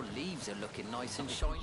Your leaves are looking nice and shiny.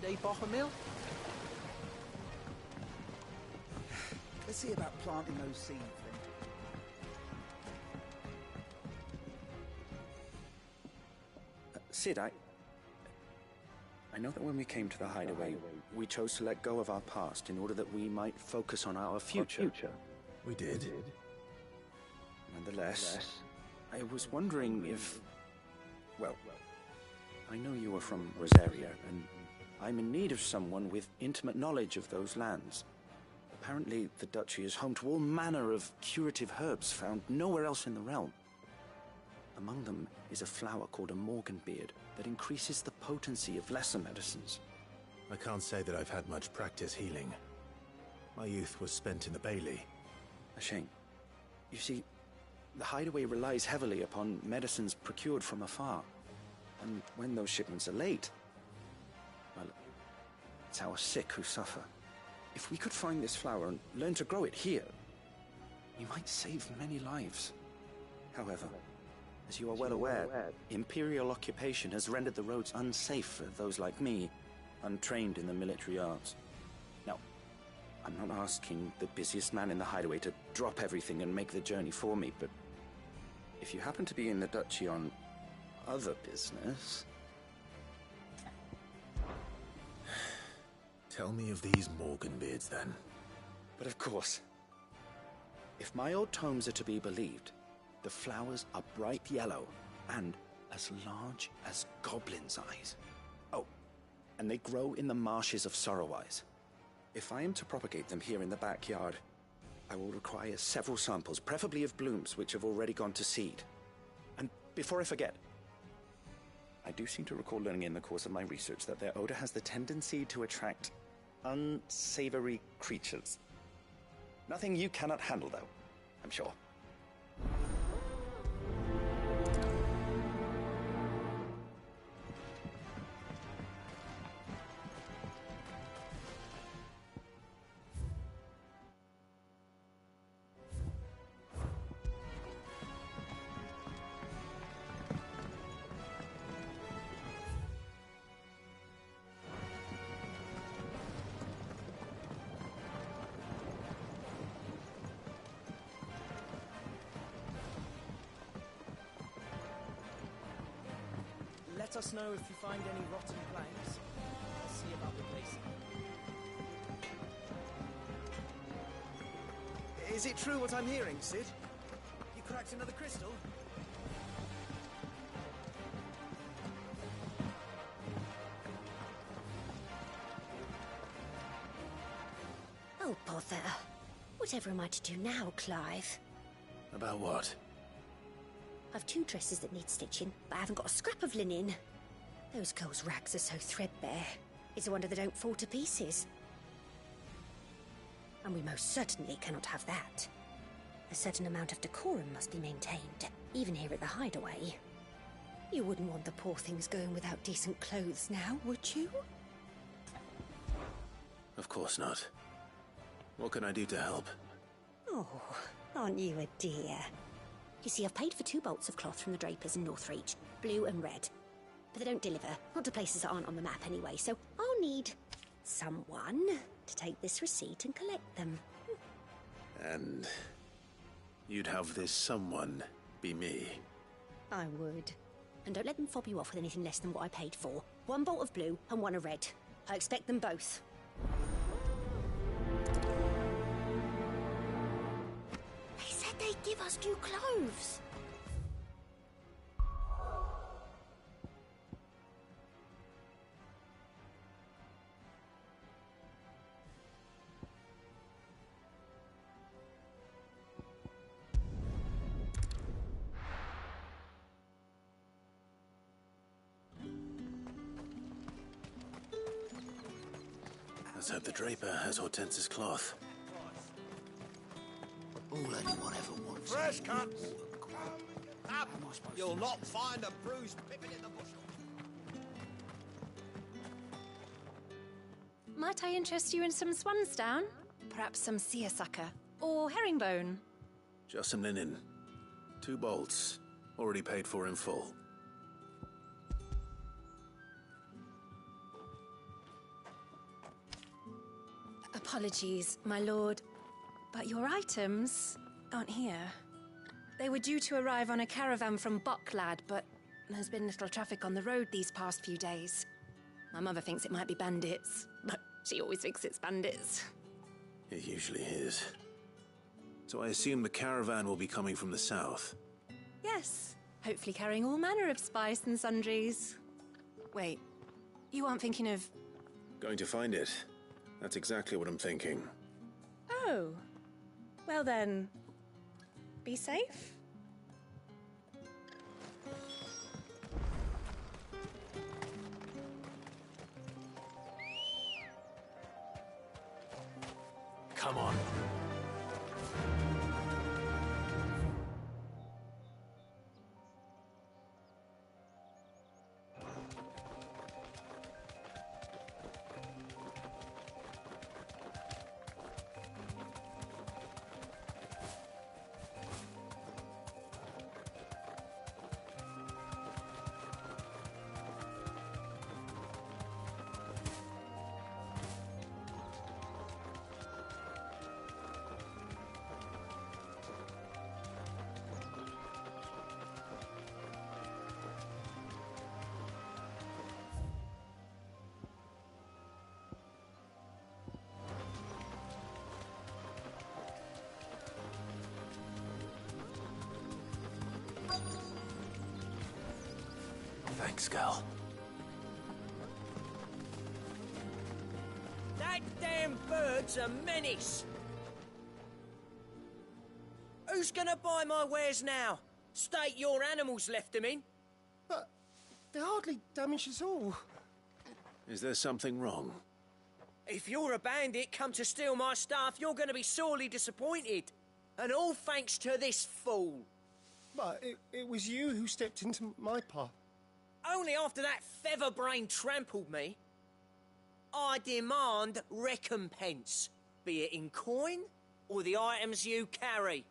Today, Bottommill? Let's see about planting those seeds then. Sid, I know that when we came to the hideaway, we chose to let go of our past in order that we might focus on our future. We did. Nonetheless, I was wondering if... Well, I know you are from Rosaria, and I'm in need of someone with intimate knowledge of those lands. Apparently, the duchy is home to all manner of curative herbs found nowhere else in the realm. Among them is a flower called a morganbeard that increases the potency of lesser medicines. I can't say that I've had much practice healing. My youth was spent in the Bailey. A shame. You see, the hideaway relies heavily upon medicines procured from afar. And when those shipments are late, well, it's our sick who suffer. If we could find this flower and learn to grow it here, we might save many lives. However, as you are well aware, Imperial occupation has rendered the roads unsafe for those like me, untrained in the military arts. Now, I'm not asking the busiest man in the hideaway to drop everything and make the journey for me, but if you happen to be in the duchy on other business... Tell me of these morganbeards, then. But of course, if my old tomes are to be believed, the flowers are bright yellow and as large as goblins' eyes. Oh, and they grow in the marshes of Sorrowise. If I am to propagate them here in the backyard, I will require several samples, preferably of blooms which have already gone to seed. And before I forget, I do seem to recall learning in the course of my research that their odor has the tendency to attract unsavory creatures. Nothing you cannot handle, though, I'm sure. Let us know if you find any rotten planks. I'll see about replacing them. Is it true what I'm hearing, Sid? You cracked another crystal? Oh, bother. Whatever am I to do now, Clive? About what? I've 2 dresses that need stitching, but I haven't got a scrap of linen. Those girls' rags are so threadbare. It's a wonder they don't fall to pieces. And we most certainly cannot have that. A certain amount of decorum must be maintained, even here at the Hideaway. You wouldn't want the poor things going without decent clothes now, would you? Of course not. What can I do to help? Oh, aren't you a dear? You see, I've paid for 2 bolts of cloth from the drapers in Northreach, blue and red. But they don't deliver, not to places that aren't on the map anyway, so I'll need someone to take this receipt and collect them. And you'd have this someone be me. I would. And don't let them fob you off with anything less than what I paid for. 1 bolt of blue and 1 of red. I expect them both. They said they'd give us new clothes. Let's hope the draper has Hortense's cloth. All anyone ever wants. Fresh cuts! Up! You'll not find a bruised pippin in the bushel. Might I interest you in some swansdown? Perhaps some seersucker? Or herringbone? Just some linen. 2 bolts. Already paid for in full. Apologies, my lord, but your items aren't here. They were due to arrive on a caravan from Bocklad, but there's been little traffic on the road these past few days. My mother thinks it might be bandits, but she always thinks it's bandits. It usually is. So I assume the caravan will be coming from the south. Yes, hopefully carrying all manner of spice and sundries. Wait, you aren't thinking of... Going to find it. That's exactly what I'm thinking. Oh, well then, be safe. Come on. Thanks, girl. That damn bird's a menace! Who's gonna buy my wares now? State your animals left them in. But they hardly damage us all. Is there something wrong? If you're a bandit come to steal my stuff, you're gonna be sorely disappointed. And all thanks to this fool. But it was you who stepped into my path. Only after that feather-brain trampled me. I demand recompense, be it in coin or the items you carry.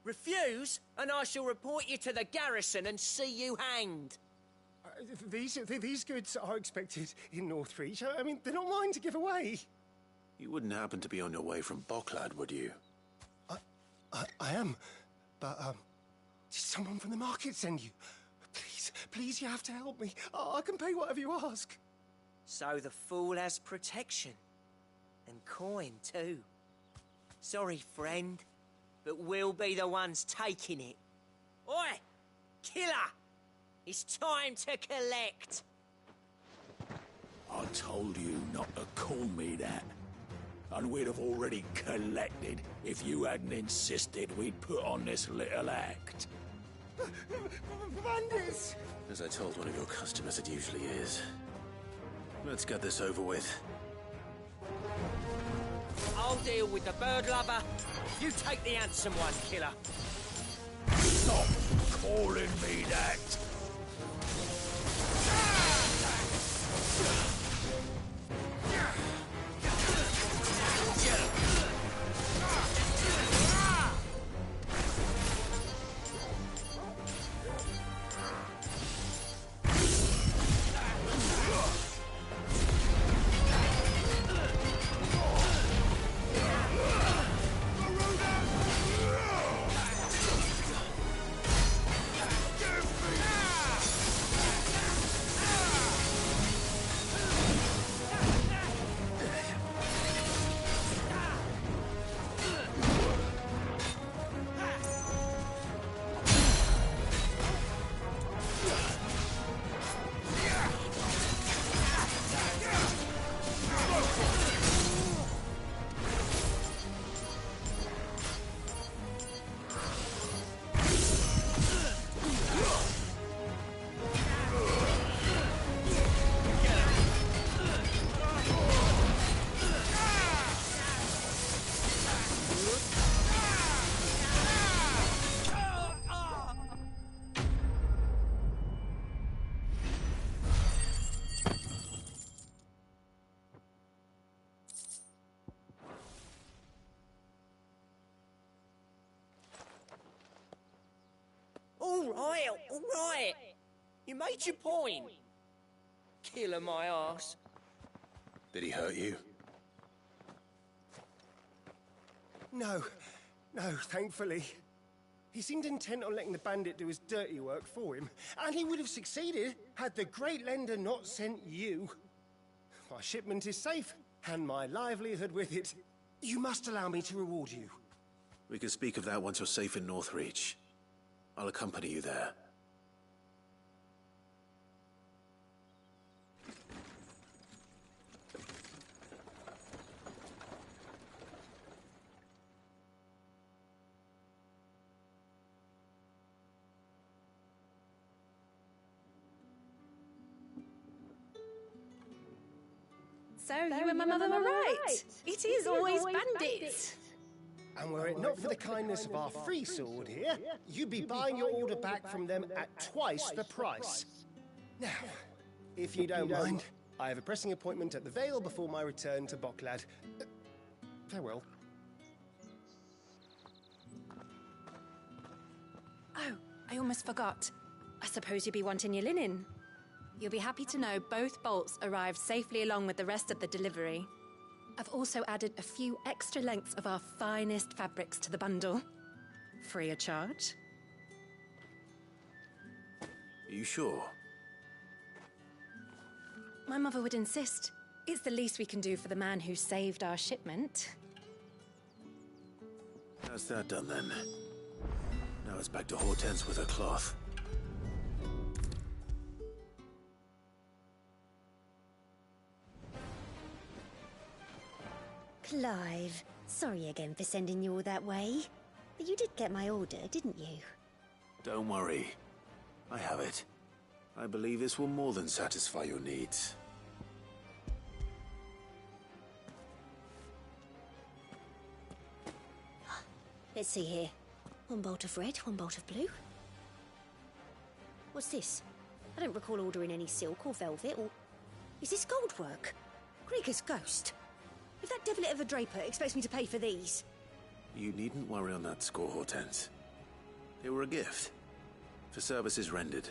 Refuse, and I shall report you to the garrison and see you hanged. These goods are expected in Northreach. I mean, they're not mine to give away. You wouldn't happen to be on your way from Bocklad, would you? I am, but did someone from the market send you? Please, you have to help me. I can pay whatever you ask. So the fool has protection. And coin, too. Sorry, friend. but we'll be the ones taking it. Oi! Killer! It's time to collect! I told you not to call me that. And we'd have already collected if you hadn't insisted we'd put on this little act. Bandits! As I told one of your customers, it usually is. Let's get this over with. I'll deal with the bird lover. You take the handsome one, Killer. Stop calling me that! All right. You made your point. Killer my ass. Did he hurt you? No, thankfully. He seemed intent on letting the bandit do his dirty work for him, and he would have succeeded had the Great Lender not sent you. My shipment is safe, and my livelihood with it. You must allow me to reward you. We can speak of that once you're safe in Northreach. I'll accompany you there. So, you and my mother were right. It is always bandits. And were it not for the kindness of our free sword here, you'd be buying your order back from them at twice the price. Now, if you don't mind, I have a pressing appointment at the Vale before my return to Boklad. Farewell. Oh, I almost forgot. I suppose you'll be wanting your linen. You'll be happy to know both bolts arrived safely along with the rest of the delivery. I've also added a few extra lengths of our finest fabrics to the bundle. Free of charge. Are you sure? My mother would insist. It's the least we can do for the man who saved our shipment. How's that done then? Now it's back to Hortense with her cloth. Clive, sorry again for sending you all that way. But you did get my order, didn't you? Don't worry. I have it. I believe this will more than satisfy your needs. Let's see here. One bolt of red, one bolt of blue. What's this? I don't recall ordering any silk or velvet or... Is this gold work? Gregor's ghost. If that devilet of a draper expects me to pay for these... You needn't worry on that score, Hortense. They were a gift. For services rendered.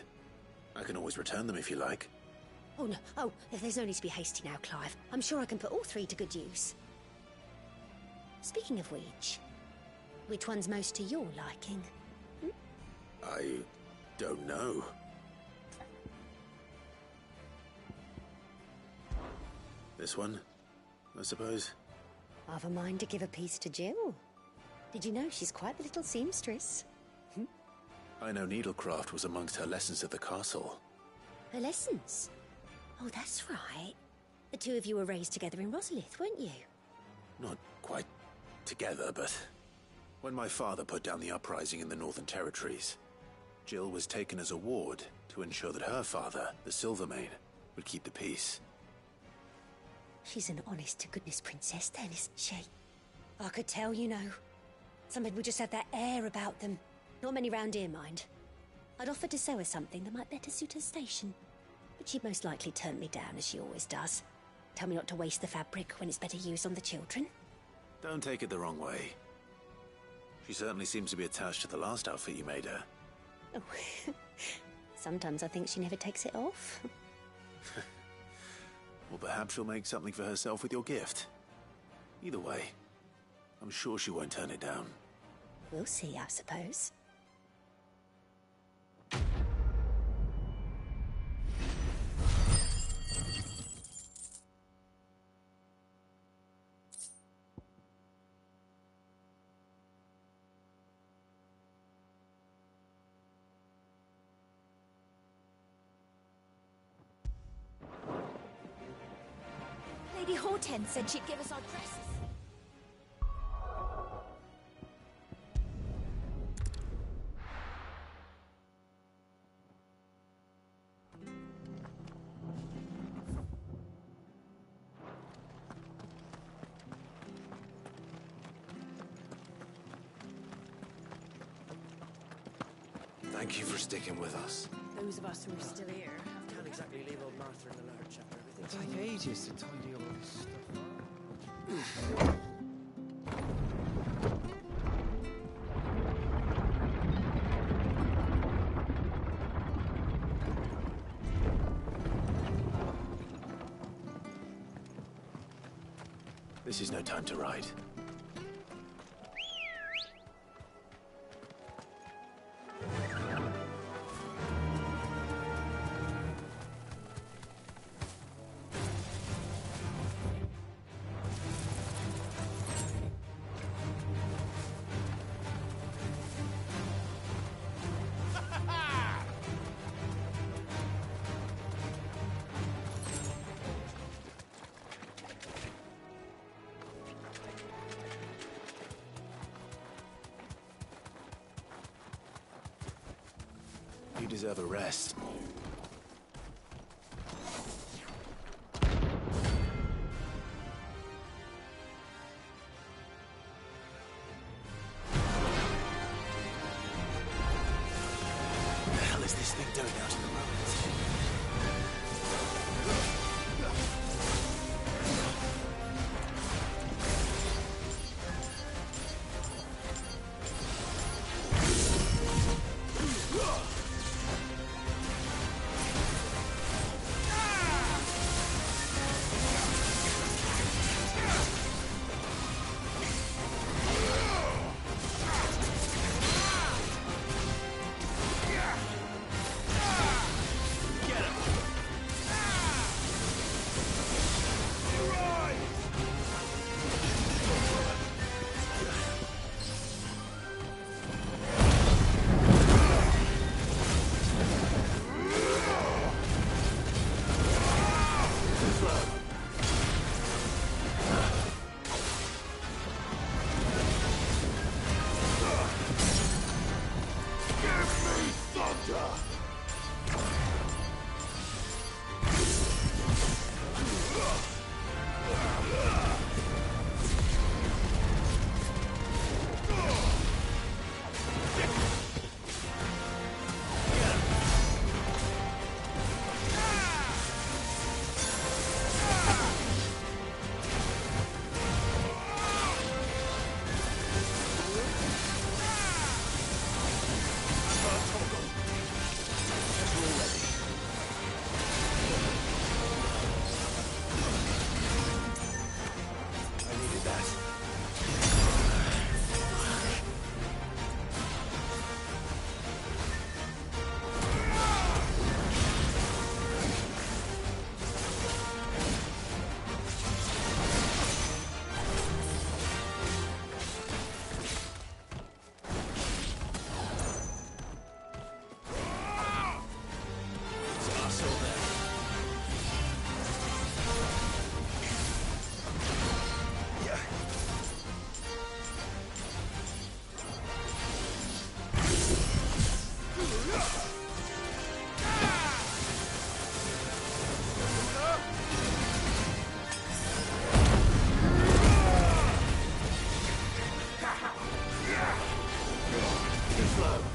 I can always return them if you like. Oh, no. Oh, there's no need to be hasty now, Clive. I'm sure I can put all three to good use. Speaking of which one's most to your liking? I don't know. This one, I suppose. I've a mind to give a piece to Jill. Did you know she's quite the little seamstress? I know needlecraft was amongst her lessons at the castle. Her lessons? Oh, that's right. The two of you were raised together in Rosalith, weren't you? Not quite together, but when my father put down the uprising in the Northern Territories, Jill was taken as a ward to ensure that her father, the Silvermane, would keep the peace. She's an honest-to-goodness princess then, isn't she? I could tell, you know. Some people just have that air about them. Not many round here, mind. I'd offered to sew her something that might better suit her station. But she'd most likely turn me down, as she always does. Tell me not to waste the fabric when it's better used on the children. Don't take it the wrong way. She certainly seems to be attached to the last outfit you made her. Oh, sometimes I think she never takes it off. Or perhaps she'll make something for herself with your gift. Either way, I'm sure she won't turn it down. We'll see, I suppose. Lady Hortense said she'd give us our dresses. Thank you for sticking with us. Those of us who are still here have Can't exactly leave old Martha in the lurch after everything. It'll take ages to tidy all this stuff up. This is no time to ride. You deserve a rest. What the hell is this thing doing out in the road? Too slow.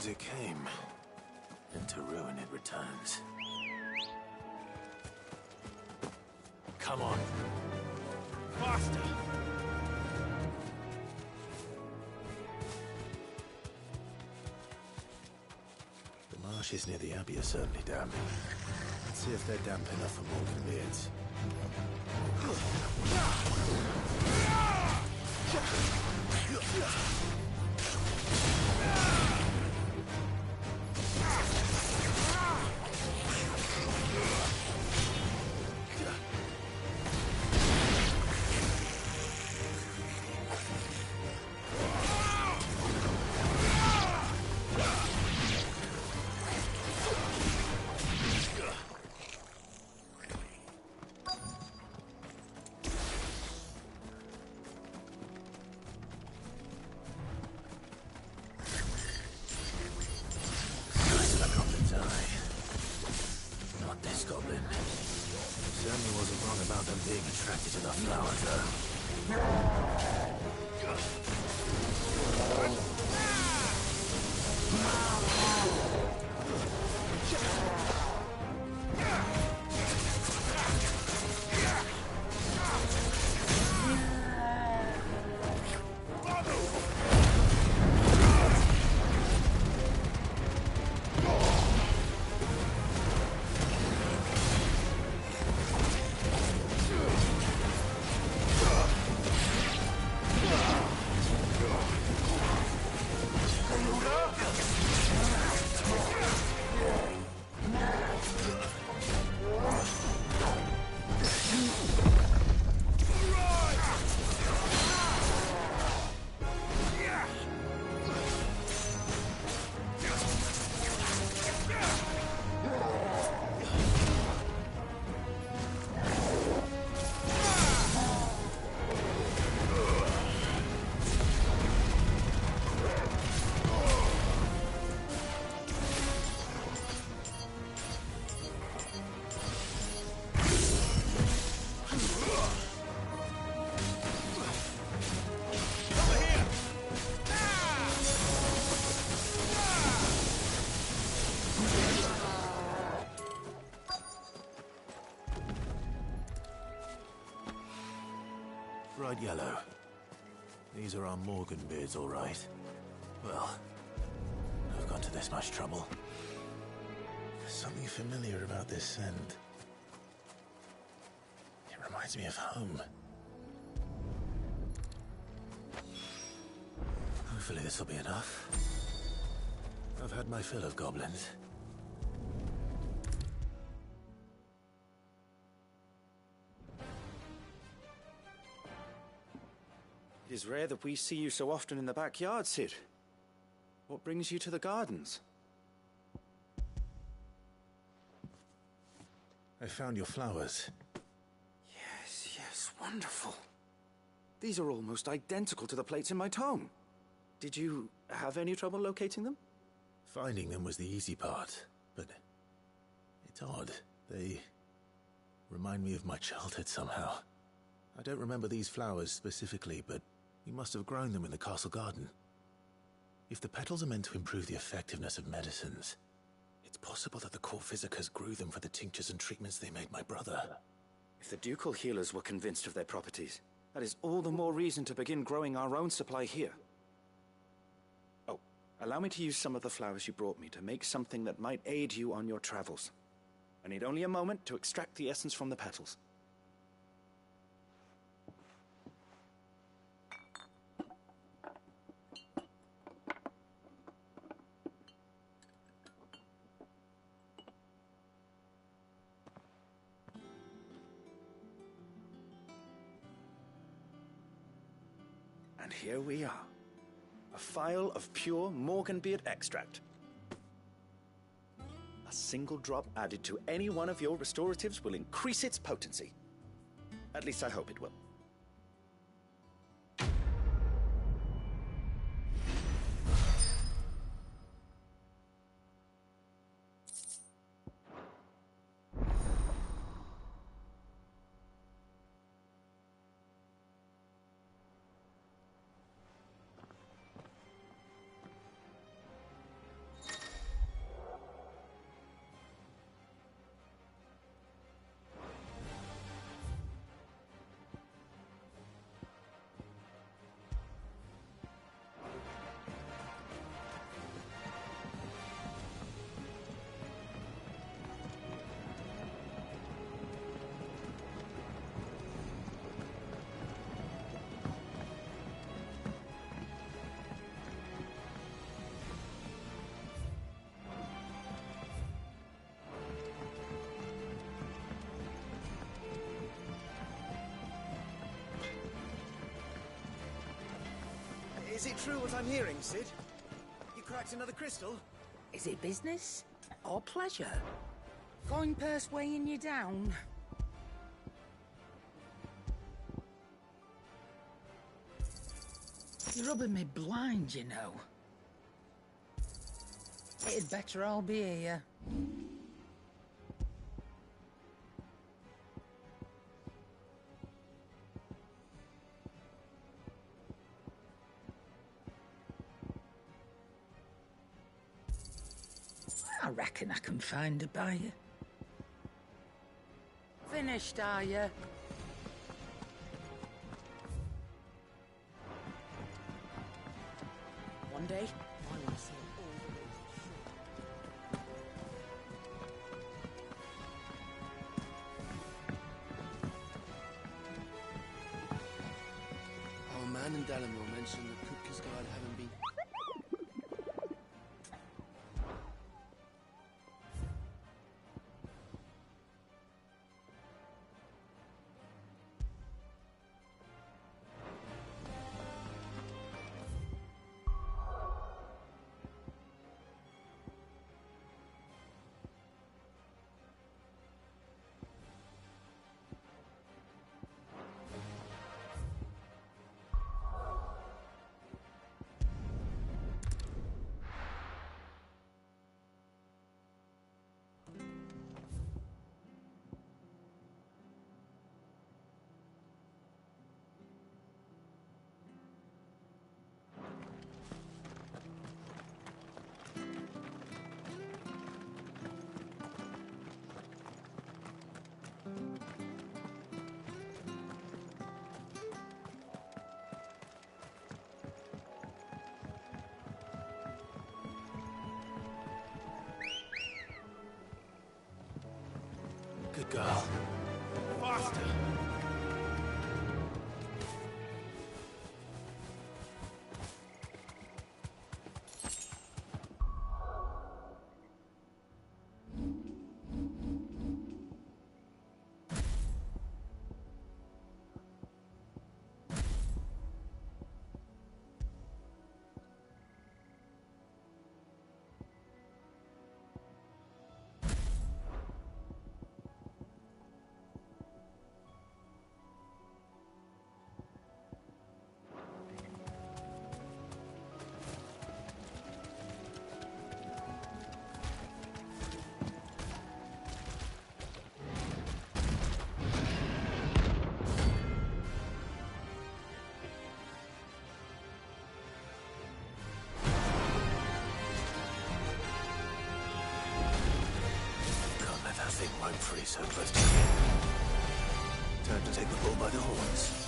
It came, and to ruin it returns. Come on. Faster! The marshes near the Abbey are certainly damp. Let's see if they're damp enough for Morgan beards. Attracted to the flower, Bright yellow. These are our Morgan beards, all right. Well, I've gone to this much trouble. There's something familiar about this scent. It reminds me of home. Hopefully this will be enough. I've had my fill of goblins. It is rare that we see you so often in the backyard, Cid. What brings you to the gardens? I found your flowers. Yes, wonderful. These are almost identical to the plates in my tome. Did you have any trouble locating them? Finding them was the easy part, but it's odd. They remind me of my childhood somehow. I don't remember these flowers specifically, but we must have grown them in the castle garden. If the petals are meant to improve the effectiveness of medicines, it's possible that the court physicers grew them for the tinctures and treatments they made my brother. If the ducal healers were convinced of their properties, that is all the more reason to begin growing our own supply here. Oh, allow me to use some of the flowers you brought me to make something that might aid you on your travels. I need only a moment to extract the essence from the petals. And here we are. A phial of pure Morganbeard extract. A single drop added to any one of your restoratives will increase its potency. At least I hope it will. Is it true what I'm hearing, Cid? You cracked another crystal? Is it business or pleasure? Coin purse weighing you down? You're rubbing me blind, you know. It'd better all be here. I reckon I can find a buyer. Finished, are you? One day, I want to see all the ways of Our man in Dalamore mentioned the Cookers Guide having been... Good girl. Faster! I'm free so close to you. Time to take the bull by the horns.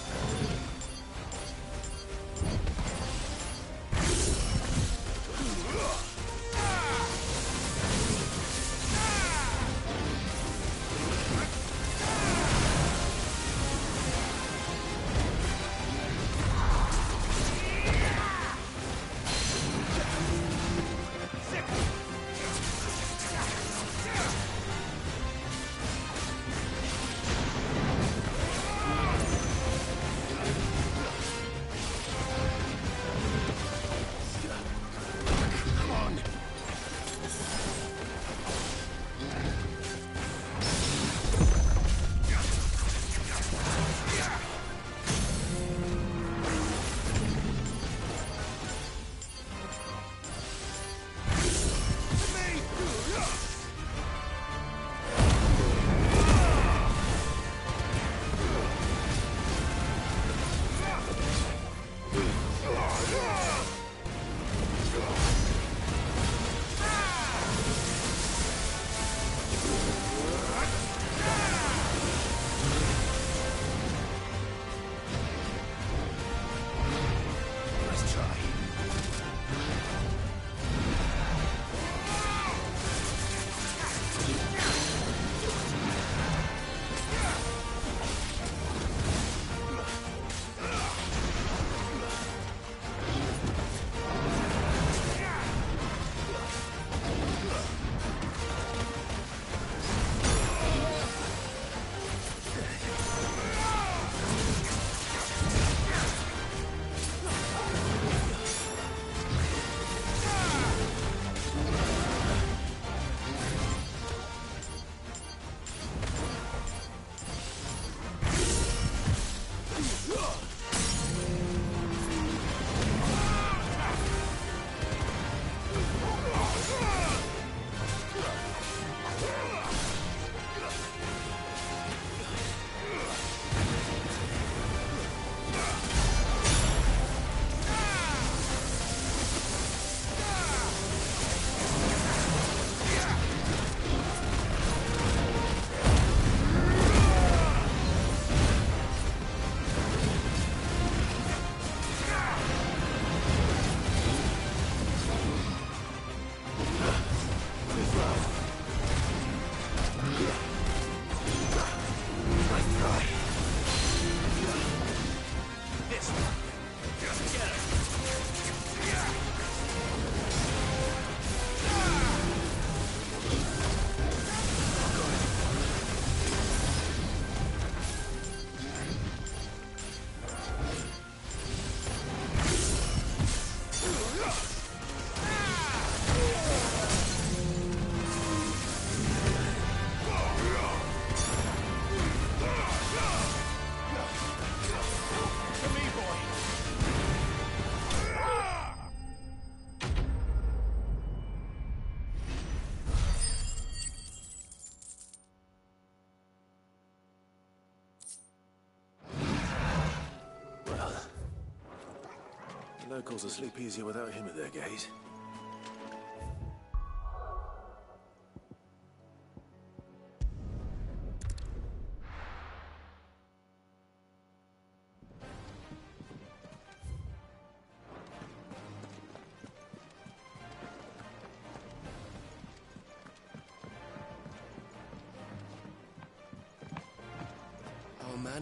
Locals will sleep easier without him at their gate.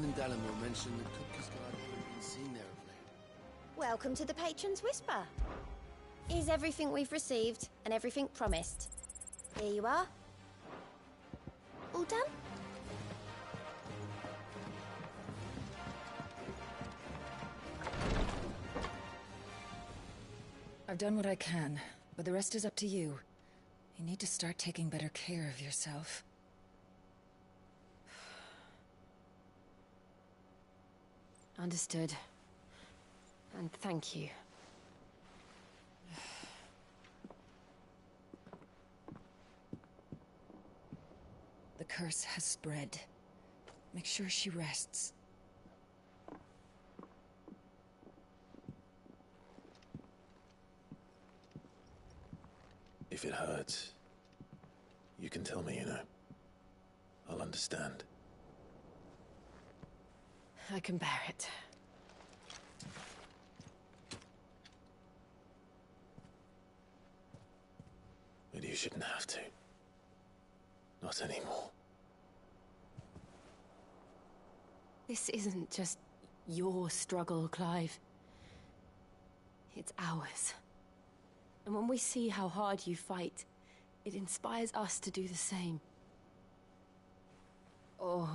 man in Dalamore mentioned the Cookies Guard haven't been seen there of late. Welcome to the Patron's Whisper. Is everything we've received and everything promised? Here you are. All done? I've done what I can, but the rest is up to you. You need to start taking better care of yourself. Understood. And thank you. The curse has spread. Make sure she rests. If it hurts, you can tell me, you know. I'll understand. I can bear it. But you shouldn't have to. Not anymore. This isn't just your struggle, Clive. It's ours. And when we see how hard you fight, it inspires us to do the same. Or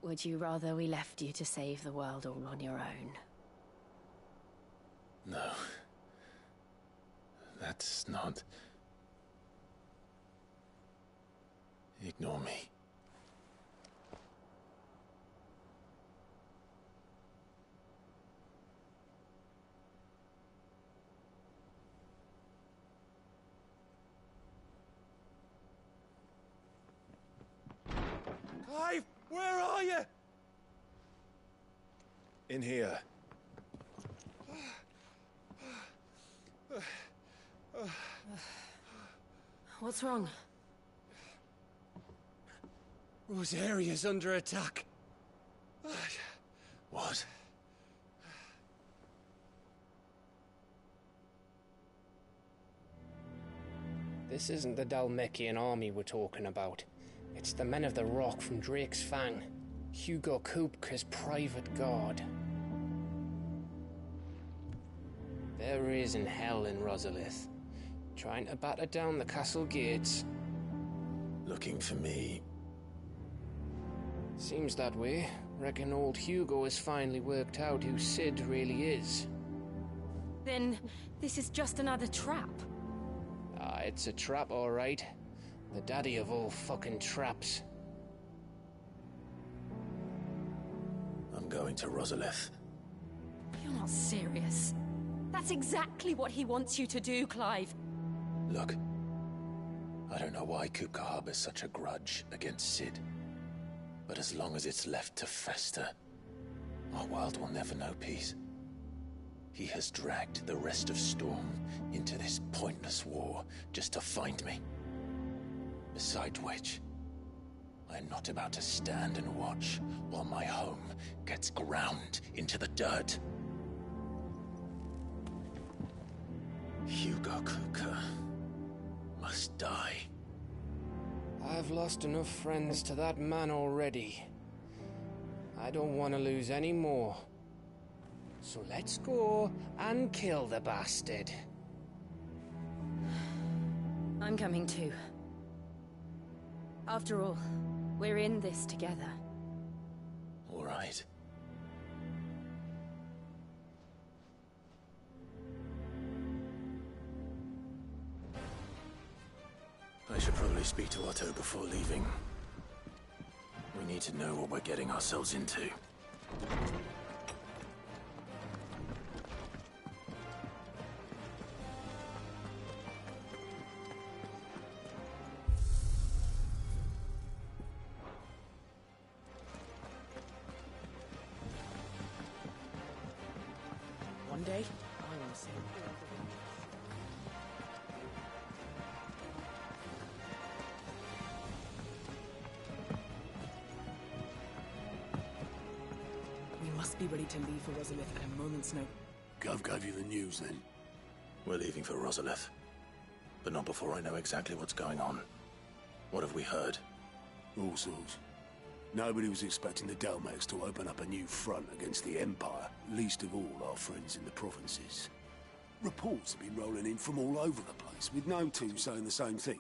would you rather we left you to save the world all on your own? No. That's not... Ignore me. Clive, where are you? In here. What's wrong? Rosaria's under attack. What? This isn't the Dalmekian army we're talking about. It's the men of the Rock from Drake's Fang. Hugo Kupka's private guard. There is in hell in Rosalith, trying to batter down the castle gates. Looking for me. Seems that way. Reckon old Hugo has finally worked out who Sid really is. Then this is just another trap. Ah, it's a trap, all right. The daddy of all fucking traps. I'm going to Rosalith. You're not serious. That's exactly what he wants you to do, Clive. Look, I don't know why Kupka harbors such a grudge against Sid. But as long as it's left to fester, our world will never know peace. He has dragged the rest of Storm into this pointless war just to find me. Besides which, I am not about to stand and watch while my home gets ground into the dirt. Hugo Kupka must die. I've lost enough friends to that man already. I don't want to lose any more. So let's go and kill the bastard. I'm coming too. After all, we're in this together. All right. I should probably speak to Otto before leaving. We need to know what we're getting ourselves into. One day, I want to see. We must be ready to leave for Rosalith at a moment's notice. Gov gave you the news, then? We're leaving for Rosalith. But not before I know exactly what's going on. What have we heard? All sorts. Nobody was expecting the Dalmex to open up a new front against the Empire, least of all our friends in the provinces. Reports have been rolling in from all over the place, with no two saying the same thing.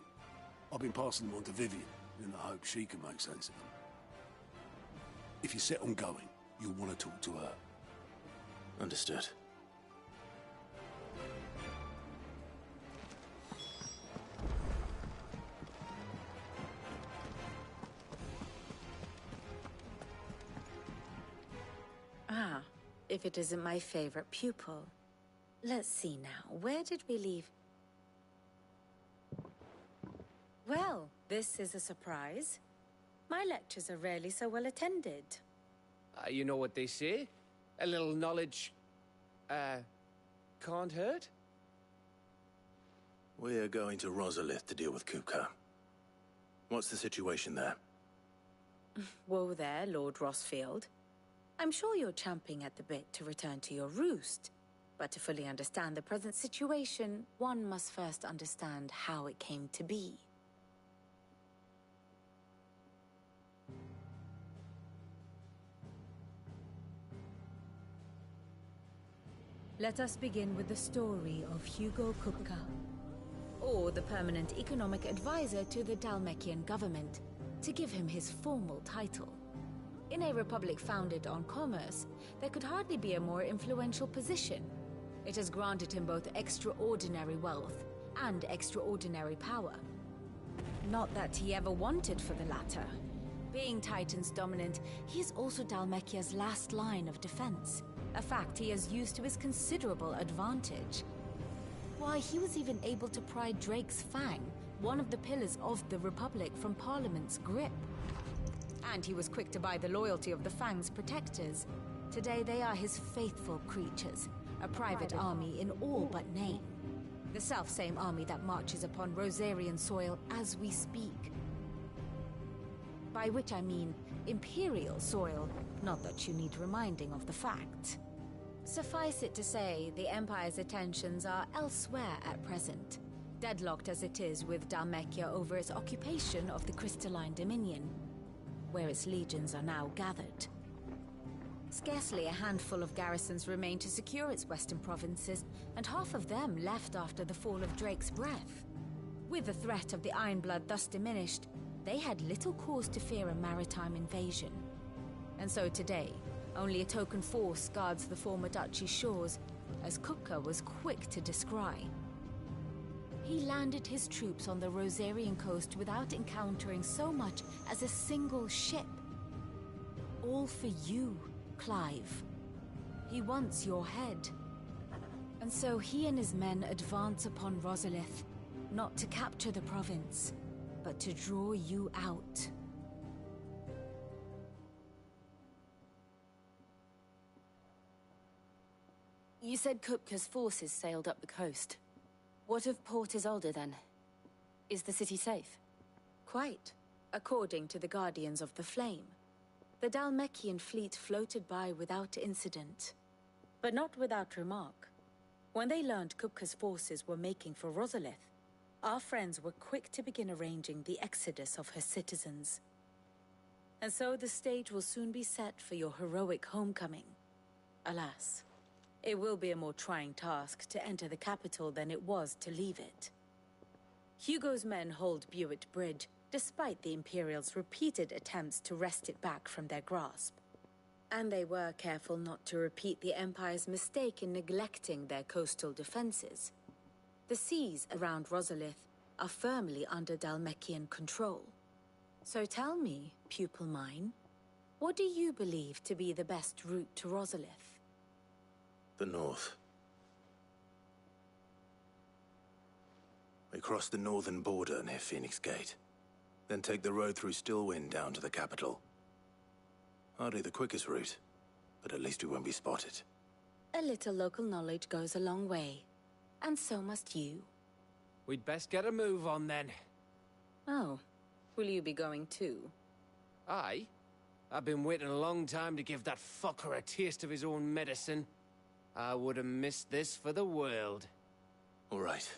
I've been passing them on to Vivian, in the hope she can make sense of them. If you're set on going, you'll want to talk to her. Understood. Ah, if it isn't my favorite pupil. Let's see now, where did we leave? Well, this is a surprise. My lectures are rarely so well attended. You know what they say? A little knowledge, can't hurt? We're going to Rosalith to deal with Kupka. What's the situation there? Whoa there, Lord Rossfield. I'm sure you're champing at the bit to return to your roost. But to fully understand the present situation, one must first understand how it came to be. Let us begin with the story of Hugo Kupka, Or the permanent economic advisor to the Dalmekian government, to give him his formal title. In a republic founded on commerce, there could hardly be a more influential position. It has granted him both extraordinary wealth and extraordinary power. Not that he ever wanted for the latter. Being Titan's dominant, he is also Dalmekia's last line of defense, a fact he has used to his considerable advantage. Why, he was even able to pry Drake's Fang, one of the pillars of the Republic, from Parliament's grip. And he was quick to buy the loyalty of the Fang's protectors. Today they are his faithful creatures, a private army in all but name. The self-same army that marches upon Rosarian soil as we speak. By which I mean Imperial soil, not that you need reminding of the fact. Suffice it to say, the Empire's attentions are elsewhere at present, deadlocked as it is with Dalmekia over its occupation of the Crystalline Dominion, where its legions are now gathered. Scarcely a handful of garrisons remain to secure its western provinces, and half of them left after the fall of Drake's Breath. With the threat of the Ironblood thus diminished, they had little cause to fear a maritime invasion. And so today, only a token force guards the former duchy's shores, as Kupka was quick to descry. He landed his troops on the Rosarian coast without encountering so much as a single ship. All for you, Clive. He wants your head. And so he and his men advance upon Rosalith, not to capture the province, but to draw you out. You said Kupka's forces sailed up the coast. What of Port Isolde, then? Is the city safe? Quite, according to the Guardians of the Flame. The Dalmekian fleet floated by without incident, but not without remark. When they learned Kupka's forces were making for Rosalith, our friends were quick to begin arranging the exodus of her citizens. And so the stage will soon be set for your heroic homecoming. Alas, it will be a more trying task to enter the capital than it was to leave it. Hugo's men hold Buet Bridge, despite the Imperials' repeated attempts to wrest it back from their grasp. And they were careful not to repeat the Empire's mistake in neglecting their coastal defenses. The seas around Rosalith are firmly under Dalmekian control. So tell me, pupil mine, what do you believe to be the best route to Rosalith? The north. We cross the northern border near Phoenix Gate, then take the road through Stillwind down to the capital. Hardly the quickest route, but at least we won't be spotted. A little local knowledge goes a long way, and so must you. We'd best get a move on then. Oh, will you be going too? Aye. I've been waiting a long time to give that fucker a taste of his own medicine. I would have missed this for the world. All right.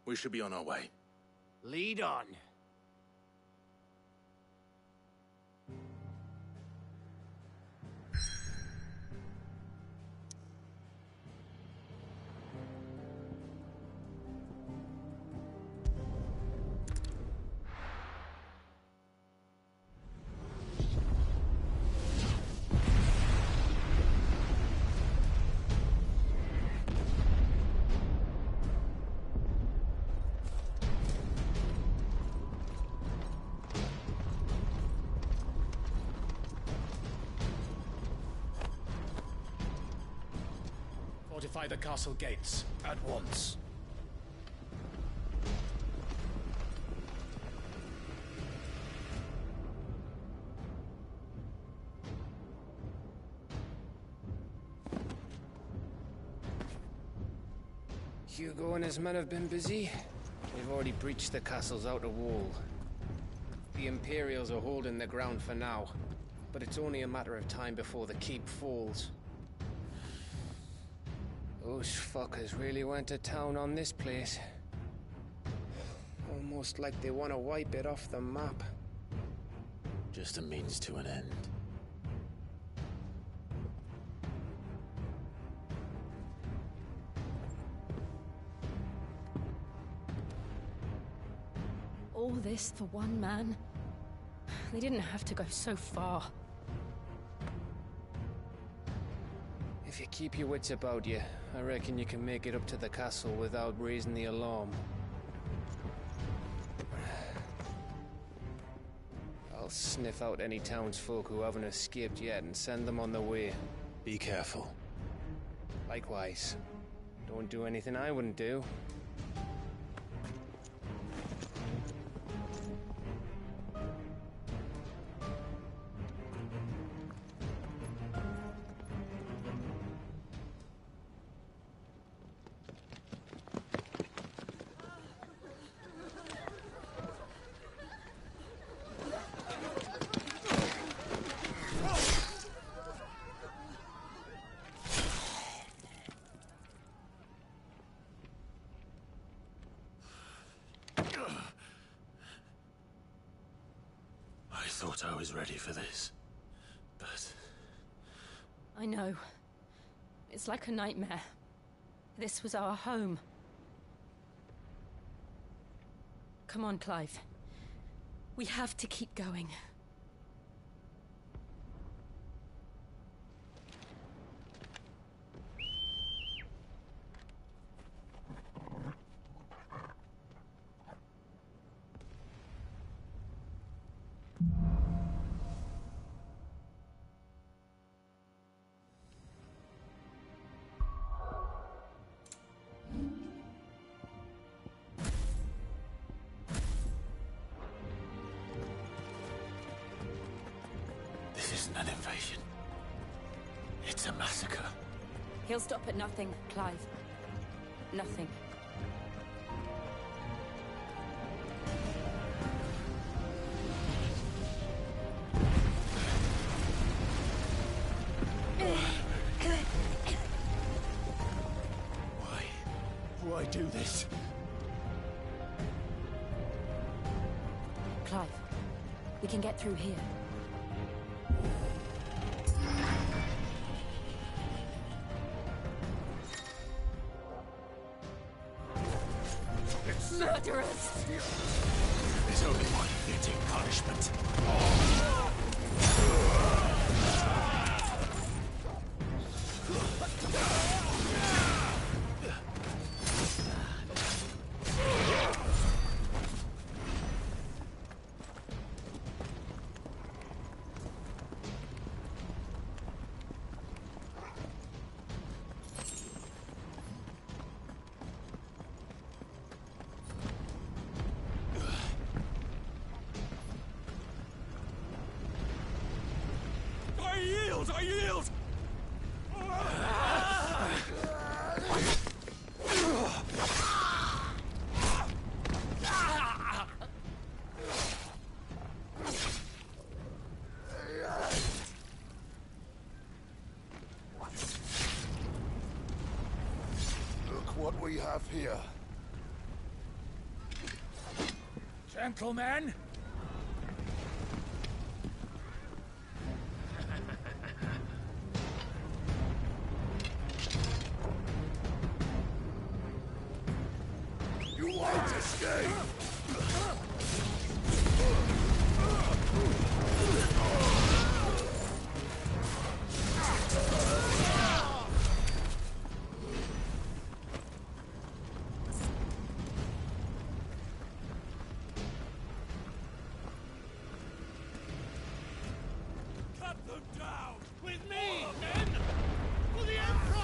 We should be on our way. Lead on. Fortify the castle gates, at once. Hugo and his men have been busy. They've already breached the castle's outer wall. The Imperials are holding the ground for now, but it's only a matter of time before the keep falls. Those fuckers really went to town on this place. Almost like they want to wipe it off the map. Just a means to an end. All this for one man? They didn't have to go so far. If you keep your wits about you, I reckon you can make it up to the castle without raising the alarm. I'll sniff out any townsfolk who haven't escaped yet and send them on their way. Be careful. Likewise. Don't do anything I wouldn't do. I thought I was ready for this, but... I know. It's like a nightmare. This was our home. Come on, Clive. We have to keep going. This isn't an invasion. It's a massacre. He'll stop at nothing, Clive. Nothing. Why do this? Clive, we can get through here. Murderers! There's only one fitting punishment. I yield! Look what we have here. Gentlemen! You won't escape! Cut them down! With me, men! For the Emperor!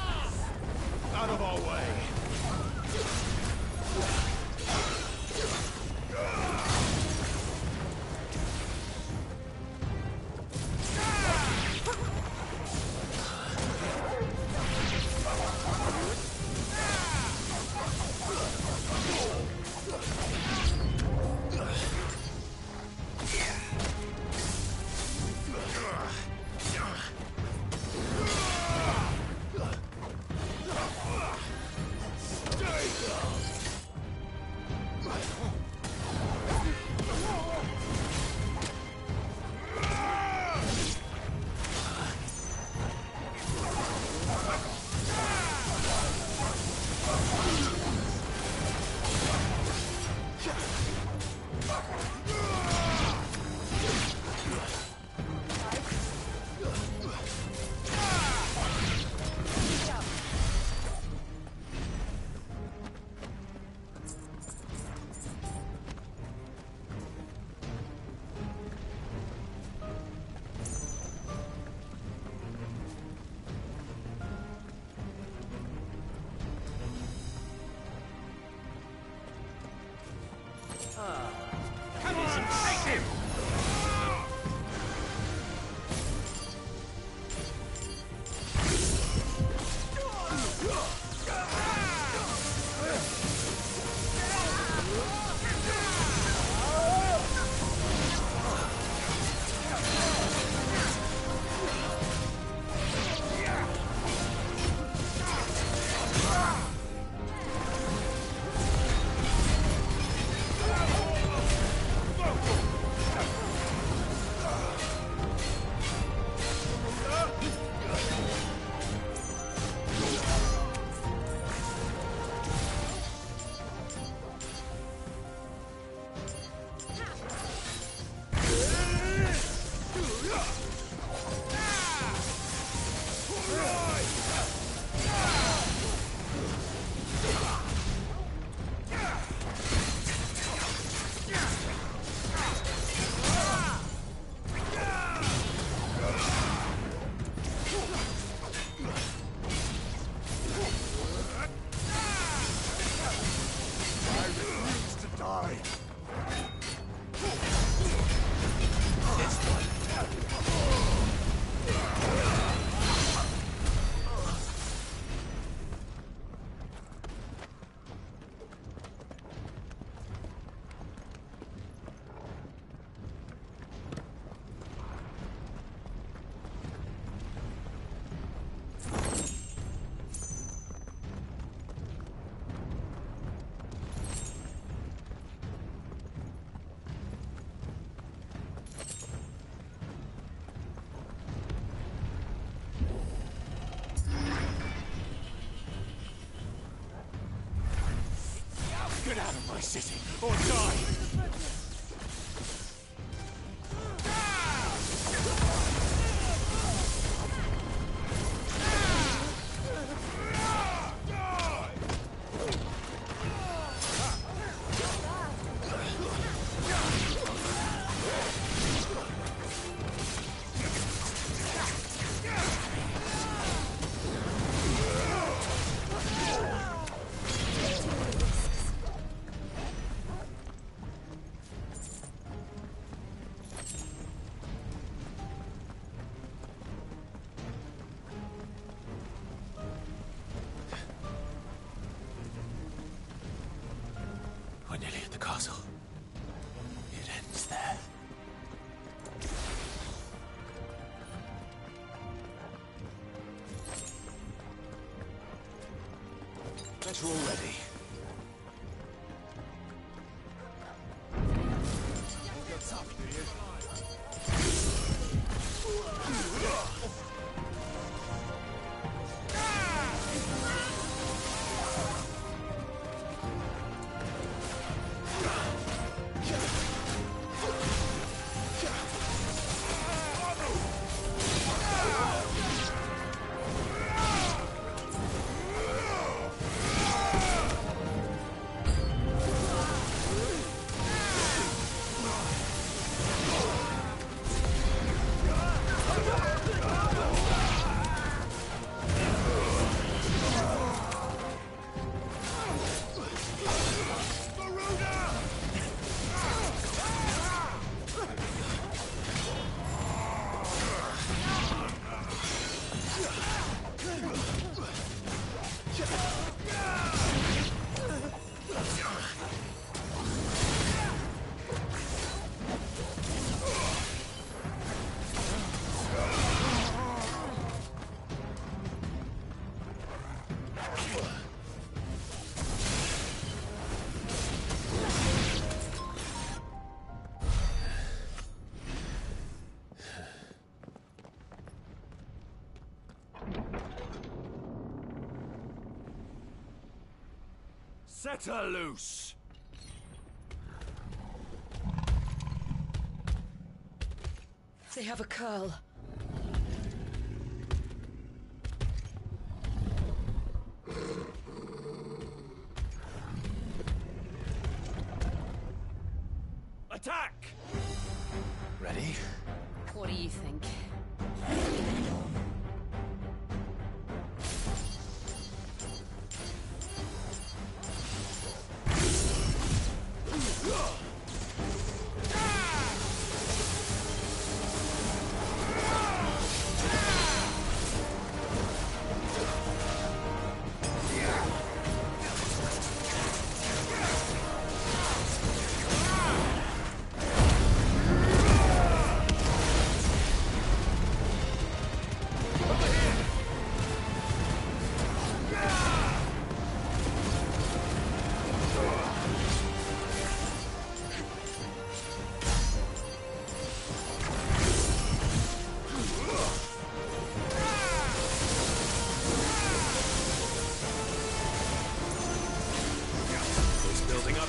city, or die! We're nearly at the castle. It ends there. Better already. What's up, do you? Set her loose! They have a curl. Attack! Ready? What do you think?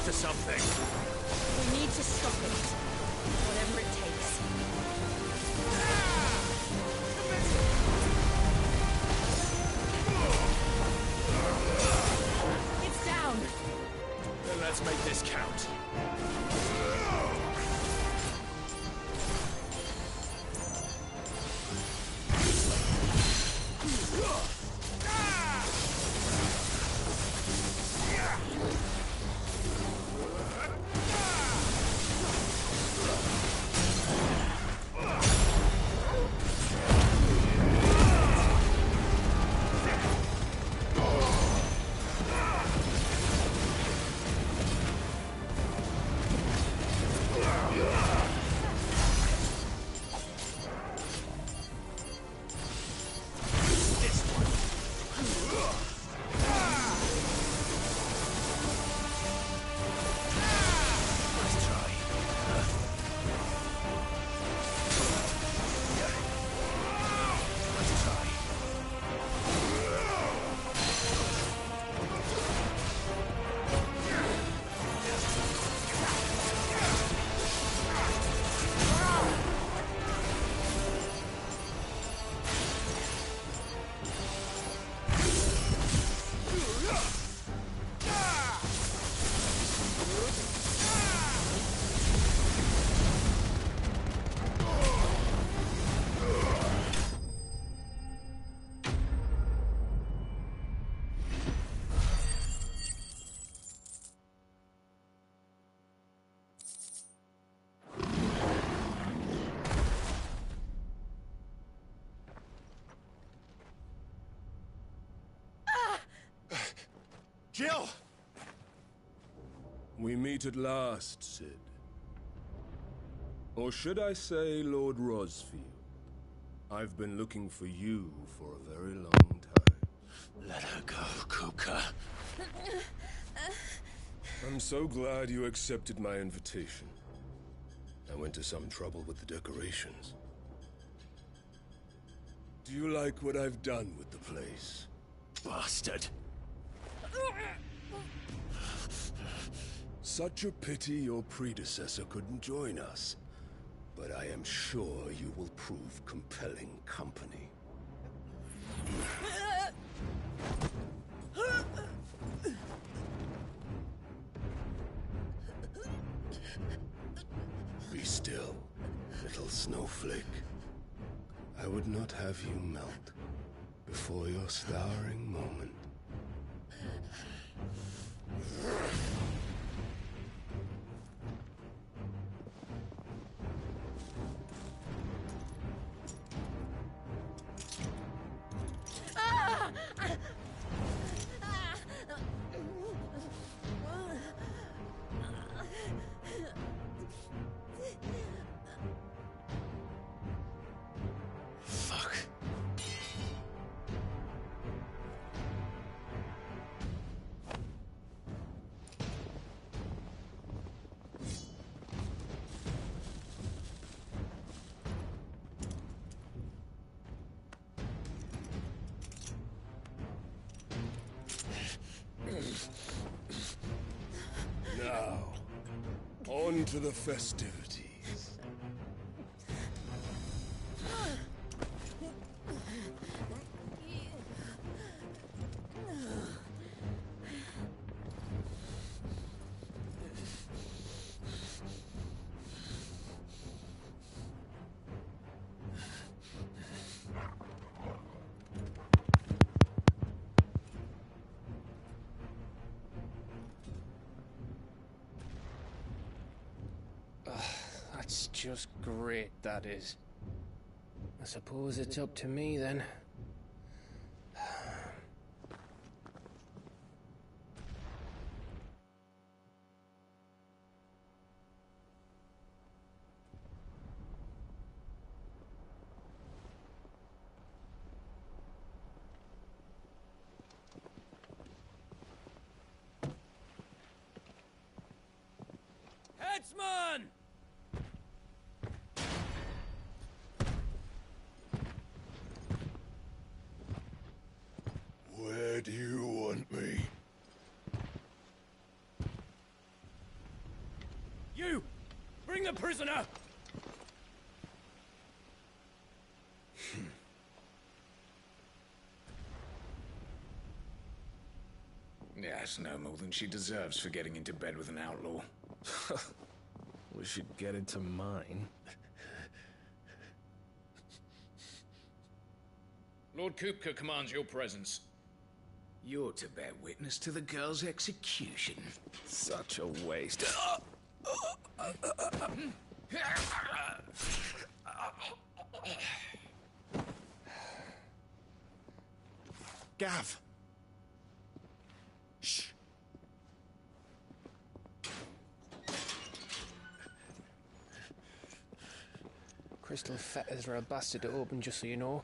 To something. We need to stop it. Whatever it takes. It's down. Then let's make this count. Jill! We meet at last, Sid. Or should I say, Lord Rosfield? I've been looking for you for a very long time. Let her go, Kupka. I'm so glad you accepted my invitation. I went to some trouble with the decorations. Do you like what I've done with the place? Bastard. Such a pity your predecessor couldn't join us. But I am sure you will prove compelling company. Be still, little snowflake. I would not have you melt before your starring moment. Fuck. Now, on to the festivities. That's just great, that is. I suppose it's up to me then. Headsman! Where do you want me? You! Bring the prisoner! Yes, no more than she deserves for getting into bed with an outlaw. We should get into mine. Lord Kupka commands your presence. You're to bear witness to the girl's execution. Such a waste. Gav! Shh! Crystal fetters are a bastard to open, just so you know.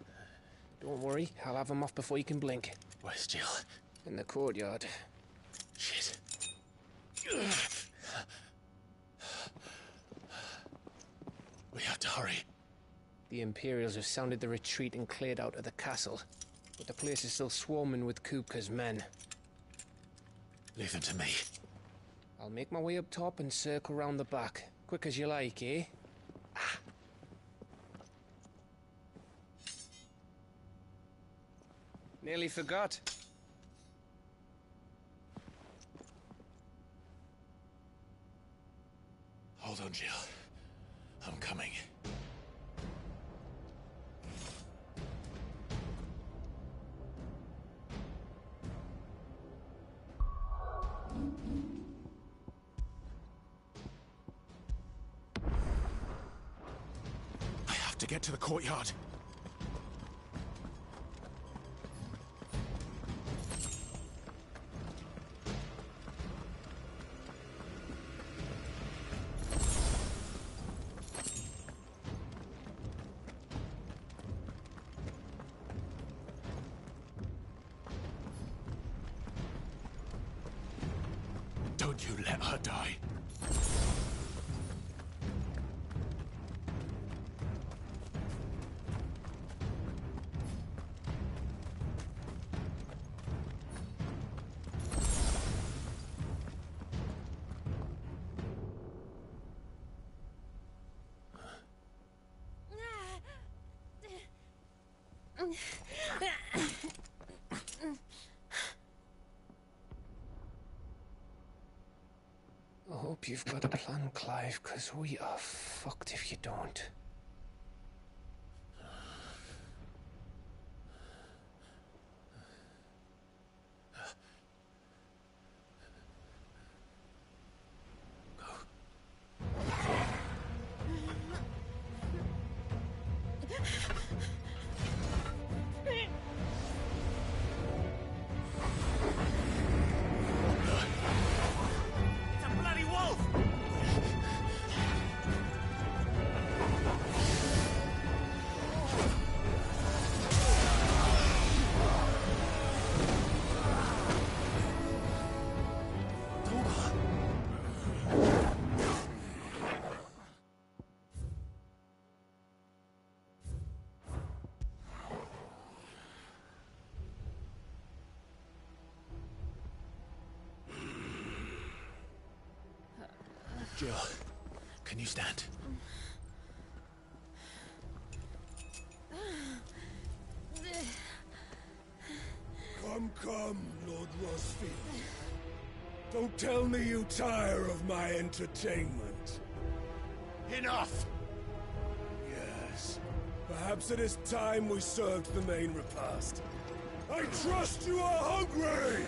Don't worry, I'll have them off before you can blink. Where's Jill? In the courtyard. Shit. We have to hurry. The Imperials have sounded the retreat and cleared out of the castle. But the place is still swarming with Kupka's men. Leave them to me. I'll make my way up top and circle round the back. Quick as you like, eh? Nearly forgot. Hold on, Jill. I'm coming. I have to get to the courtyard. Don't you let her die. I hope you've got a plan, Clive, because we are fucked if you don't. Jill, can you stand? Come, Lord Rosfield. Don't tell me you tire of my entertainment. Enough! Yes. Perhaps it is time we served the main repast. I trust you are hungry!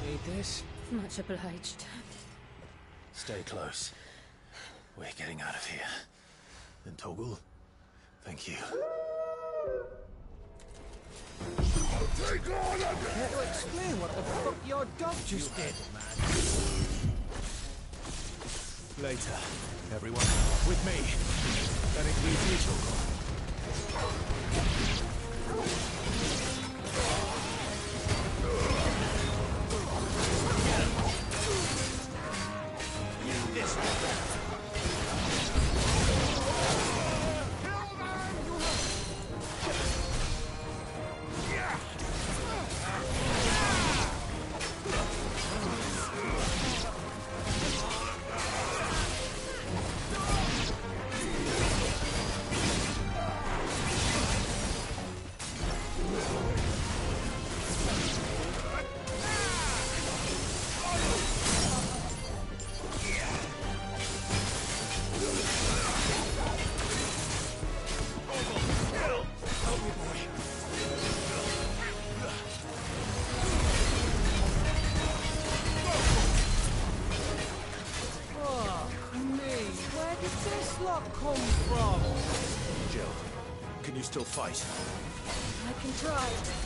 Need this? Much obliged. Stay close. We're getting out of here. And Toggle, thank you. Take on Care to explain what the fuck your dog just did? Later, everyone. With me. That includes you, Can you still fight? I can try.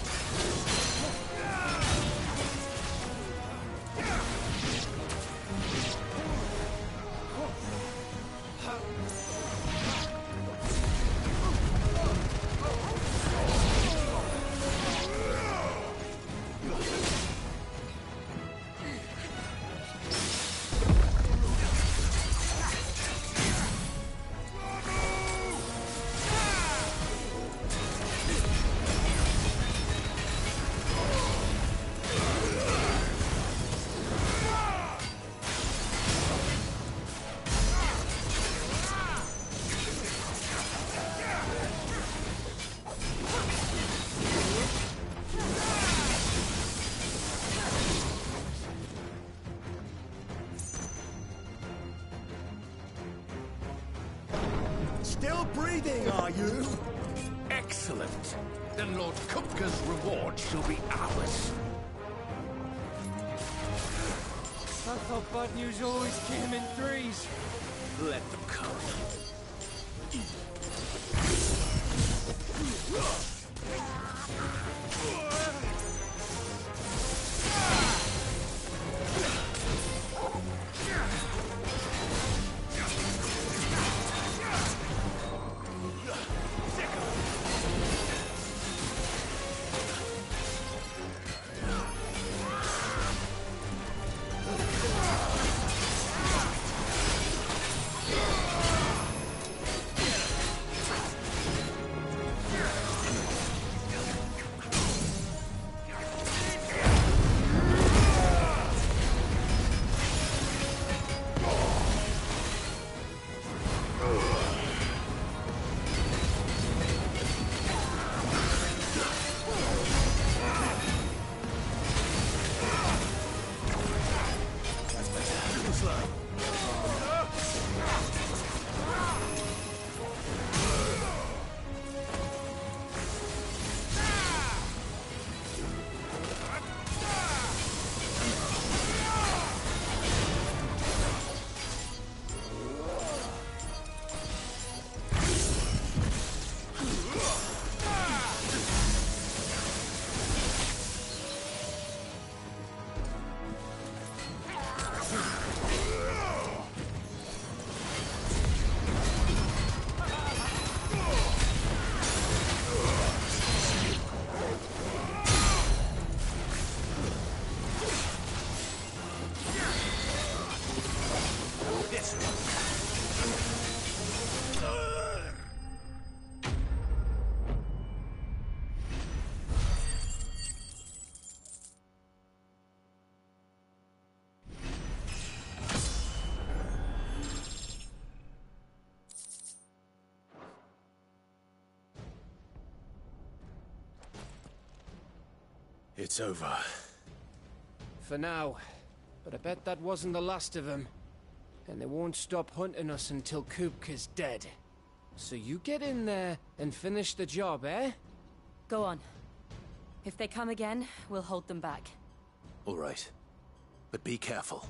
Still breathing, are you? Excellent. Then Lord Kupka's reward shall be ours. I thought bad news always came in threes. Let them come. It's over. For now. But I bet that wasn't the last of them. And they won't stop hunting us until Kupka's dead. So you get in there and finish the job, eh? Go on. If they come again, we'll hold them back. All right. But be careful.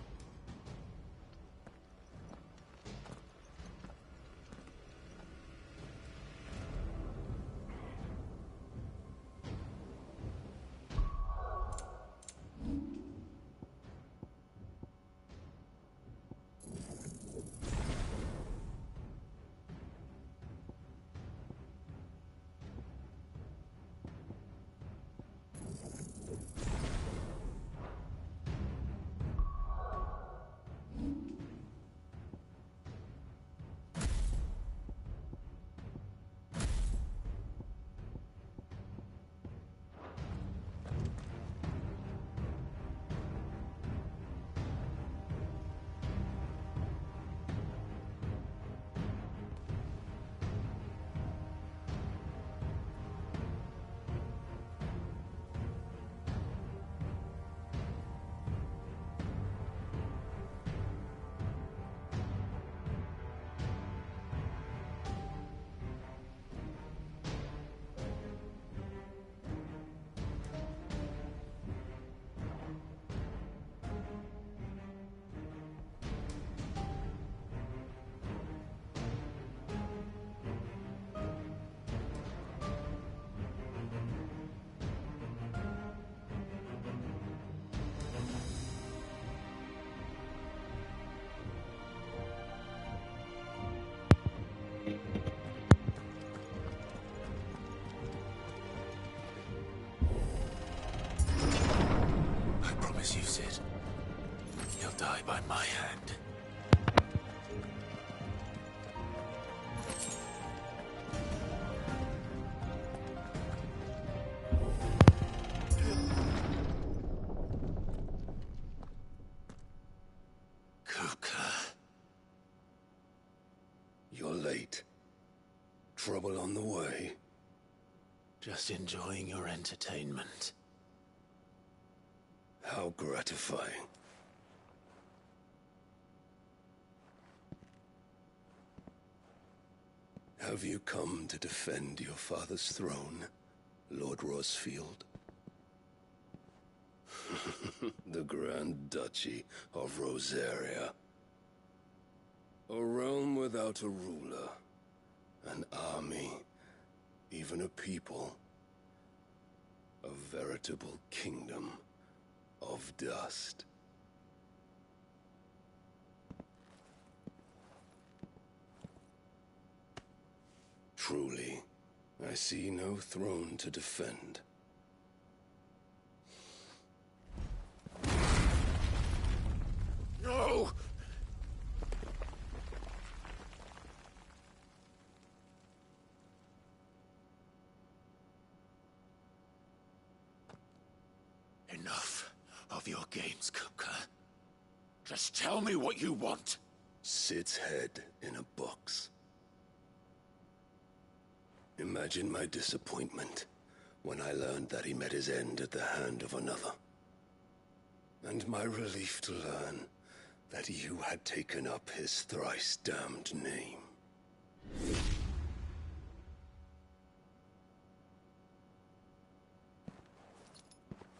You, Sid. He'll die by my hand. Kupka. You're late. Trouble on the way? Just enjoying your entertainment. How gratifying. Have you come to defend your father's throne, Lord Rosfield? The Grand Duchy of Rosaria. A realm without a ruler, an army, even a people. A veritable kingdom of dust. Truly, I see no throne to defend. No! Enough of your games, Kupka. Just tell me what you want. Sid's head in a box. Imagine my disappointment when I learned that he met his end at the hand of another. And my relief to learn that you had taken up his thrice-damned name.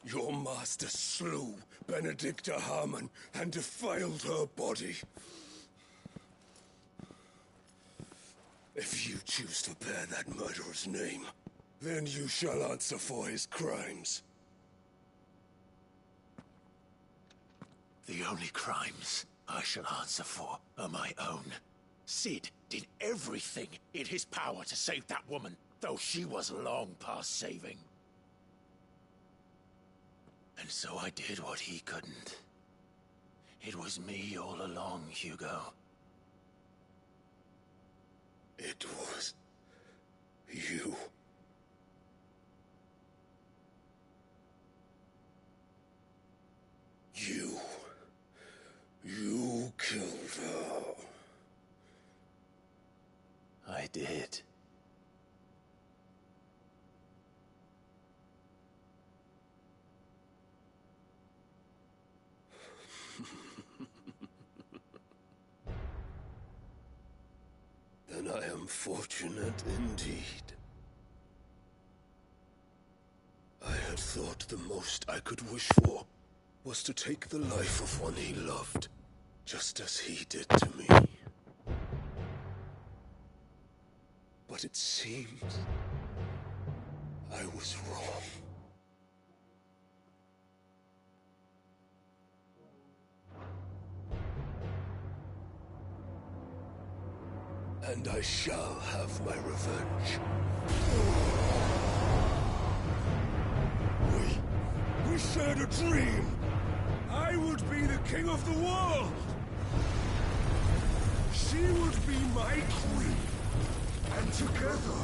Your master slew Benedicta Harmon and defiled her body. If you choose to bear that murderer's name, then you shall answer for his crimes. The only crimes I shall answer for are my own. Sid did everything in his power to save that woman, though she was long past saving. And so I did what he couldn't. It was me all along, Hugo. It was you. You killed her. I did. I am fortunate indeed. I had thought the most I could wish for was to take the life of one he loved, just as he did to me. But it seems I was wrong. And I shall have my revenge. We shared a dream. I would be the king of the world. She would be my queen. And together,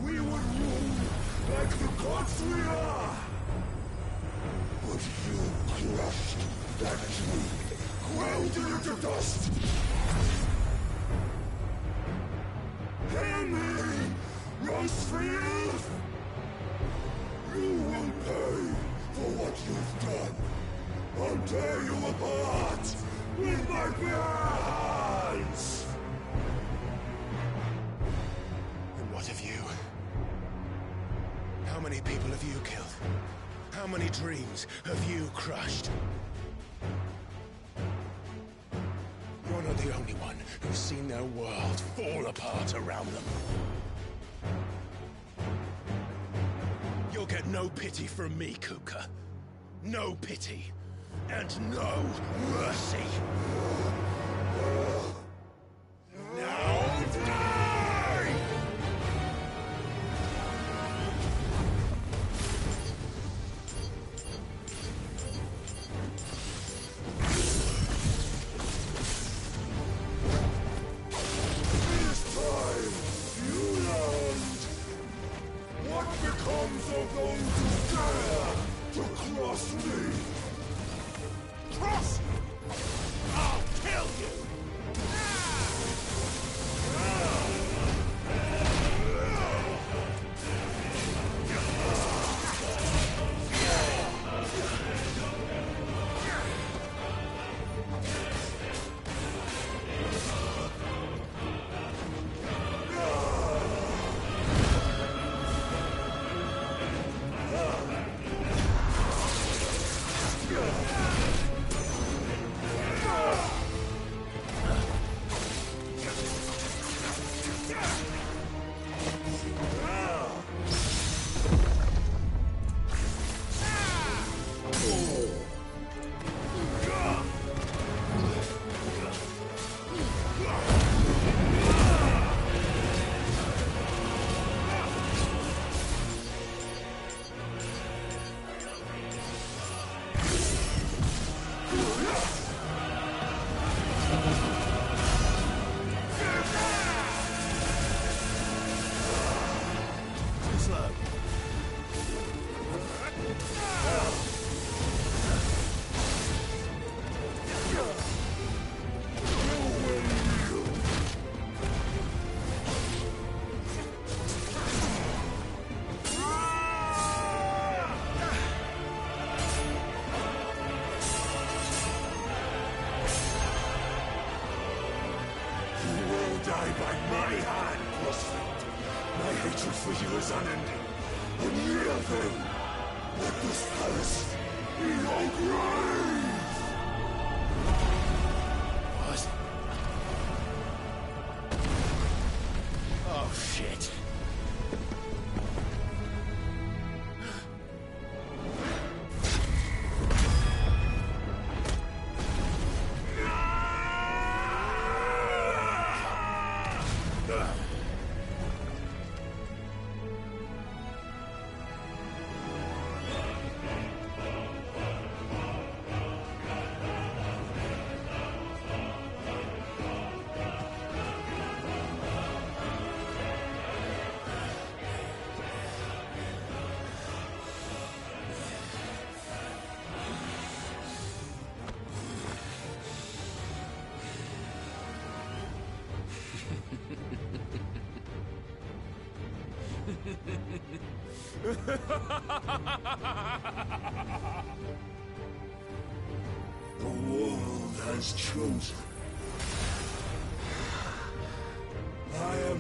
we would rule like the gods we are. But you crushed that dream, ground it into dust. Hear me, Rosefield! You will pay for what you've done. I'll tear you apart with my bare hands! And what of you? How many people have you killed? How many dreams have you crushed? You're not the only one who's seen their world fall apart around them. You'll get no pity from me, Kupka. No pity. And no mercy. Now die! This time, you learned what becomes of those who dare to cross me. Cross! I'll kill you! Die by my hand, Crossfield. My hatred for you is unending. And real thing. Let this palace be your grave! What? Oh, shit. The world has chosen. I am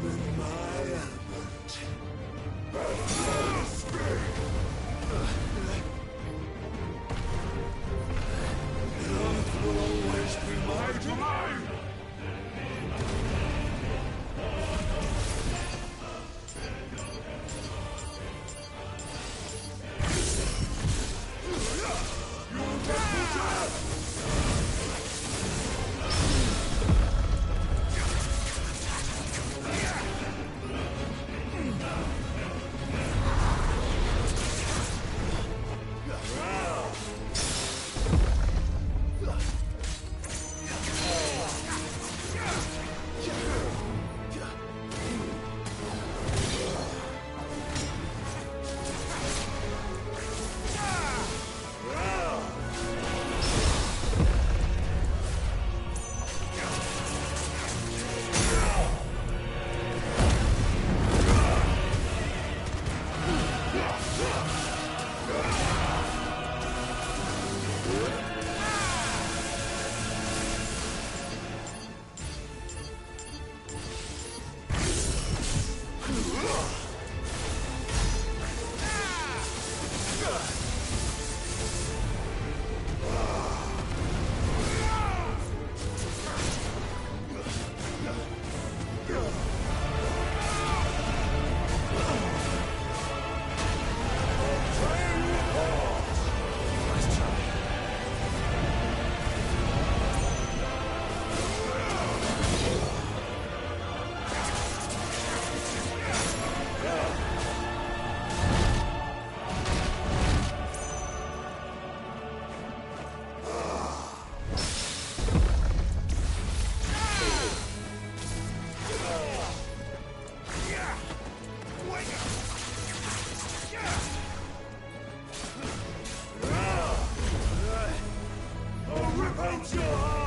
What's your heart?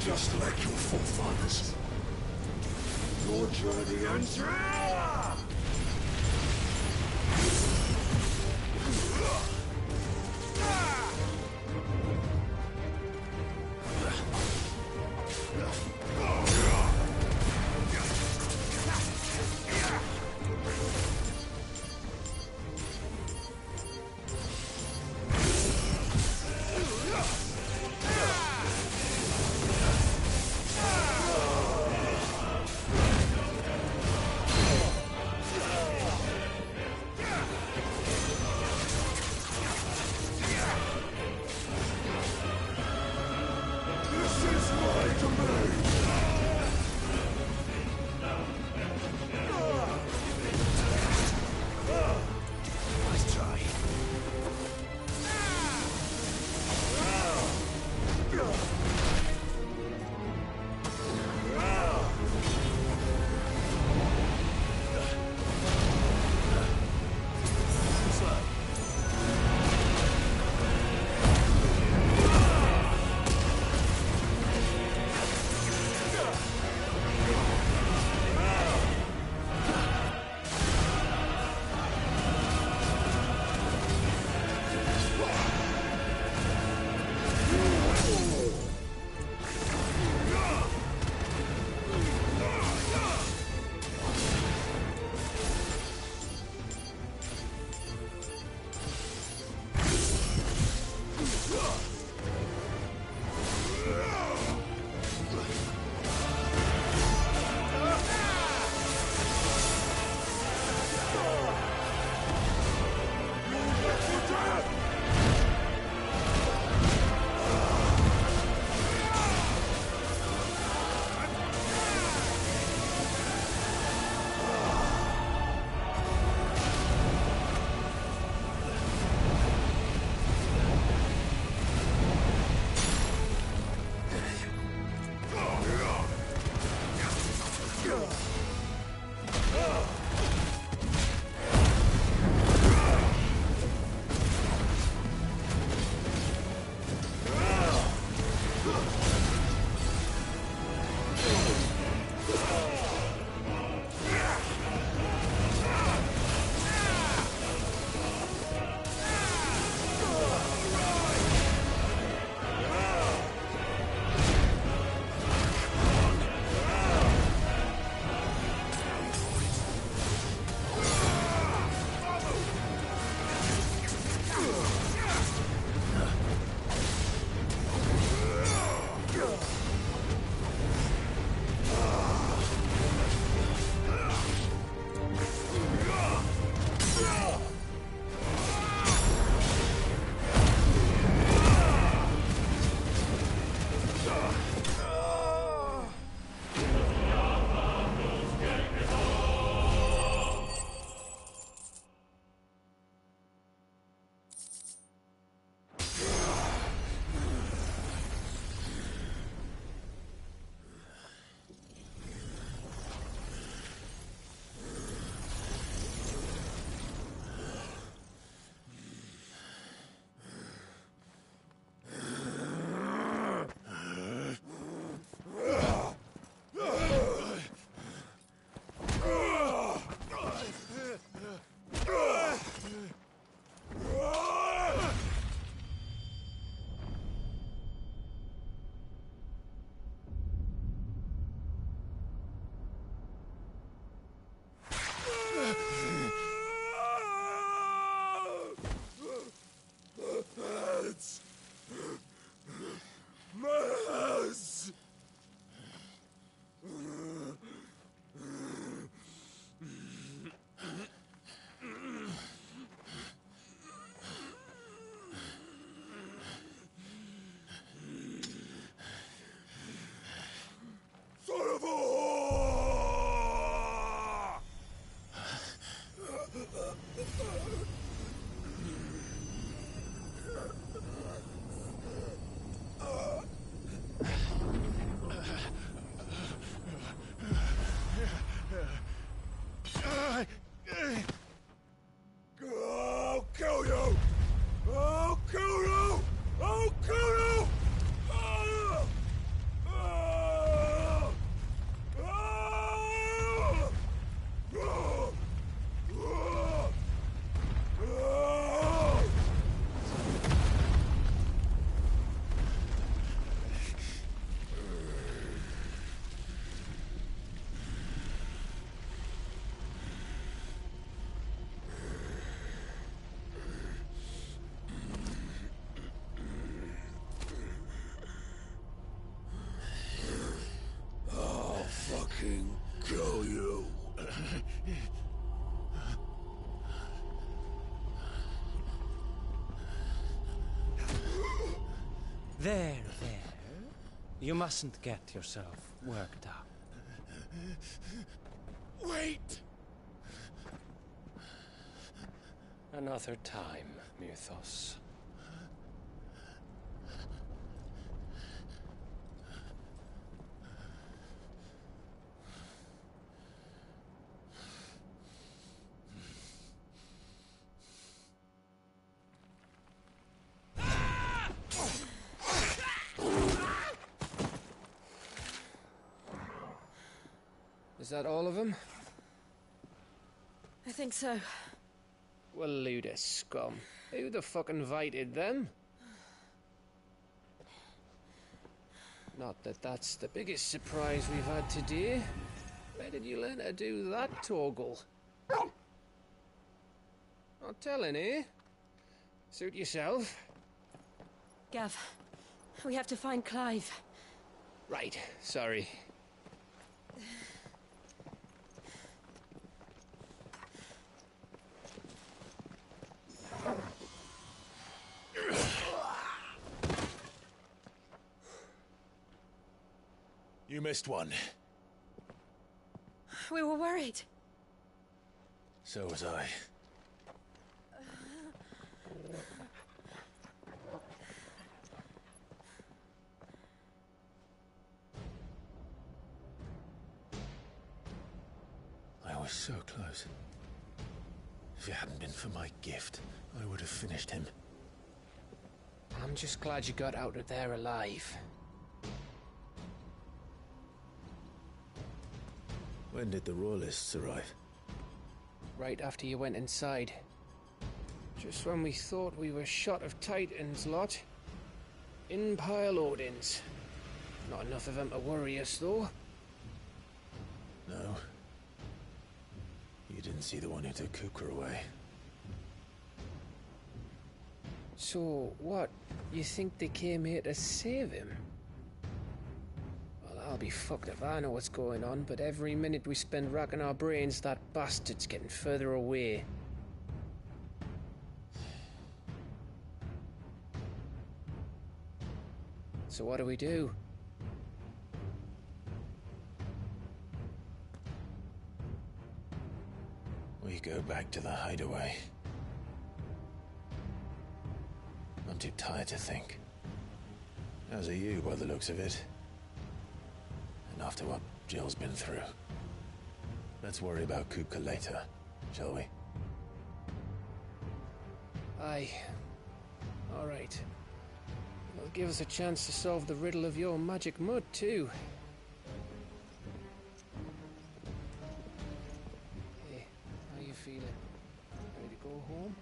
Just like your forefathers. Your journey ends here! fucking kill you. There. You mustn't get yourself worked up. Wait! Another time, Mythos. Is that all of them? I think so. Well, load of scum. Who the fuck invited them? Not that that's the biggest surprise we've had today. Where did you learn to do that, Torgal? Not telling, eh? Suit yourself. Gav, we have to find Clive. Right, sorry. You missed one. We were worried. So was I. I was so close. If it hadn't been for my gift, I would have finished him. I'm just glad you got out of there alive. When did the Royalists arrive? Right after you went inside. Just when we thought we were shot of Titans, lot. In pile Odins. Not enough of them to worry us, though. No. You didn't see the one who took Kupka away. So, what? You think they came here to save him? Well, I'll be fucked if I know what's going on, but every minute we spend racking our brains, that bastard's getting further away. So what do we do? We go back to the hideaway. I'm too tired to think. As are you, by the looks of it. And after what Jill's been through. Let's worry about Kupka later, shall we? Aye. All right. It'll give us a chance to solve the riddle of your magic mud, too. Hey, how you feeling? Ready to go home?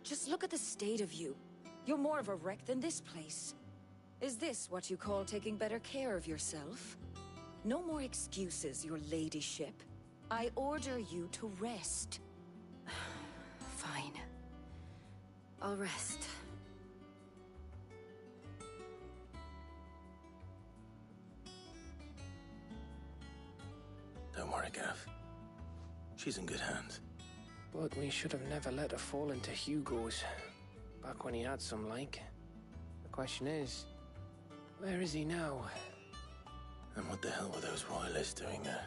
Just look at the state of you. You're more of a wreck than this place. Is this what you call taking better care of yourself? No more excuses, your ladyship. I order you to rest. Fine. I'll rest. Don't worry, Gav. She's in good hands. But we should have never let her fall into Hugo's. Back when he had some like. The question is, where is he now? And what the hell were those royalists doing there?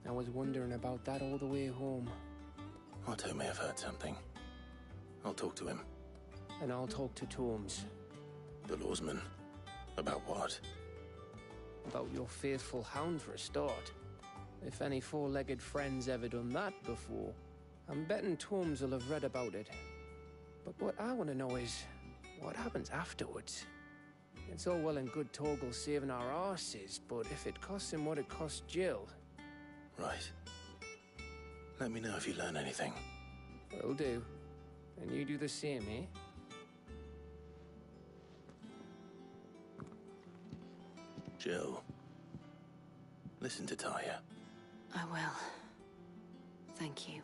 I was wondering about that all the way home. Otto may have heard something. I'll talk to him. And I'll talk to Tomes. The lawsman. About what? About your faithful hound for a start. If any four-legged friend's ever done that before, I'm betting Torms will have read about it. But what I want to know is, what happens afterwards? It's all well and good Torgal saving our arses, but if it costs him what it cost Jill... Right. Let me know if you learn anything. Will do. And you do the same, eh? Jill, listen to Taya. I will. Thank you.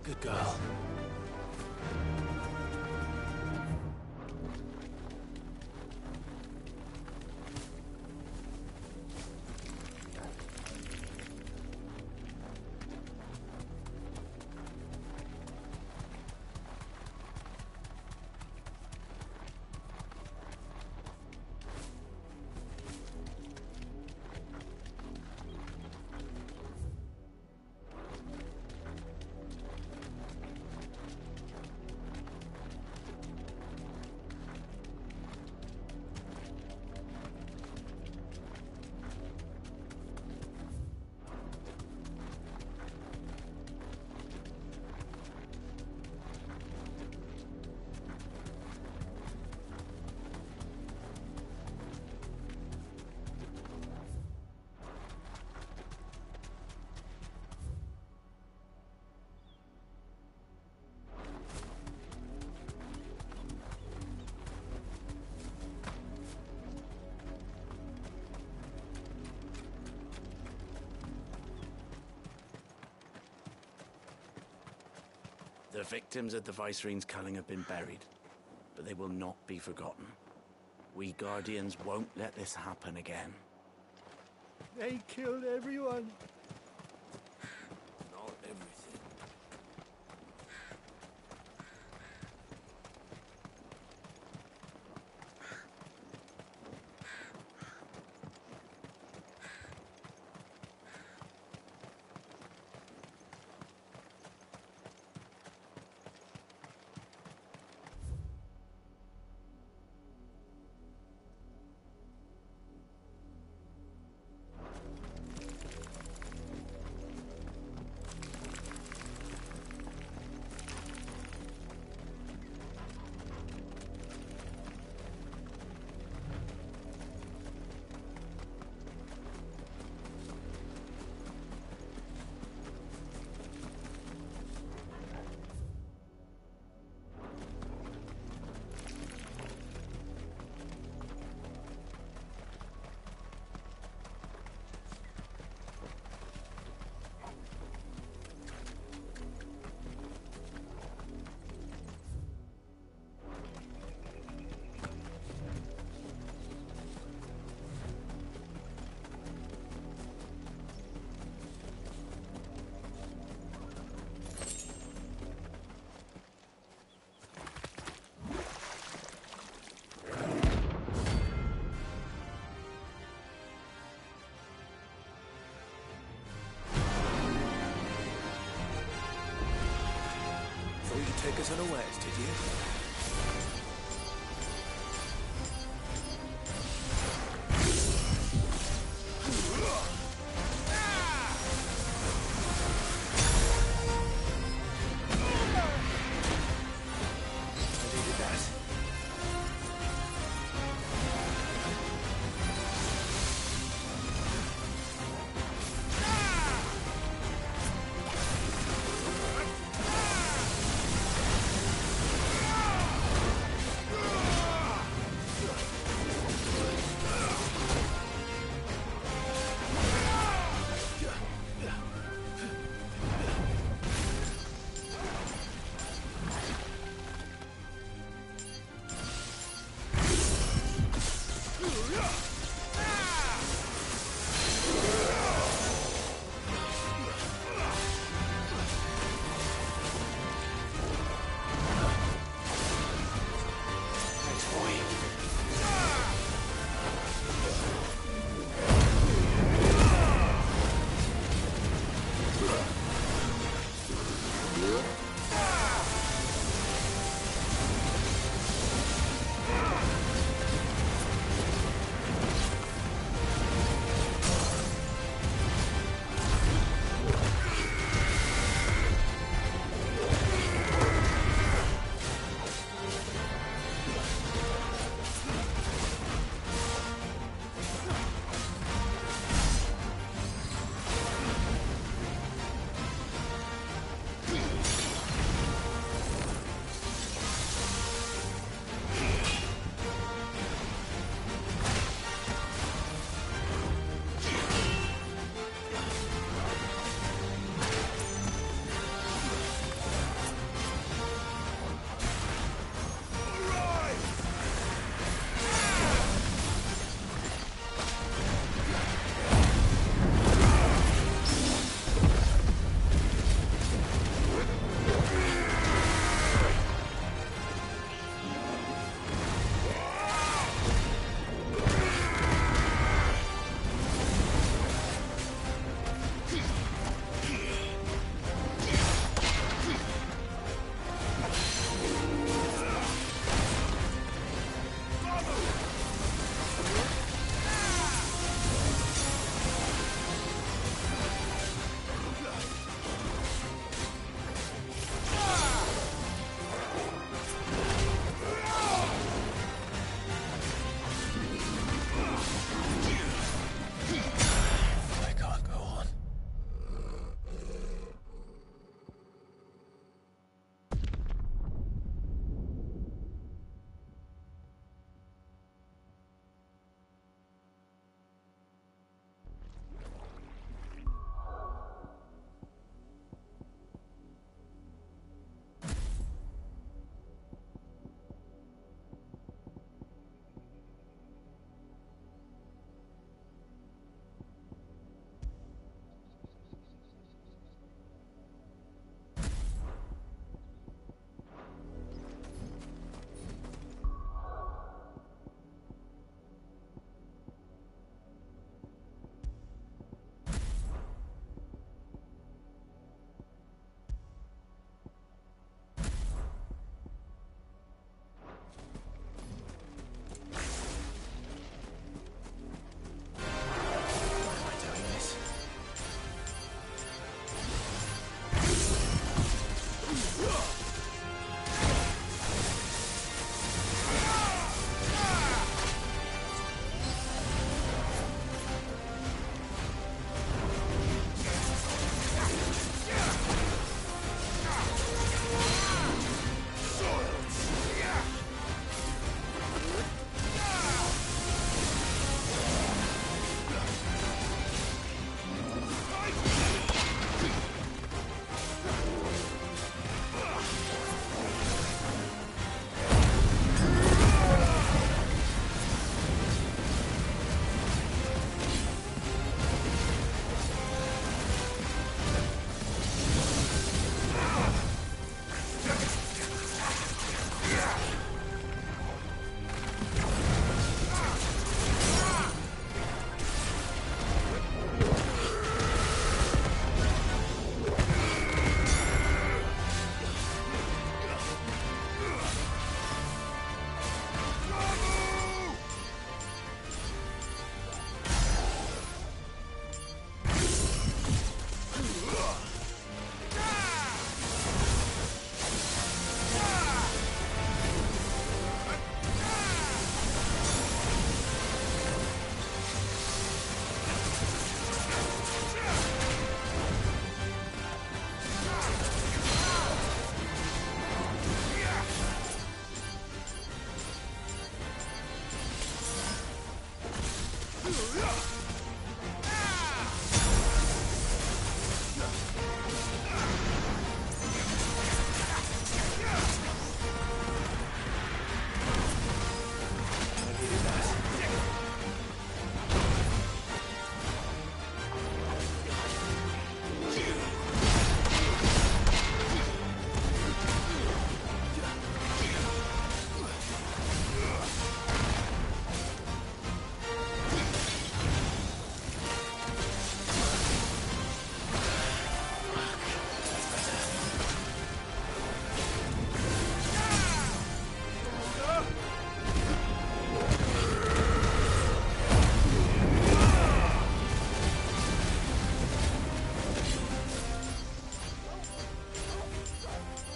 Good girl. The victims of the Viceroy's culling have been buried, but they will not be forgotten. We Guardians won't let this happen again. They killed everyone. Not everything. Thought you'd take us unawares, did you? Ah!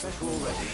Back already.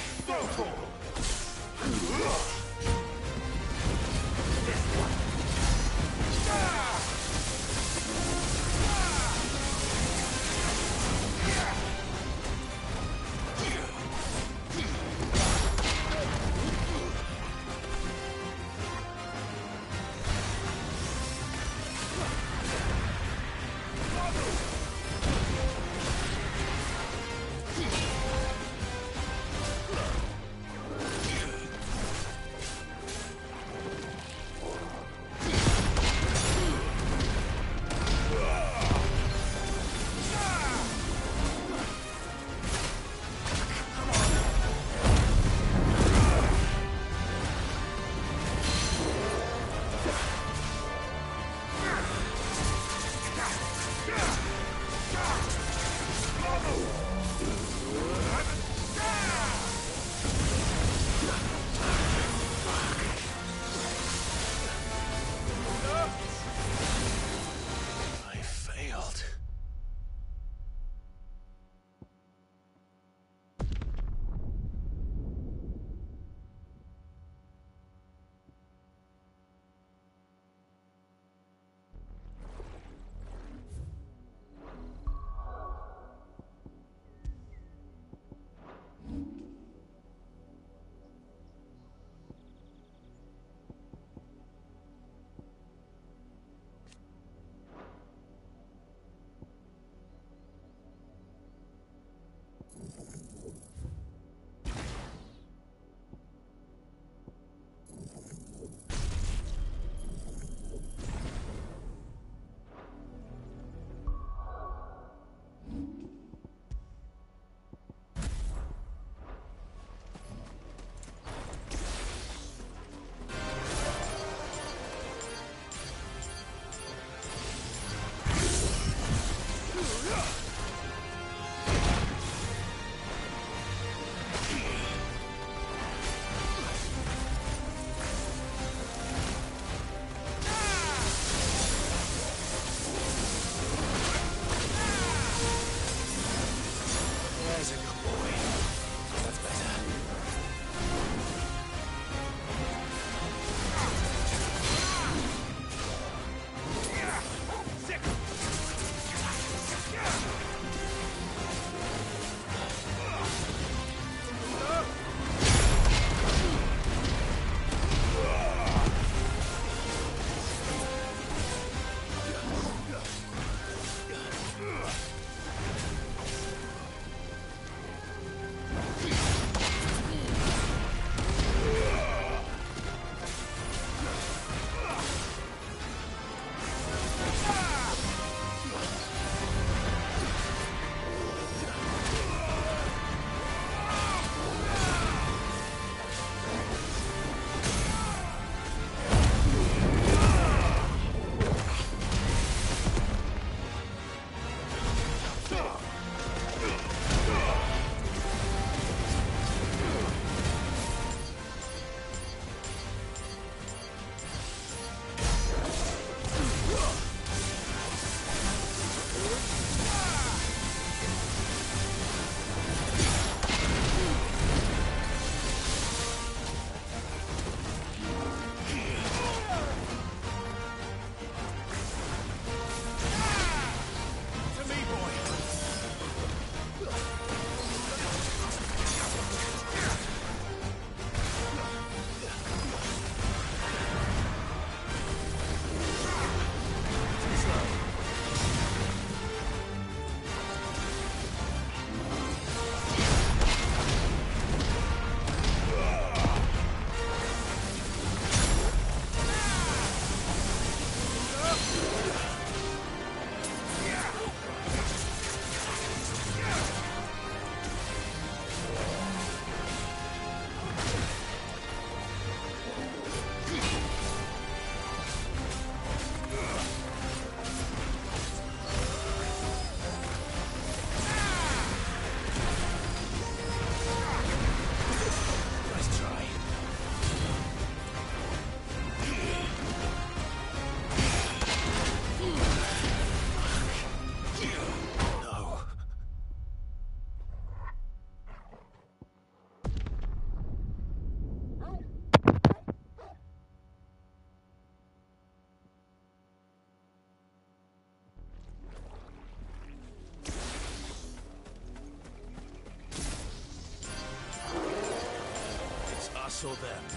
us or them?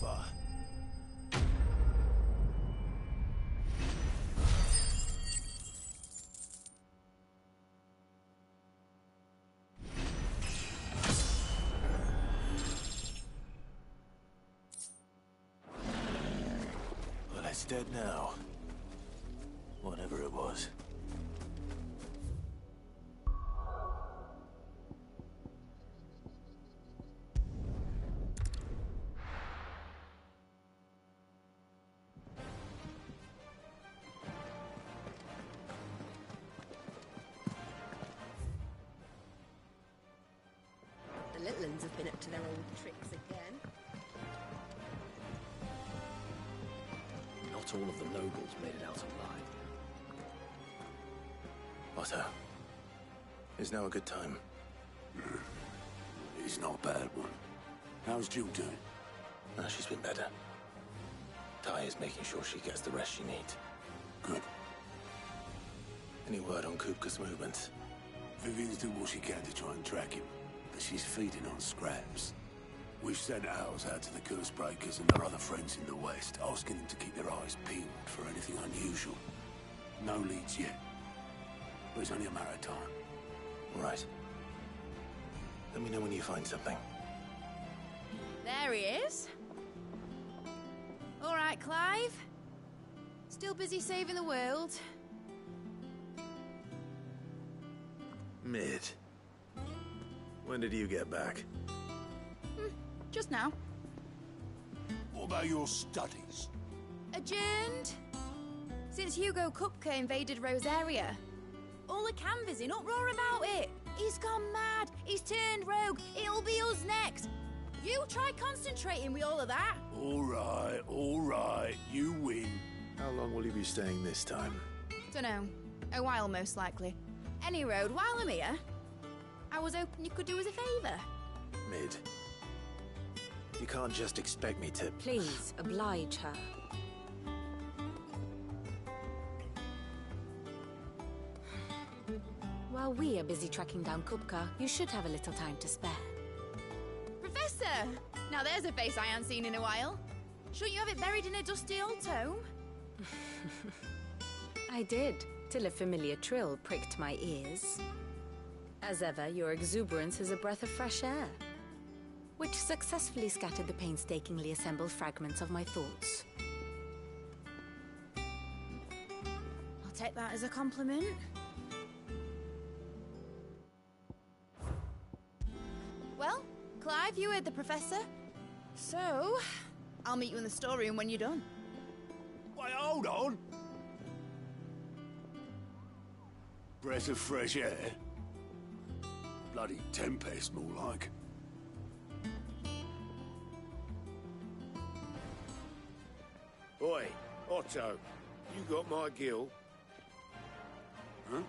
over. Well, it's dead now. Whatever it was. The little uns have been up to their old tricks again. Not all of the nobles made it out alive. Otto, is now a good time? It's not a bad one. How's Jill doing? She's been better. Ty is making sure she gets the rest she needs. Good. Any word on Kupka's movements? Vivian's doing what she can to try and track him, but she's feeding on scraps. We've sent ours out to the curse breakers and their other friends in the west, asking them to keep their eyes peeled for anything unusual. No leads yet, but it's only a matter of time. Right. Let me know when you find something. There he is. All right, Clive. Still busy saving the world. Mid. When did you get back? Just now. What about your studies? Adjourned. Since Hugo Kupka invaded Rosaria. All the canvass in uproar about it. He's gone mad. He's turned rogue. It'll be us next. You try concentrating with all of that. All right. You win. How long will you be staying this time? Dunno. A while, most likely. Any road, while I'm here, I was hoping you could do us a favour. Mid. You can't just expect me to... Please, oblige her. While we are busy tracking down Kupka, you should have a little time to spare. Professor! Now there's a face I haven't seen in a while. Shouldn't you have it buried in a dusty old tome? I did, till a familiar trill pricked my ears. As ever, your exuberance is a breath of fresh air, which successfully scattered the painstakingly assembled fragments of my thoughts. I'll take that as a compliment. Well, Clive, you heard the professor. So, I'll meet you in the storeroom when you're done. Wait, hold on. Breath of fresh air. Bloody tempest, more like. Oi, Otto, you got my gill? Huh?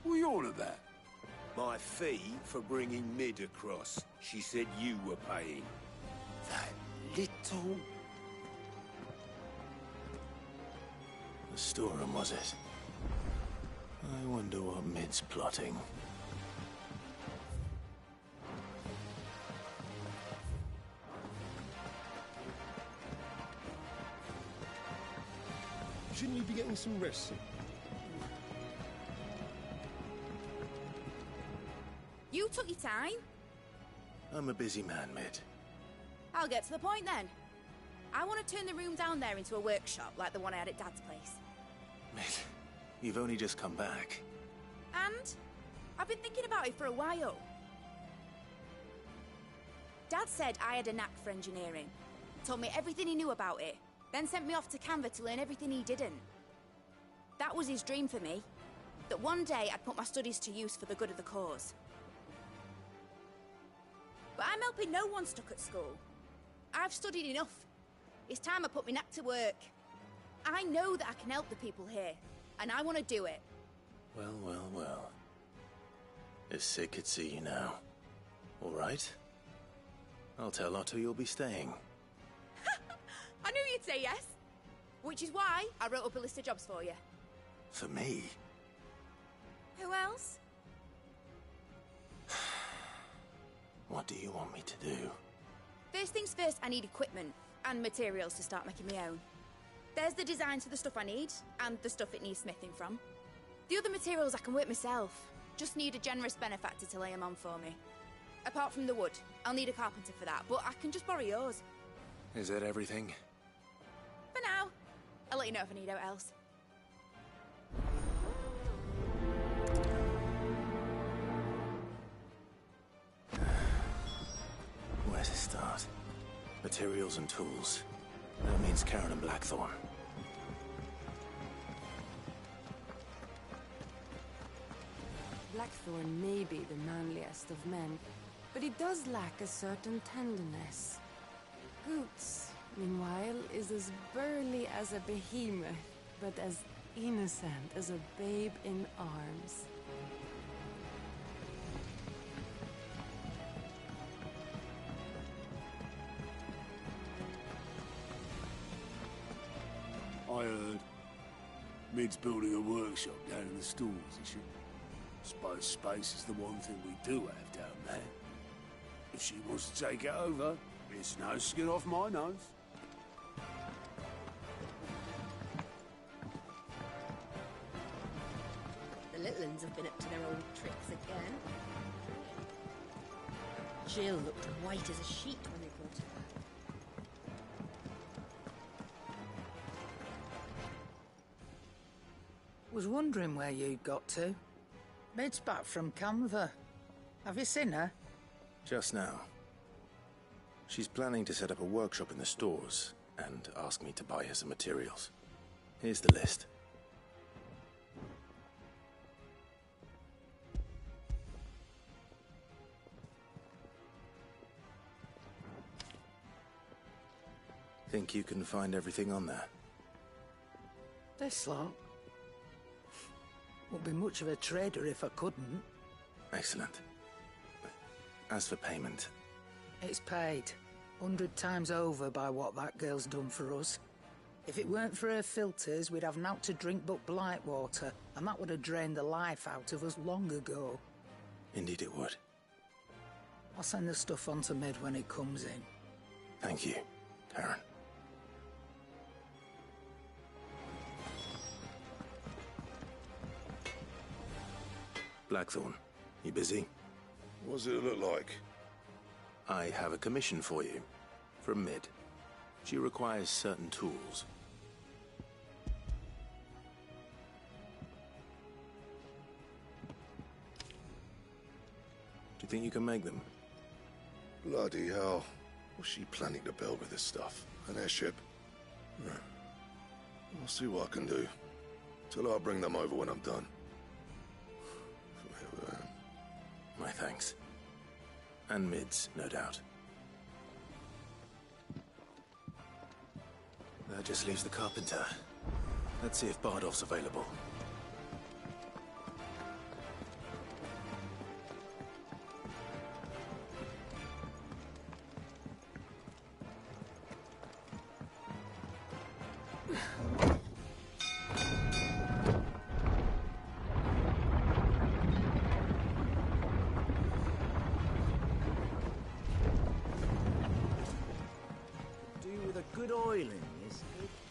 What are you on about? My fee for bringing Mid across. She said you were paying. That little... The storeroom, was it? I wonder what Mid's plotting. Shouldn't you be getting some rest soon? You took your time. I'm a busy man, Mid. I'll get to the point then. I want to turn the room down there into a workshop like the one I had at Dad's place. Mid, you've only just come back. And I've been thinking about it for a while. Dad said I had a knack for engineering. Told me everything he knew about it, then sent me off to Canva to learn everything he didn't. That was his dream for me. That one day I'd put my studies to use for the good of the cause. But I'm helping no one stuck at school. I've studied enough. It's time I put my knack to work. I know that I can help the people here, and I want to do it. Well. If Sid could see you now. All right. I'll tell Otto you'll be staying. I knew you'd say yes. Which is why I wrote up a list of jobs for you. For me? Who else? What do you want me to do? First things first, I need equipment. and materials to start making my own. There's the designs for the stuff I need, and the stuff it needs smithing from. The other materials I can work myself. Just need a generous benefactor to lay them on for me. Apart from the wood, I'll need a carpenter for that, but I can just borrow yours. Is that everything? For now. I'll let you know if I need out else. Where to start? Materials and tools. That means Karen and Blackthorn. Blackthorn may be the manliest of men, but he does lack a certain tenderness. Goots, meanwhile, is as burly as a behemoth, but as innocent as a babe in arms. I heard Mid's building a workshop down in the stores, is she? Suppose space is the one thing we do have down there. If she wants to take it over, it's no skin off my nose. The little uns have been up to their old tricks again. Jill looked white as a sheet when they brought her back. Was wondering where you'd got to. Mid's back from Canva. Have you seen her? Just now. She's planning to set up a workshop in the stores and ask me to buy her some materials. Here's the list. Think you can find everything on there? This lot. Wouldn't be much of a trader if I couldn't. Excellent. As for payment... It's paid. 100 times over by what that girl's done for us. If it weren't for her filters, we'd have naught to drink but blight water, and that would have drained the life out of us long ago. Indeed it would. I'll send the stuff on to Mid when it comes in. Thank you, Karen. Blackthorn, you busy? What does it look like? I have a commission for you. From Mid. She requires certain tools. Do you think you can make them? Bloody hell. What's she planning to build with this stuff? An airship? I'll see what I can do. Tell her I'll bring them over when I'm done. My thanks. And Mid's, no doubt. That just leaves the carpenter. Let's see if Bardolph's available.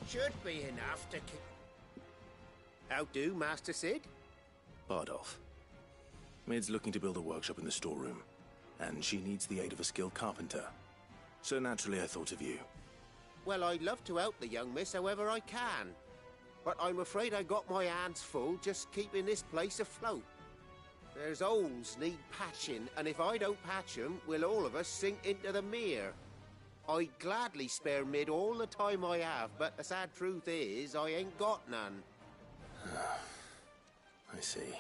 Should be enough to How do, Master Sid? Bardolph. Mid's looking to build a workshop in the storeroom, and she needs the aid of a skilled carpenter. So naturally I thought of you. Well, I'd love to help the young miss however I can. But I'm afraid I got my hands full just keeping this place afloat. There's holes need patching, and if I don't patch them, we'll all of us sink into the mere. I'd gladly spare Mid all the time I have, but the sad truth is, I ain't got none. I see.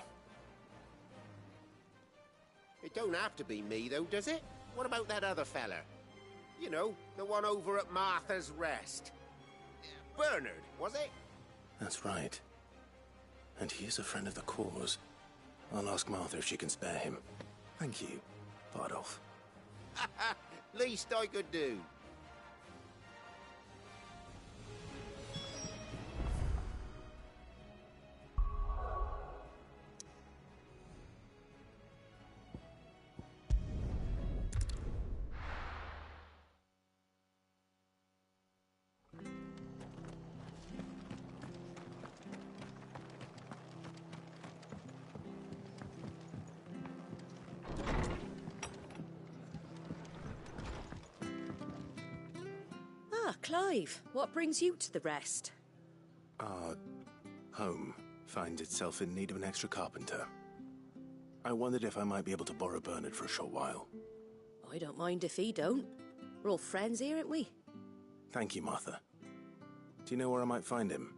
It don't have to be me, though, does it? What about that other fella? You know, the one over at Martha's Rest. Bernard, was it? That's right. And he is a friend of the cause. I'll ask Martha if she can spare him. Thank you, Bardolph. Least I could do. Ah, Clive, what brings you to the rest? Our home finds itself in need of an extra carpenter. I wondered if I might be able to borrow Bernard for a short while. I don't mind if he don't. We're all friends here, aren't we? Thank you, Martha. Do you know where I might find him?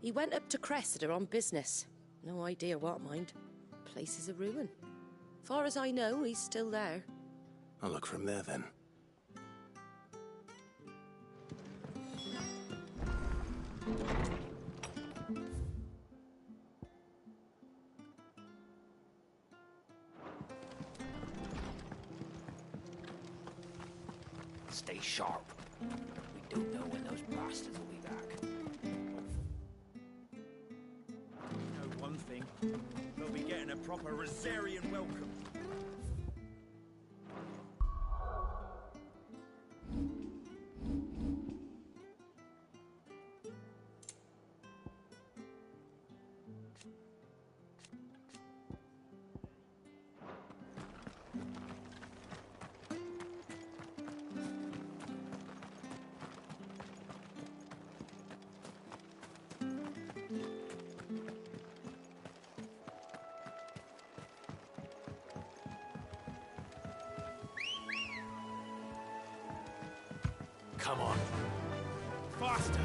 He went up to Cressida on business. No idea what, mind. Place is a ruin. Far as I know, he's still there. I'll look for him there, then. Stay sharp. We don't know when those bastards will be back. You know one thing, they'll be getting a proper Rosarian welcome. Come on. Faster!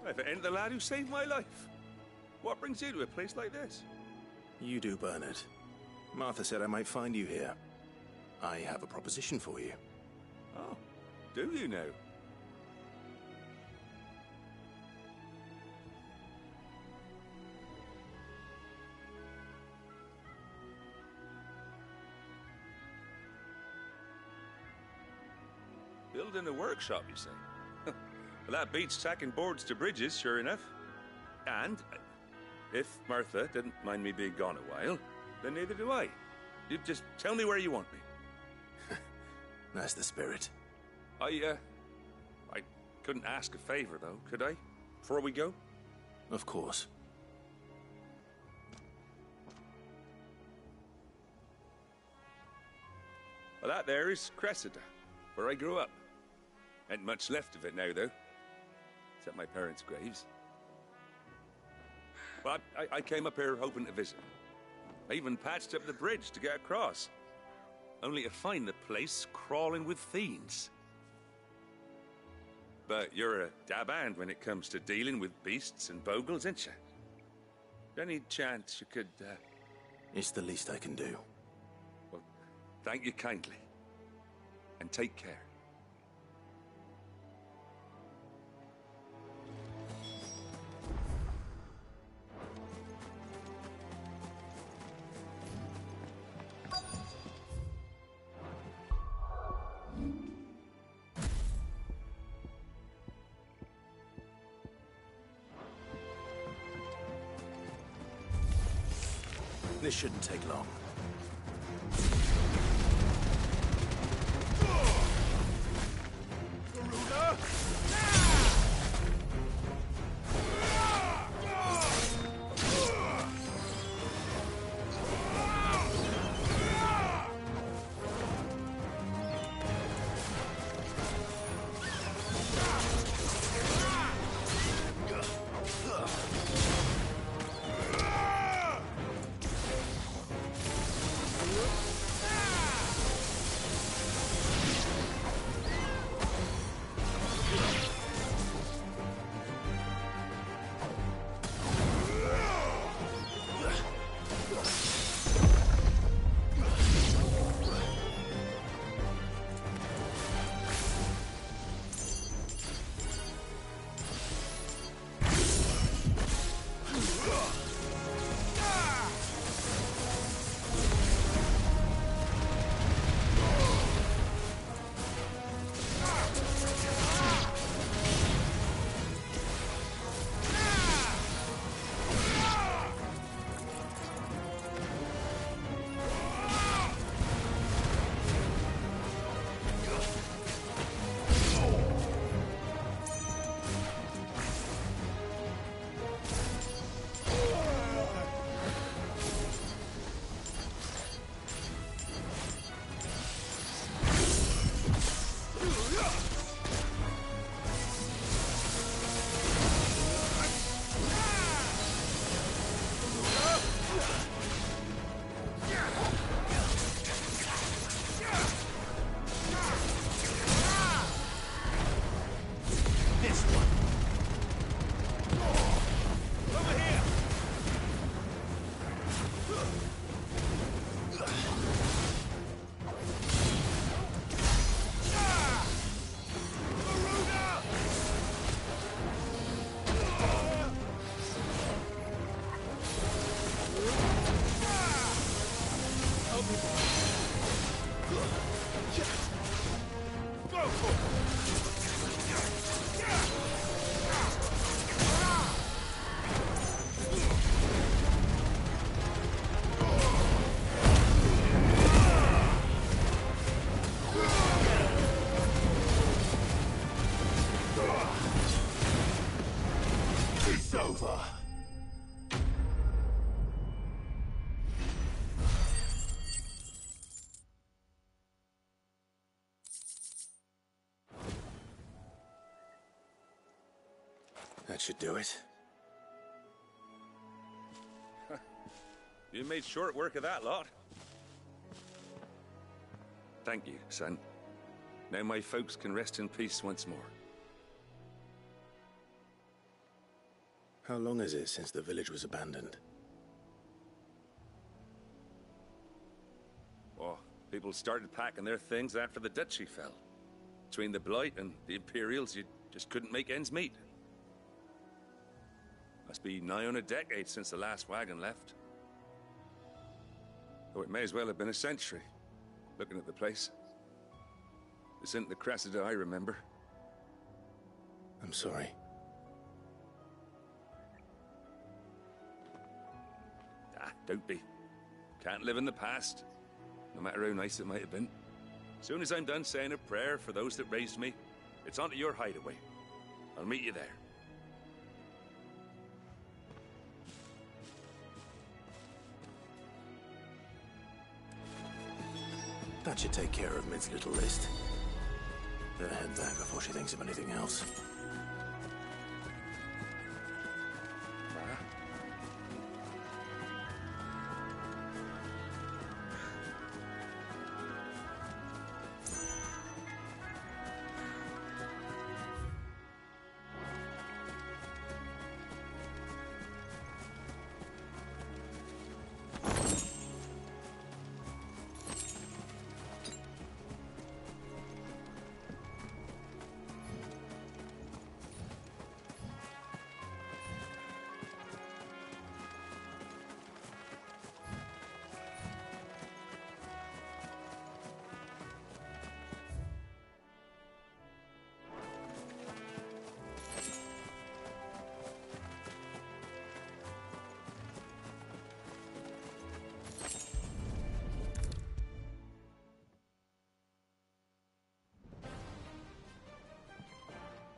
If it ain't the lad who saved my life. What brings you to a place like this? You do, Bernard. Martha said I might find you here. I have a proposition for you. Oh, do you now? Building a workshop, you say? Well, that beats tacking boards to bridges, sure enough. And if Martha didn't mind me being gone a while, then neither do I. You just tell me where you want me. That's the spirit. I couldn't ask a favor, though, could I? Before we go? Of course. Well, that there is Cressida, where I grew up. Ain't much left of it now, though. Except my parents' graves. But I came up here hoping to visit. I even patched up the bridge to get across. Only to find the place crawling with fiends. But you're a dab hand when it comes to dealing with beasts and bogles, ain't you? Any chance you could, It's the least I can do. Well, thank you kindly. And take care. This shouldn't take long. That should do it. You made short work of that lot. Thank you, son. Now my folks can rest in peace once more. How long is it since the village was abandoned? Oh, people started packing their things after the duchy fell. Between the Blight and the Imperials, you just couldn't make ends meet. Must be nigh on a decade since the last wagon left. Oh, it may as well have been a century, looking at the place. This isn't the Cressida I remember. I'm sorry. Ah, don't be. Can't live in the past, no matter how nice it might have been. Soon as I'm done saying a prayer for those that raised me, it's on to your hideaway. I'll meet you there. That should take care of Mid's little list. Better head back before she thinks of anything else.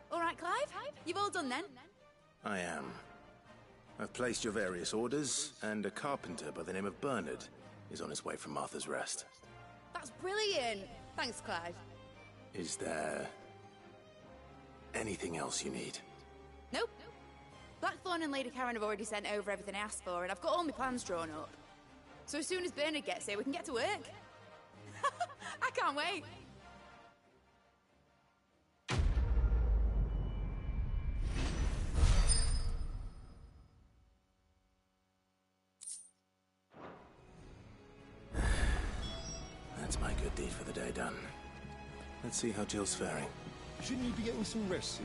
All right, Clive? You've all done then? I am. I've placed your various orders, and a carpenter by the name of Bernard is on his way from Martha's Rest. That's brilliant. Thanks, Clive. Is there anything else you need? Nope. Blackthorn and Lady Karen have already sent over everything I asked for, and I've got all my plans drawn up. So as soon as Bernard gets here, we can get to work. I can't wait. That's my good deed for the day done. Let's see how Jill's faring. Shouldn't you be getting some rest?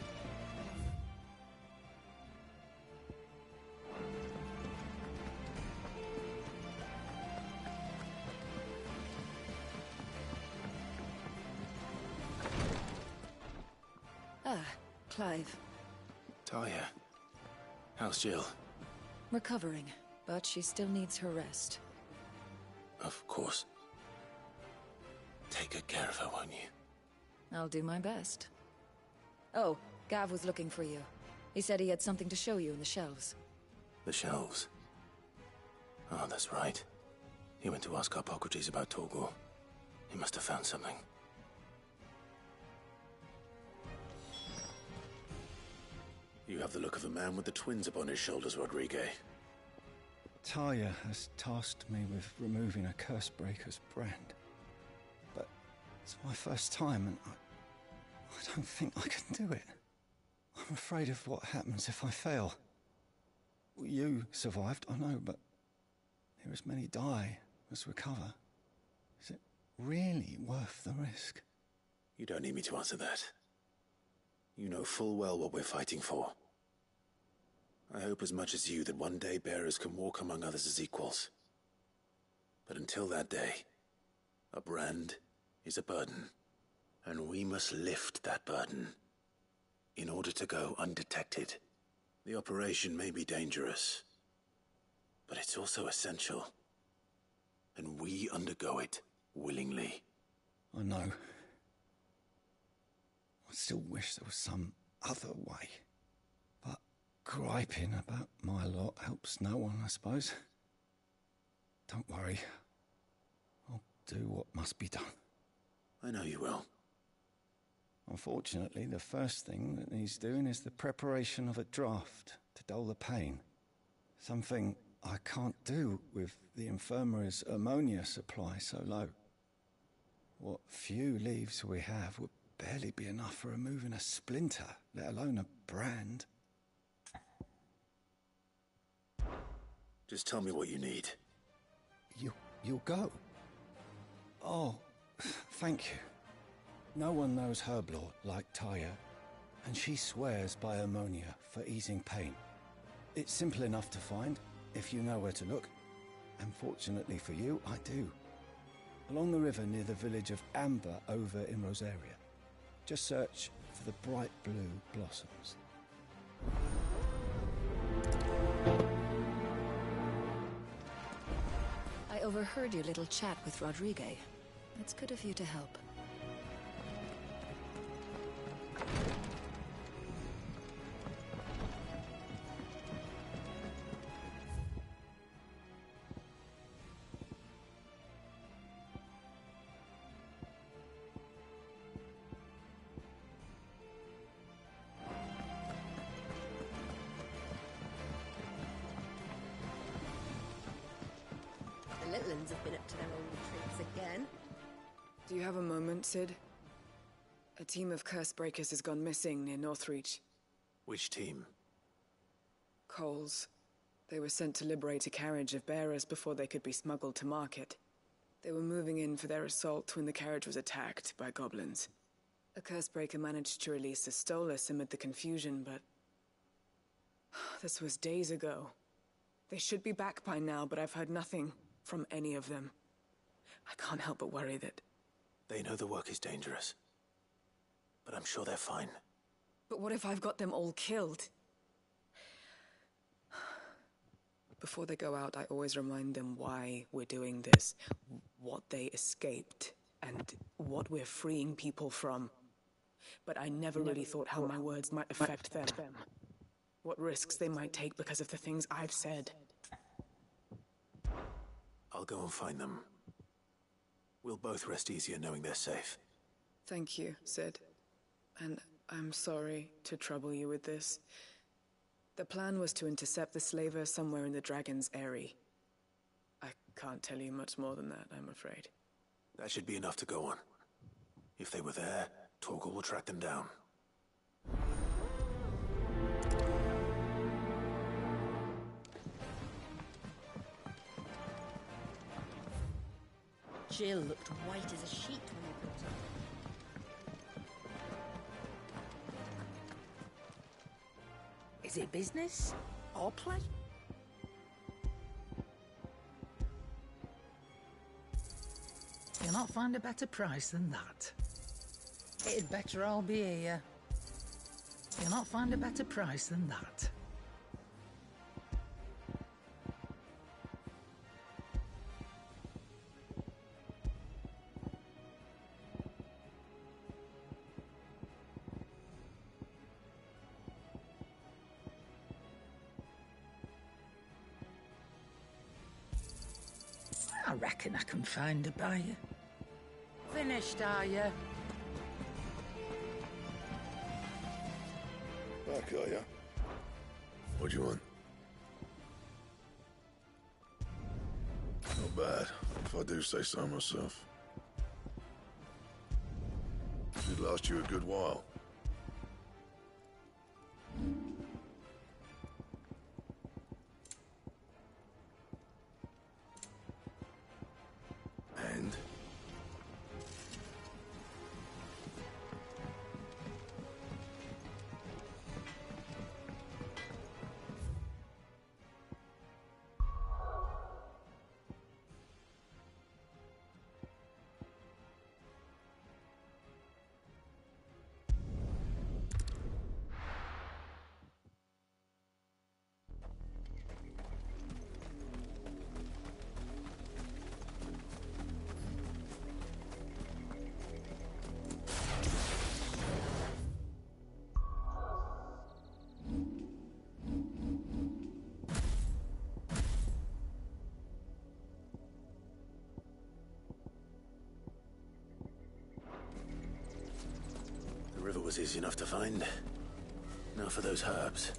Ah, Clive. Talia, how's Jill? Recovering, but she still needs her rest. Of course. Take good care of her, won't you? I'll do my best. Oh, Gav was looking for you. He said he had something to show you in the shelves. The shelves? Oh, that's right. He went to ask Hippocrates about Torgor. He must have found something. You have the look of a man with the twins upon his shoulders, Rodrigue. Talia has tasked me with removing a Cursebreaker's brand. But it's my first time, and I don't think I can do it. I'm afraid of what happens if I fail. You survived, I know, but here as many die as recover. Is it really worth the risk? You don't need me to answer that. You know full well what we're fighting for. I hope as much as you that one day bearers can walk among others as equals. But until that day, a brand is a burden, and we must lift that burden in order to go undetected. The operation may be dangerous, but it's also essential, and we undergo it willingly. I know. I still wish there was some other way. But griping about my lot helps no one, I suppose. Don't worry. I'll do what must be done. I know you will. Unfortunately, the first thing that needs doing is the preparation of a draft to dull the pain. Something I can't do with the infirmary's ammonia supply so low. What few leaves we have would barely be enough for removing a splinter, let alone a brand. Just tell me what you need. You'll go? Oh, thank you. No one knows Herblore like Taya, and she swears by ammonia for easing pain. It's simple enough to find, if you know where to look. And fortunately for you, I do. Along the river near the village of Amber over in Rosaria. Just search for the bright blue blossoms. I overheard your little chat with Rodrigue. It's good of you to help. The little uns have been up to their old tricks again. Do you have a moment, Sid? A team of curse breakers has gone missing near Northreach. Which team? Coles. They were sent to liberate a carriage of bearers before they could be smuggled to market. They were moving in for their assault when the carriage was attacked by goblins. A curse breaker managed to release a Stolas amid the confusion, but... this was days ago. They should be back by now, but I've heard nothing from any of them. I can't help but worry that... They know the work is dangerous. But I'm sure they're fine. But what if I've got them all killed? Before they go out, I always remind them why we're doing this, what they escaped, and what we're freeing people from. But I never really thought how my words might affect them. What risks they might take because of the things I've said. I'll go and find them. We'll both rest easier knowing they're safe. Thank you, Sid. And I'm sorry to trouble you with this. The plan was to intercept the slaver somewhere in the Dragon's Eyrie. I can't tell you much more than that, I'm afraid. That should be enough to go on. If they were there, Torgal will track them down. Jill looked white as a sheet when we brought her. Is it business or play? You'll not find a better price than that. It'd better all be here. You'll not find a better price than that. I reckon I can find a buyer. Finished, are you? Back, are ya? What do you want? Not bad, if I do say so myself. Should last you a good while. And? was easy enough to find. Now for those herbs.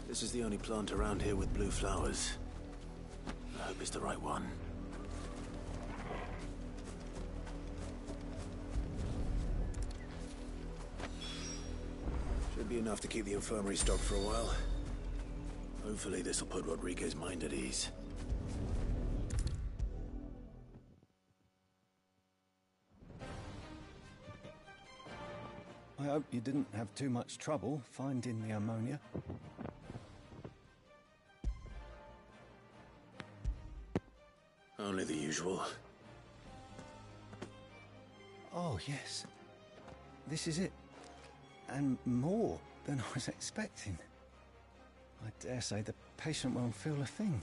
This is the only plant around here with blue flowers. I hope it's the right one. Should be enough to keep the infirmary stocked for a while. Hopefully this will put Rodriguez's mind at ease. I hope you didn't have too much trouble finding the ammonia. Only the usual. Oh, yes. This is it. And more than I was expecting. I dare say the patient won't feel a thing.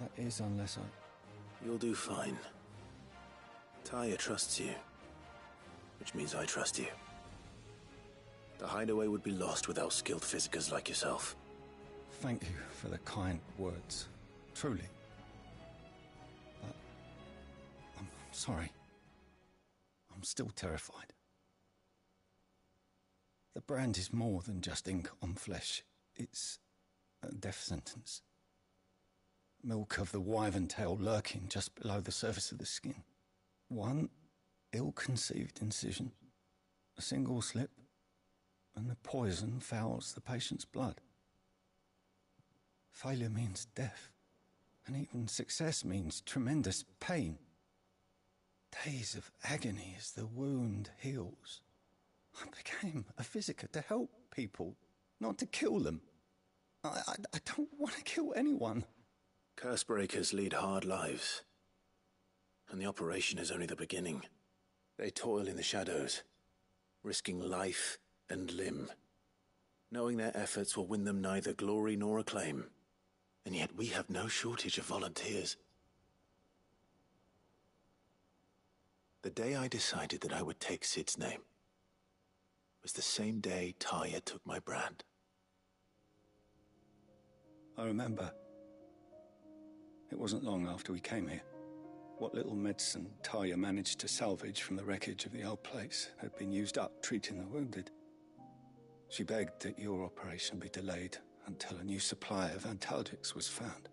That is, unless I... You'll do fine. Taya trusts you. Which means I trust you. The hideaway would be lost without skilled physicers like yourself. Thank you for the kind words. Truly. But... I'm sorry. I'm still terrified. The brand is more than just ink on flesh. It's a death sentence. Milk of the wyvern tail lurking just below the surface of the skin. One ill-conceived incision, a single slip, and the poison fouls the patient's blood. Failure means death, and even success means tremendous pain. Days of agony as the wound heals. I became a physiker to help people, not to kill them. I don't want to kill anyone. Cursebreakers lead hard lives, and the operation is only the beginning. They toil in the shadows, risking life and limb, knowing their efforts will win them neither glory nor acclaim. And yet we have no shortage of volunteers. The day I decided that I would take Sid's name was the same day Taya took my brand. I remember. It wasn't long after we came here. What little medicine Taya managed to salvage from the wreckage of the old place had been used up treating the wounded. She begged that your operation be delayed until a new supply of antalgics was found.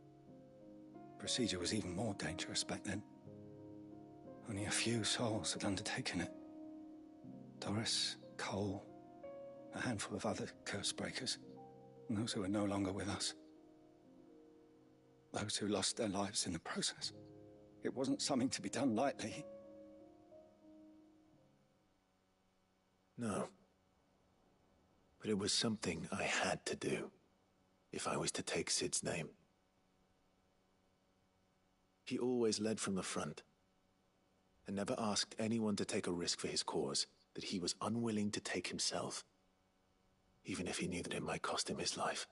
Procedure was even more dangerous back then. Only a few souls had undertaken it. Doris, Cole, a handful of other cursebreakers, and those who were no longer with us. Those who lost their lives in the process. It wasn't something to be done lightly. No. But it was something I had to do, if I was to take Sid's name. He always led from the front, and never asked anyone to take a risk for his cause that he was unwilling to take himself, even if he knew that it might cost him his life.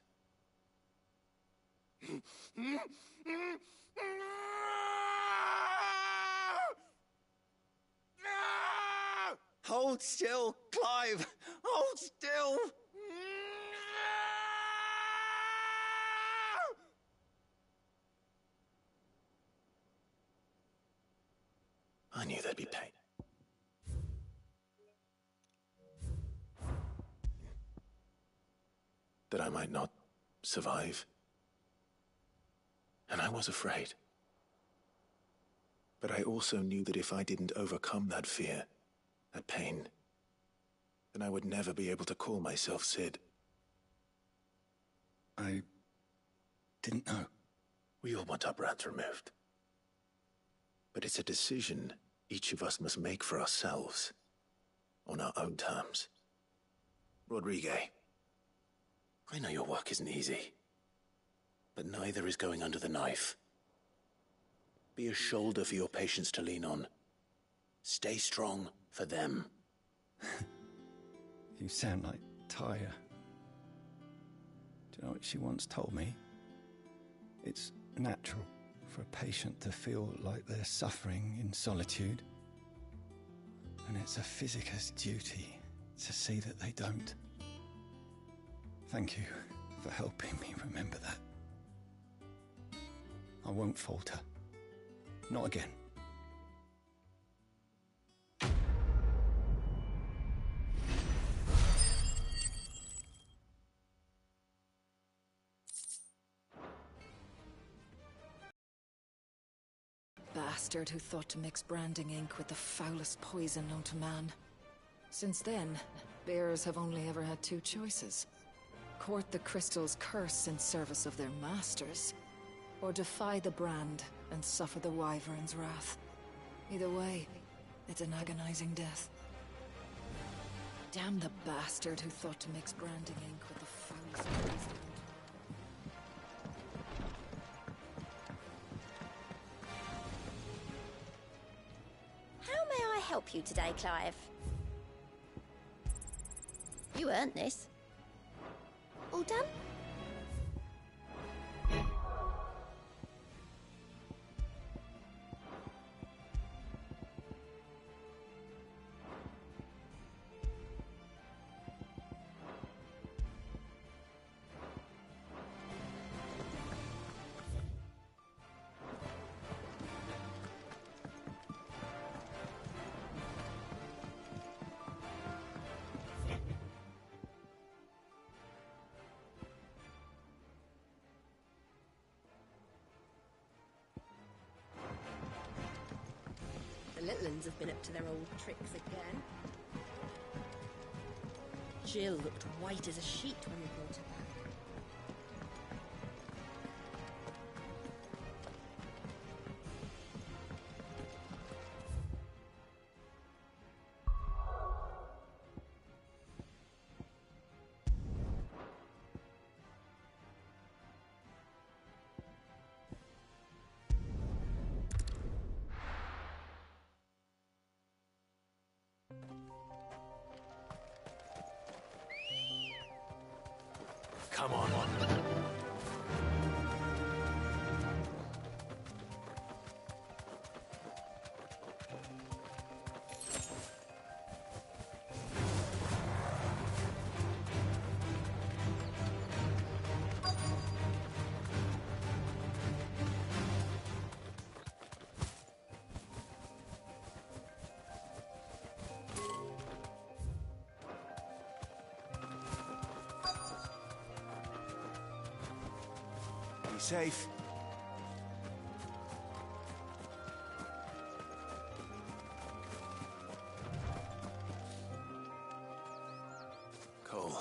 Hold still, Clive! Hold still! I knew there'd be pain. That I might not survive. And I was afraid. But I also knew that if I didn't overcome that fear, that pain, then I would never be able to call myself Sid. I didn't know. We all want our brands removed. But it's a decision each of us must make for ourselves, on our own terms. Rodrigue, I know your work isn't easy, but neither is going under the knife. Be a shoulder for your patients to lean on. Stay strong for them. You sound like Taya. Do you know what she once told me? It's natural for a patient to feel like they're suffering in solitude. And it's a physicist's duty to see that they don't. Thank you for helping me remember that. I won't falter. Not again. Bastard who thought to mix branding ink with the foulest poison known to man. Since then, bears have only ever had two choices. Court the crystal's curse in service of their masters, or defy the brand and suffer the wyvern's wrath. Either way, it's an agonizing death. Damn the bastard who thought to mix branding ink with the foulest poison. How may I help you today, Clive? You earned this. All done? The little uns have been up to their old tricks again. Jill looked white as a sheet when we brought her back. Come on. Be safe. Cole,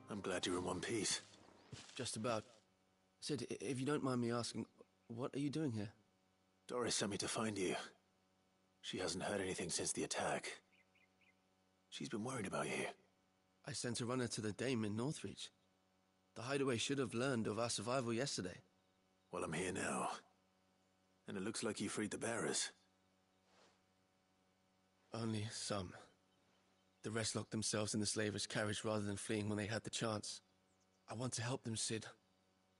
I'm glad you're in one piece. Just about. Sid, if you don't mind me asking, what are you doing here? Doris sent me to find you. She hasn't heard anything since the attack. She's been worried about you. I sent a runner to the Dame in Northreach. The hideaway should have learned of our survival yesterday. Well, I'm here now. And it looks like you freed the bearers. Only some. The rest locked themselves in the slavers' carriage rather than fleeing when they had the chance. I want to help them, Sid.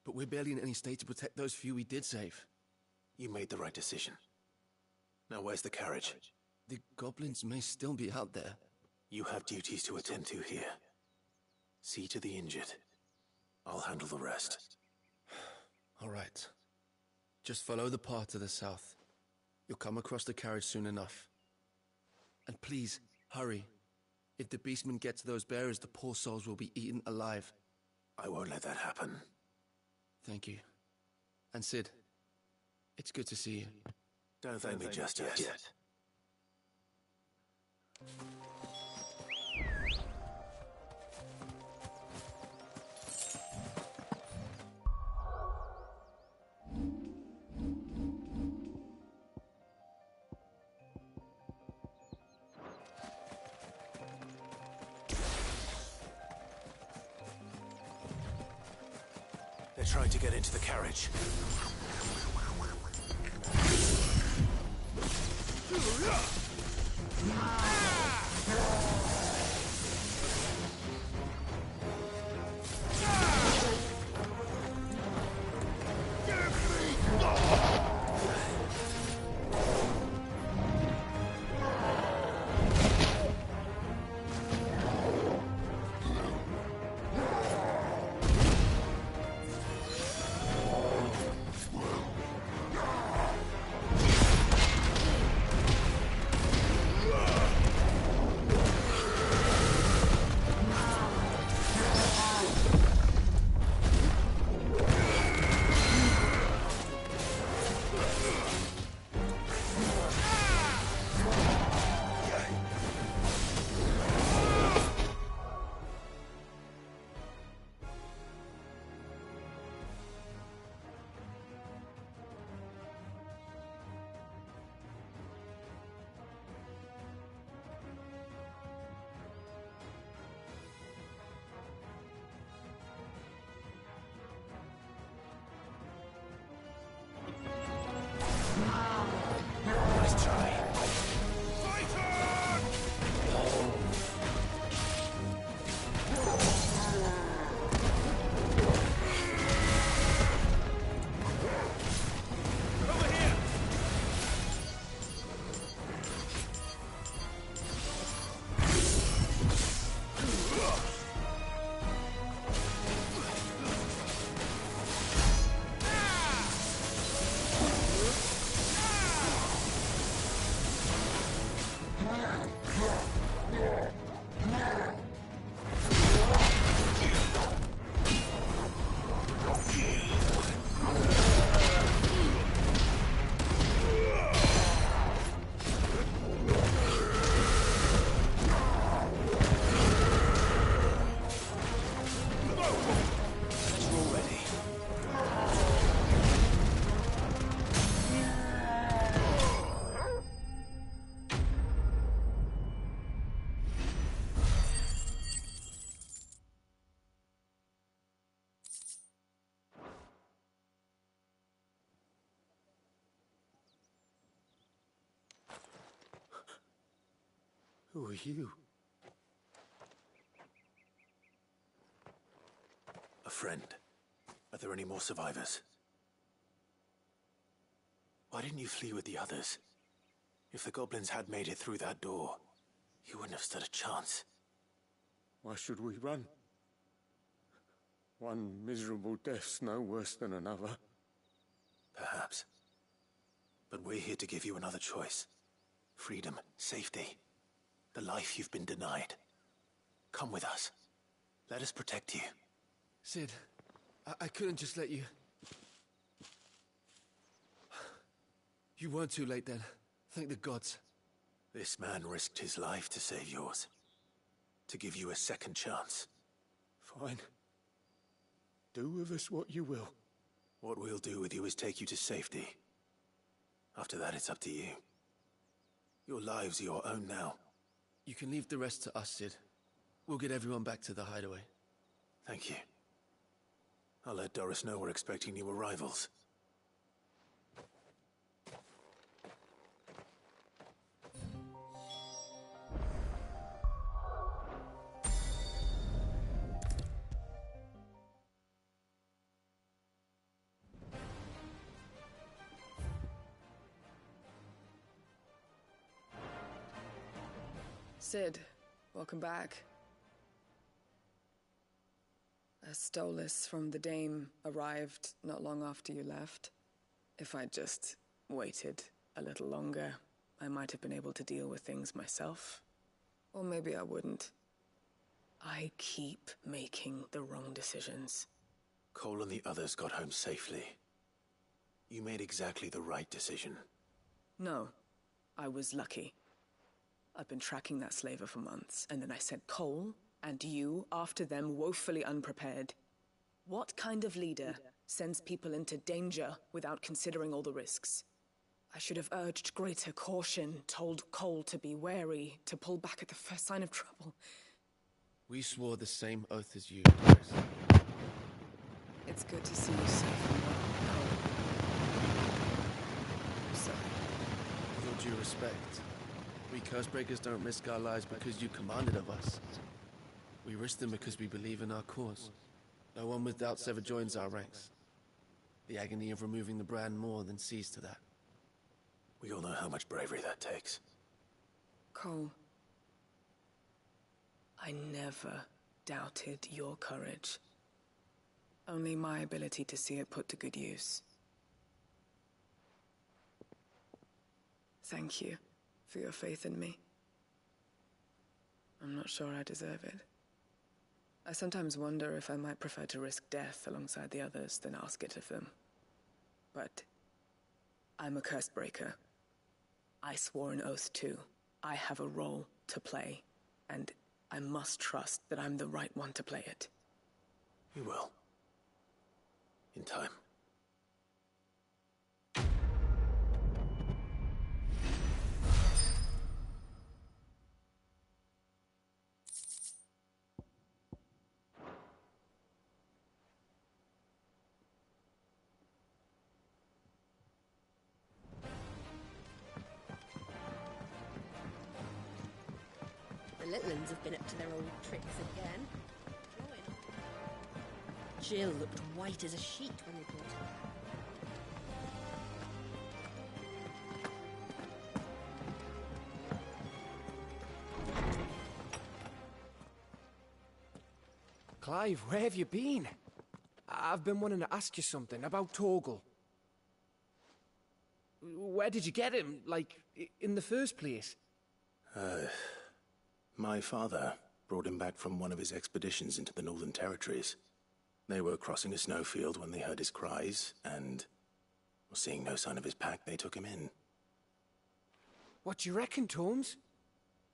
But we're barely in any state to protect those few we did save. You made the right decision. Now where's the carriage? The goblins may still be out there. You have duties to attend to here. See to the injured. I'll handle the rest. All right. Just follow the path to the south. You'll come across the carriage soon enough. And please, hurry. If the beastmen get to those bearers, the poor souls will be eaten alive. I won't let that happen. Thank you. And Sid, it's good to see you. Don't thank me just yet. They're trying to get into the carriage. Nice try. Who are you? A friend. Are there any more survivors? Why didn't you flee with the others? If the goblins had made it through that door, you wouldn't have stood a chance. Why should we run? One miserable death's no worse than another. Perhaps. But we're here to give you another choice. Freedom, safety. The life you've been denied. Come with us. Let us protect you. Sid, I couldn't just let you... You weren't too late then. Thank the gods. This man risked his life to save yours. To give you a second chance. Fine. Do with us what you will. What we'll do with you is take you to safety. After that, it's up to you. Your lives are your own now. You can leave the rest to us, Sid. We'll get everyone back to the hideaway. Thank you. I'll let Doris know we're expecting new arrivals. Sid, welcome back. A Stolas from the Dame arrived not long after you left. If I'd just waited a little longer, I might have been able to deal with things myself. Or maybe I wouldn't. I keep making the wrong decisions. Cole and the others got home safely. You made exactly the right decision. No, I was lucky. I've been tracking that slaver for months, and then I sent Cole and you after them woefully unprepared. What kind of leader sends people into danger without considering all the risks? I should have urged greater caution, told Cole to be wary, to pull back at the first sign of trouble. We swore the same oath as you, Doris. It's good to see you safe and well, Cole. So, With all due respect, we Cursebreakers don't risk our lives because you commanded of us. We risk them because we believe in our cause. No one with doubts ever joins our ranks. The agony of removing the brand more than sees to that. We all know how much bravery that takes. Cole, I never doubted your courage. Only my ability to see it put to good use. Thank you for your faith in me. I'm not sure I deserve it. I sometimes wonder if I might prefer to risk death alongside the others than ask it of them. But I'm a Cursebreaker. I swore an oath too. I have a role to play, and I must trust that I'm the right one to play it. You will. In time. The little uns have been up to their old tricks again. Jill looked white as a sheet when they brought her. Clive, where have you been? I've been wanting to ask you something about Torgal. Where did you get him, like, in the first place? My father brought him back from one of his expeditions into the Northern Territories. They were crossing a snowfield when they heard his cries, and seeing no sign of his pack, they took him in. What do you reckon, Torms?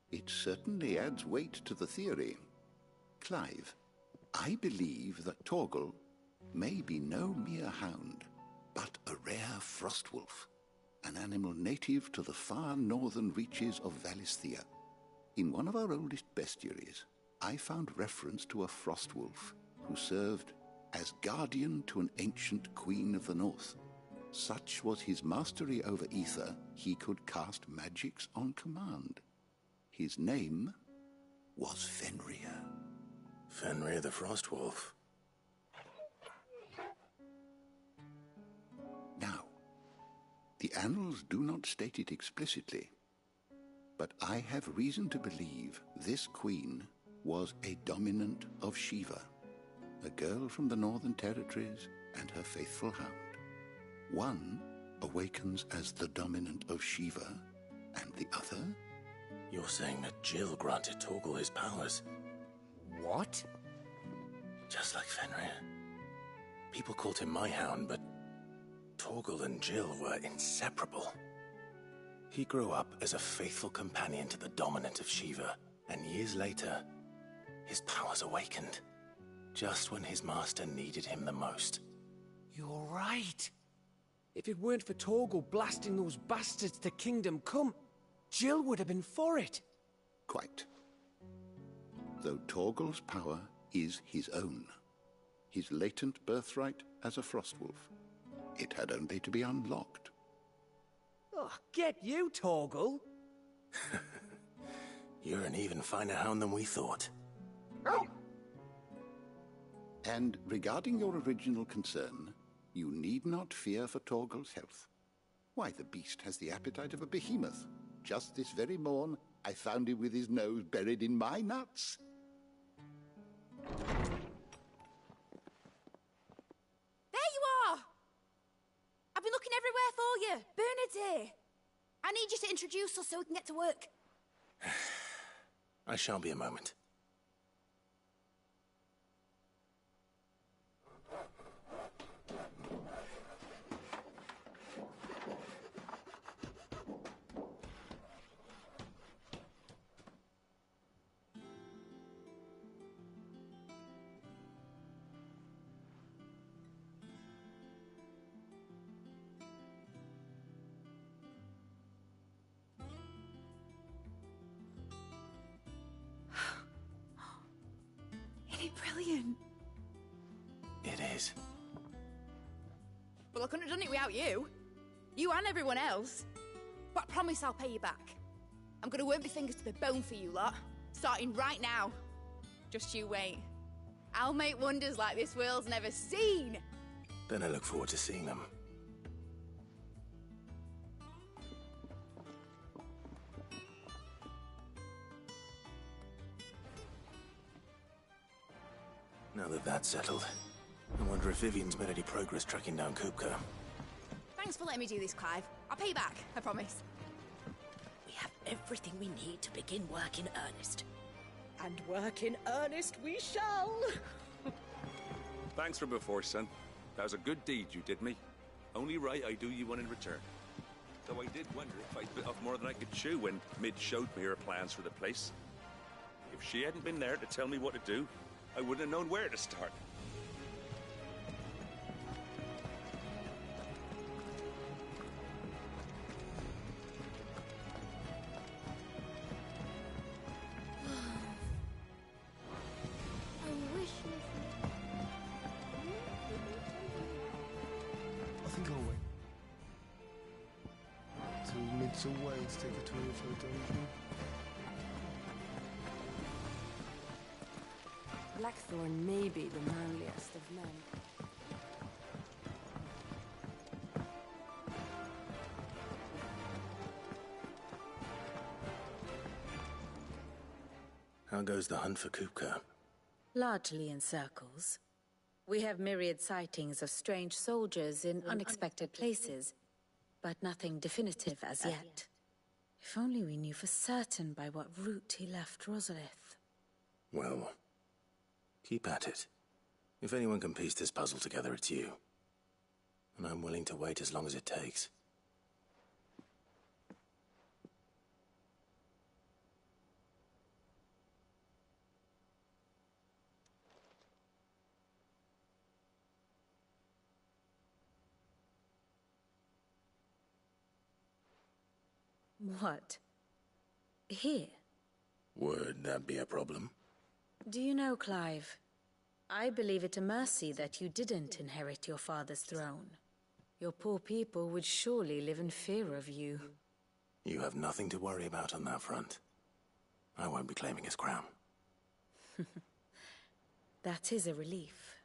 It certainly adds weight to the theory. Clive, I believe that Torgal may be no mere hound, but a rare frostwolf, an animal native to the far northern reaches of Valisthea. In one of our oldest bestiaries, I found reference to a frostwolf who served as guardian to an ancient queen of the north. Such was his mastery over ether, he could cast magics on command. His name was Fenrir. Fenrir the Frostwolf. Now, the annals do not state it explicitly, but I have reason to believe this queen was a dominant of Shiva, a girl from the Northern Territories and her faithful hound. One awakens as the dominant of Shiva, and the other? You're saying that Jill granted Torgal his powers? What? Just like Fenrir. People called him my hound, but Torgal and Jill were inseparable. He grew up as a faithful companion to the dominant of Shiva, and years later, his powers awakened, just when his master needed him the most. You're right. If it weren't for Torgal blasting those bastards to Kingdom Come, Jill would have been for it. Quite. Though Torgal's power is his own, his latent birthright as a frostwolf, it had only to be unlocked. Oh, get you, Torgal! You're an even finer hound than we thought. And regarding your original concern, you need not fear for Torgal's health. Why, the beast has the appetite of a behemoth. Just this very morn, I found him with his nose buried in my nuts. There you are! I've been looking everywhere for you. Bernard's here. I need you to introduce us so we can get to work. I shall be a moment. it brilliant? It is. Well, I couldn't have done it without you. You and everyone else. But I promise I'll pay you back. I'm gonna work my fingers to the bone for you lot. Starting right now. Just you wait. I'll make wonders like this world's never seen. Then I look forward to seeing them. Now that that's settled, I wonder if Vivian's made any progress tracking down Kupka. Thanks for letting me do this, Clive. I'll pay you back, I promise. We have everything we need to begin work in earnest. And work in earnest we shall! Thanks from before, son. That was a good deed you did me. Only right I do you one in return. Though I did wonder if I bit off more than I could chew when Mid showed me her plans for the place. If she hadn't been there to tell me what to do, I wouldn't have known where to start. I think I'll wait. Till Mid's away to take a tour of her dungeon. Blackthorn may be the manliest of men. How goes the hunt for Kupka? Largely in circles. We have myriad sightings of strange soldiers in unexpected places, but nothing definitive as yet. If only we knew for certain by what route he left Rosalith. Well, keep at it. If anyone can piece this puzzle together, it's you. And I'm willing to wait as long as it takes. What? Here? Would that be a problem? Do you know, Clive, I believe it a mercy that you didn't inherit your father's throne. Your poor people would surely live in fear of you. You have nothing to worry about on that front. I won't be claiming his crown. That is a relief.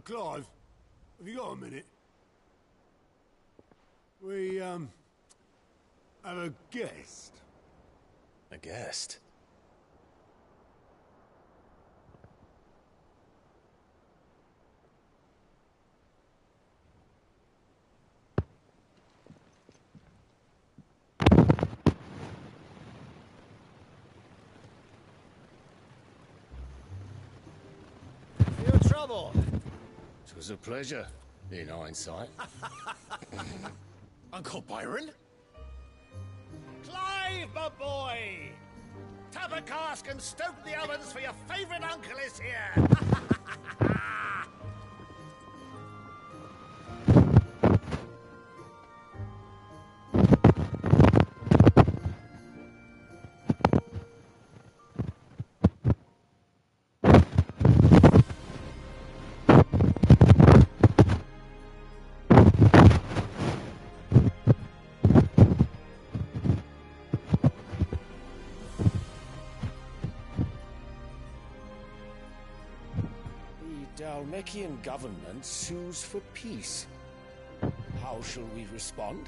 Clive, have you got a minute? We, have a guest. A guest? Your trouble. It was a pleasure, in hindsight. Uncle Byron? Clive, my boy! Tap a cask and stoke the ovens, for your favourite uncle is here! Dalmekian government sues for peace. How shall we respond?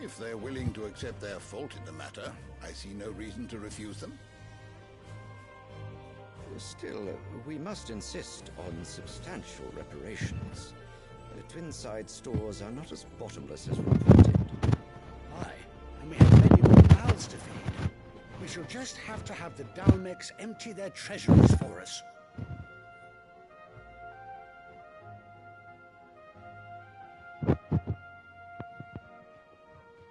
If they're willing to accept their fault in the matter, I see no reason to refuse them. Still, we must insist on substantial reparations. The Twinside stores are not as bottomless as reported. Aye, and we have many more mouths to feed. We shall just have to have the Dalmecs empty their treasuries for us.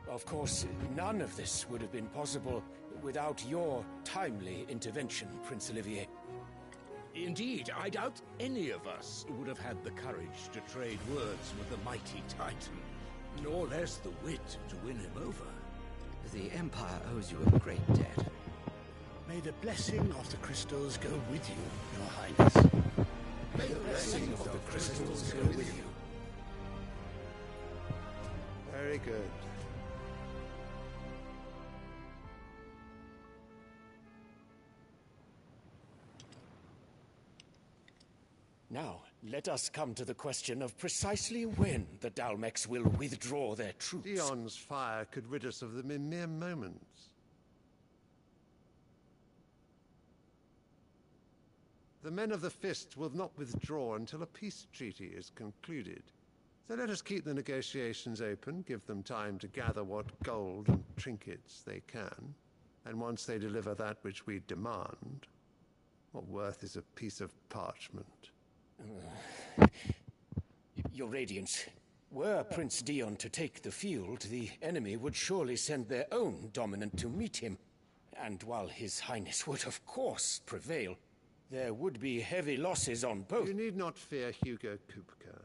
Of course, none of this would have been possible without your timely intervention, Prince Olivier. Indeed, I doubt any of us would have had the courage to trade words with the mighty Titan, nor less the wit to win him over. The Empire owes you a great debt. May May the blessing of the crystals go with you, Your Highness. May the blessing of the crystals go with you. Very good. Now, let us come to the question of precisely when the Dalmex will withdraw their troops. Dion's fire could rid us of them in mere moments. The men of the Fist will not withdraw until a peace treaty is concluded. So let us keep the negotiations open, give them time to gather what gold and trinkets they can, and once they deliver that which we demand, what worth is a piece of parchment? Your Radiance, were Prince Dion to take the field, the enemy would surely send their own dominant to meet him. And while His Highness would of course prevail, there would be heavy losses on both. You need not fear Hugo Kupka.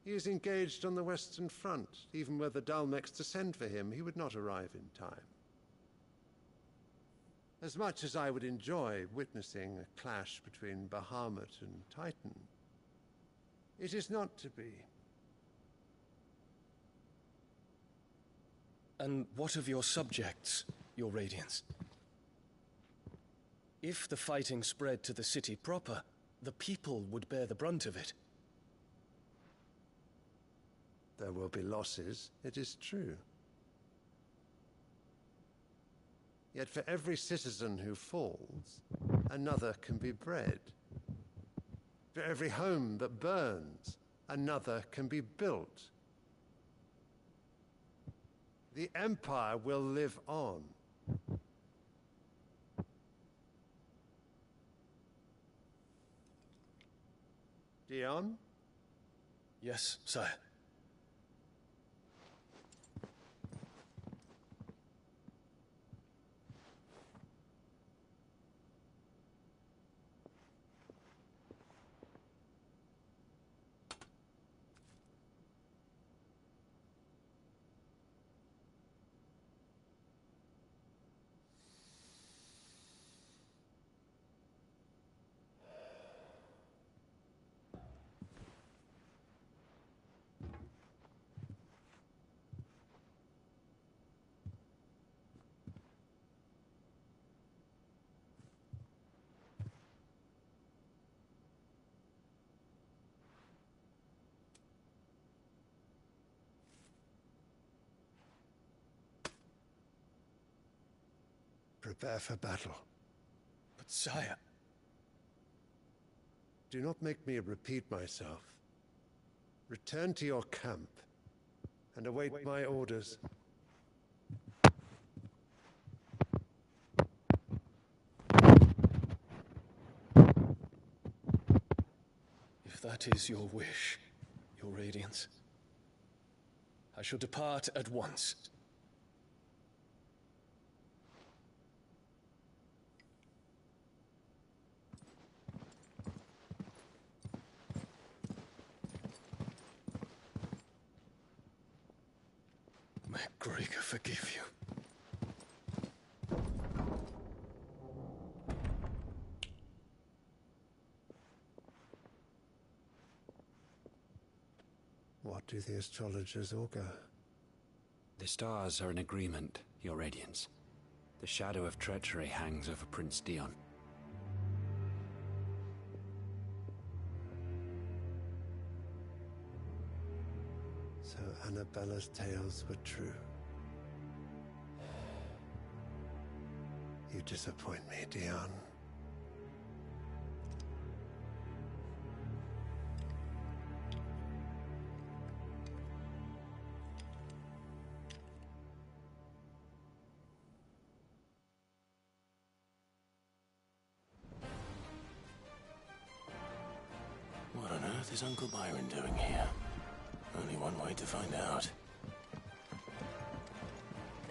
He is engaged on the Western Front. Even were the Dalmex to send for him, he would not arrive in time. As much as I would enjoy witnessing a clash between Bahamut and Titan, it is not to be. And what of your subjects, Your Radiance? If the fighting spread to the city proper, the people would bear the brunt of it. There will be losses, it is true. Yet for every citizen who falls, another can be bred. For every home that burns, another can be built. The Empire will live on. Dion? Yes, sire. Prepare for battle. But sire... Do not make me repeat myself. Return to your camp and await my orders. If that is your wish, Your Radiance, I shall depart at once. May Gregor forgive you. What do the astrologers augur? The stars are in agreement, Your Radiance. The shadow of treachery hangs over Prince Dion. So Annabella's tales were true. You disappoint me, Dion. What on earth is Uncle Byron doing here? Only one way to find out.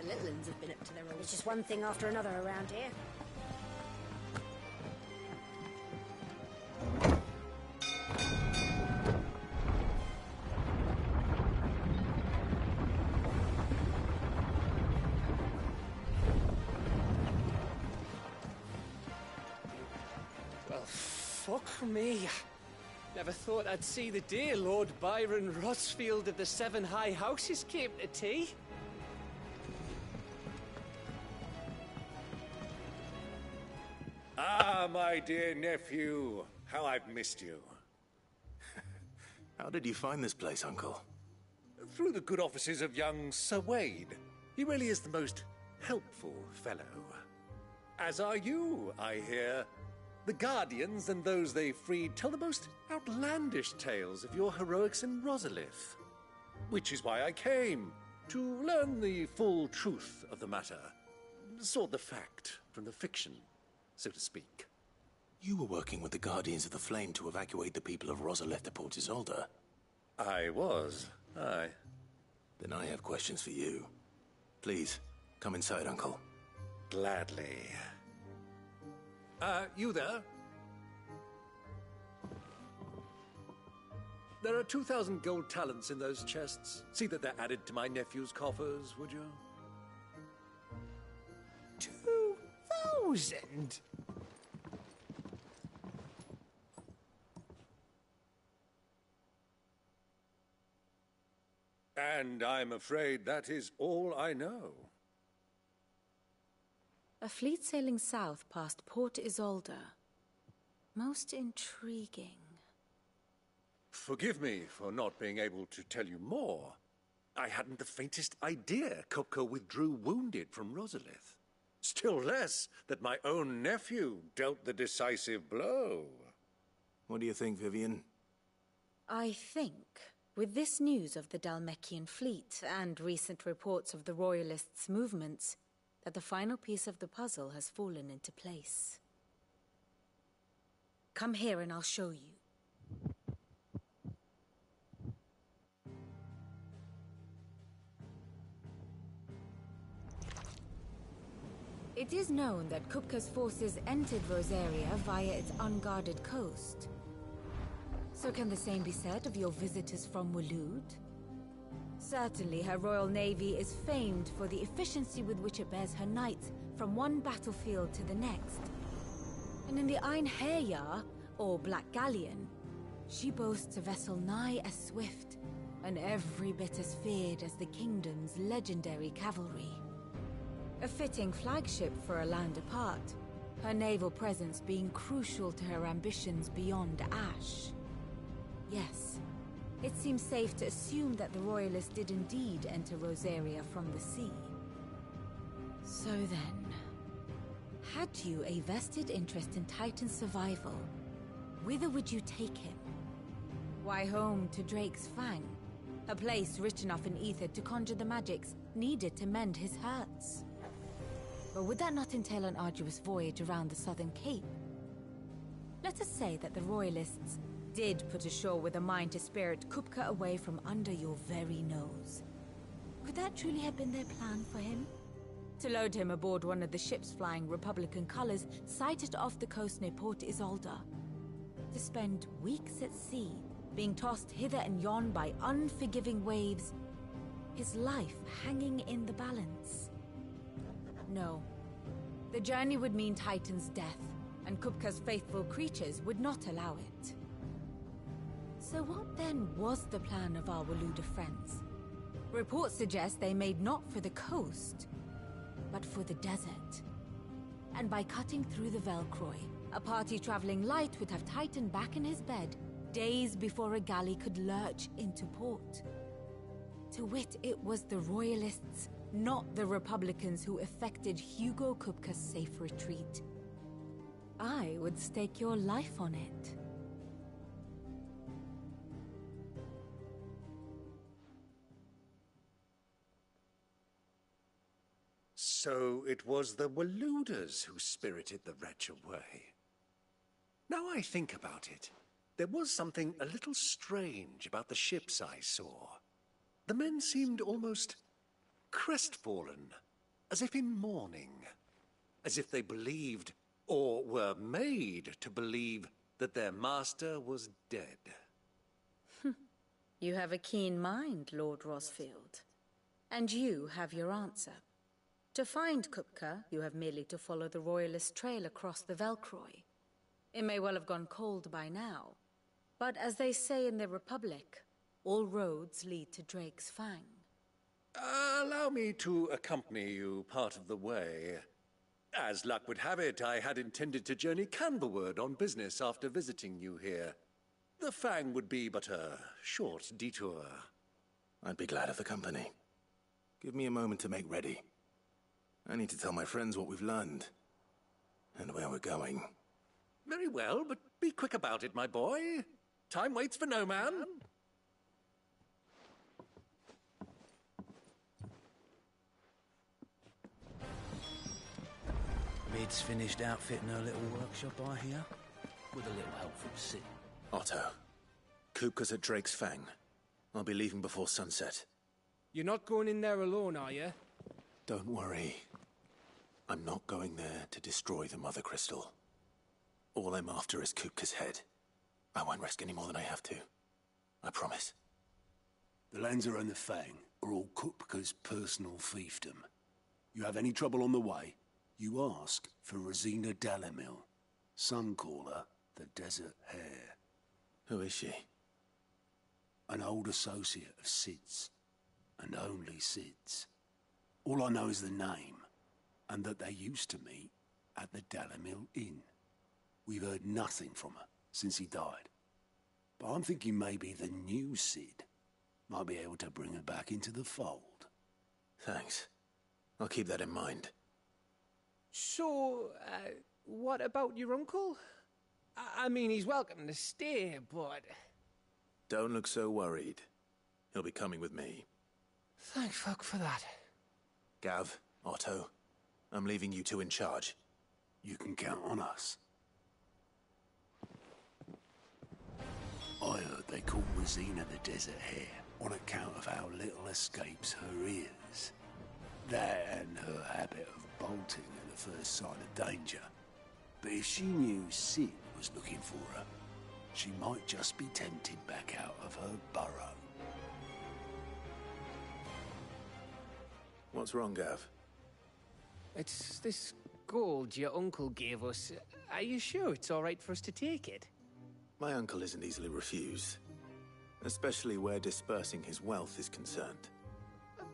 The little uns have been up to their old... It's just one thing after another around here. Fuck me. Never thought I'd see the day Lord Byron Rosfield of the Seven High Houses came to tea. Ah, my dear nephew. How I've missed you. How did you find this place, Uncle? Through the good offices of young Sir Wade. He really is the most helpful fellow. As are you, I hear. The Guardians and those they freed tell the most outlandish tales of your heroics in Rosalith. Which is why I came, to learn the full truth of the matter. Sort the fact from the fiction, so to speak. You were working with the Guardians of the Flame to evacuate the people of Rosalith to Port Isolde. I was, aye. Then I have questions for you. Please, come inside, Uncle. Gladly. You there? There are 2,000 gold talents in those chests. See that they're added to my nephew's coffers, would you? 2,000? And I'm afraid that is all I know. A fleet sailing south past Port Isolde. Most intriguing. Forgive me for not being able to tell you more. I hadn't the faintest idea Kupka withdrew wounded from Rosalith. Still less that my own nephew dealt the decisive blow. What do you think, Vivian? I think, with this news of the Dhalmekian fleet and recent reports of the Royalists' movements, that the final piece of the puzzle has fallen into place. Come here and I'll show you. It is known that Kupka's forces entered Rosaria via its unguarded coast. So can the same be said of your visitors from Waloed? Certainly, her Royal Navy is famed for the efficiency with which it bears her knights from one battlefield to the next. And in the Einherjar, or Black Galleon, she boasts a vessel nigh as swift, and every bit as feared as the kingdom's legendary cavalry. A fitting flagship for a land apart, her naval presence being crucial to her ambitions beyond Ash. Yes. It seems safe to assume that the Royalists did indeed enter Rosaria from the sea. So then, had you a vested interest in Titan's survival, whither would you take him? Why, home to Drake's Fang, a place rich enough in ether to conjure the magics needed to mend his hurts. But would that not entail an arduous voyage around the southern cape? Let us say that the Royalists did put ashore with a mind to spirit Kupka away from under your very nose. Could that truly have been their plan for him? To load him aboard one of the ships flying Republican colors sighted off the coast near Port Isolde. To spend weeks at sea, being tossed hither and yon by unforgiving waves, his life hanging in the balance. No. The journey would mean Titan's death, and Kupka's faithful creatures would not allow it. So what then was the plan of our Waloed friends? Reports suggest they made not for the coast, but for the desert. And by cutting through the Velcroy, a party traveling light would have Titan back in his bed days before a galley could lurch into port. To wit, it was the Royalists, not the Republicans, who effected Hugo Kupka's safe retreat. I would stake your life on it. So it was the Waloeders who spirited the wretch away. Now I think about it, there was something a little strange about the ships I saw. The men seemed almost crestfallen, as if in mourning, as if they believed, or were made to believe, that their master was dead. You have a keen mind, Lord Rosfield. And you have your answer. To find Kupka, you have merely to follow the Royalist trail across the Velcroy. It may well have gone cold by now, but as they say in the Republic, all roads lead to Drake's Fang. Allow me to accompany you part of the way. As luck would have it, I had intended to journey Candlewood on business after visiting you here. The Fang would be but a short detour. I'd be glad of the company. Give me a moment to make ready. I need to tell my friends what we've learned, and where we're going. Very well, but be quick about it, my boy. Time waits for no man. Mid's finished outfitting her little workshop, I hear. With a little help from Sid. Otto, Kupka's at Drake's Fang. I'll be leaving before sunset. You're not going in there alone, are you? Don't worry. I'm not going there to destroy the Mother Crystal. All I'm after is Kupka's head. I won't risk any more than I have to. I promise. The Lancer and the Fang are all Kupka's personal fiefdom. You have any trouble on the way, you ask for Rosina Dalamil. Some call her the Desert Hare. Who is she? An old associate of Sid's, and only Sid's. All I know is the name, and that they used to meet at the Dalamil Inn. We've heard nothing from her since he died. But I'm thinking maybe the new Sid might be able to bring her back into the fold. Thanks. I'll keep that in mind. So, what about your uncle? I mean, he's welcome to stay, but... Don't look so worried. He'll be coming with me. Thank fuck for that. Gav, Otto, I'm leaving you two in charge. You can count on us. I heard they call Rosina the Desert Hare on account of how little escapes her ears. That and her habit of bolting at the first sign of danger. But if she knew Sid was looking for her, she might just be tempted back out of her burrow. What's wrong, Gav? It's this gold your uncle gave us. Are you sure it's all right for us to take it? My uncle isn't easily refused, especially where dispersing his wealth is concerned.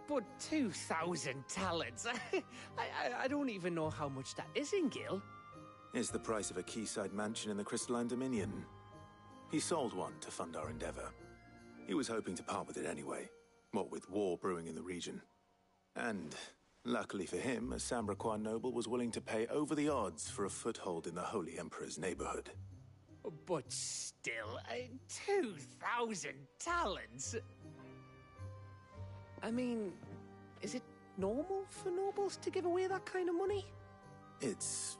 But 2,000 talents. I don't even know how much that is in Gil. It's the price of a quayside mansion in the Crystalline Dominion. He sold one to fund our endeavor. He was hoping to part with it anyway, what with war brewing in the region. And, luckily for him, a Sambraquois noble was willing to pay over the odds for a foothold in the Holy Emperor's neighborhood. But still, 2,000 talents? I mean, is it normal for nobles to give away that kind of money? It's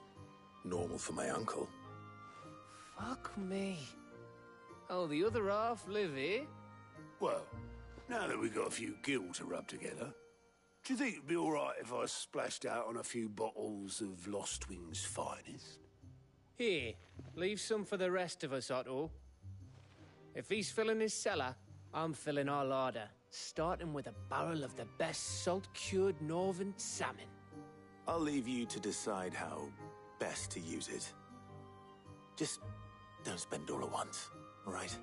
normal for my uncle. Fuck me. Oh, the other half live here? Well, now that we've got a few gil to rub together, do you think it'd be all right if I splashed out on a few bottles of Lost Wing's finest? Here, leave some for the rest of us, Otto. If he's filling his cellar, I'm filling our larder, starting with a barrel of the best salt-cured northern salmon. I'll leave you to decide how best to use it. Just don't spend all at once, all right?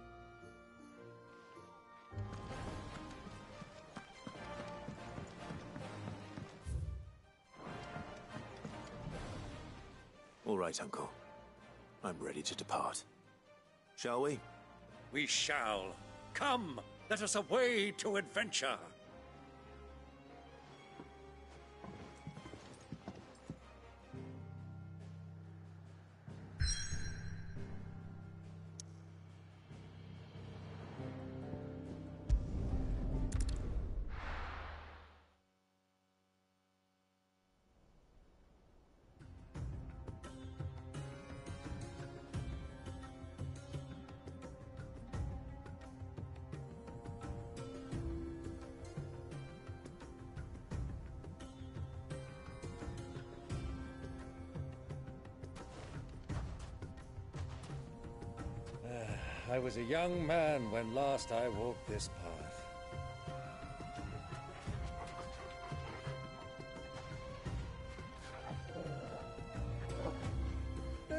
All right, Uncle. I'm ready to depart. Shall we? We shall. Come, let us away to adventure. I was a young man when last I walked this path.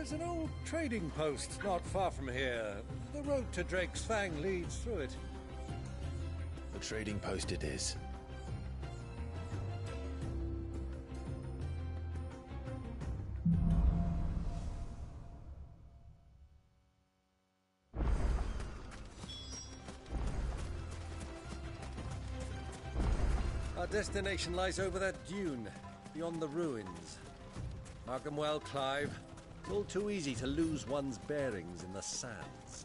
There's an old trading post not far from here. The road to Drake's Fang leads through it. The trading post it is. Our destination lies over that dune, beyond the ruins. Mark 'em well, Clive. It's all too easy to lose one's bearings in the sands.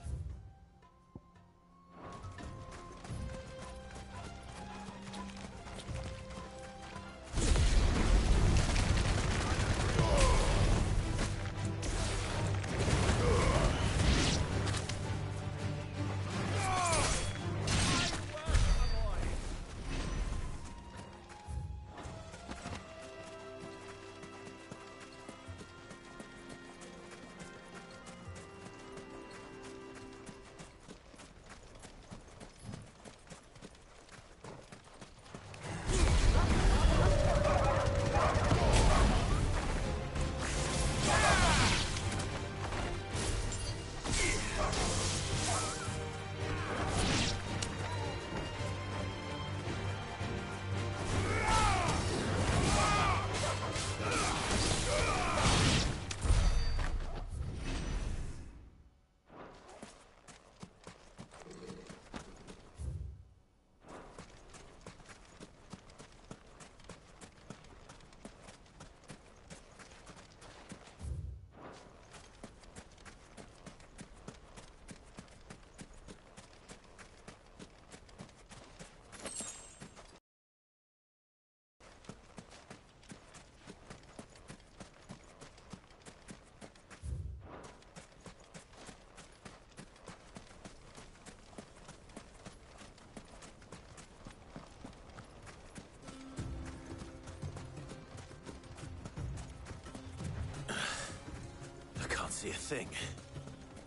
See a thing.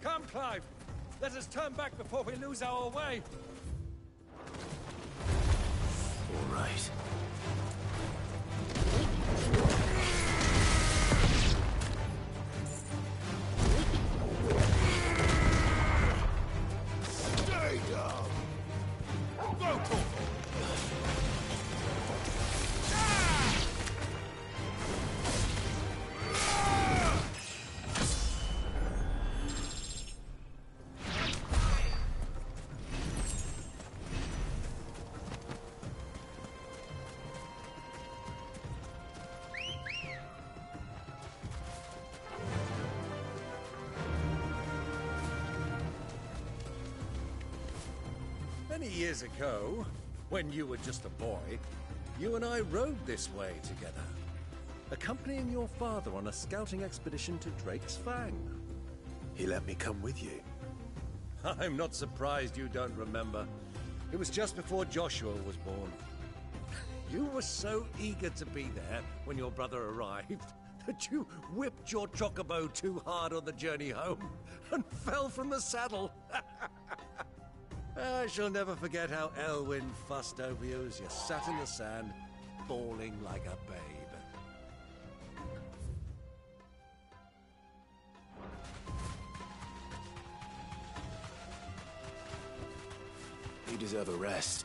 Come, Clive! Let us turn back before we lose our way! All right. Stay down! Go, Torval! Many years ago, when you were just a boy, you and I rode this way together, accompanying your father on a scouting expedition to Drake's Fang. He let me come with you. I'm not surprised you don't remember. It was just before Joshua was born. You were so eager to be there when your brother arrived that you whipped your chocobo too hard on the journey home and fell from the saddle. I shall never forget how Elwyn fussed over you as you sat in the sand, bawling like a babe. You deserve a rest.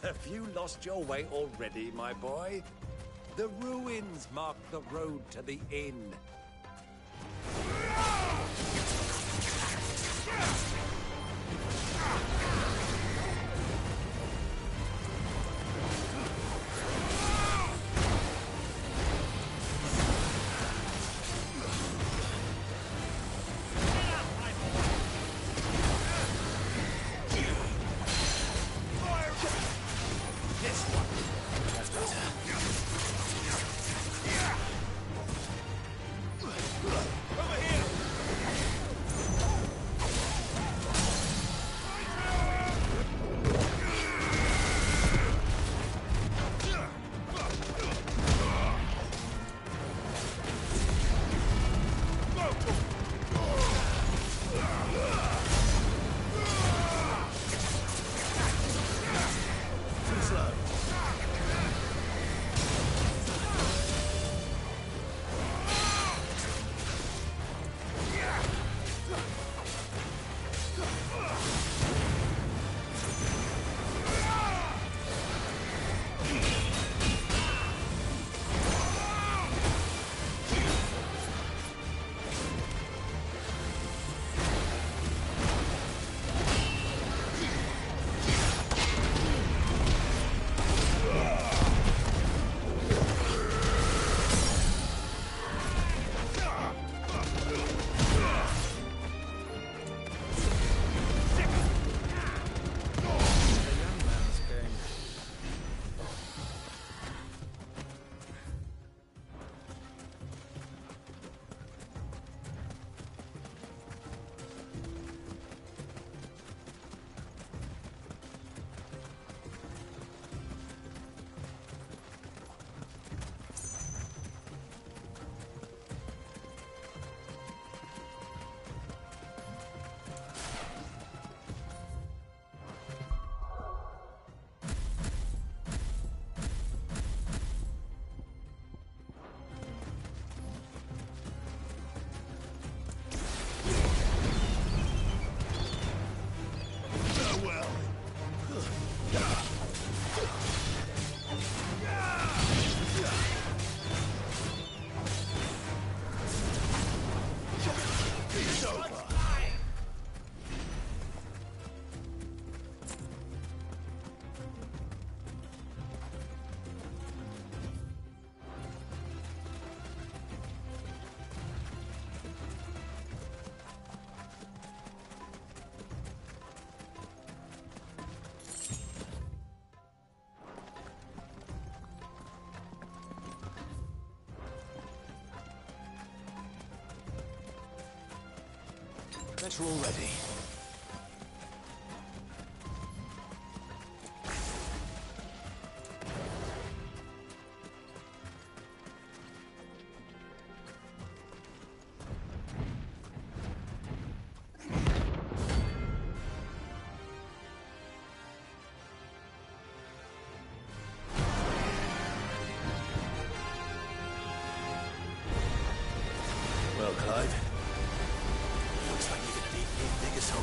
Have you lost your way already, my boy? The ruins mark the road to the inn. Better already. Well, Clive, looks like you've indeed been big as home.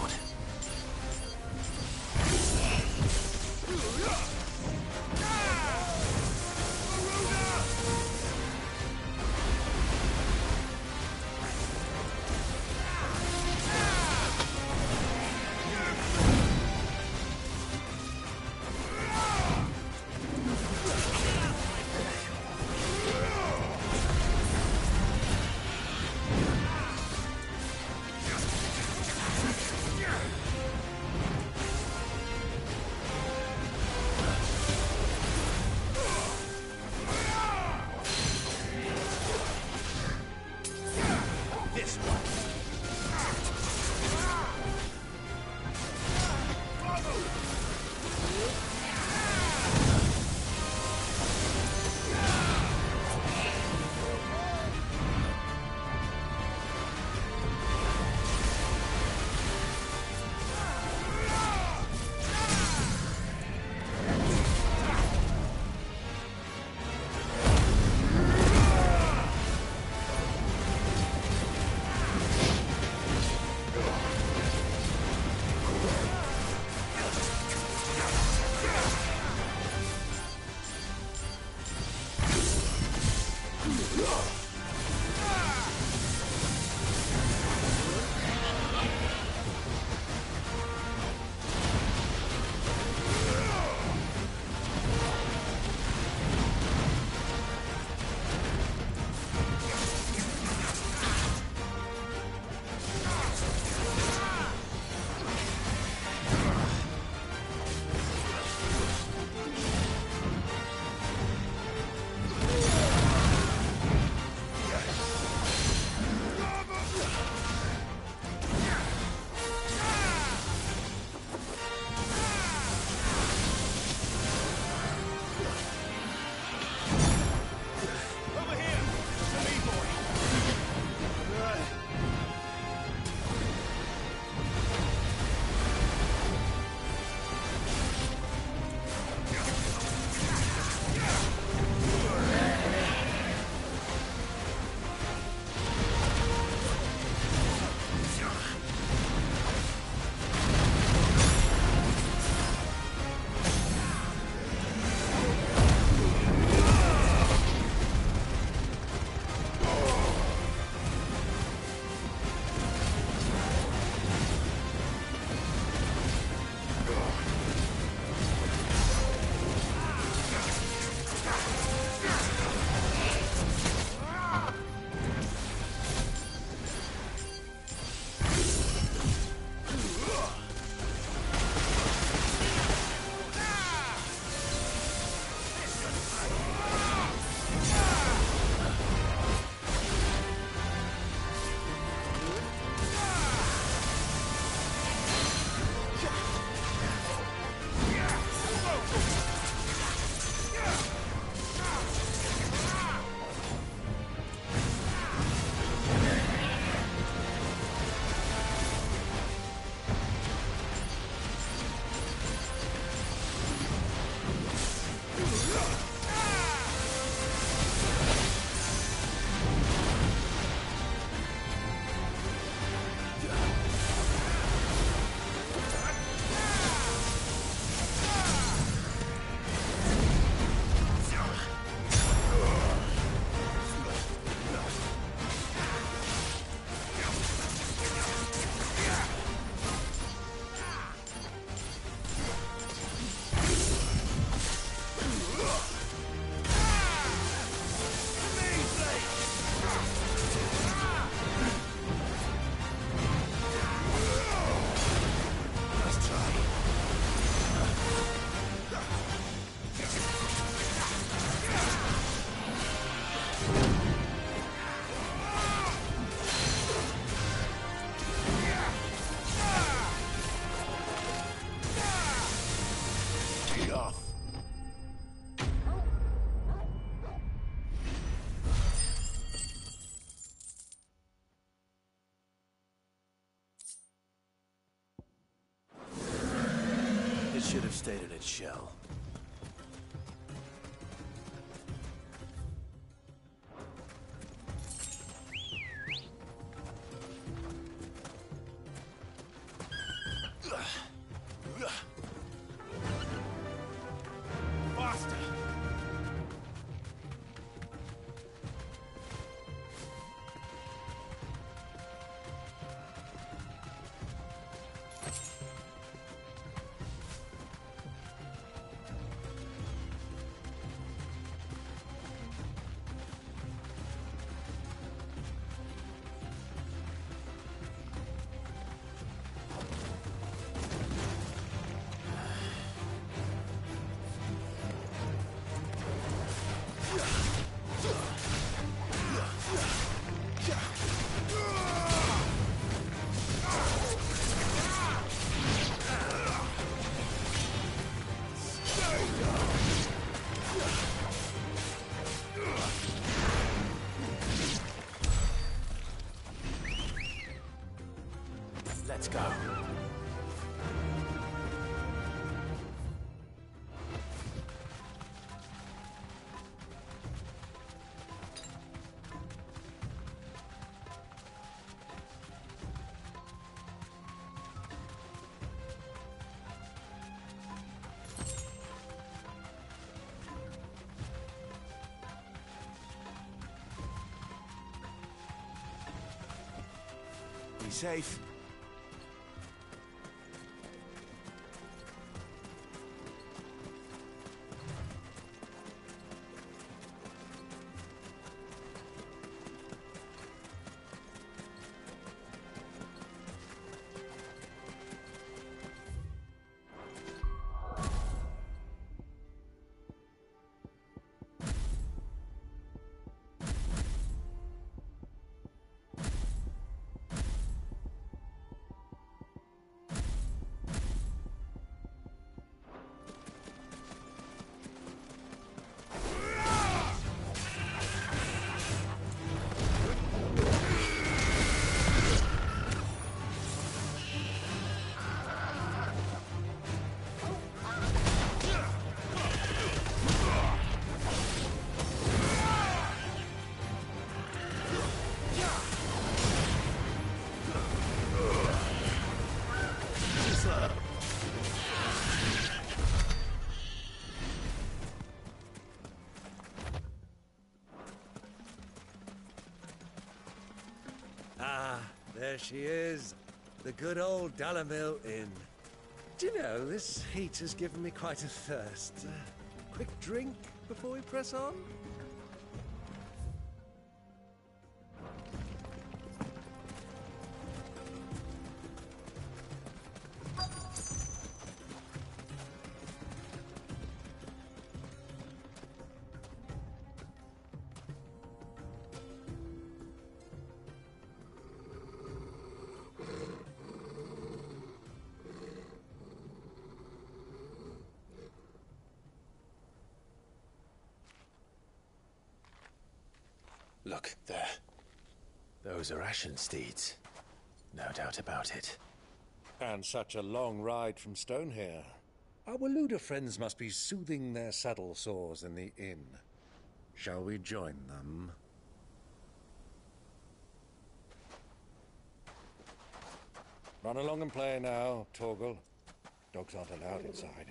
should have stayed in its shell. Faster! Let's go. Be safe. There she is, the good old Dalamil Inn. Do you know, this heat has given me quite a thirst. Quick drink before we press on? Look, there. Those are Ashen steeds. No doubt about it. And such a long ride from Stonehair. Our Waluda friends must be soothing their saddle sores in the inn. Shall we join them? Run along and play now, Torgal. Dogs aren't allowed inside.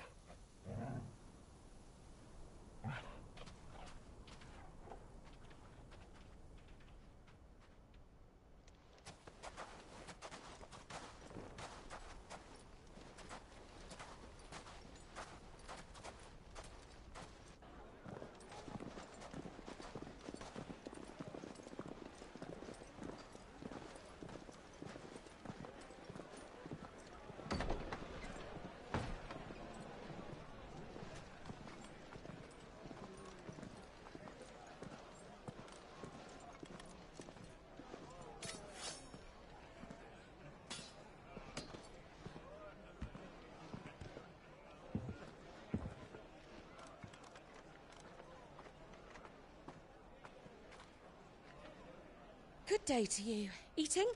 Good day to you. Eating?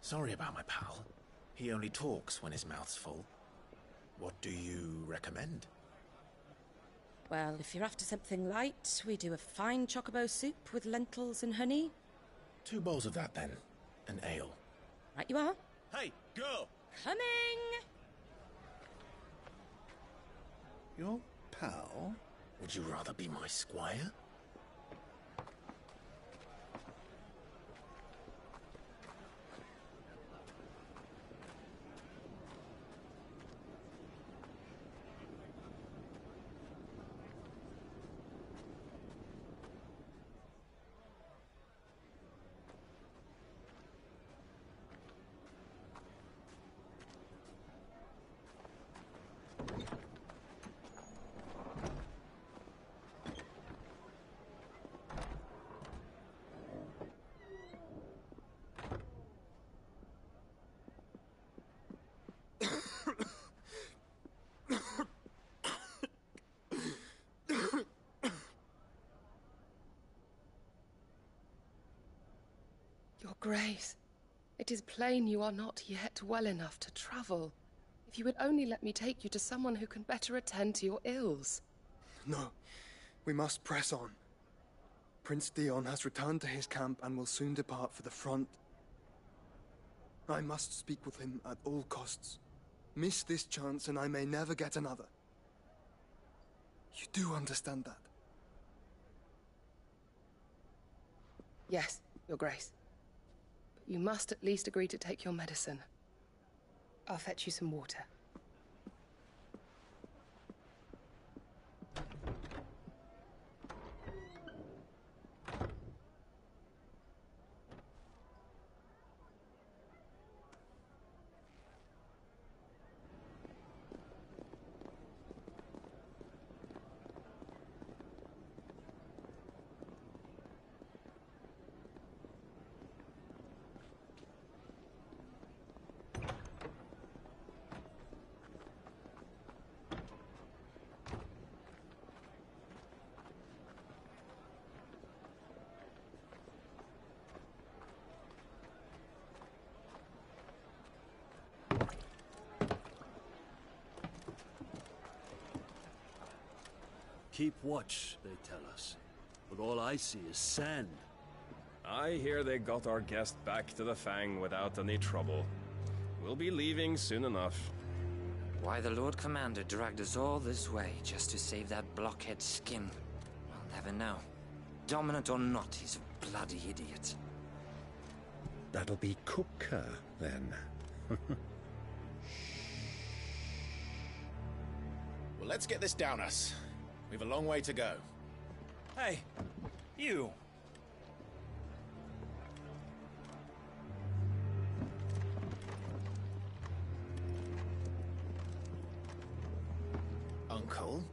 Sorry about my pal. He only talks when his mouth's full. What do you recommend? Well, if you're after something light, we do a fine chocobo soup with lentils and honey. 2 bowls of that, then. An ale. Right you are. Hey, girl! Coming! Your pal? Would you rather be my squire? Your Grace, it is plain you are not yet well enough to travel. If you would only let me take you to someone who can better attend to your ills. No, we must press on. Prince Dion has returned to his camp and will soon depart for the front. I must speak with him at all costs. Miss this chance and I may never get another. You do understand that? Yes, Your Grace. But you must at least agree to take your medicine. I'll fetch you some water. Keep watch, they tell us. But all I see is sand. I hear they got our guest back to the Fang without any trouble. We'll be leaving soon enough. Why the Lord Commander dragged us all this way just to save that blockhead's skin, I'll never know. Dominant or not, he's a bloody idiot. That'll be Cooker, then. Well, let's get this down us. We've a long way to go. Hey, you! Uncle?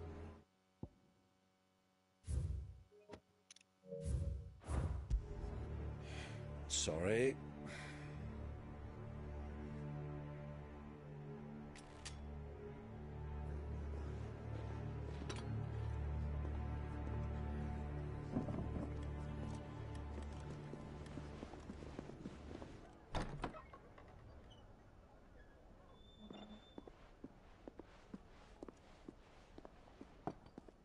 Sorry.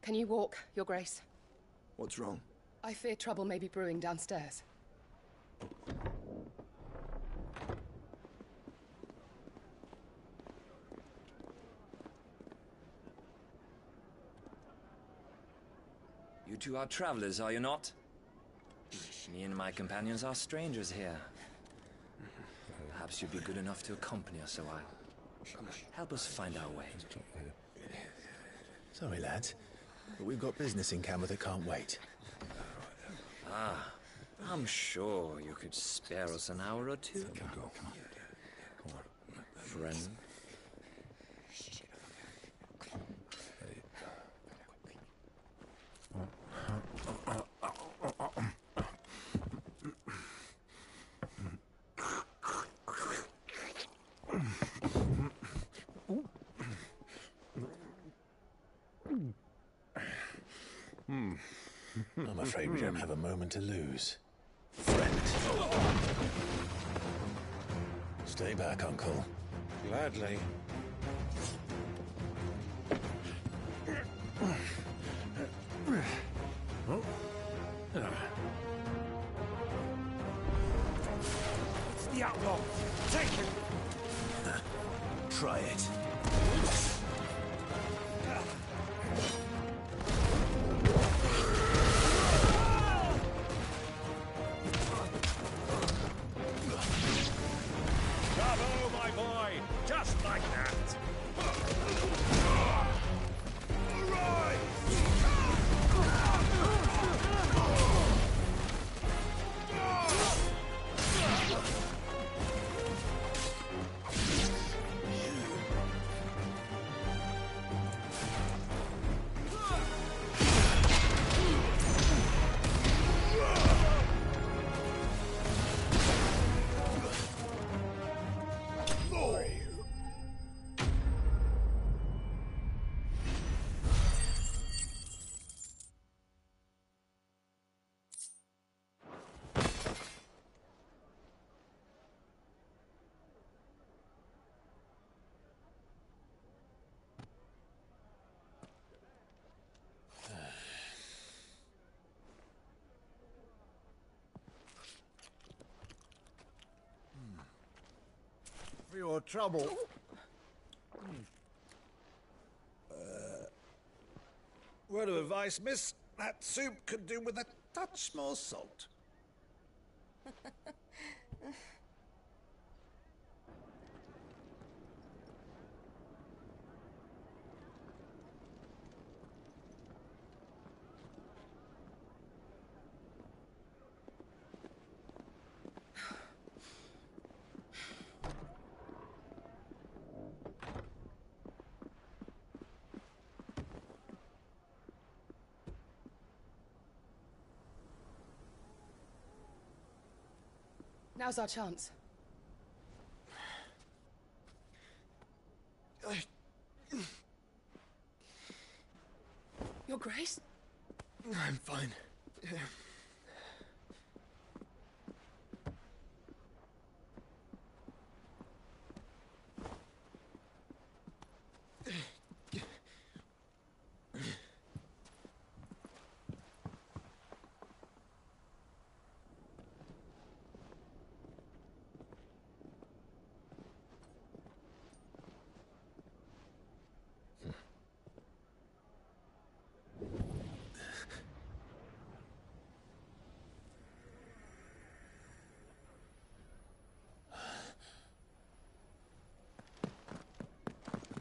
Can you walk, Your Grace? What's wrong? I fear trouble may be brewing downstairs. You two are travelers, are you not? Me and my companions are strangers here. Perhaps you'd be good enough to accompany us a while. Help us find our way. Sorry, lads, but we've got business in camera that can't wait. Ah, I'm sure you could spare us an hour or two. Come on. Friend. I'm afraid we don't have a moment to lose. Friend. Stay back, Uncle. Gladly. It's the outlaw. Take him. Try it. Bravo, my boy! Just like that! For your trouble. Word of advice, miss. That soup could do with a touch more salt. Now's our chance. Your Grace? I'm fine.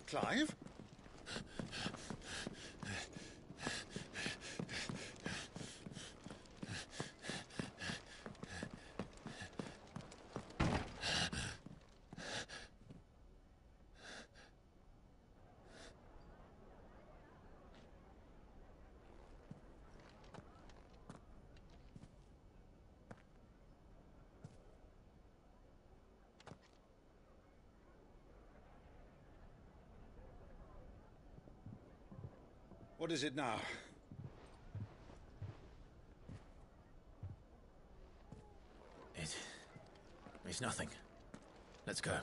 Clive? What is it now? It's nothing. Let's go.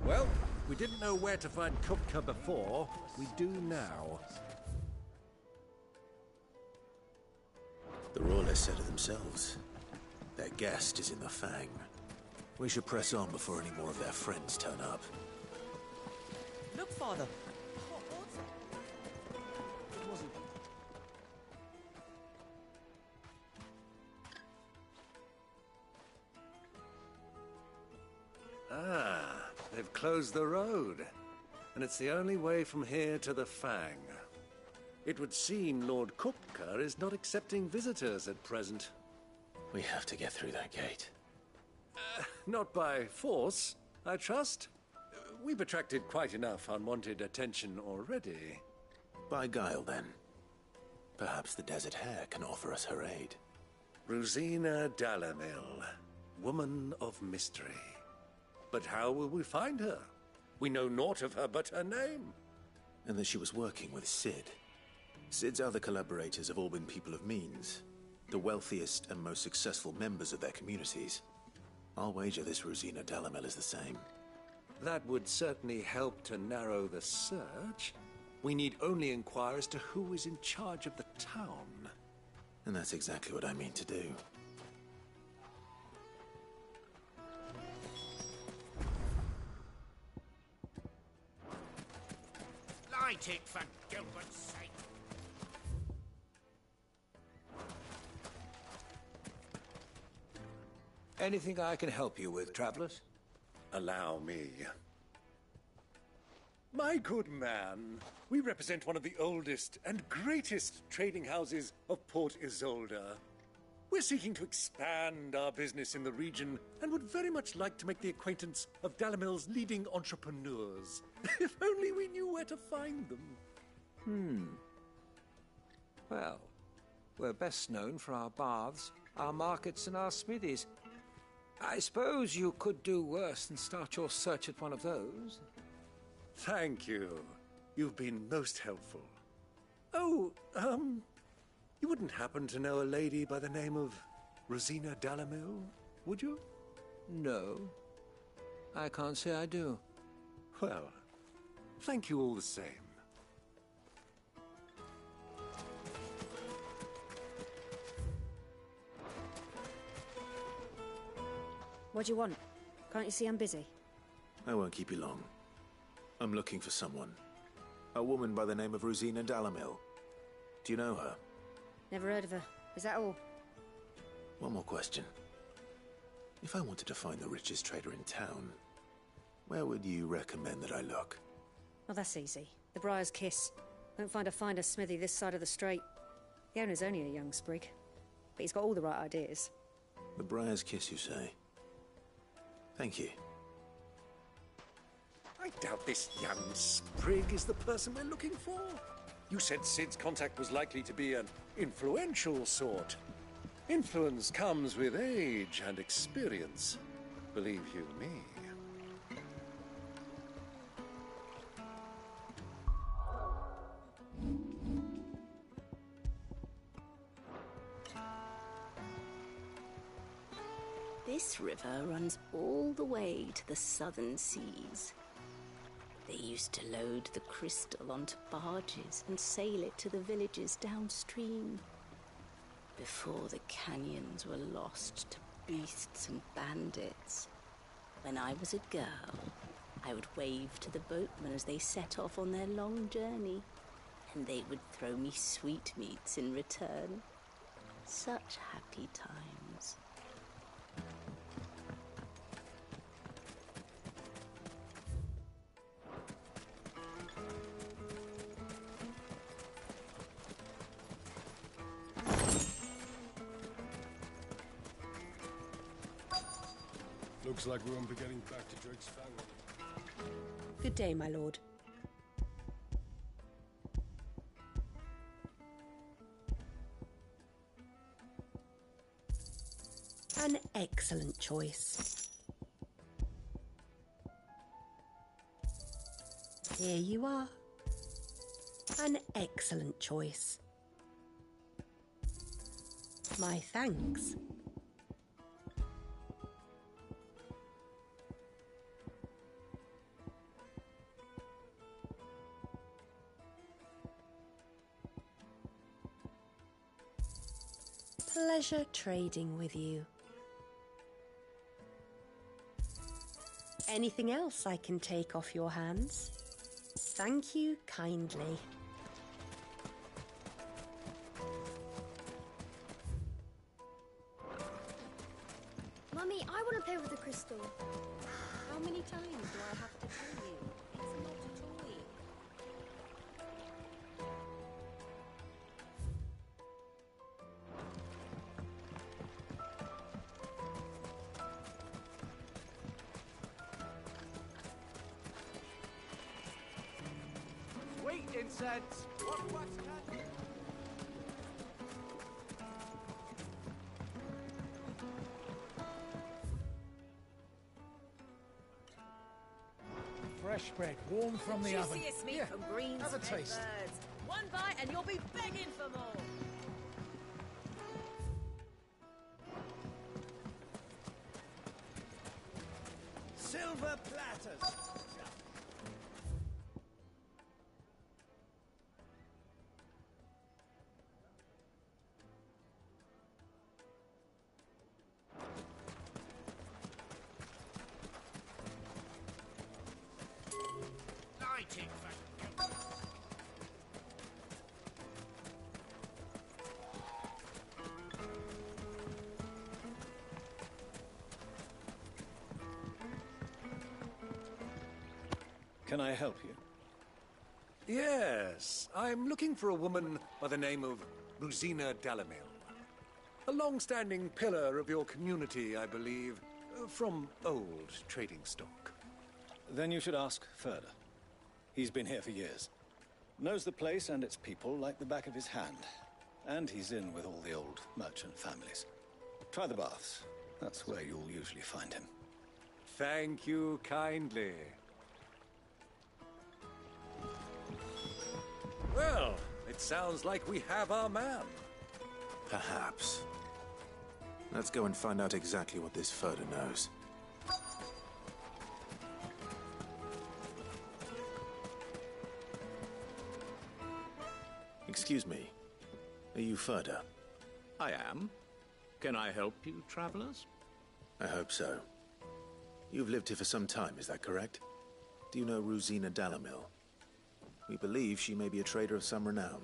Well, we didn't know where to find Kupka before. We do now. The Royalists said it themselves. Their guest is in the Fang. We should press on before any more of their friends turn up. Look, Father. Ah, they've closed the road. and it's the only way from here to the Fang. It would seem Lord Kupka is not accepting visitors at present. We have to get through that gate. Not by force, I trust. We've attracted quite enough unwanted attention already. By guile, then. Perhaps the Desert Hare can offer us her aid. Rosina Dalamil, woman of mystery. But how will we find her? We know naught of her but her name. And that she was working with Cid. Cid's other collaborators have all been people of means, the wealthiest and most successful members of their communities. I'll wager this Rosina Dalamil is the same. That would certainly help to narrow the search. We need only inquire as to who is in charge of the town. And that's exactly what I mean to do. Light it, for Gilbert's sake. Anything I can help you with, travelers? Allow me. My good man, we represent one of the oldest and greatest trading houses of Port Isolde. We're seeking to expand our business in the region and would very much like to make the acquaintance of Dalamil's leading entrepreneurs. If only we knew where to find them. Well, we're best known for our baths, our markets, and our smithies. I suppose you could do worse than start your search at one of those. Thank you. You've been most helpful. Oh, you wouldn't happen to know a lady by the name of Rosina Dalamil, would you? No, I can't say I do. Well, thank you all the same. What do you want? Can't you see I'm busy? I won't keep you long. I'm looking for someone. A woman by the name of Rosina Dalamil. Do you know her? Never heard of her. Is that all? One more question. If I wanted to find the richest trader in town, where would you recommend that I look? Oh, that's easy. The Briar's Kiss. Won't find a finer smithy this side of the strait. The owner's only a young sprig, but he's got all the right ideas. The Briar's Kiss, you say? Thank you. I doubt this young sprig is the person we're looking for. You said Cid's contact was likely to be an influential sort. Influence comes with age and experience, believe you me. This river runs all the way to the southern seas. They used to load the crystal onto barges and sail it to the villages downstream. Before the canyons were lost to beasts and bandits. When I was a girl, I would wave to the boatmen as they set off on their long journey, and they would throw me sweetmeats in return. Such happy times. Looks like we won't be getting back to Drake's family. Good day, my lord. An excellent choice. Here you are. An excellent choice. My thanks. Pleasure trading with you. Anything else I can take off your hands? Thank you kindly. Mummy, I want to play with the crystal. How many times do I have to tell you? It's not a toy. sweet incense. What wax can... Fresh bread, warm from the oven. Juiciest meat Here, from greens have a fed taste. birds. One bite and you'll be begging for more. Silver platters. Lighting. Can I help you? Yes, I'm looking for a woman by the name of Rosina Dalamil. A long-standing pillar of your community, I believe, from old trading stock. Then you should ask further. He's been here for years. Knows the place and its people like the back of his hand. And he's in with all the old merchant families. Try the baths. That's where you'll usually find him. Thank you kindly. Well, it sounds like we have our man. Perhaps. Let's go and find out exactly what this Furder knows. Excuse me. Are you Furder? I am. Can I help you, travelers? I hope so. You've lived here for some time, is that correct? Do you know Rosina Dalamil? We believe she may be a trader of some renown.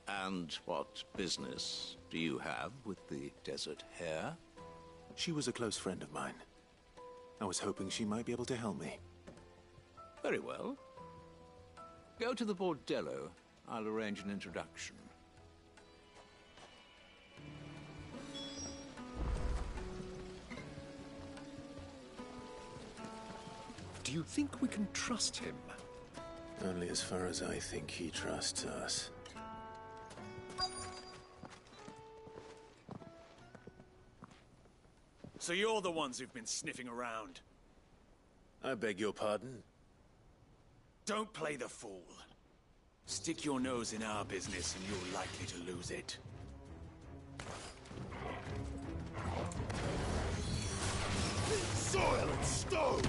And what business do you have with the desert hare? She was a close friend of mine. I was hoping she might be able to help me. Very well. Go to the bordello. I'll arrange an introduction. Do you think we can trust him? Only as far as I think he trusts us. So you're the ones who've been sniffing around. I beg your pardon? Don't play the fool. Stick your nose in our business and you're likely to lose it. Soil and stone!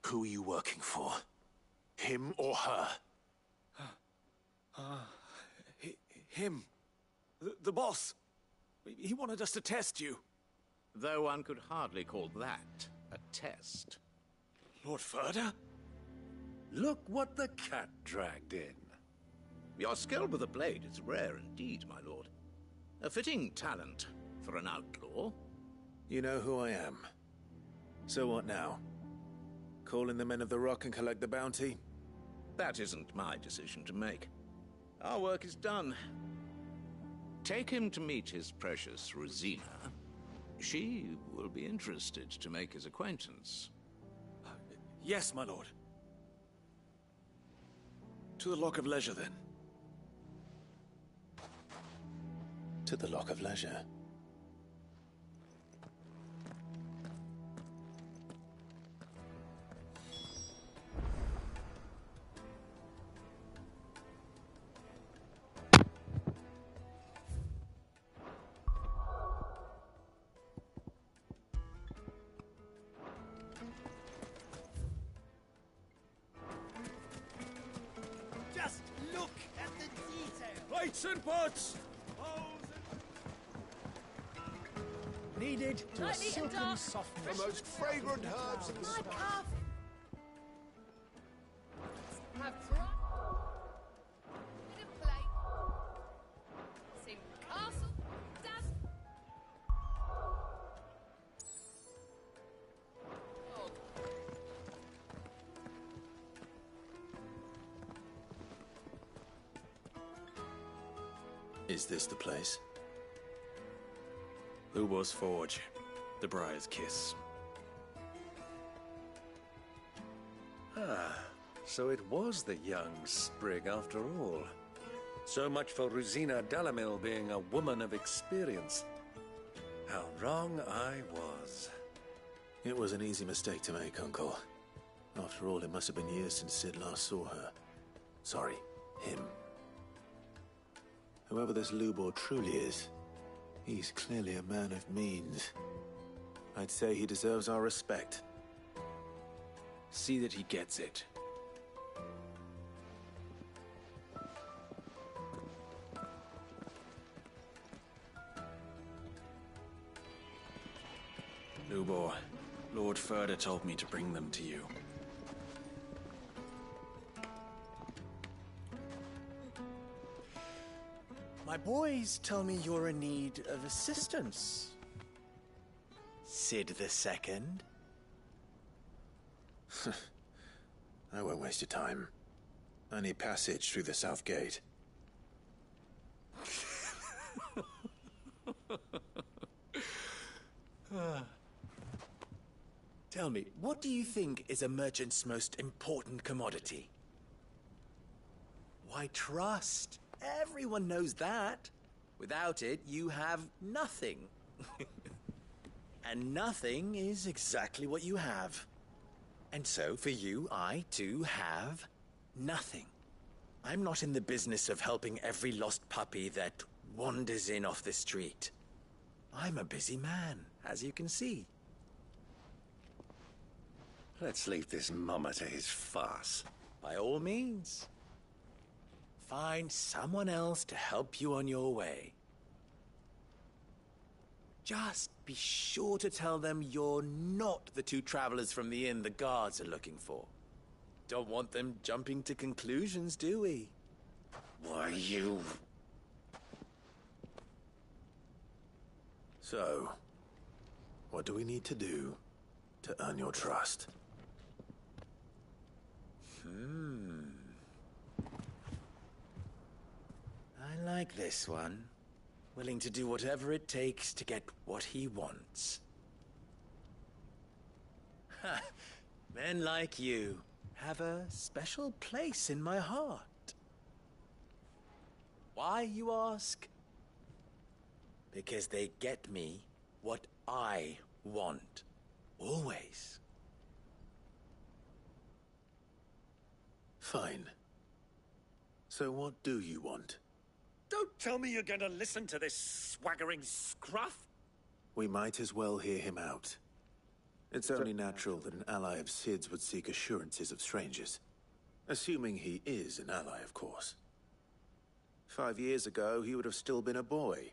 Who are you working for? Him or her? Him. The boss. He wanted us to test you. Though one could hardly call that a test. Lord Furder? Look what the cat dragged in. Your skill with the blade is rare indeed, my lord. A fitting talent for an outlaw. You know who I am. So what now? Call in the Men of the Rock and collect the bounty? That isn't my decision to make. Our work is done. Take him to meet his precious Rosina. She will be interested to make his acquaintance. Yes, my lord. To the Lock of Leisure, then. To the Lock of Leisure. Just look at the detail. Plates and pots. Needed to a Lightly and silken dark. softness. The most fragrant herbs in the My swamp. cuff. Have dry. Bit of plate. Sing castle. Daz. Oh. Is this the place? Lubor's Forge. The Briar's Kiss. Ah, so it was the young sprig after all. So much for Rosina Dalamil being a woman of experience. How wrong I was. It was an easy mistake to make, Uncle. After all, it must have been years since Sid last saw her. Sorry, him. Whoever this Lubor truly is, he's clearly a man of means. I'd say he deserves our respect. See that he gets it. Lubor, Lord Furder told me to bring them to you. My boys tell me you're in need of assistance. Sid the Second? I won't waste your time. I need passage through the south gate. Tell me, what do you think is a merchant's most important commodity? Why, trust. Everyone knows that. Without it, you have nothing. And nothing is exactly what you have. And so, for you, I, too, have nothing. I'm not in the business of helping every lost puppy that wanders in off the street. I'm a busy man, as you can see. Let's leave this mummer to his farce. By all means. Find someone else to help you on your way. Just be sure to tell them you're not the two travelers from the inn the guards are looking for. Don't want them jumping to conclusions, do we? Why, you... So, what do we need to do to earn your trust? I like this one. Willing to do whatever it takes to get what he wants. Ha! Men like you have a special place in my heart. Why, you ask? Because they get me what I want. Always. Fine. So what do you want? Don't tell me you're going to listen to this swaggering scruff! We might as well hear him out. It's only natural that an ally of Sid's would seek assurances of strangers. Assuming he is an ally, of course. 5 years ago, he would have still been a boy.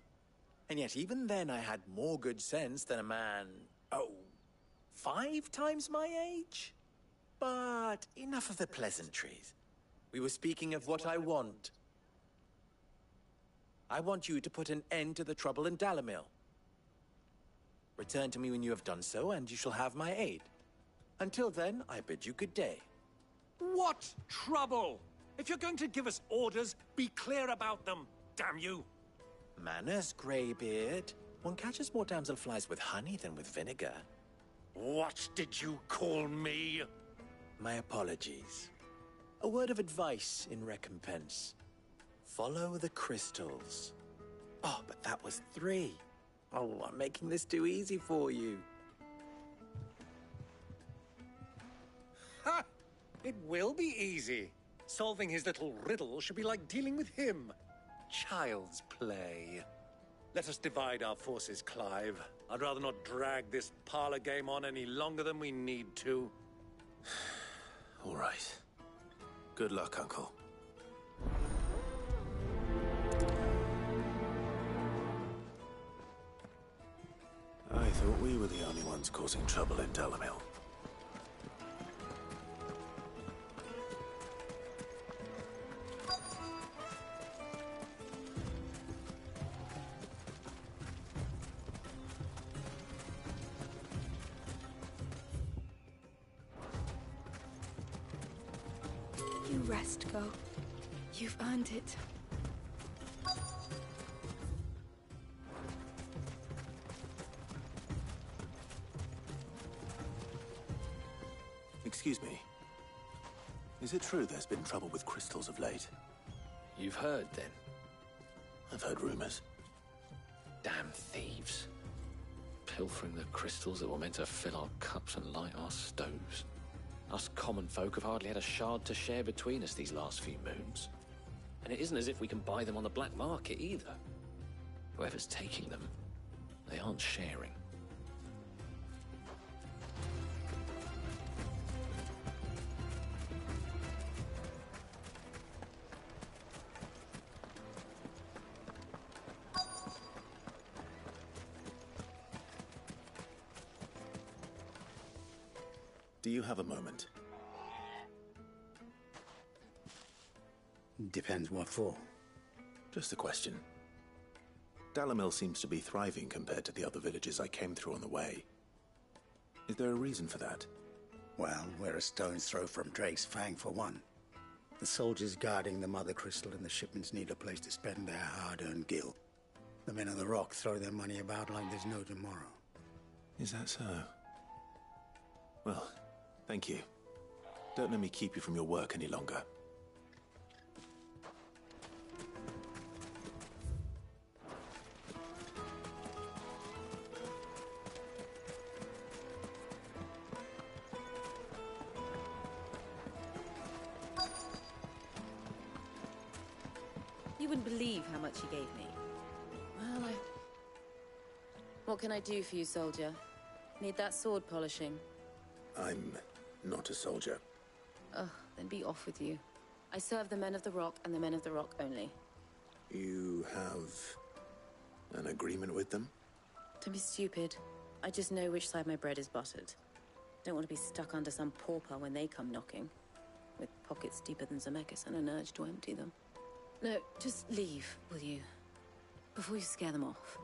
And yet even then I had more good sense than a man, 5 times my age? But enough of the pleasantries. We were speaking of what I want. I want you to put an end to the trouble in Dalamil. Return to me when you have done so, and you shall have my aid. Until then, I bid you good day. What trouble? If you're going to give us orders, be clear about them, damn you! Manners, Greybeard. One catches more damselflies with honey than with vinegar. What did you call me? My apologies. A word of advice in recompense. Follow the crystals. Oh, but that was 3. Oh, I'm making this too easy for you. Ha! It will be easy. Solving his little riddle should be like dealing with him. Child's play. Let us divide our forces, Clive. I'd rather not drag this parlor game on any longer than we need to. All right. Good luck, Uncle. I thought we were the only ones causing trouble in Dalamil. You rest, Go. You've earned it. Excuse me. Is it true there's been trouble with crystals of late? You've heard, then? I've heard rumors. Damn thieves. Pilfering the crystals that were meant to fill our cups and light our stoves. Us common folk have hardly had a shard to share between us these last few moons. And it isn't as if we can buy them on the black market, either. Whoever's taking them, they aren't sharing. Do you have a moment? Depends what for. Just a question. Dalamil seems to be thriving compared to the other villages I came through on the way. Is there a reason for that? Well, we're a stone's throw from Drake's Fang, for one. The soldiers guarding the Mother Crystal and the shipments need a place to spend their hard-earned gil. The men of the Rock throw their money about like there's no tomorrow. Is that so? Well, thank you. Don't let me keep you from your work any longer. You wouldn't believe how much he gave me. Well, What can I do for you, soldier? Need that sword polishing? I'm not a soldier. Oh, then be off with you. I serve the men of the Rock and the men of the Rock only. You have an agreement with them? Don't be stupid. I just know which side my bread is buttered. Don't want to be stuck under some pauper when they come knocking. With pockets deeper than Zemeckis and an urge to empty them. No, just leave, will you? Before you scare them off.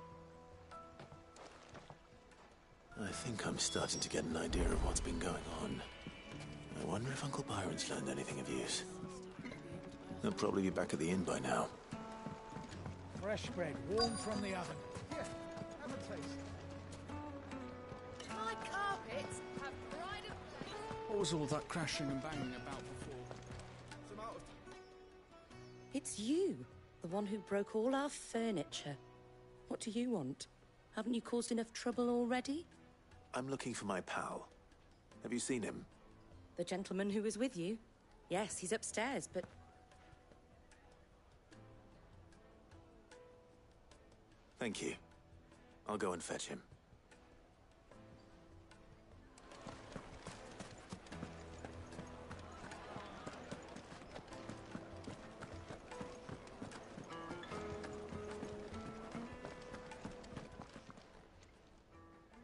I think I'm starting to get an idea of what's been going on. I wonder if Uncle Byron's learned anything of use. He'll probably be back at the inn by now. Fresh bread, warm from the oven. Here, have a taste. My carpets have pride of place. What was all that crashing and banging about before? Some out of... It's you, the one who broke all our furniture. What do you want? Haven't you caused enough trouble already? I'm looking for my pal. Have you seen him? The gentleman who was with you? Yes, he's upstairs, but... Thank you. I'll go and fetch him.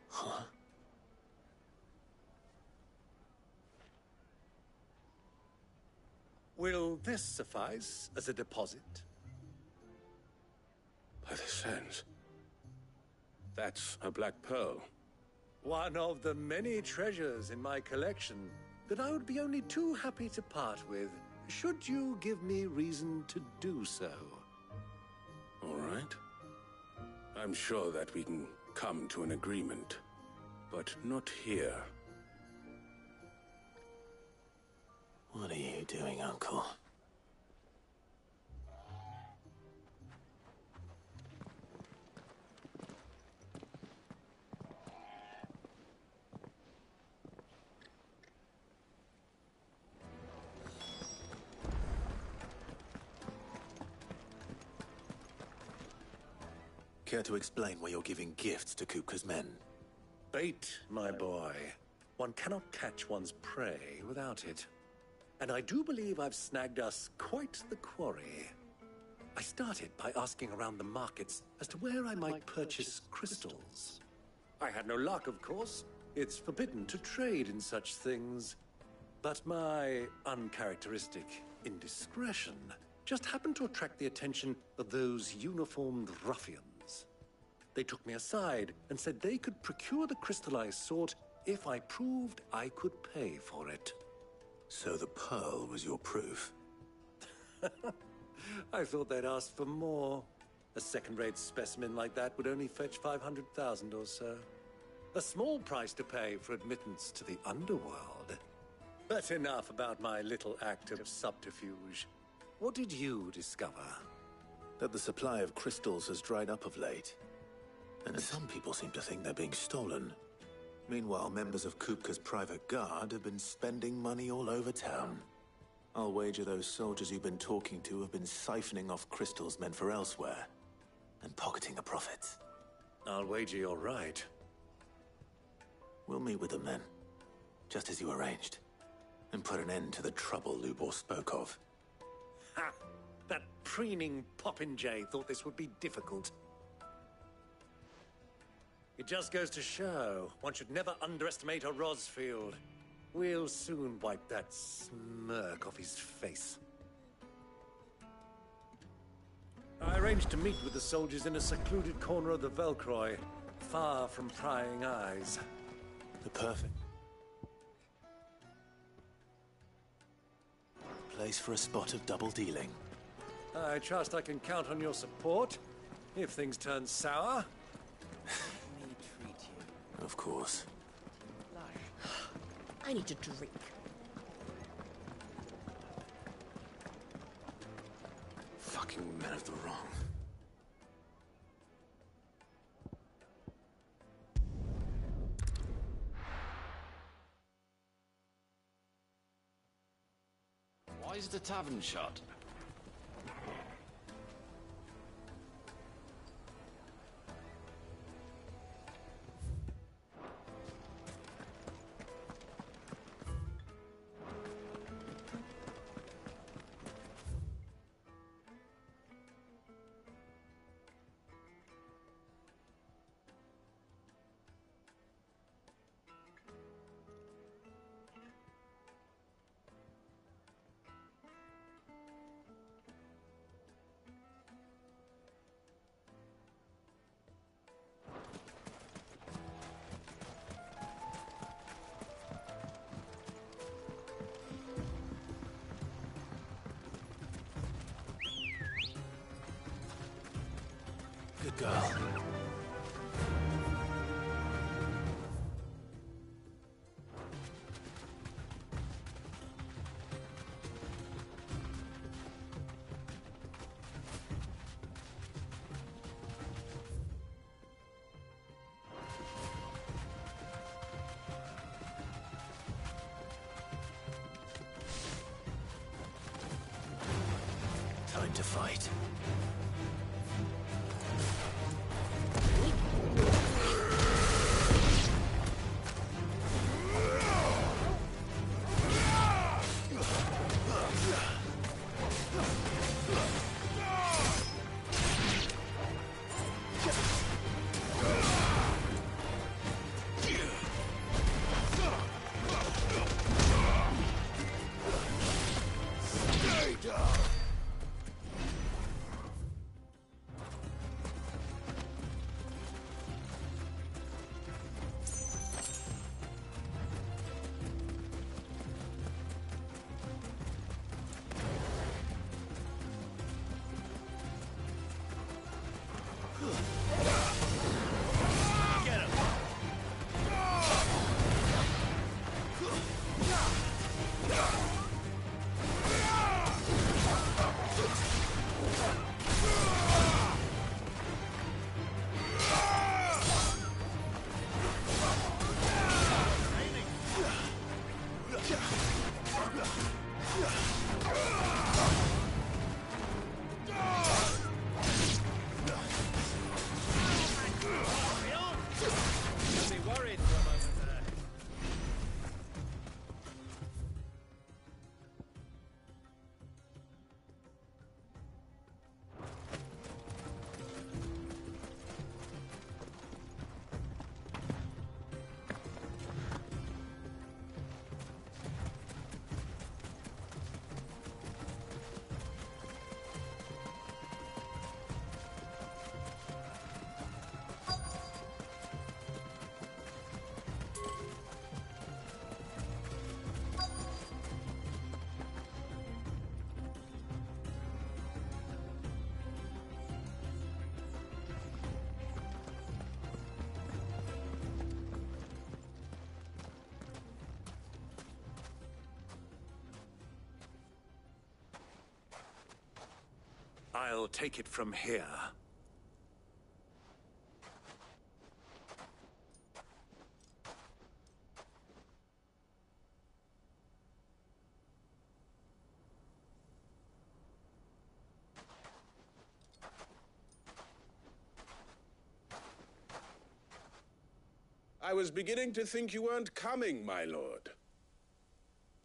Huh? Will this suffice as a deposit? By the sands. That's a black pearl. One of the many treasures in my collection that I would be only too happy to part with, should you give me reason to do so. All right. I'm sure that we can come to an agreement, but not here. What are you doing, Uncle? Care to explain why you're giving gifts to Kupka's men? Bait, my boy. One cannot catch one's prey without it. And I do believe I've snagged us quite the quarry. I started by asking around the markets as to where I might purchase crystals. I had no luck, of course. It's forbidden to trade in such things. But my uncharacteristic indiscretion just happened to attract the attention of those uniformed ruffians. They took me aside and said they could procure the crystal I sought if I proved I could pay for it. So the pearl was your proof? I thought they'd ask for more. A second-rate specimen like that would only fetch 500,000 or so. A small price to pay for admittance to the underworld. But enough about my little act of subterfuge. What did you discover? That the supply of crystals has dried up of late. And some people seem to think they're being stolen. Meanwhile, members of Kupka's private guard have been spending money all over town. I'll wager those soldiers you've been talking to have been siphoning off crystals meant for elsewhere, and pocketing the profits. I'll wager you're right. We'll meet with them then, just as you arranged, and put an end to the trouble Lubor spoke of. Ha! That preening popinjay thought this would be difficult. It just goes to show, one should never underestimate a Rosfield. We'll soon wipe that smirk off his face. I arranged to meet with the soldiers in a secluded corner of the Velcroy, far from prying eyes. The perfect place for a spot of double dealing. I trust I can count on your support, if things turn sour. Of course. I need a drink. Fucking men of the wrong. Why is the tavern shut? Good girl. Time to fight. I'll take it from here. I was beginning to think you weren't coming, my lord.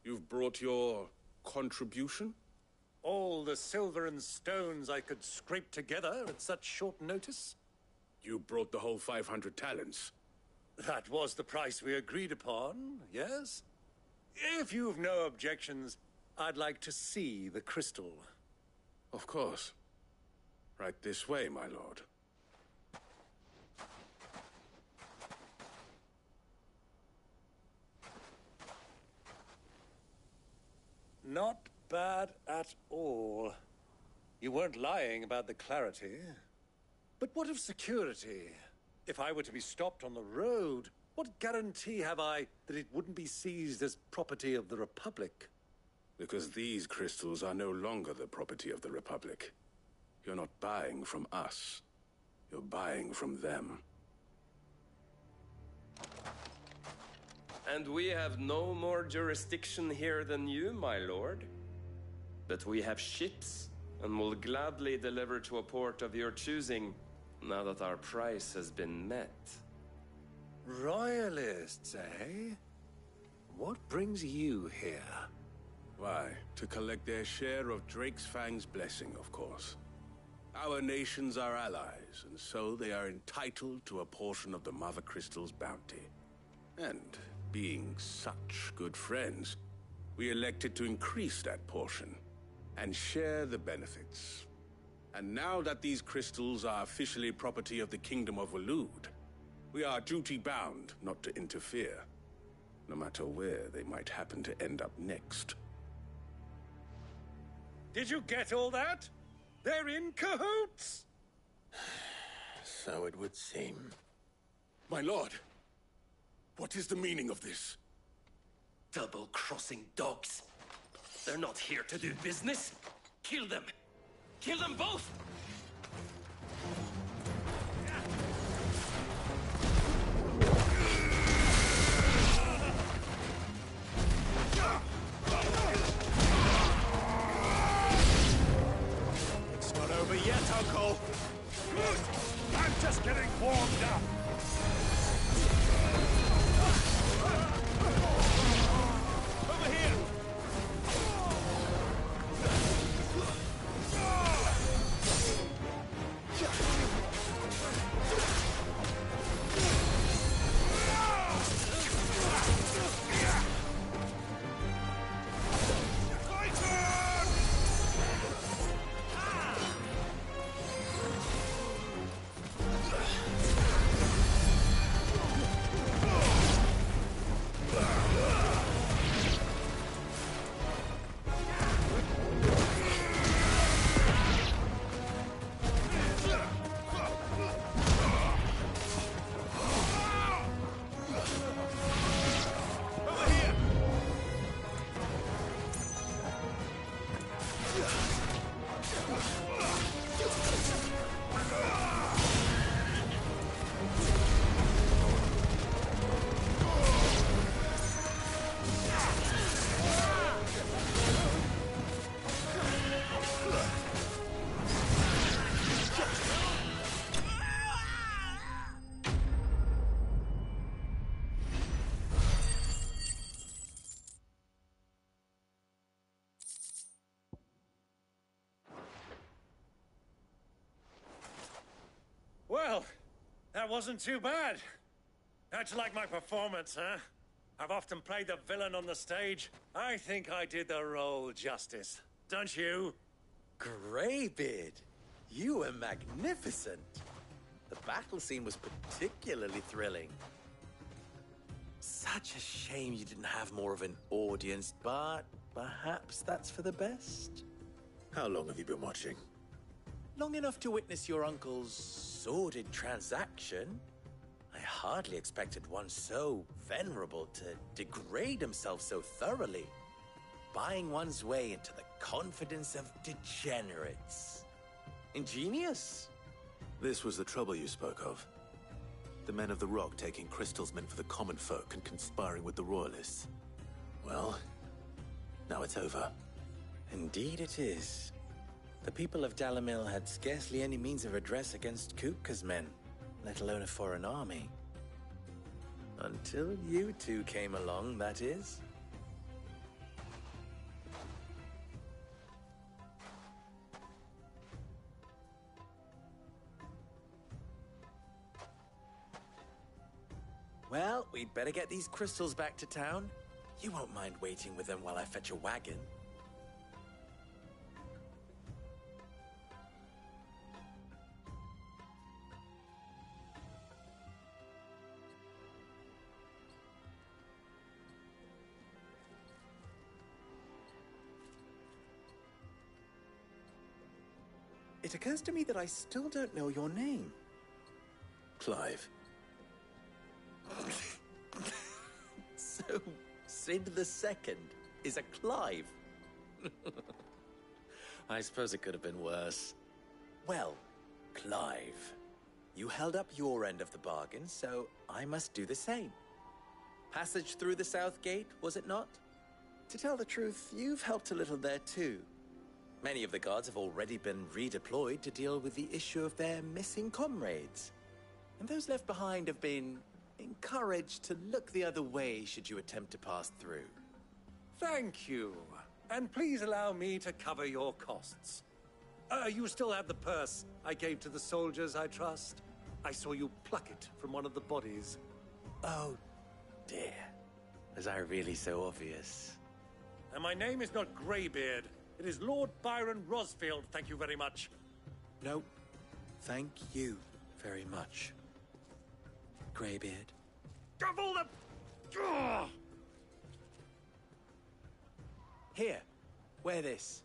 You've brought your contribution? All the silver and stones I could scrape together at such short notice? You brought the whole 500 talents. That was the price we agreed upon, yes? If you've no objections, I'd like to see the crystal. Of course. Right this way, my lord. Not bad at all. You weren't lying about the clarity. But what of security? If I were to be stopped on the road, what guarantee have I that it wouldn't be seized as property of the Republic? Because these crystals are no longer the property of the Republic. You're not buying from us. You're buying from them. And we have no more jurisdiction here than you, my lord. But we have ships, and will gladly deliver to a port of your choosing, now that our price has been met. Royalists, eh? What brings you here? Why, to collect their share of Ffxi's blessing, of course. Our nations are allies, and so they are entitled to a portion of the Mother Crystal's bounty. And being such good friends, we elected to increase that portion and share the benefits. And now that these crystals are officially property of the Kingdom of Waloed, we are duty-bound not to interfere, no matter where they might happen to end up next. Did you get all that? They're in cahoots! So it would seem. My lord, what is the meaning of this? Double-crossing dogs. They're not here to do business. Kill them! Kill them both! It's not over yet, Uncle! Good! I'm just getting warmed up! Over here! Well, that wasn't too bad. How'd you like my performance, huh? I've often played the villain on the stage. I think I did the role justice. Don't you? Greybeard, you were magnificent. The battle scene was particularly thrilling. Such a shame you didn't have more of an audience, but perhaps that's for the best. How long have you been watching? Long enough to witness your uncle's sordid transaction. I hardly expected one so venerable to degrade himself so thoroughly, buying one's way into the confidence of degenerates. Ingenious. This was the trouble you spoke of. The men of the Rock taking crystals meant for the common folk and conspiring with the Royalists. Well, now it's over. Indeed it is. The people of Dalamil had scarcely any means of redress against Kupka's men, let alone a foreign army. Until you two came along, that is. Well, we'd better get these crystals back to town. You won't mind waiting with them while I fetch a wagon. It occurs to me that I still don't know your name. Clive. So, Sid the Second is a Clive. I suppose it could have been worse. Well, Clive, you held up your end of the bargain, so I must do the same. Passage through the South Gate, was it not? To tell the truth, you've helped a little there too. Many of the guards have already been redeployed to deal with the issue of their missing comrades. And those left behind have been encouraged to look the other way should you attempt to pass through. Thank you. And please allow me to cover your costs. You still have the purse I gave to the soldiers, I trust? I saw you pluck it from one of the bodies. Oh, dear. Was I really so obvious? And my name is not Greybeard. It is Lord Byron Rosfield, thank you very much. No, thank you very much, Greybeard. Of all the... Ugh! Here, wear this.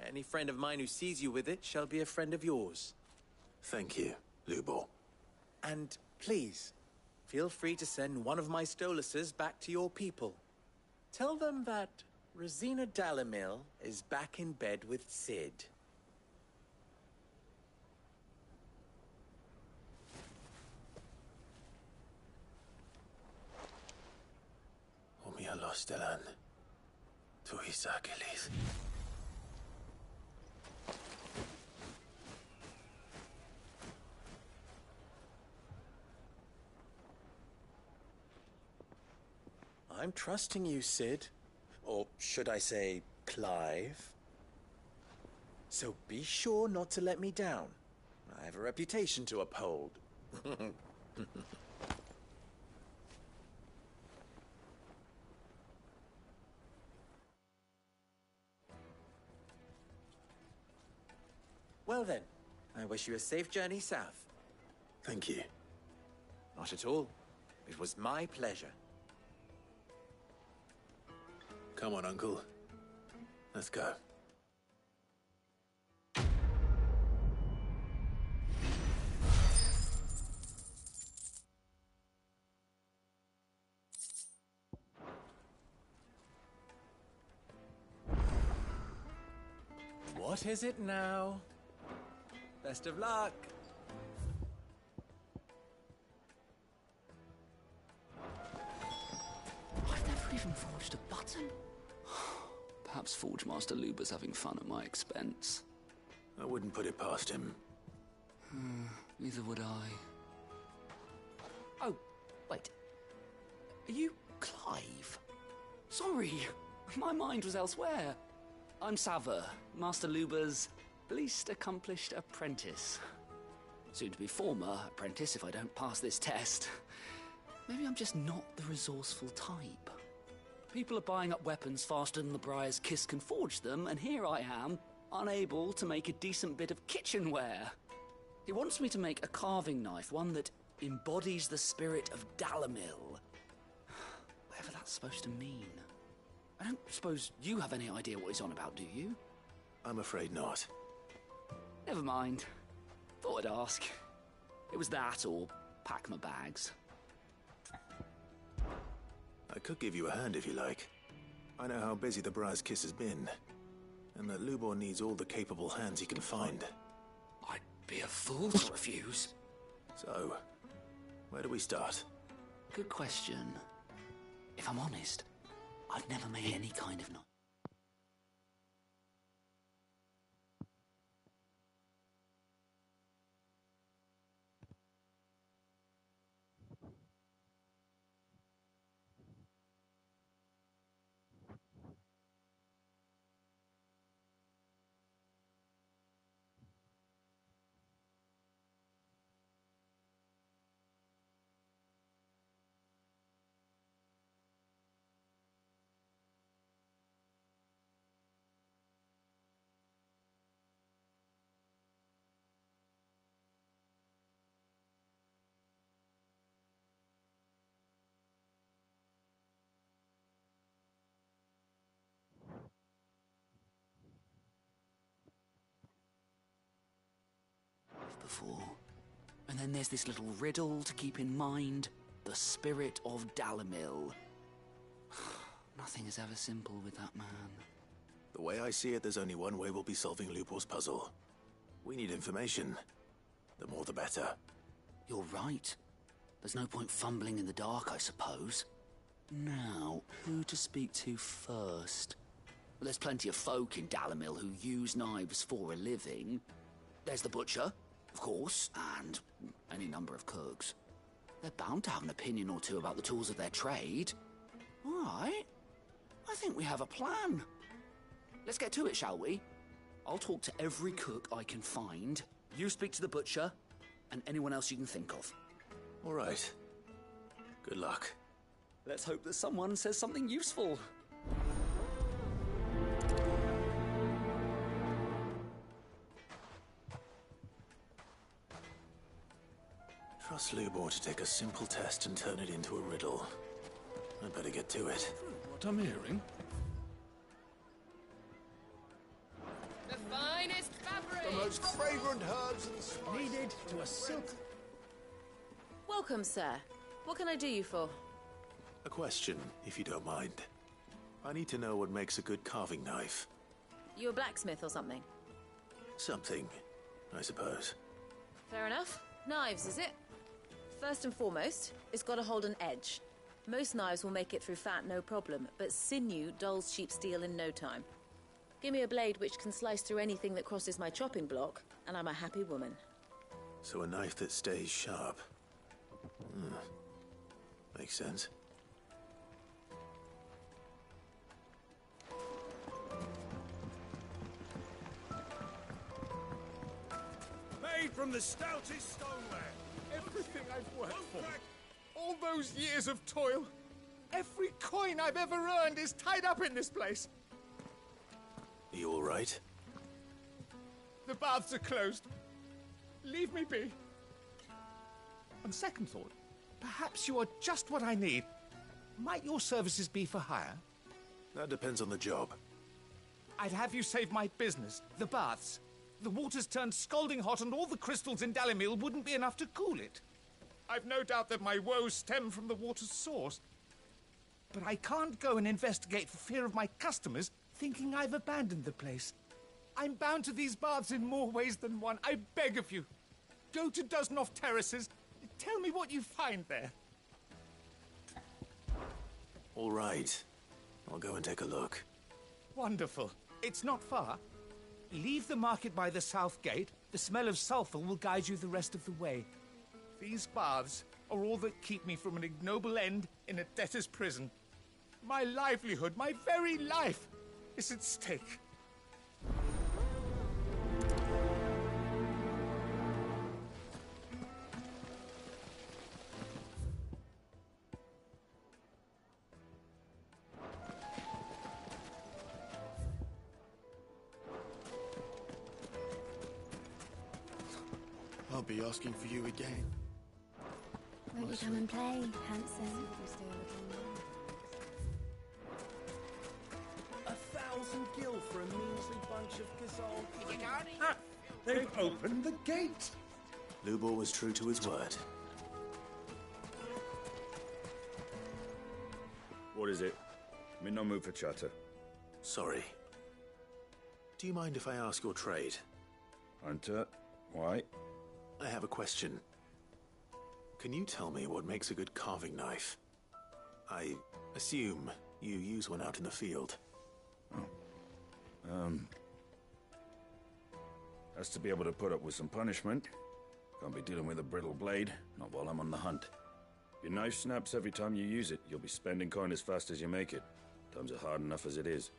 Any friend of mine who sees you with it shall be a friend of yours. Thank you, Lubor. And please, feel free to send one of my Stoluses back to your people. Tell them that Rosina Dalamil is back in bed with Sid. Omia Lostelan. Tuisa Achilles. I'm trusting you, Sid. Or should I say, Clive? So be sure not to let me down. I have a reputation to uphold. Well then, I wish you a safe journey south. Thank you. Not at all. It was my pleasure. Come on, Uncle. Let's go. What is it now? Best of luck. I've never even forged a button. Perhaps Forge Master Luber's having fun at my expense. I wouldn't put it past him. Neither would I. Oh, wait. Are you Clive? Sorry, my mind was elsewhere. I'm Saver, Master Luber's least accomplished apprentice. Soon to be former apprentice if I don't pass this test. Maybe I'm just not the resourceful type. People are buying up weapons faster than the Briar's Kiss can forge them, and here I am, unable to make a decent bit of kitchenware. He wants me to make a carving knife, one that embodies the spirit of Dalamil. Whatever that's supposed to mean. I don't suppose you have any idea what he's on about, do you? I'm afraid not. Never mind. Thought I'd ask. It was that or pack my bags. I could give you a hand if you like. I know how busy the Briar's Kiss has been, and that Lubor needs all the capable hands he can find. I'd be a fool to refuse. So, where do we start? Good question. If I'm honest, I've never made any kind of noise. Before. And then there's this little riddle to keep in mind. The spirit of Dalamil. Nothing is ever simple with that man. The way I see it, there's only one way we'll be solving Lubor's puzzle. We need information. The more the better. You're right. There's no point fumbling in the dark, I suppose. Now, who to speak to first? Well, there's plenty of folk in Dalamil who use knives for a living. There's the butcher, of course, and any number of cooks. They're bound to have an opinion or two about the tools of their trade. All right. I think we have a plan. Let's get to it, shall we? I'll talk to every cook I can find. You speak to the butcher, and anyone else you can think of. All right. Good luck. Let's hope that someone says something useful. Trust Lubor to take a simple test and turn it into a riddle. I'd better get to it. What I'm hearing? The finest fabric! The most fragrant herbs and spices Needed to a silk. Welcome, sir. What can I do you for? A question, if you don't mind. I need to know what makes a good carving knife. You a blacksmith or something? Something, I suppose. Fair enough. Knives, is it? First and foremost, it's got to hold an edge. Most knives will make it through fat, no problem, but sinew dulls cheap steel in no time. Give me a blade which can slice through anything that crosses my chopping block, and I'm a happy woman. So a knife that stays sharp. Makes sense. Made from the stoutest stoneware. Everything I've worked for. All those years of toil. Every coin I've ever earned is tied up in this place. Are you all right? The baths are closed. Leave me be. On second thought, perhaps you are just what I need. Might your services be for hire? That depends on the job. I'd have you save my business, the baths. The water's turned scalding hot and all the crystals in Dalamil wouldn't be enough to cool it. I've no doubt that my woes stem from the water's source. But I can't go and investigate for fear of my customers thinking I've abandoned the place. I'm bound to these baths in more ways than one. I beg of you. Go to Dusnoff Terraces. Tell me what you find there. All right. I'll go and take a look. Wonderful. It's not far. Leave the market by the south gate. The smell of sulfur will guide you the rest of the way. These baths are all that keep me from an ignoble end in a debtor's prison. My livelihood, my very life, is at stake. I'll be asking for you again. Won't you come and play, handsome? 1,000 gil for a measly bunch of gazelle. They've opened the gate! Lubor was true to his word. What is it? I'm in no mood for chatter. Sorry. Do you mind if I ask your trade? Hunter, why? I have a question. Can you tell me what makes a good carving knife? I assume you use one out in the field. Has to be able to put up with some punishment. Can't be dealing with a brittle blade, not while I'm on the hunt. Your knife snaps every time you use it. You'll be spending coin as fast as you make it. Times are hard enough as it is.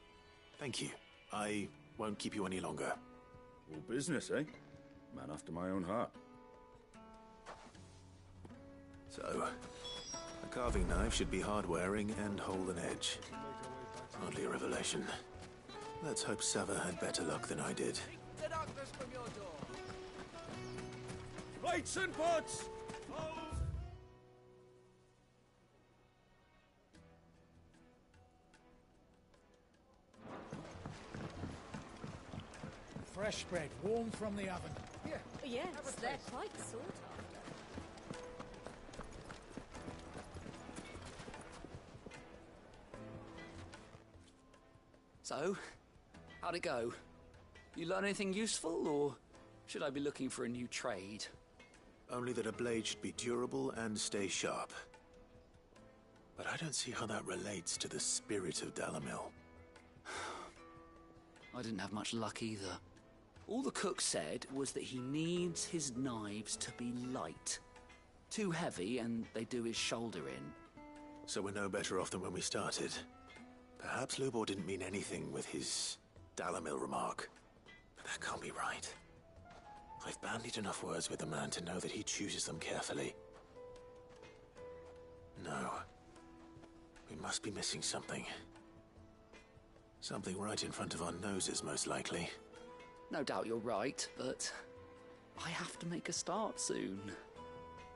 Thank you. I won't keep you any longer. All business, eh? Man after my own heart. So, a carving knife should be hard-wearing and hold an edge. Hardly a revelation. Let's hope Sava had better luck than I did. The darkness from your door. Plates and pots! Fresh bread, warm from the oven. Here. Yes, they're quite sought after. So, how'd it go? You learn anything useful, or should I be looking for a new trade? Only that a blade should be durable and stay sharp. But I don't see how that relates to the spirit of Dalamil. I didn't have much luck either. All the cook said was that he needs his knives to be light. Too heavy and they do his shoulder in. So we're no better off than when we started. Perhaps Lubor didn't mean anything with his Dalamil remark. But that can't be right. I've bandied enough words with the man to know that he chooses them carefully. No. We must be missing something. Something right in front of our noses, most likely. No doubt you're right, but I have to make a start soon.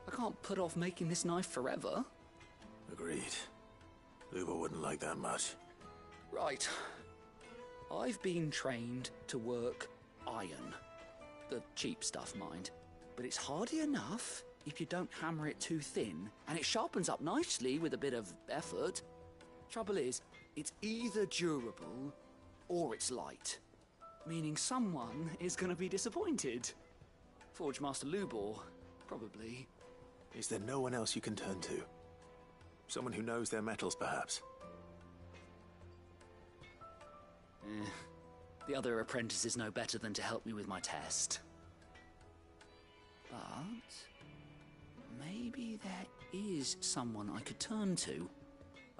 I can't put off making this knife forever. Agreed. Lubor wouldn't like that much. Right. I've been trained to work iron. The cheap stuff, mind. But it's hardy enough if you don't hammer it too thin, and it sharpens up nicely with a bit of effort. Trouble is, it's either durable or it's light. Meaning someone is going to be disappointed. Forge Master Lubor, probably. Is there no one else you can turn to? Someone who knows their metals, perhaps? The other apprentices know better than to help me with my test. But maybe there is someone I could turn to.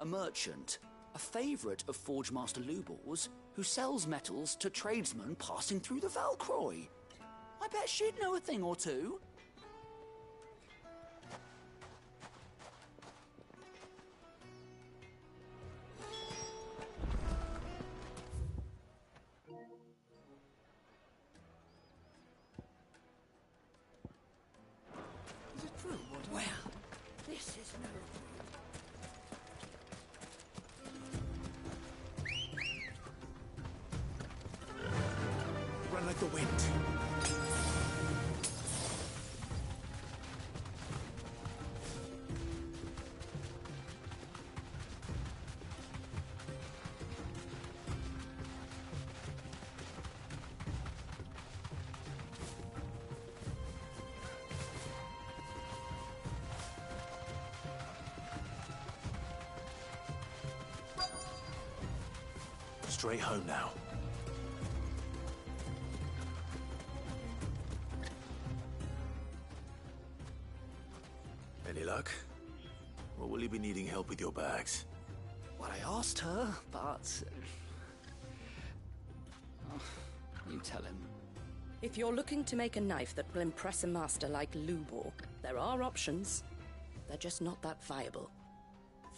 A merchant, a favourite of Forge Master Lubor's, who sells metals to tradesmen passing through the Valcroy. I bet she'd know a thing or two. Is it true? Well, this is no. Run like the wind. Straight home now. Any luck? Or will you be needing help with your bags? Well, I asked her, but... you tell him. If you're looking to make a knife that will impress a master like Lubor, there are options. They're just not that viable.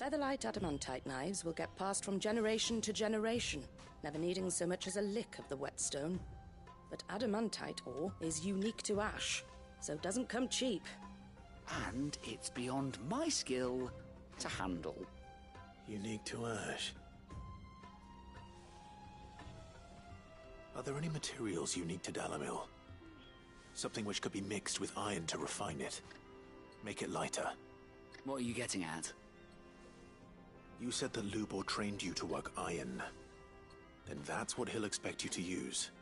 Featherlight adamantite knives will get passed from generation to generation, never needing so much as a lick of the whetstone. But adamantite ore is unique to ash, so it doesn't come cheap. And it's beyond my skill to handle. Unique to ash. Are there any materials unique to Dalamil? Something which could be mixed with iron to refine it. Make it lighter. What are you getting at? You said that Lubor trained you to work iron. Then that's what he'll expect you to use.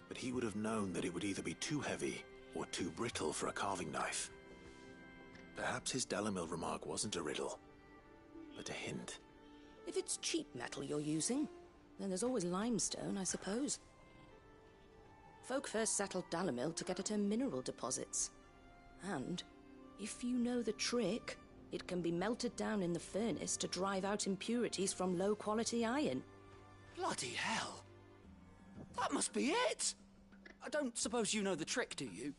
But he would have known that it would either be too heavy or too brittle for a carving knife. Perhaps his Dalamil remark wasn't a riddle, but a hint. If it's cheap metal you're using, then there's always limestone, I suppose. Folk first settled Dalamil to get at her mineral deposits. And, if you know the trick, it can be melted down in the furnace to drive out impurities from low-quality iron. Bloody hell! That must be it! I don't suppose you know the trick, do you?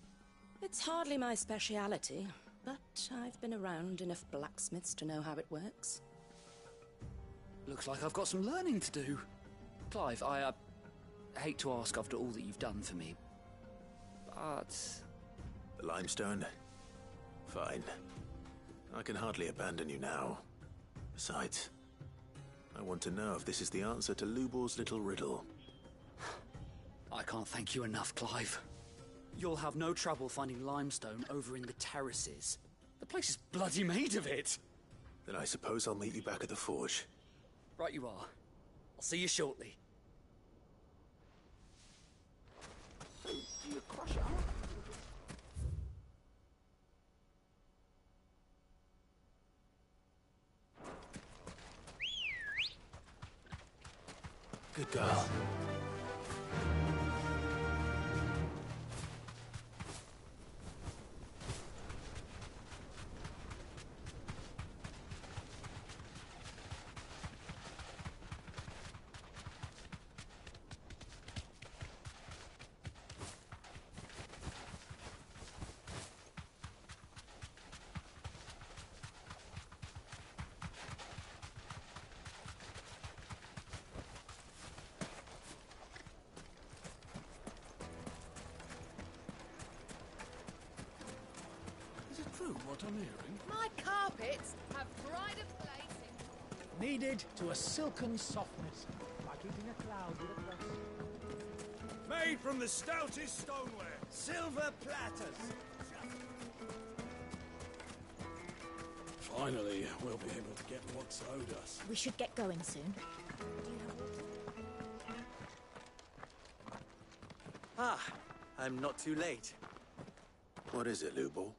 It's hardly my speciality, but I've been around enough blacksmiths to know how it works. Looks like I've got some learning to do. Clive, I hate to ask after all that you've done for me, but... The limestone? Fine. I can hardly abandon you now. Besides, I want to know if this is the answer to Lubor's little riddle. I can't thank you enough, Clive. You'll have no trouble finding limestone over in the terraces. The place is bloody made of it. Then I suppose I'll meet you back at the forge. Right you are. I'll see you shortly. So, do you crush it up? Good girl. What I'm hearing. My carpets have pride of place in... Kneaded to a silken softness, like eating a cloud with a crust. Made from the stoutest stoneware. Silver platters. Finally, we'll be able to get what's owed us. We should get going soon. Ah, I'm not too late. What is it, Lubor?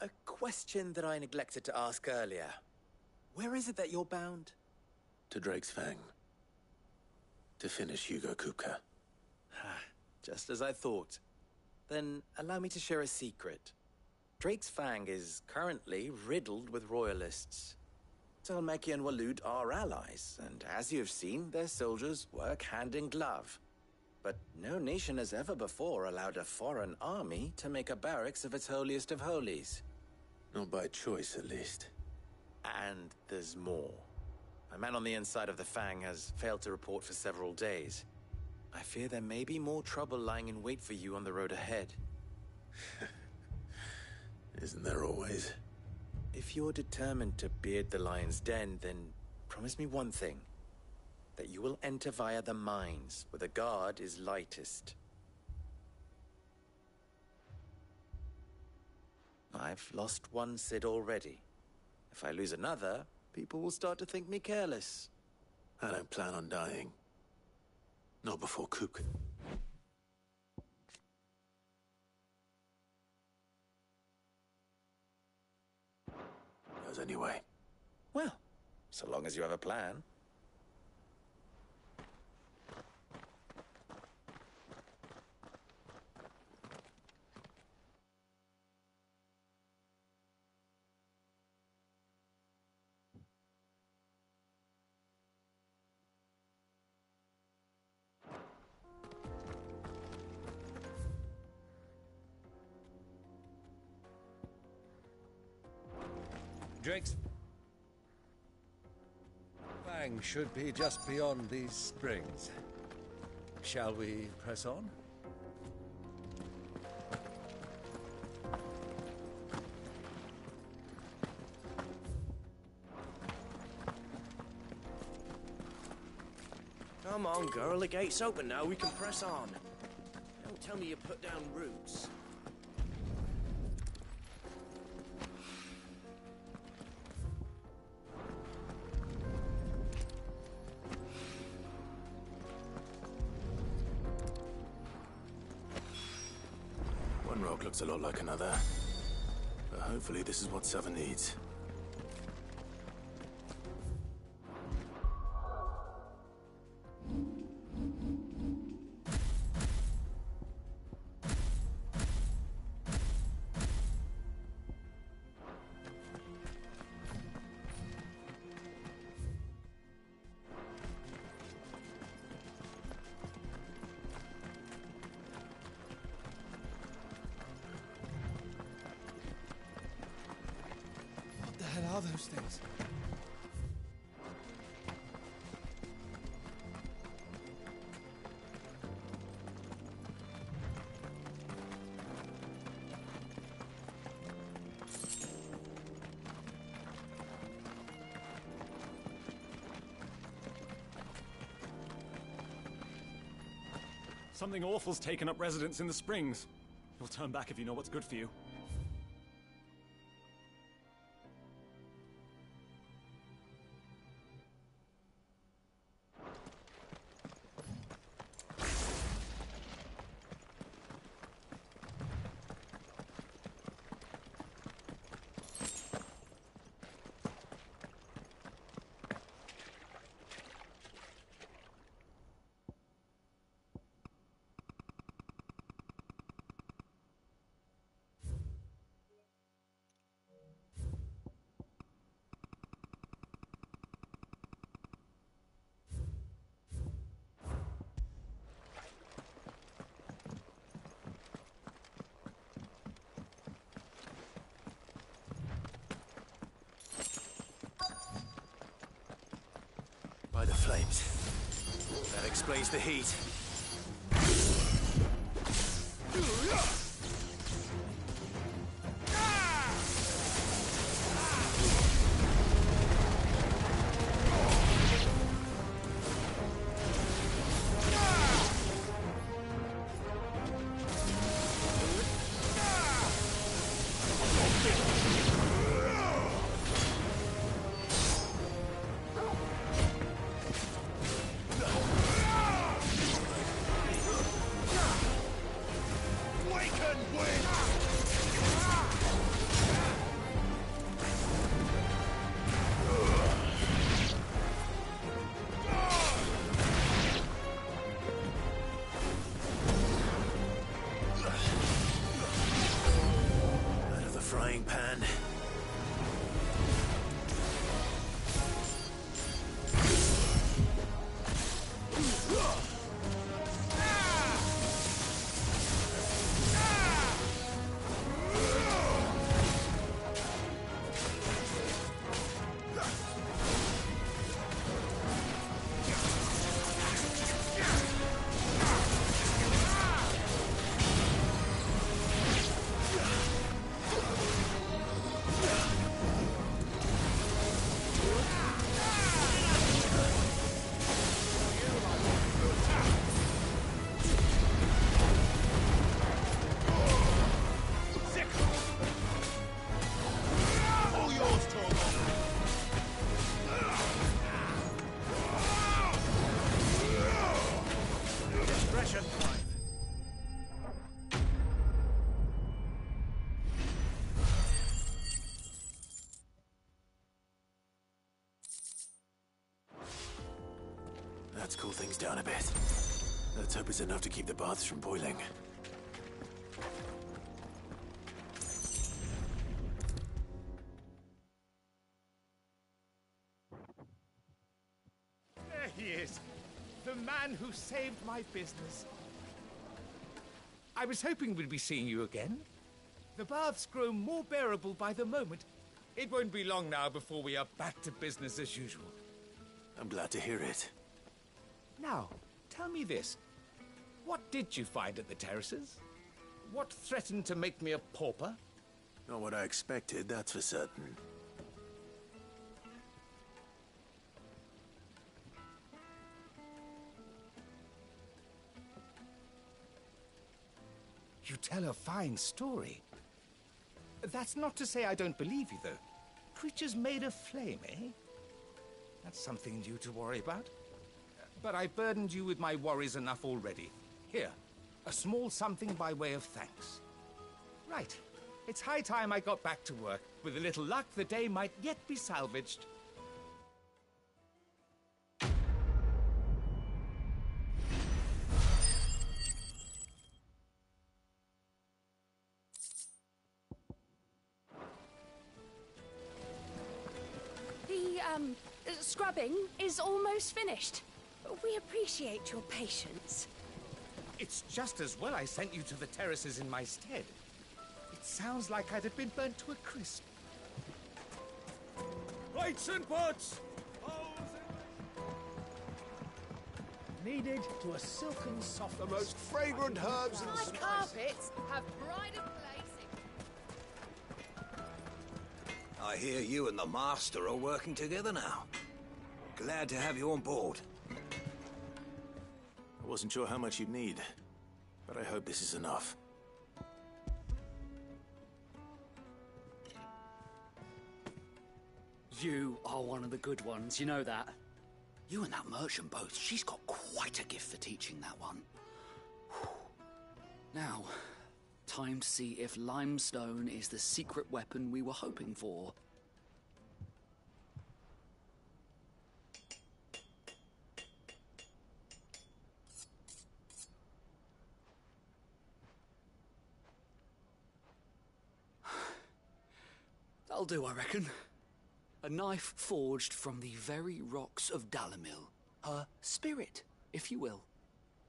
A question that I neglected to ask earlier. Where is it that you're bound? To Drake's Fang. To finish Hugo Kupka. Just as I thought. Then allow me to share a secret. Drake's Fang is currently riddled with royalists. Talmeki and Walud are allies, and as you have seen, their soldiers work hand in glove. But no nation has ever before allowed a foreign army to make a barracks of its holiest of holies. Not by choice, at least. And there's more. A man on the inside of the Fang has failed to report for several days. I fear there may be more trouble lying in wait for you on the road ahead. Isn't there always? If you're determined to beard the lion's den, then promise me one thing. That you will enter via the mines, where the guard is lightest. I've lost one Cid already. If I lose another, people will start to think me careless. I don't plan on dying. Not before Kupka. Goes anyway. Well, so long as you have a plan. Drake's Fang should be just beyond these springs. Shall we press on? Come on, girl, the gate's open now, we can press on. Don't tell me you put down roots. rock looks a lot like another. But hopefully this is what Seven needs. What the hell are those things? Something awful's taken up residence in the springs. You'll turn back if you know what's good for you. By the flames. That explains the heat. Out of the frying pan. Let's cool things down a bit. Let's hope it's enough to keep the baths from boiling. There he is. The man who saved my business. I was hoping we'd be seeing you again. The baths grow more bearable by the moment. It won't be long now before we are back to business as usual. I'm glad to hear it. Now, tell me this. What did you find at the terraces? What threatened to make me a pauper? Not what I expected, that's for certain. You tell a fine story. That's not to say I don't believe you, though. Creatures made of flame, eh? That's something new to worry about. But I burdened you with my worries enough already. Here, a small something by way of thanks. Right. It's high time I got back to work. With a little luck, the day might yet be salvaged. The scrubbing is almost finished. We appreciate your patience. It's just as well I sent you to the terraces in my stead. It sounds like I'd have been burnt to a crisp. Plates and pots! Needed to a silken soft. The most fragrant herbs and My spices. carpets have pride of placing. I hear you and the Master are working together now. Glad to have you on board. I wasn't sure how much you'd need, but I hope this is enough. You are one of the good ones, you know that. You and that merchant both, she's got quite a gift for teaching, that one. Now, time to see if limestone is the secret weapon we were hoping for. That'll do, I reckon. A knife forged from the very rocks of Dalimil. Her spirit, if you will.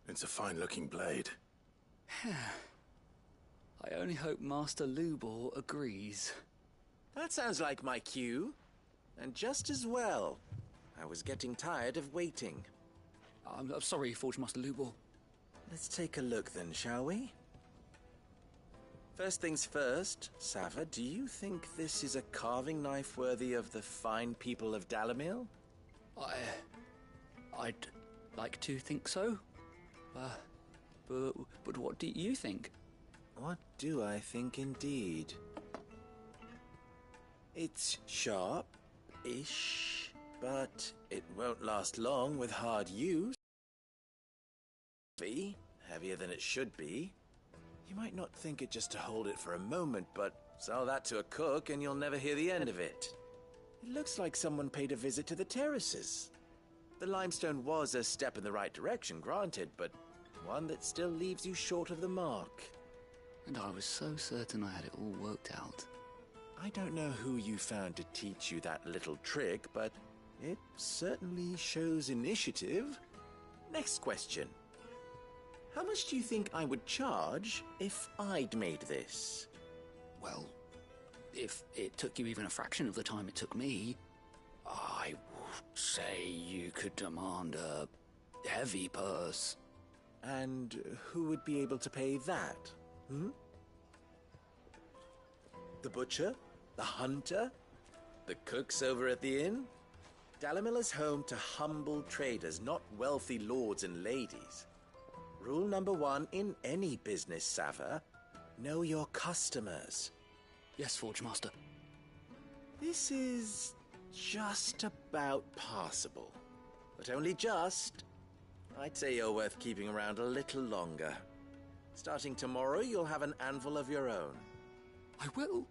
It's a fine-looking blade. I only hope Master Lubor agrees. That sounds like my cue. And just as well. I was getting tired of waiting. I'm sorry, Forge Master Lubor. Let's take a look then, shall we? First things first, Sava, do you think this is a carving knife worthy of the fine people of Dalimil? I'd like to think so. But what do you think? What do I think indeed? It's sharp-ish, but it won't last long with hard use. Heavier than it should be. You might not think it just to hold it for a moment, but sell that to a cook and you'll never hear the end of it. It looks like someone paid a visit to the terraces. The limestone was a step in the right direction, granted, but one that still leaves you short of the mark. And I was so certain I had it all worked out. I don't know who you found to teach you that little trick, but it certainly shows initiative. Next question. How much do you think I would charge if I'd made this? Well, if it took you even a fraction of the time it took me, I would say you could demand a heavy purse. And who would be able to pay that? The butcher? The hunter? The cooks over at the inn? Dalimil is home to humble traders, not wealthy lords and ladies. Rule number 1 in any business, Sava, know your customers. Yes, Forge Master. This is just about passable. But only just. I'd say you're worth keeping around a little longer. Starting tomorrow, you'll have an anvil of your own. I will.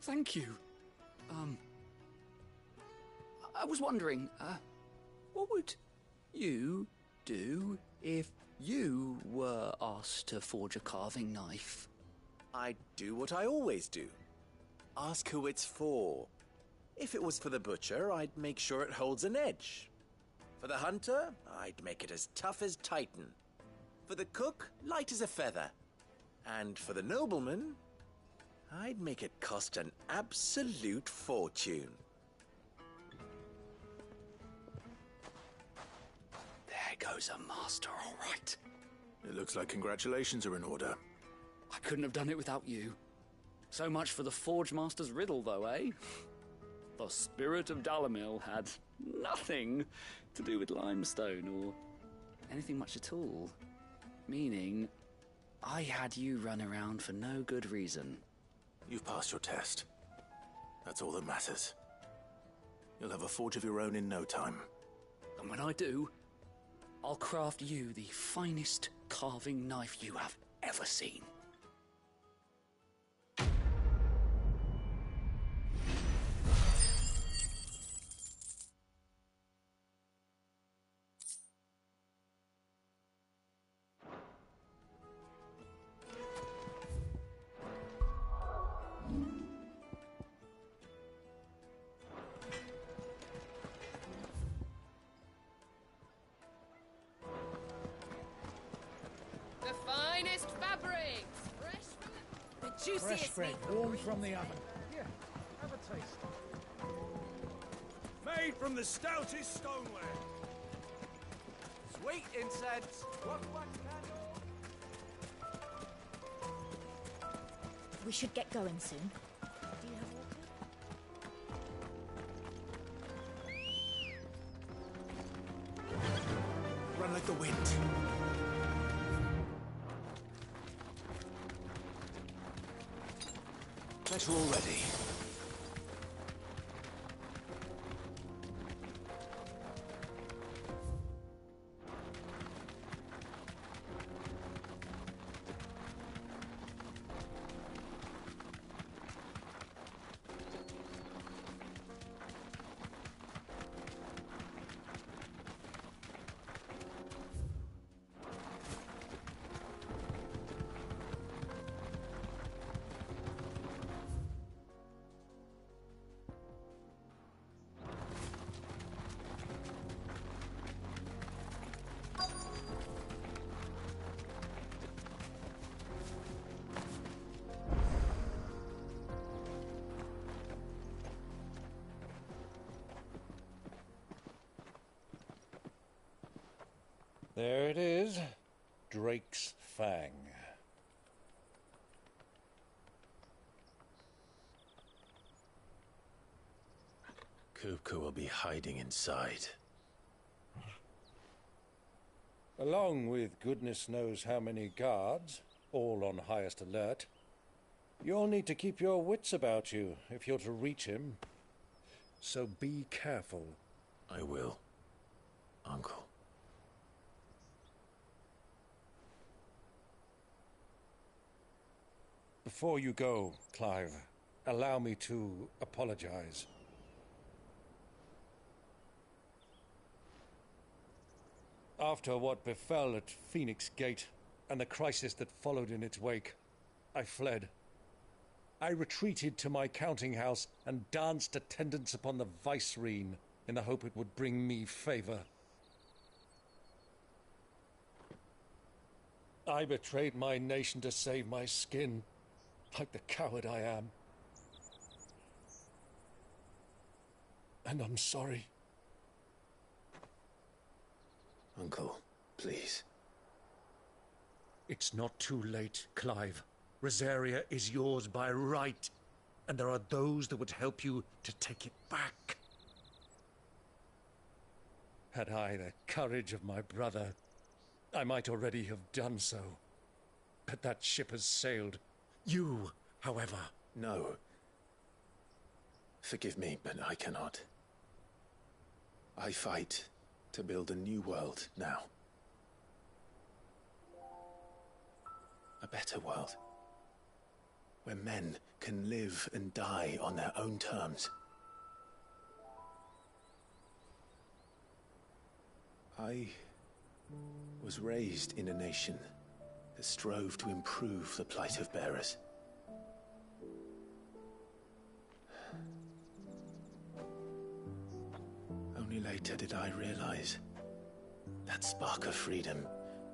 Thank you. I was wondering, what would you do if you were asked to forge a carving knife? I'd do what I always do. Ask who it's for. If it was for the butcher, I'd make sure it holds an edge. For the hunter, I'd make it as tough as Titan. For the cook, light as a feather. And for the nobleman, I'd make it cost an absolute fortune. There goes a master, all right. It looks like congratulations are in order. I couldn't have done it without you. So much for the Forge Master's riddle, though, eh? The spirit of Dalimil had nothing to do with limestone or anything much at all. Meaning, I had you run around for no good reason. You've passed your test. That's all that matters. You'll have a forge of your own in no time. And when I do, I'll craft you the finest carving knife you have ever seen. The finest fabrics! Fresh from the juiciest Fresh bread, meat. warm from the oven. Here, have a taste. Made from the stoutest stoneware. Sweet incense. Wax candle. We should get going soon. Do you have water? Run like the wind. Better already. There it is. Drake's Fang. Kupka will be hiding inside. Along with goodness knows how many guards, all on highest alert. You'll need to keep your wits about you if you're to reach him. So be careful. I will, Uncle. Before you go, Clive, allow me to apologize. After what befell at Phoenix Gate and the crisis that followed in its wake, I fled. I retreated to my counting house and danced attendance upon the vicereine in the hope it would bring me favor. I betrayed my nation to save my skin, like the coward I am. And I'm sorry. Uncle, please. It's not too late, Clive. Rosaria is yours by right, and there are those that would help you to take it back. Had I the courage of my brother, I might already have done so. But that ship has sailed. You, however... No. Forgive me, but I cannot. I fight to build a new world now. A better world. Where men can live and die on their own terms. I was raised in a nation that strove to improve the plight of bearers. Only later did I realize that spark of freedom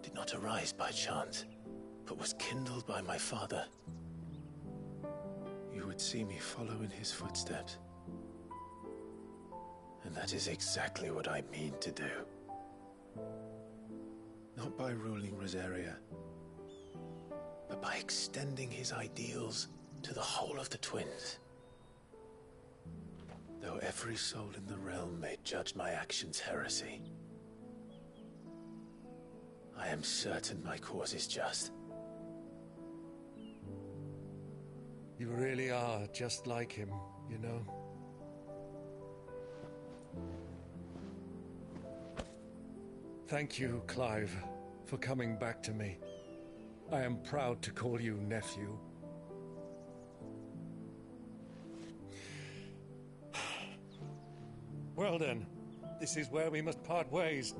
did not arise by chance, but was kindled by my father. You would see me follow in his footsteps. And that is exactly what I mean to do. Not by ruling Rosaria, but by extending his ideals to the whole of the twins. Though every soul in the realm may judge my actions heresy, I am certain my cause is just. You really are just like him, you know? Thank you, Clive, for coming back to me. I am proud to call you nephew. Well then, this is where we must part ways.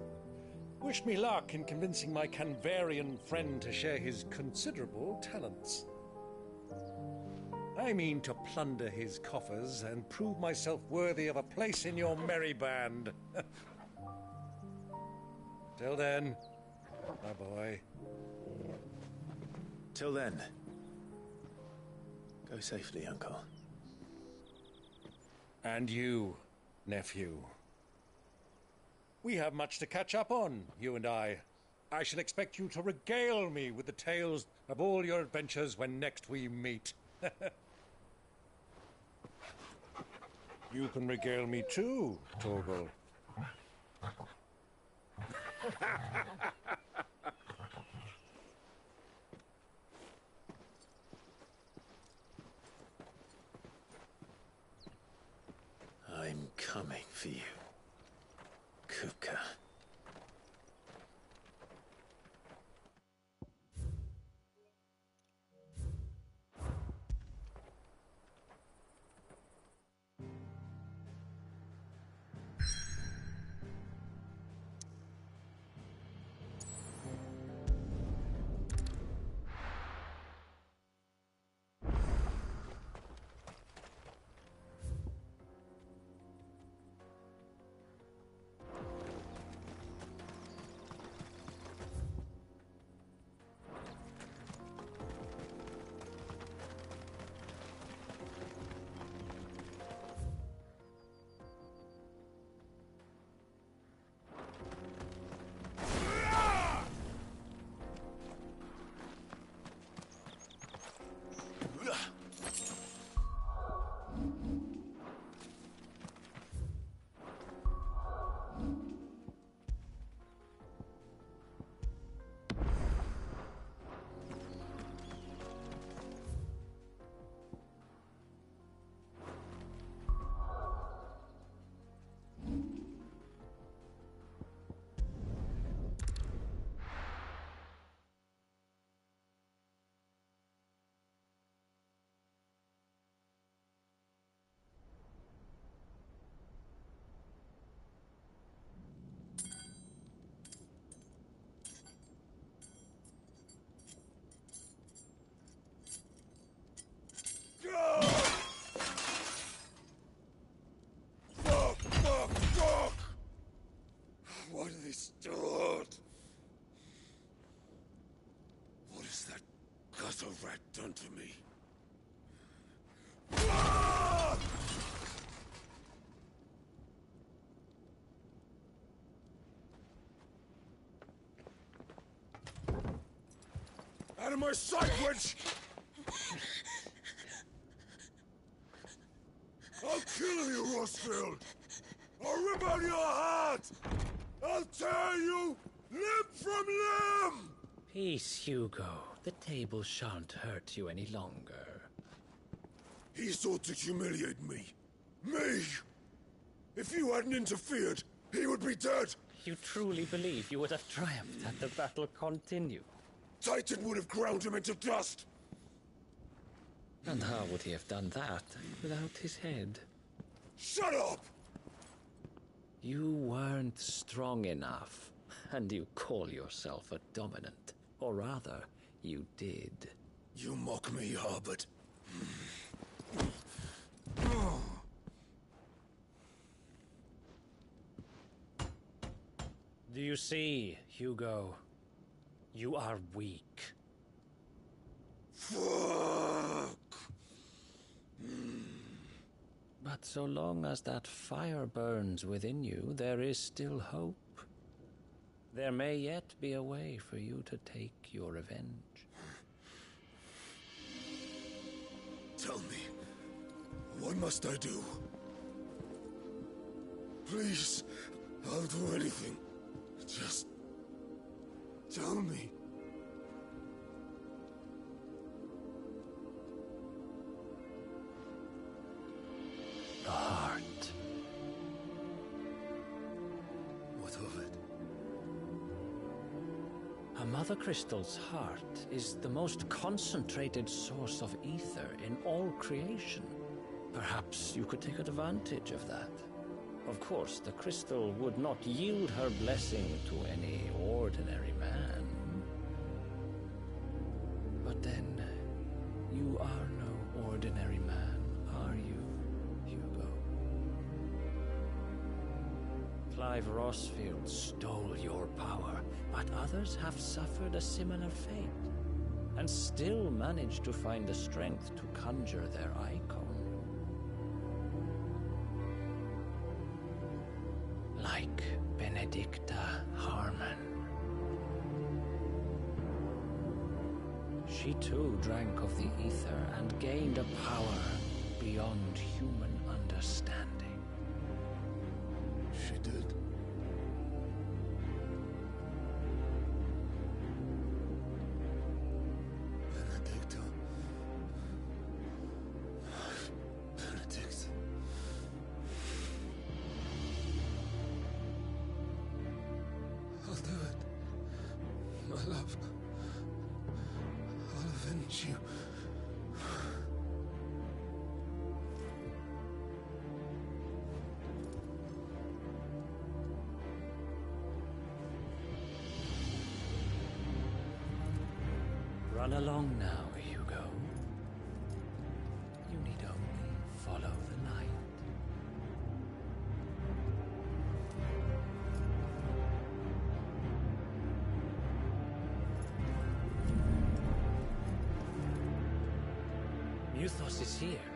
Wish me luck in convincing my Canvarian friend to share his considerable talents. I mean to plunder his coffers and prove myself worthy of a place in your merry band. Till then, my boy. Till then, go safely, Uncle. And you, nephew. We have much to catch up on, you and I. I shall expect you to regale me with the tales of all your adventures when next we meet. You can regale me too, Torgal. I'm coming for you, Kupka. Fuck! What have they start? What has that gutter rat done to me? Out of my sight, witch! I'll kill you, Rosfield! I'll rip out your heart! I'll tear you limb from limb! Peace, Hugo. The table shan't hurt you any longer. He sought to humiliate me. Me! If you hadn't interfered, he would be dead! You truly believe you would have triumphed had the battle continued? Titan would have ground him into dust! And how would he have done that without his head? Shut up! You weren't strong enough, and you call yourself a dominant. Or rather, you did. You mock me, Harbert. Do you see, Hugo? You are weak. Fuck! But so long as that fire burns within you, there is still hope. There may yet be a way for you to take your revenge. Tell me, what must I do? Please, I'll do anything. Just tell me. The heart. What of it? A Mother Crystal's heart is the most concentrated source of ether in all creation. Perhaps you could take advantage of that. Of course, the crystal would not yield her blessing to any ordinary man. But then, you are no ordinary man, are you, Hugo? Clive Rossfield stole your power, but others have suffered a similar fate, and still managed to find the strength to conjure their icon. Like Benedicta Harmon. She too drank of the ether and gained a power beyond human understanding. She did. Benedicta. Benedict. I'll do it. My love. I'll avenge you. Run along now, Hugo. You need only follow the light. Muthos is here.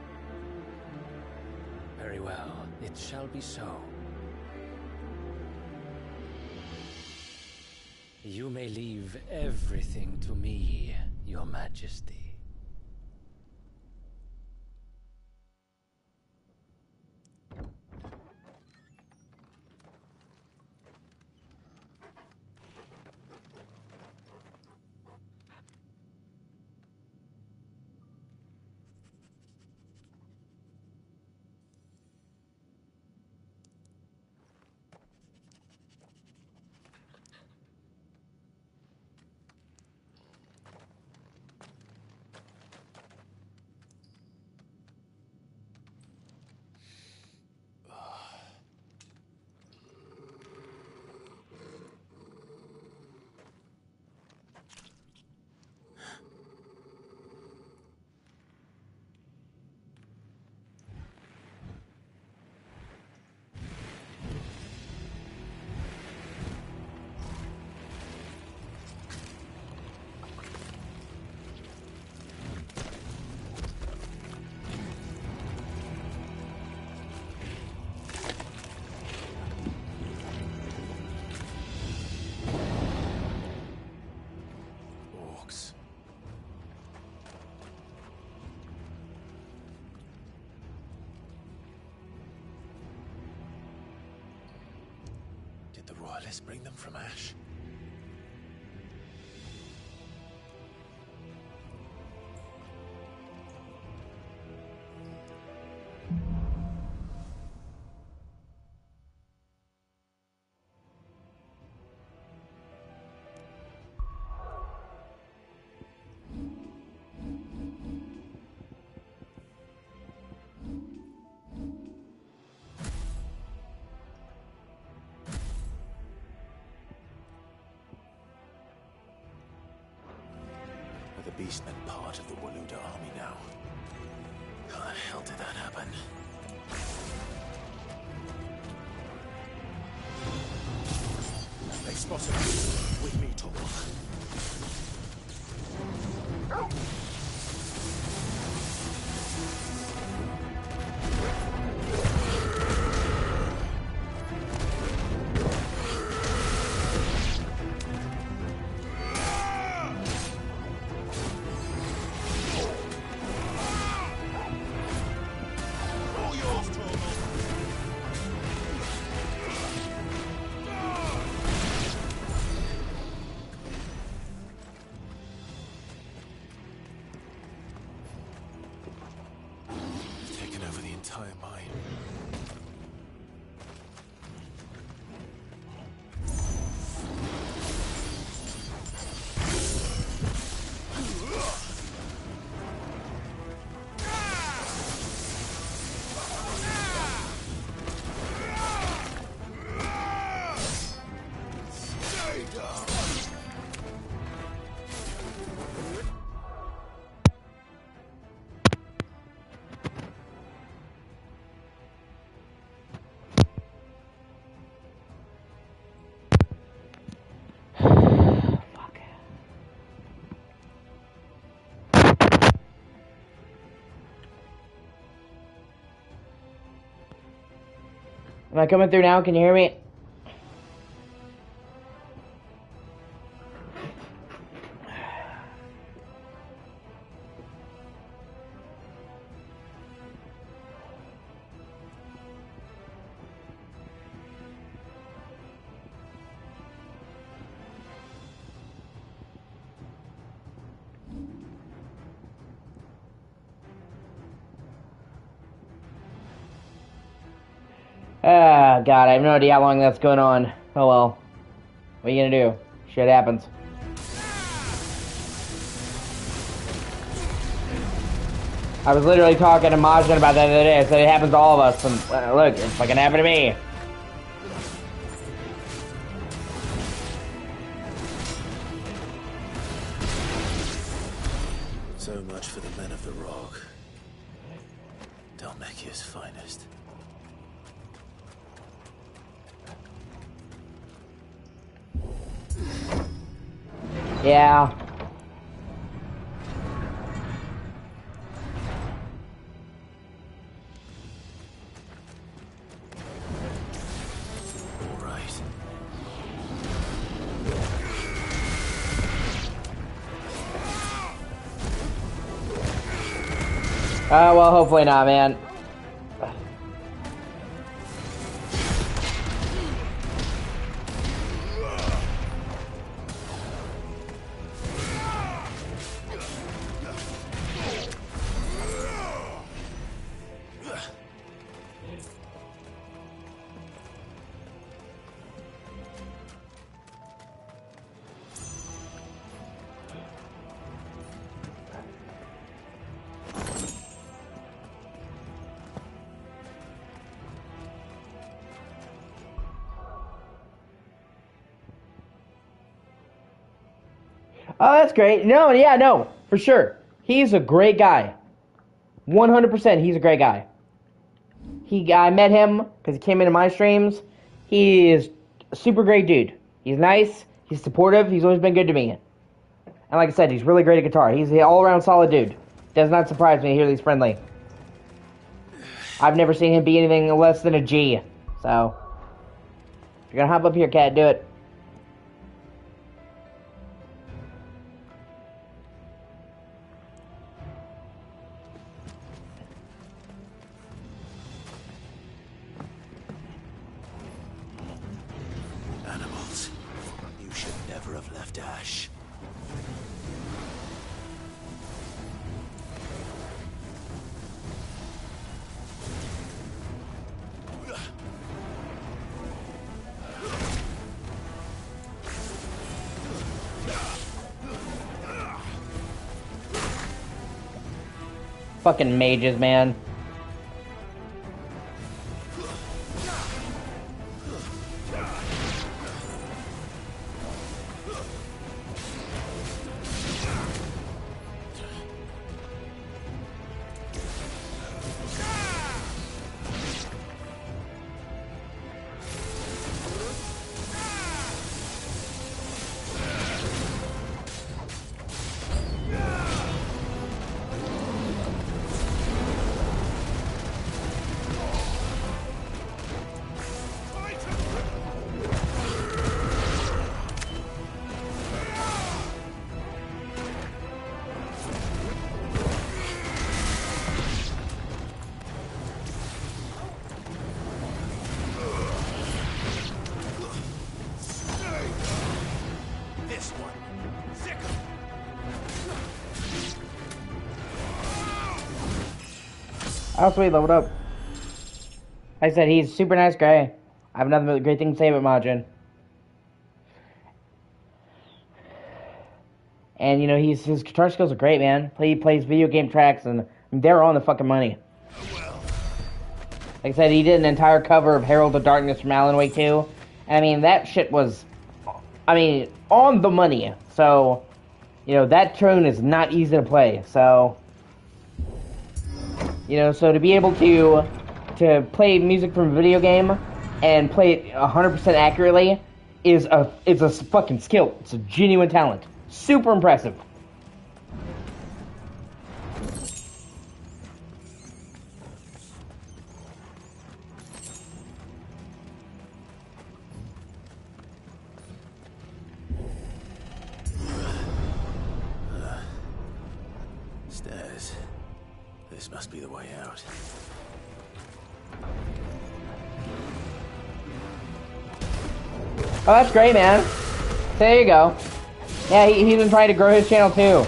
Very well, it shall be so. You may leave everything to me, Your Majesty. Did the Royalists bring them from Ash? The Beastmen part of the Waluda army now. How the hell did that happen? They spotted us. With me, Tor. Am I coming through now? Can you hear me? Ah, God, I have no idea how long that's going on. Oh well. What are you gonna do? Shit happens. I was literally talking to Majin about that the other day. I said it happens to all of us, and look, it's fucking happened to me. So much for the men of the Rock. Dhalmekia's finest. Yeah. All right. Well, hopefully not, man. Oh, that's great. No, yeah, no, for sure. He's a great guy. 100%, he's a great guy. I met him because he came into my streams. He is a super great dude. He's nice. He's supportive. He's always been good to me. And like I said, he's really great at guitar. He's an all-around solid dude. Does not surprise me to hear he's friendly. I've never seen him be anything less than a G. So, if you're gonna hop up here, cat, do it. Animals. You should never have left Ash. Fucking mages, man. Oh, sweet, leveled up. Like I said, he's a super nice guy. I have nothing but great things to say about Majin. And, you know, his guitar skills are great, man. He plays video game tracks, and they're on the fucking money. Like I said, he did an entire cover of Herald of Darkness from Alan Wake 2. And, I mean, that shit was, I mean, on the money. So, you know, that tune is not easy to play. So, you know, so to be able to play music from a video game and play it 100% accurately is a fucking skill. It's a genuine talent. Super impressive. must be the way out. Oh, that's great, man. There you go. Yeah, he's been trying to grow his channel too.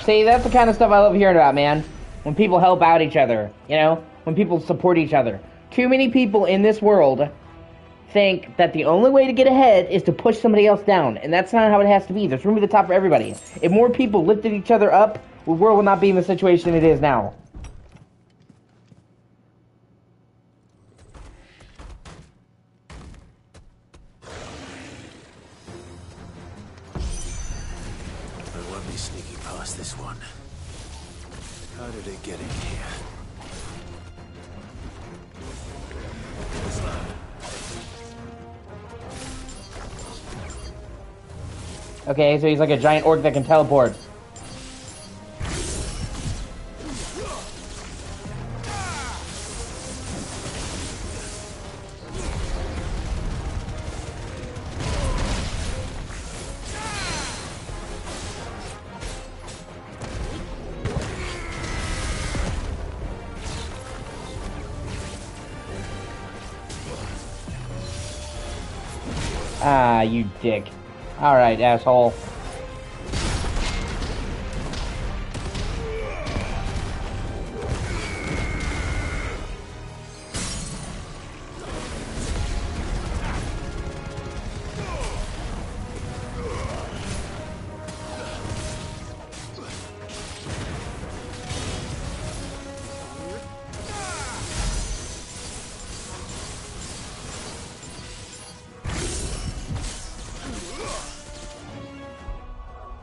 See, that's the kind of stuff I love hearing about, man. When people help out each other, you know? When people support each other. Too many people in this world think that the only way to get ahead is to push somebody else down. And that's not how it has to be. There's room at the top for everybody. If more people lifted each other up, the world would not be in the situation it is now. I won't be sneaking past this one. How did it get in here? Okay, so he's like a giant orc that can teleport. Ah, you dick. Alright, asshole.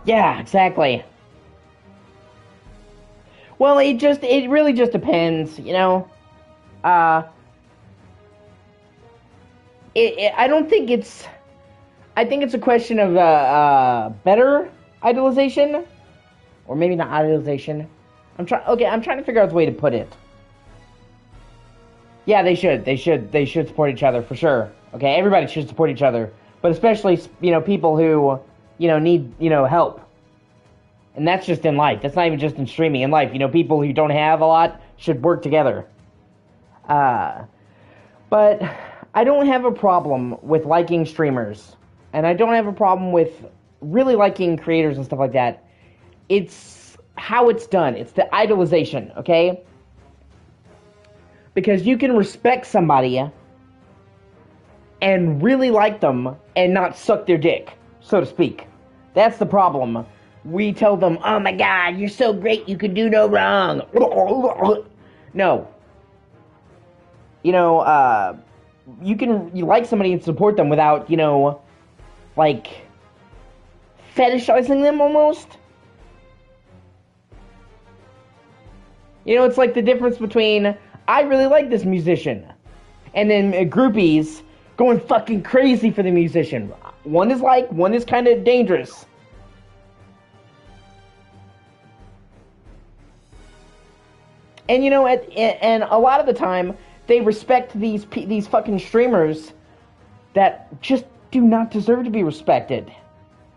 Yeah, exactly. Well, it really just depends, you know? I don't think I think it's a question of, better idolization? Or maybe not idolization. I'm trying to figure out the way to put it. Yeah, they should support each other, for sure. Okay, everybody should support each other. But especially, you know, people who, you know, need, you know, help. And that's just in life. That's not even just in streaming. In life, you know, people who don't have a lot should work together. But I don't have a problem with liking streamers. And I don't have a problem with really liking creators and stuff like that. It's how it's done. It's the idolization, okay? Because you can respect somebody and really like them and not suck their dick, so to speak. That's the problem. We tell them, oh my god, you're so great, you can do no wrong. No. You know, you like somebody and support them without, you know, like, fetishizing them almost. You know, it's like the difference between, I really like this musician, and then groupies going fucking crazy for the musician. One is kind of dangerous. And you know, and a lot of the time, they respect these fucking streamers that just do not deserve to be respected.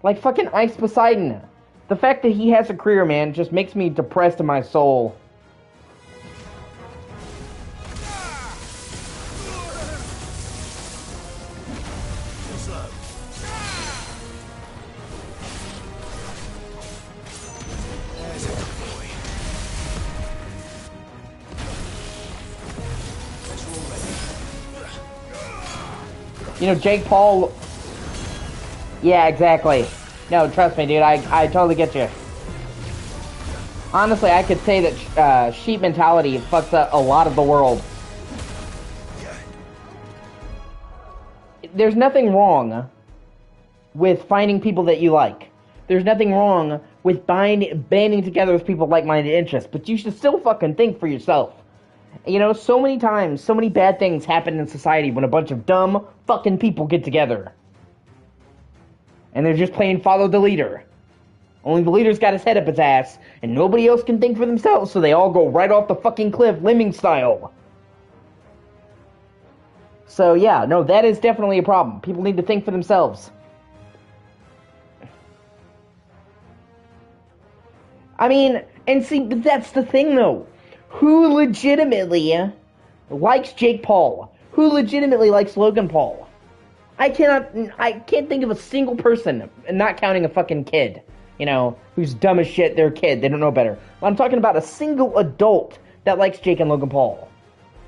Like fucking Ice Poseidon. The fact that he has a career, man, just makes me depressed in my soul. You know, Jake Paul... Yeah, exactly. No, trust me, dude, I totally get you. Honestly, I could say that sheep mentality fucks up a lot of the world. There's nothing wrong with finding people that you like. There's nothing wrong with banding together with people with like-minded interests, but you should still fucking think for yourself. You know, so many times, so many bad things happen in society when a bunch of dumb fucking people get together. And they're just playing follow the leader. Only the leader's got his head up his ass, and nobody else can think for themselves, so they all go right off the fucking cliff, lemming style. So yeah, no, that is definitely a problem. People need to think for themselves. I mean, and see, but that's the thing, though. Who legitimately likes Jake Paul? Who legitimately likes Logan Paul? I can't think of a single person, not counting a fucking kid, you know, who's dumb as shit, they're a kid, they don't know better. I'm talking about a single adult that likes Jake and Logan Paul.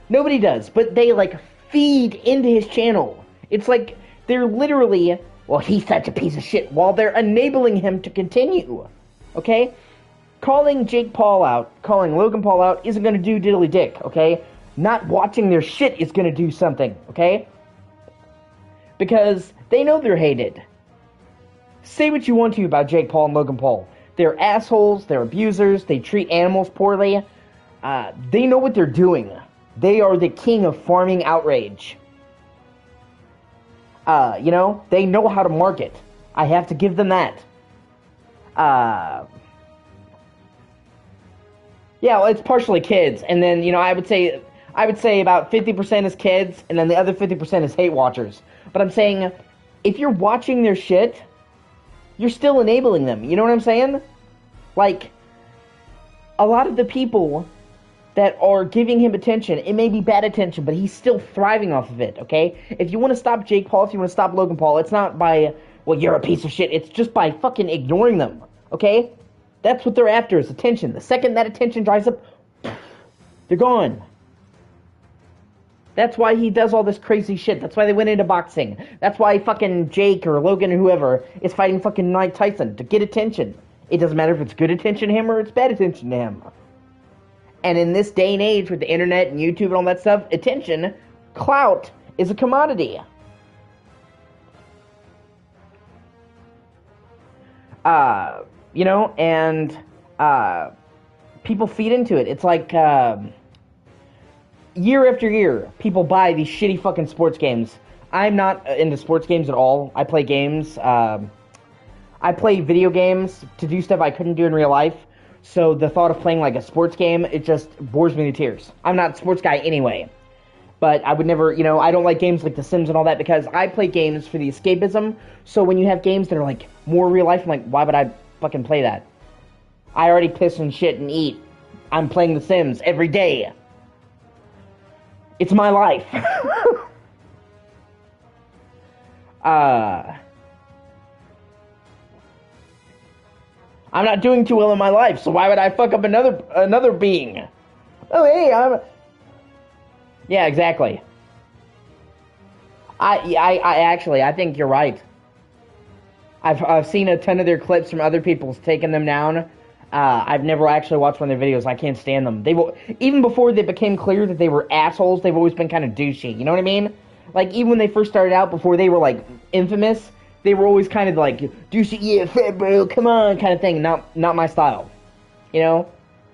Nobody does, but they, like, feed into his channel. It's like they're literally, well, he's such a piece of shit, while they're enabling him to continue, okay? Calling Jake Paul out, calling Logan Paul out isn't going to do diddly dick, okay? Not watching their shit is going to do something, okay? Because they know they're hated. Say what you want to about Jake Paul and Logan Paul. They're assholes, they're abusers, they treat animals poorly. They know what they're doing. They are the king of farming outrage. You know, they know how to market. I have to give them that. Yeah, well, it's partially kids, and then, you know, I would say about 50% is kids, and then the other 50% is hate watchers. But I'm saying, if you're watching their shit, you're still enabling them. You know what I'm saying? Like, a lot of the people that are giving him attention, it may be bad attention, but he's still thriving off of it, okay? If you want to stop Jake Paul, if you want to stop Logan Paul, it's not by, well, you're a piece of shit. It's just by fucking ignoring them, okay? That's what they're after, is attention. The second that attention dries up, they're gone. That's why he does all this crazy shit. That's why they went into boxing. That's why fucking Jake or Logan or whoever is fighting fucking Mike Tyson, to get attention. It doesn't matter if it's good attention to him or it's bad attention to him. And in this day and age with the internet and YouTube and all that stuff, attention, clout, is a commodity. You know, and people feed into it. It's like year after year, people buy these shitty fucking sports games. I'm not into sports games at all. I play games. I play video games to do stuff I couldn't do in real life. So the thought of playing like a sports game, it just bores me to tears. I'm not a sports guy anyway. But I would never, you know, I don't like games like The Sims and all that because I play games for the escapism. So when you have games that are like more real life, I'm like, why would I fucking play that? I already piss and shit and eat. I'm playing The Sims every day. It's my life. I'm not doing too well in my life, so why would I fuck up another being? Oh, hey, yeah, exactly. I think you're right. I've seen a ton of their clips from other people's taking them down. I've never actually watched one of their videos. I can't stand them. Even before they became clear that they were assholes, they've always been kind of douchey. You know what I mean? Like, even when they first started out, before they were, like, infamous, they were always kind of like, douchey, yeah, fat bro, come on, kind of thing. Not my style. You know?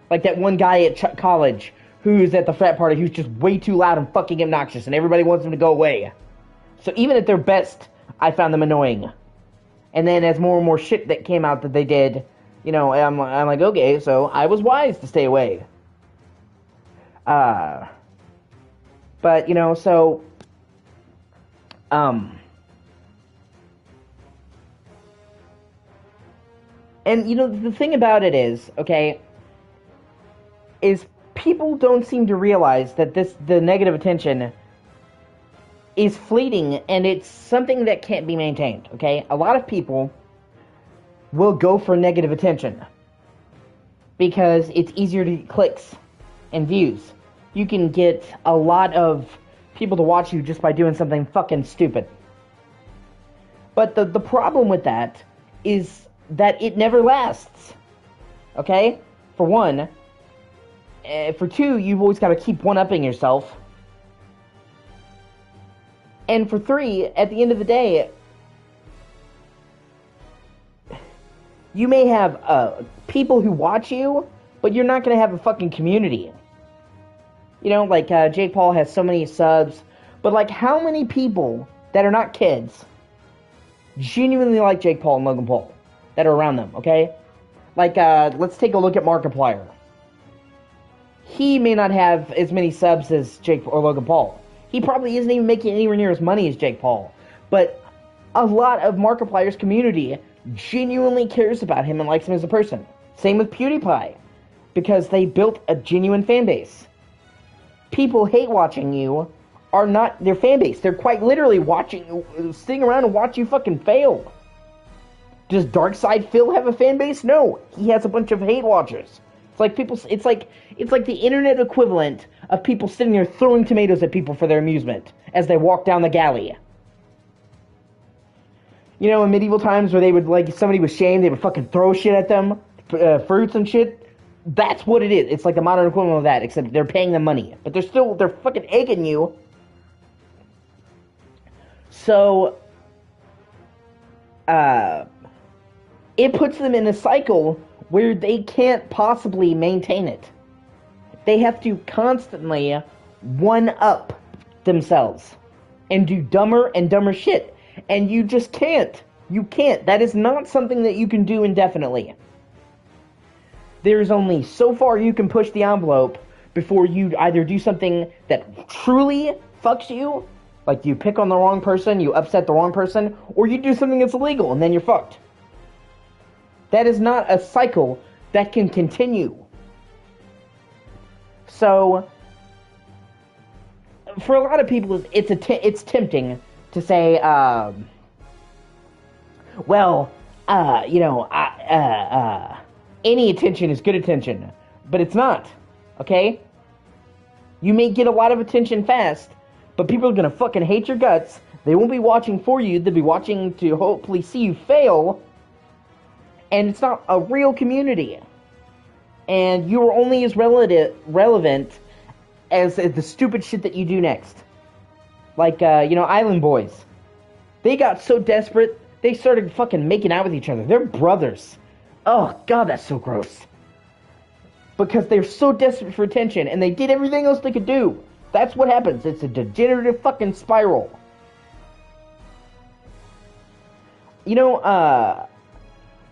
Like that one guy at college who's at the frat party who's just way too loud and fucking obnoxious, and everybody wants him to go away. So even at their best, I found them annoying. And then as more and more shit that came out that they did, you know, I'm like, okay, so I was wise to stay away. But, you know, so, and, you know, the thing about it is, okay, is people don't seem to realize that the negative attention is fleeting, and it's something that can't be maintained, okay? A lot of people will go for negative attention because it's easier to get clicks and views. You can get a lot of people to watch you just by doing something fucking stupid. But the problem with that is that it never lasts, okay? For one. For two, you've always got to keep one-upping yourself. And for three, at the end of the day, you may have people who watch you, but you're not going to have a fucking community. You know, like Jake Paul has so many subs, but like how many people that are not kids genuinely like Jake Paul and Logan Paul that are around them, okay? Like, let's take a look at Markiplier. He may not have as many subs as Jake or Logan Paul. He probably isn't even making anywhere near as money as Jake Paul. But a lot of Markiplier's community genuinely cares about him and likes him as a person. Same with PewDiePie, because they built a genuine fan base. People hate watching you are not their fan base. They're quite literally sitting around and watch you fucking fail. Does Darkside Phil have a fan base? No, he has a bunch of hate watchers. It's like people. It's like the internet equivalent of people sitting there throwing tomatoes at people for their amusement as they walk down the galley. You know, in medieval times where they would, like, if somebody was shamed, they would fucking throw shit at them, fruits and shit. That's what it is. It's like the modern equivalent of that, except they're paying them money, but they're fucking egging you. So, it puts them in a cycle where they can't possibly maintain it. They have to constantly one-up themselves and do dumber and dumber shit. And you just can't. You can't. That is not something that you can do indefinitely. There's only so far you can push the envelope before you either do something that truly fucks you, like you pick on the wrong person, you upset the wrong person, or you do something that's illegal and then you're fucked. That is not a cycle that can continue. So, for a lot of people, it's tempting to say, any attention is good attention, but it's not, okay? You may get a lot of attention fast, but people are gonna fucking hate your guts. They won't be watching for you, they'll be watching to hopefully see you fail, and it's not a real community. And you're only as relevant as the stupid shit that you do next. Like, Island Boys. They got so desperate, they started fucking making out with each other. They're brothers. Oh, God, that's so gross. Because they're so desperate for attention, and they did everything else they could do. That's what happens. It's a degenerative fucking spiral.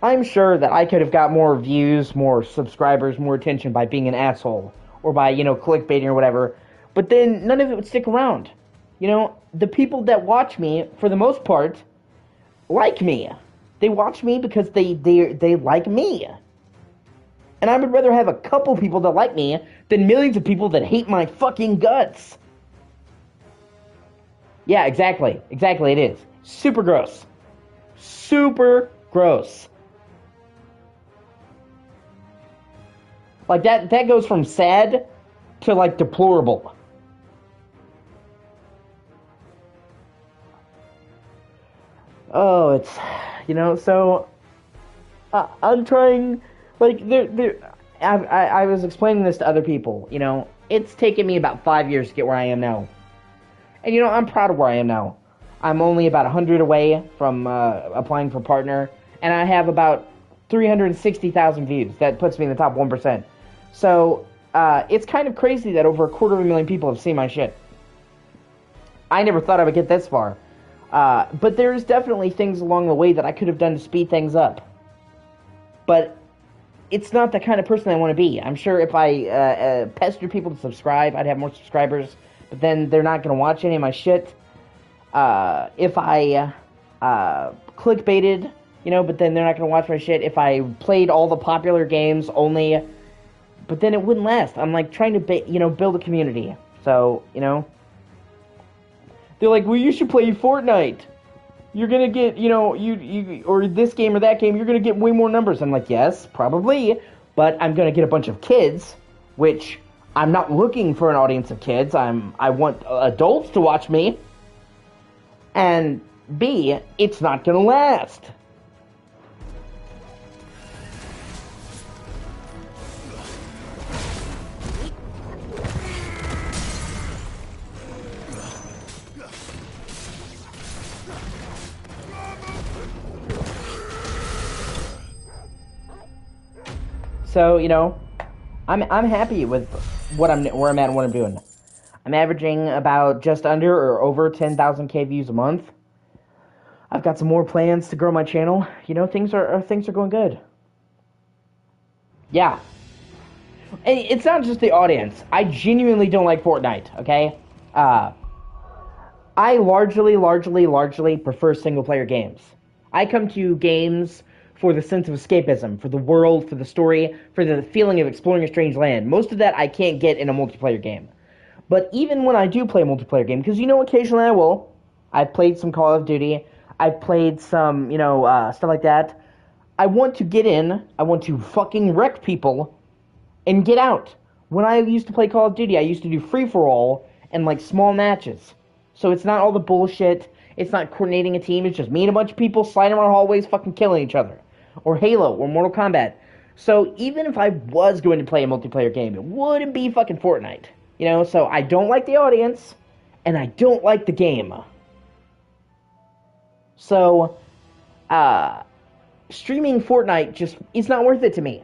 I'm sure that I could have got more views, more subscribers, more attention by being an asshole. Or by, clickbaiting or whatever. But then none of it would stick around. The people that watch me, for the most part, like me. They watch me because they like me. And I would rather have a couple people that like me than millions of people that hate my fucking guts. Yeah, exactly. Exactly, it is. Super gross. Super gross. Like, that goes from sad to, like, deplorable. Oh, it's, so, I'm trying, like, I was explaining this to other people, it's taken me about 5 years to get where I am now. And, I'm proud of where I am now. I'm only about 100 away from applying for partner, and I have about 360,000 views. That puts me in the top 1%. So, it's kind of crazy that over 250,000 people have seen my shit. I never thought I would get this far. But there's definitely things along the way that I could have done to speed things up. But it's not the kind of person I want to be. I'm sure if I pestered people to subscribe, I'd have more subscribers. But then they're not going to watch any of my shit. If I clickbaited, but then they're not going to watch my shit. If I played all the popular games only, but then it wouldn't last. I'm like trying to build a community. So, they're like, well, you should play Fortnite. You're gonna get, you or this game or that game, you're gonna get way more numbers. I'm like, yes, probably, but I'm gonna get a bunch of kids, which I'm not looking for an audience of kids. I want adults to watch me. And B, it's not gonna last. So, I'm happy with where I'm at and what I'm doing. I'm averaging about just under or over 10,000 K views a month. I've got some more plans to grow my channel. Things are going good. Yeah. And it's not just the audience. I genuinely don't like Fortnite, okay? I largely prefer single-player games. I come to games for the sense of escapism, for the world, for the story, for the feeling of exploring a strange land. Most of that I can't get in a multiplayer game. But even when I do play a multiplayer game, because occasionally I will, I've played some Call of Duty, I've played some, stuff like that, I want to get in, I want to fucking wreck people, and get out. When I used to play Call of Duty, I used to do free-for-all and, like, small matches. So it's not all the bullshit, it's not coordinating a team, it's just me and a bunch of people sliding around hallways fucking killing each other. Or Halo, or Mortal Kombat. So even if I was going to play a multiplayer game, it wouldn't be fucking Fortnite. So I don't like the audience, and I don't like the game. So, streaming Fortnite just is not worth it to me.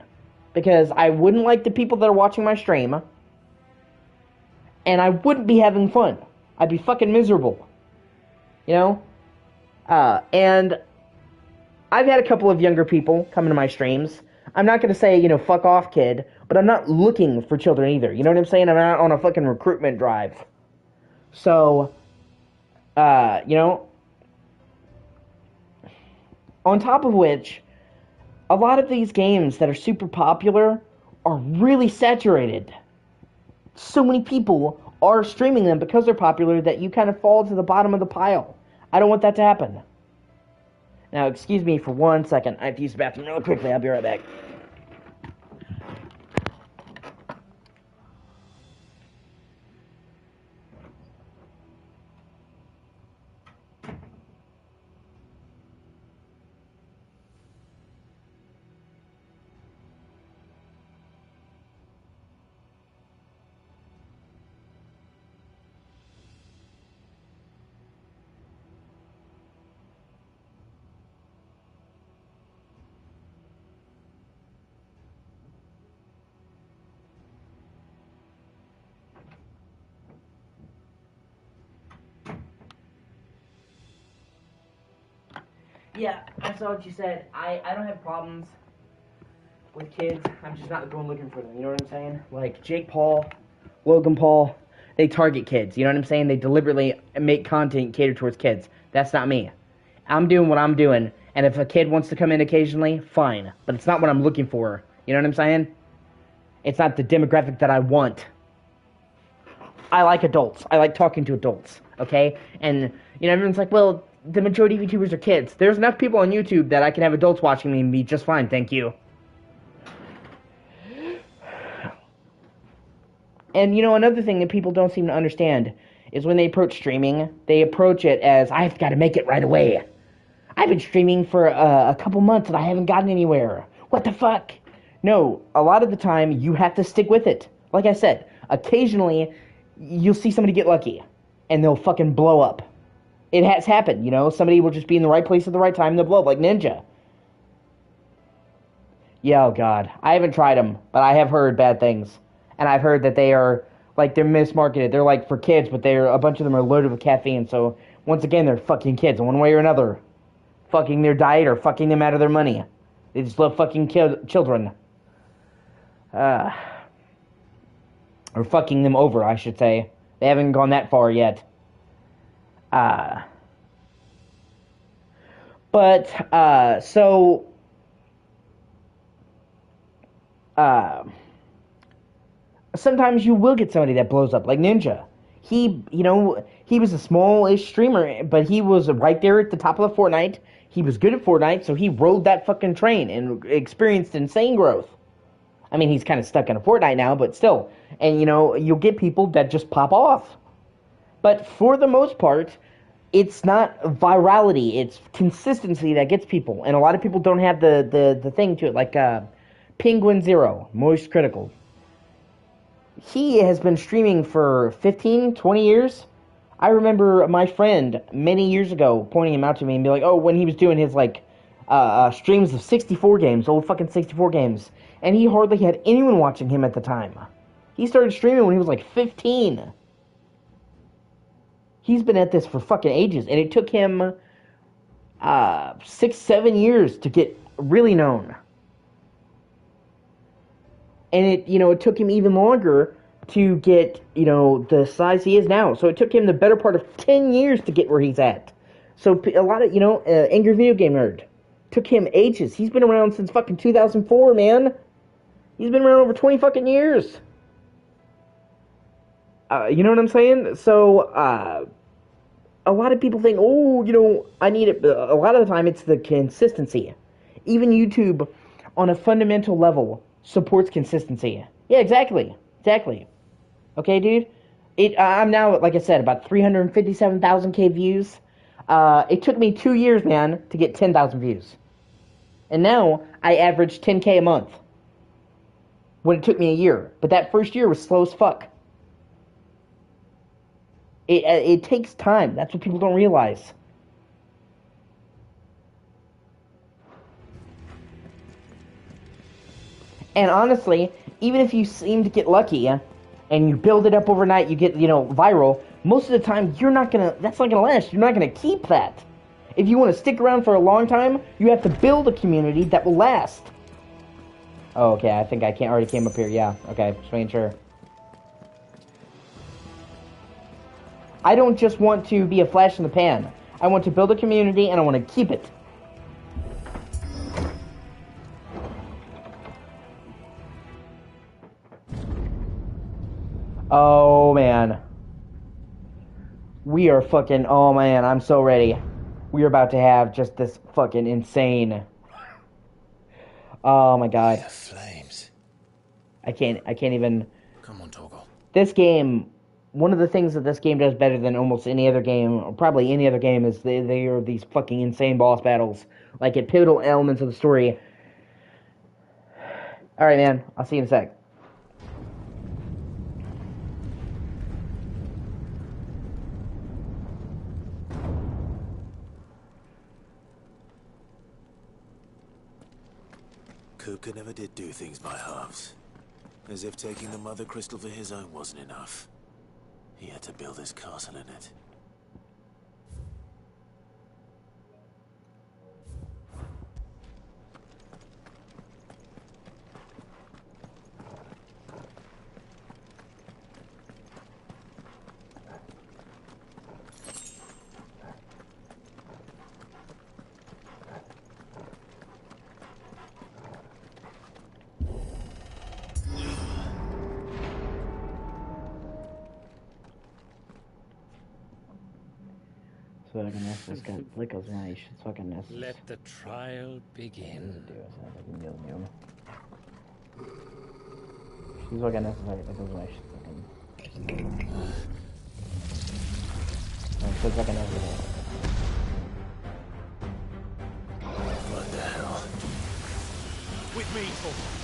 Because I wouldn't like the people that are watching my stream, and I wouldn't be having fun. I'd be fucking miserable. And I've had a couple of younger people come into my streams. I'm not going to say, fuck off, kid, but I'm not looking for children either. You know what I'm saying? I'm not on a fucking recruitment drive. So, on top of which, a lot of these games that are super popular are really saturated. So many people are streaming them because they're popular that you kind of fall to the bottom of the pile. I don't want that to happen. Now, excuse me for 1 second. I have to use the bathroom really quickly. I'll be right back. Yeah, I saw what you said. I don't have problems with kids. I'm just not going looking for them. You know what I'm saying? Like Jake Paul, Logan Paul, they target kids. You know what I'm saying? They deliberately make content catered towards kids. That's not me. I'm doing what I'm doing, and if a kid wants to come in occasionally, fine. But it's not what I'm looking for. You know what I'm saying? It's not the demographic that I want. I like adults. I like talking to adults, okay? And, everyone's like, well, the majority of YouTubers are kids. There's enough people on YouTube that I can have adults watching me and be just fine, thank you. And, another thing that people don't seem to understand is when they approach streaming, they approach it as, I've got to make it right away. I've been streaming for a couple months and I haven't gotten anywhere. What the fuck? No, a lot of the time, you have to stick with it. Like I said, occasionally, you'll see somebody get lucky, and they'll fucking blow up. It has happened, Somebody will just be in the right place at the right time, and they'll blow up, like Ninja. Yeah, oh god. I haven't tried them, but I have heard bad things. And I've heard that they are, they're mismarketed. They're, for kids, but a bunch of them are loaded with caffeine, so, once again, they're fucking kids, in one way or another. Fucking their diet or fucking them out of their money. They just love fucking children. Or fucking them over, I should say. They haven't gone that far yet. Sometimes you will get somebody that blows up, like Ninja. He was a small-ish streamer, but he was right there at the top of the Fortnite. He was good at Fortnite, so he rode that fucking train and experienced insane growth. I mean, he's kind of stuck in a Fortnite now, but still. And, you'll get people that just pop off. But for the most part, it's not virality, it's consistency that gets people. And a lot of people don't have the thing to it, like Penguin Zero, Moist Critical. He has been streaming for 15, 20 years. I remember my friend many years ago pointing him out to me and be like, oh, when he was doing his, streams of 64 games, old fucking 64 games. And he hardly had anyone watching him at the time. He started streaming when he was 15. He's been at this for fucking ages, and it took him 6-7 years to get really known. And it took him even longer to get, the size he is now. So it took him the better part of 10 years to get where he's at. So a lot of, Angry Video Game Nerd. Took him ages. He's been around since fucking 2004, man. He's been around over 20 fucking years. You know what I'm saying? So, a lot of people think, oh, you know, I need it. A lot of the time, it's the consistency. Even YouTube, on a fundamental level, supports consistency. Yeah, exactly. Exactly. Okay, dude? I'm now, like I said, about 357,000 views. It took me 2 years, man, to get 10,000 views. And now, I average 10K a month. When it took me a year. But that first year was slow as fuck. It takes time. That's what people don't realize. And honestly, even if you seem to get lucky and you build it up overnight, you get, you know, viral, most of the time that's not gonna last. You're not gonna keep that. If you want to stick around for a long time, you have to build a community that will last. Oh, okay, I think I already came up here. Yeah, okay, just making sure. I don't just want to be a flash in the pan. I want to build a community and I want to keep it. Oh, man. We are fucking... Oh, man, I'm so ready. We are about to have just this fucking insane... Oh, my God. The flames. I can't even... Come on, Torgal. This game... One of the things that this game does better than almost any other game, or probably any other game, is they are these fucking insane boss battles. Like, at pivotal elements of the story. Alright, man. I'll see you in a sec. Kupka never did do things by halves. As if taking the Mother Crystal for his own wasn't enough. He had to build his castle in it. Let the trial begin. What the hell? With me, Torgal.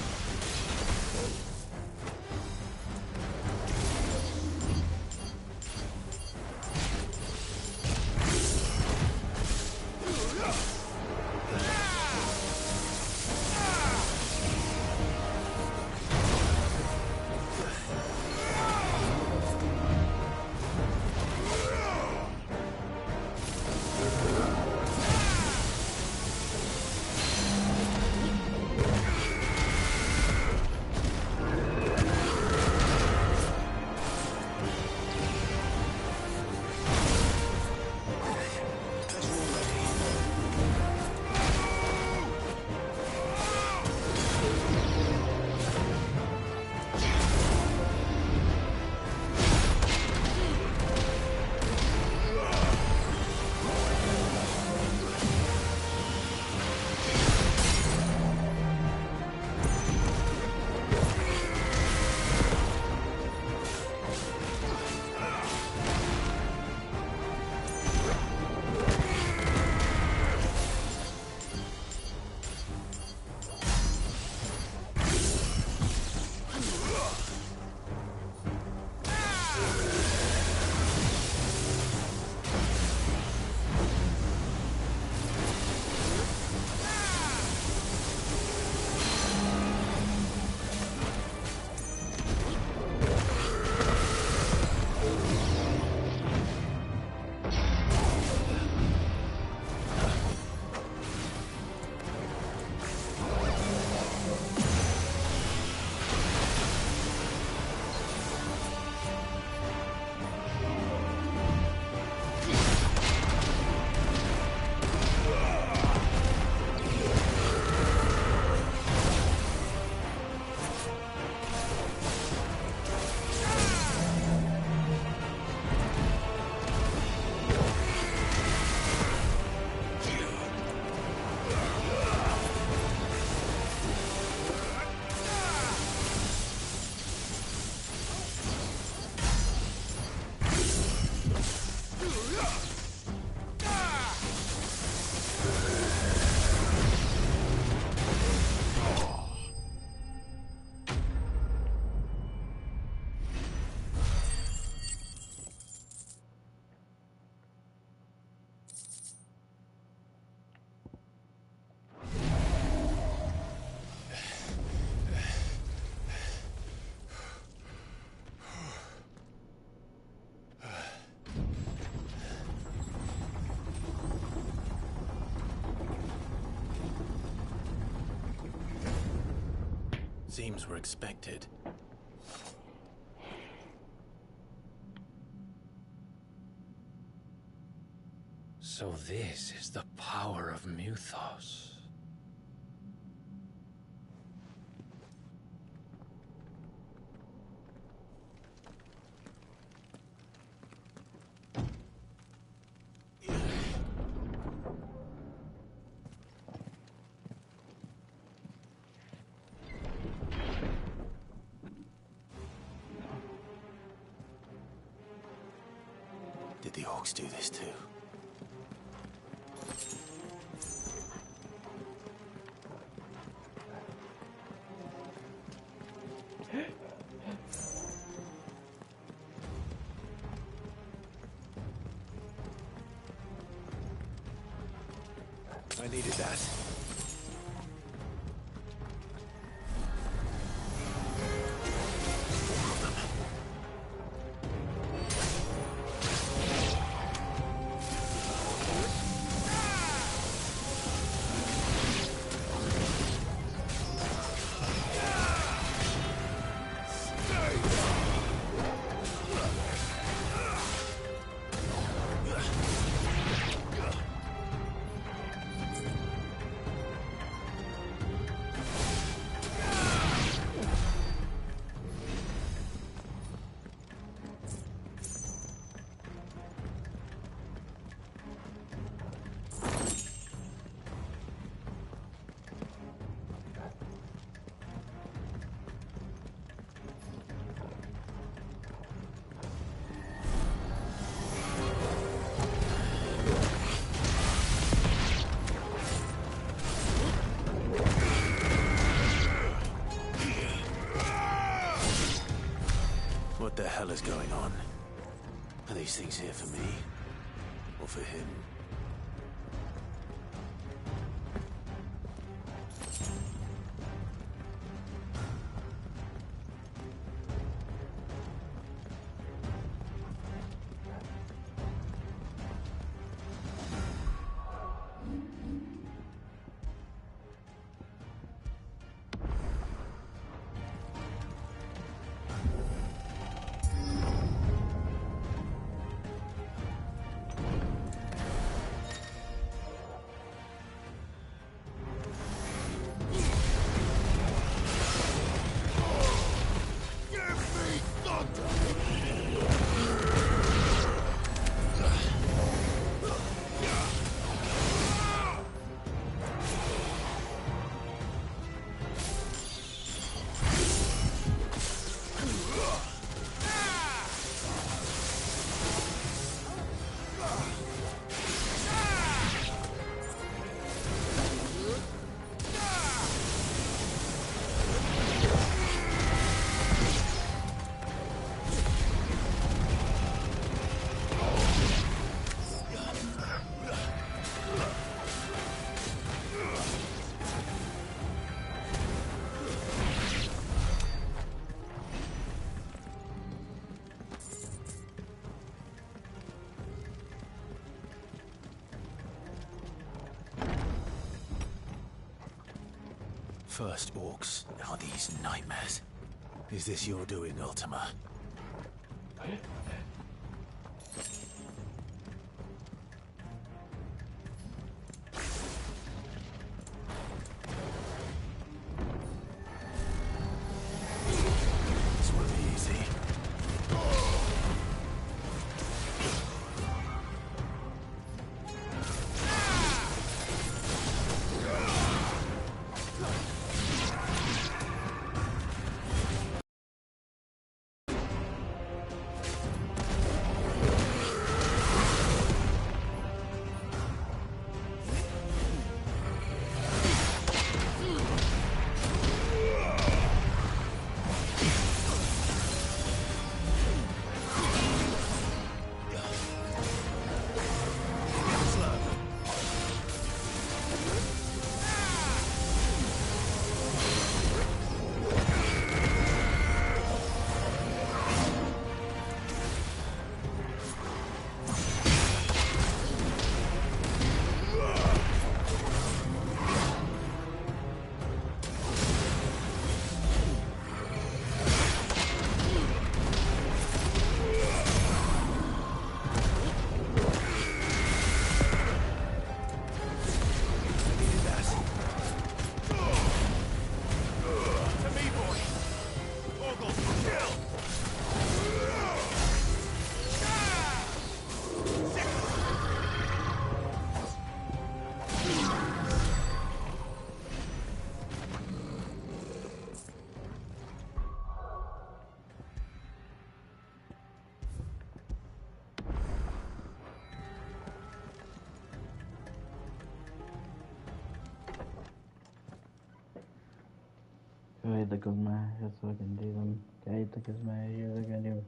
Seems we're expected. So this is the power of Muthos. Did the orcs do this too? I needed that. What the hell is going on? Are these things here for me? Or for him? First orcs, now these nightmares. Is this your doing, Ultima? This won't be easy. Kahit kusmahes so can do them. Kahit kusmahes so can do.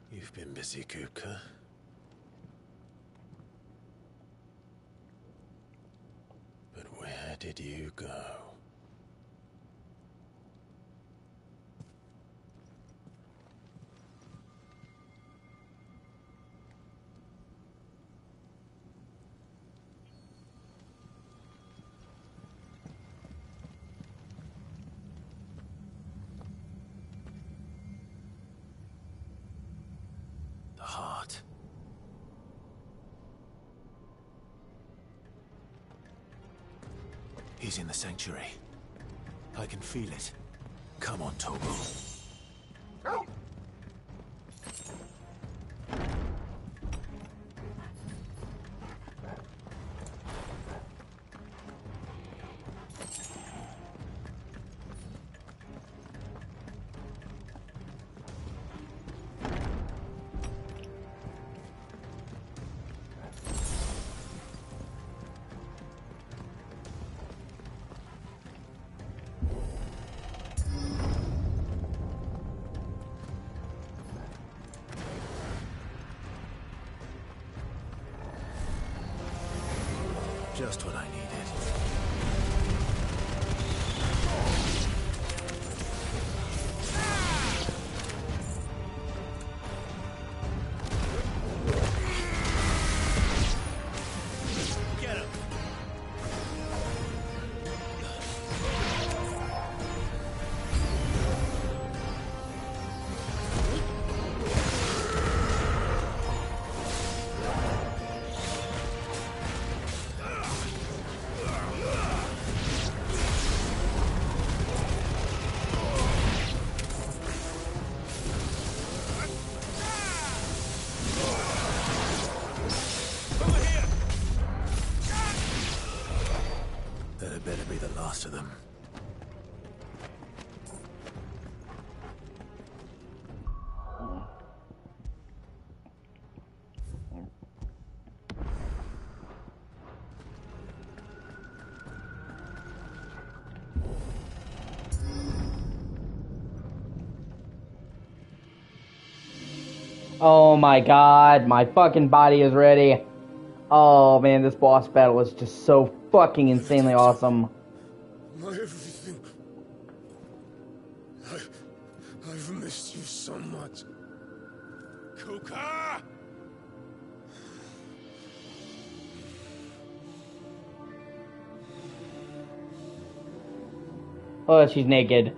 You've been busy, Kuka. But where did you go? The heart. He's in the sanctuary. I can feel it. Come on, Toggle. Just what I needed. Get him! That had better be the last of them. Oh my god, my fucking body is ready. Oh man, this boss battle was just so fucking insanely awesome. My everything. I've missed you so much. Kuka! Oh, she's naked.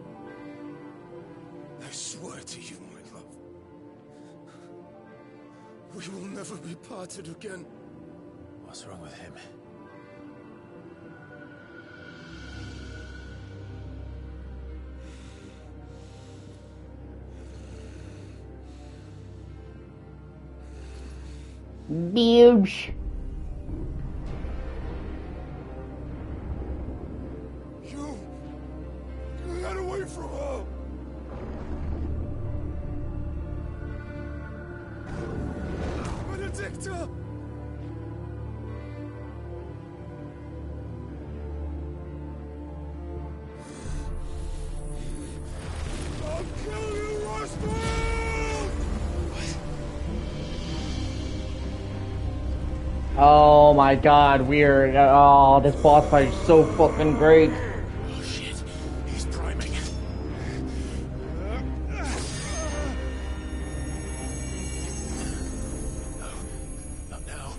I swear to you, my love. We will never be parted again. What's wrong with him? Bitch. You got away from her. Benedicta! I'll kill you, Roswell! Oh my god, weird. Oh, this boss fight is so fucking great. Oh shit, he's priming. No, not now.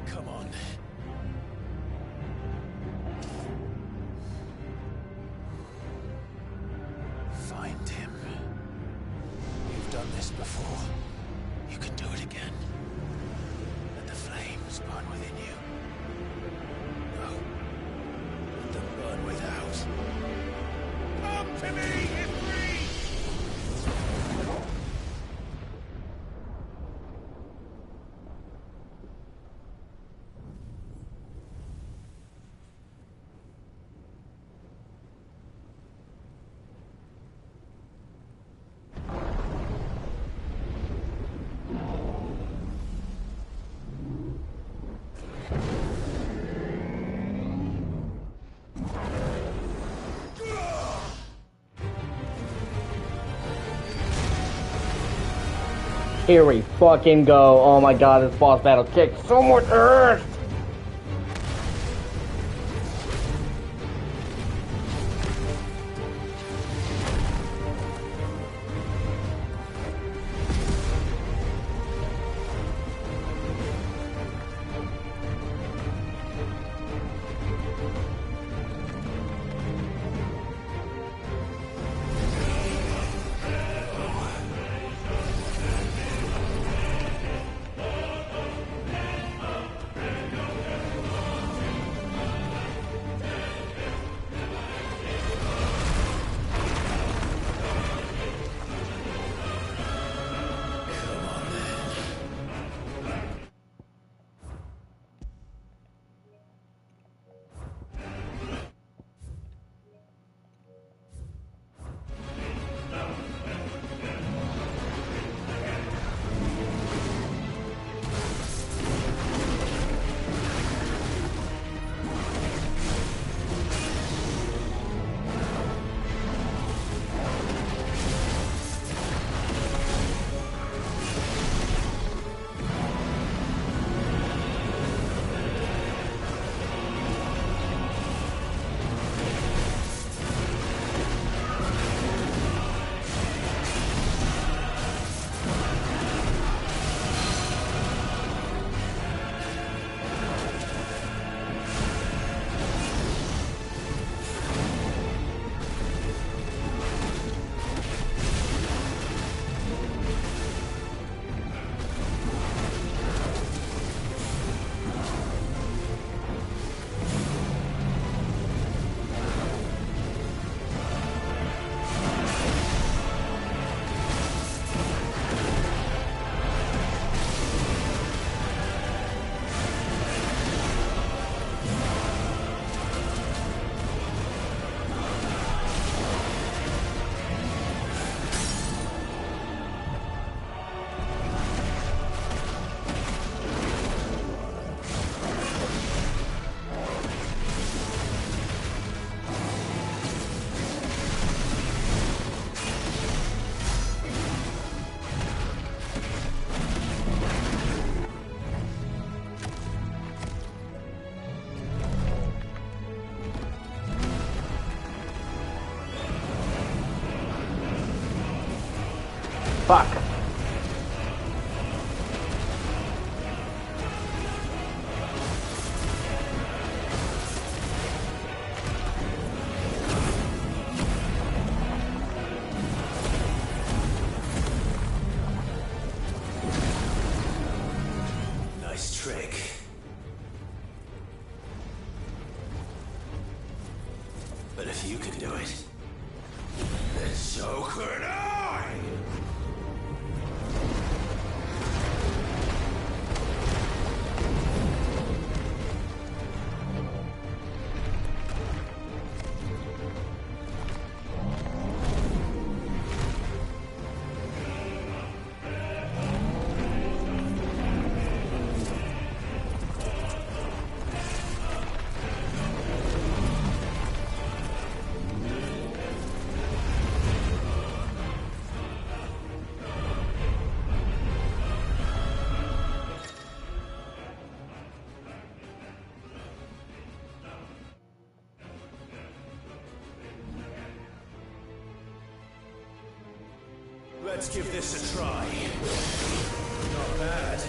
Come on. Find him. You've done this before. You can do it again. Let the flames burn within you. No. Let them burn slaves! Come to me, Ffxvi! Here we fucking go. Oh my god, this boss battle kicked so much ass! Fuck. Nice trick. But if you can do it, then so could I! Let's give this a try. Not bad.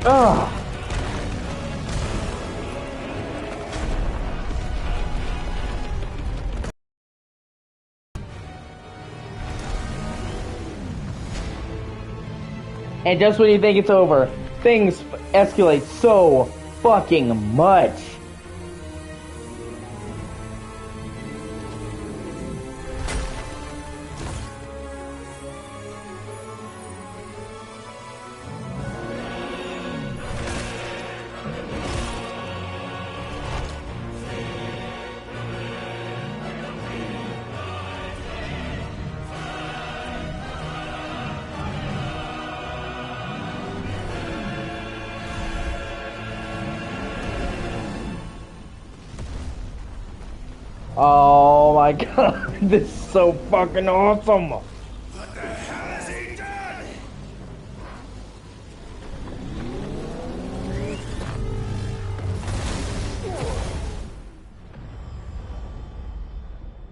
Ugh. And just when you think it's over, things escalate so fucking much. Oh my god, this is so fucking awesome! What the hell has he done?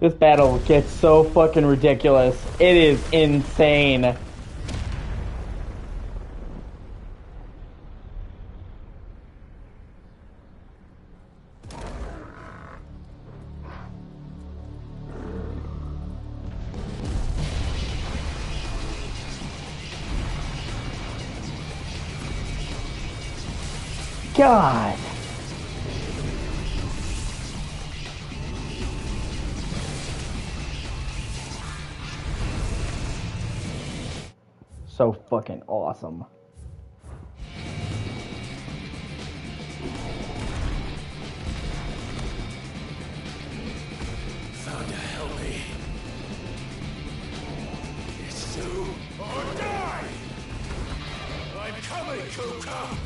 This battle gets so fucking ridiculous. It is insane. God. So fucking awesome. Thunder, help me. It's do or die! I'm coming, Kuka!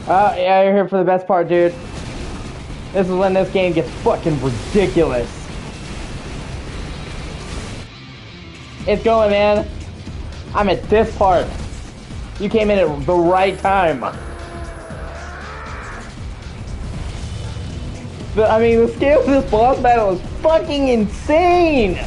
Yeah, you're here for the best part, dude. This is when this game gets fucking ridiculous. It's going, man. I'm at this part. You came in at the right time. I mean, the scale of this boss battle is fucking insane.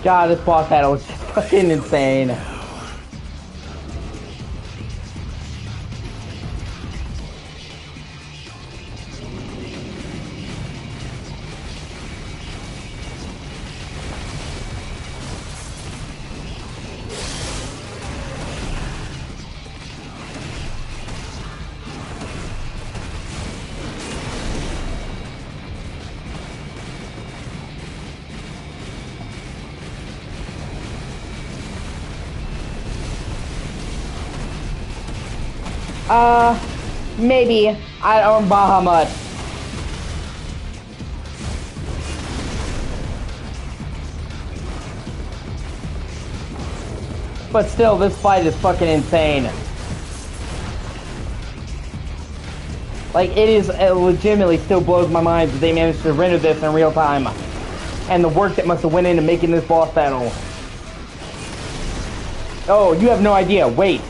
God, this boss battle was just fucking insane. Maybe. I don't buy how much. But still, this fight is fucking insane. Like, it is legitimately still blows my mind that they managed to render this in real time. And the work that must have went into making this boss battle. Oh, you have no idea. Wait.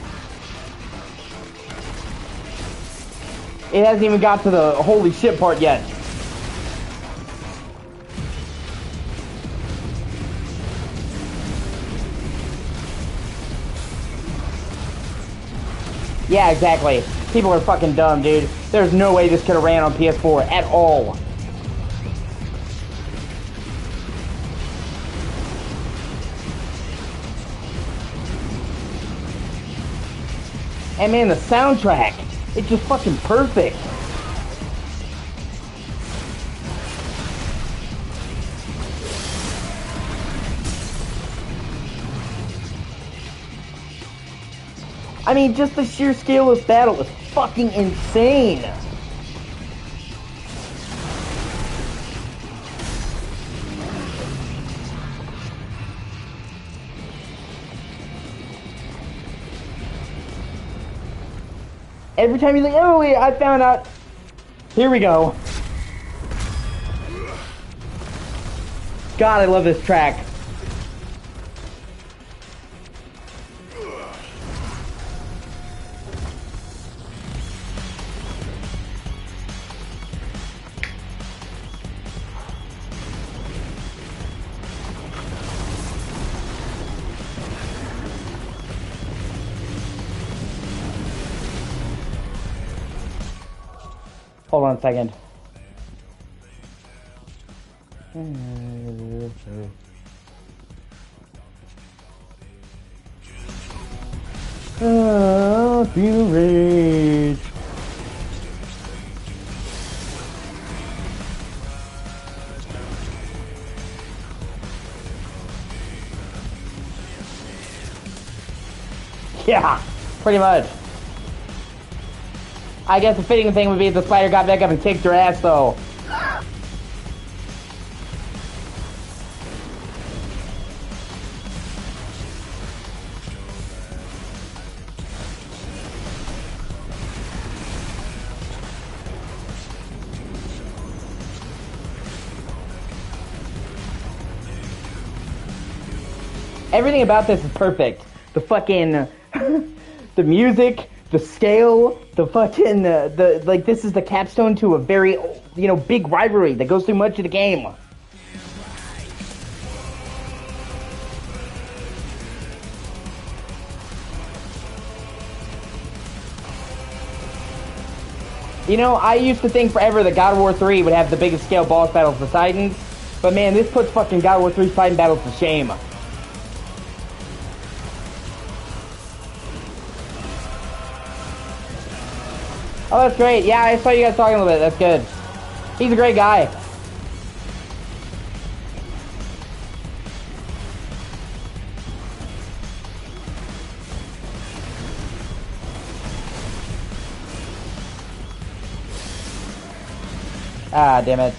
It hasn't even got to the holy shit part yet. Yeah, exactly. People are fucking dumb, dude. There's no way this could have ran on PS4 at all. And man, the soundtrack, it's just fucking perfect. I mean, just the sheer scale of this battle is fucking insane. Every time you think, oh wait, I found out. Here we go. God, I love this track. Hold on a second. Feel rage. Yeah, pretty much. I guess the fitting thing would be if the spider got back up and kicked your ass, though. Everything about this is perfect. The fucking... the music... The scale, the fucking, like, this is the capstone to a very, you know, big rivalry that goes through much of the game. You know, I used to think forever that God of War 3 would have the biggest scale boss battles for Titans, but man, this puts fucking God of War 3's Titan battles to shame. Oh, that's great. Yeah, I saw you guys talking a little bit. That's good. He's a great guy. Ah, damn it.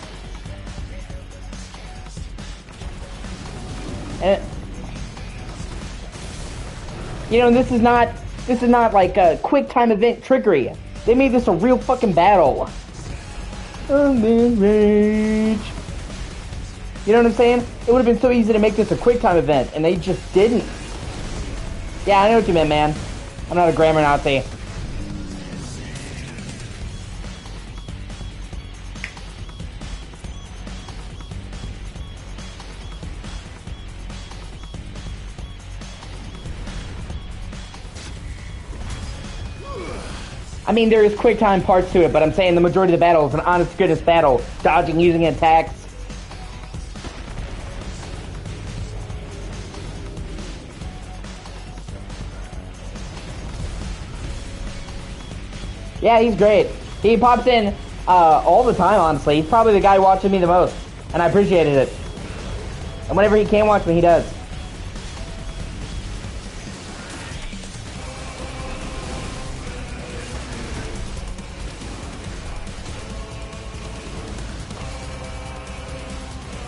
And, you know, this is not like a quick time event trickery. They made this a real fucking battle. I'm in rage. You know what I'm saying? It would have been so easy to make this a quick time event, and they just didn't. Yeah, I know what you meant, man. I'm not a grammar Nazi. I mean, there is quick time parts to it, but I'm saying the majority of the battle is an honest goodness battle. Dodging, using attacks. Yeah, he's great. He pops in all the time, honestly. He's probably the guy watching me the most, and I appreciated it. And whenever he can watch me, he does.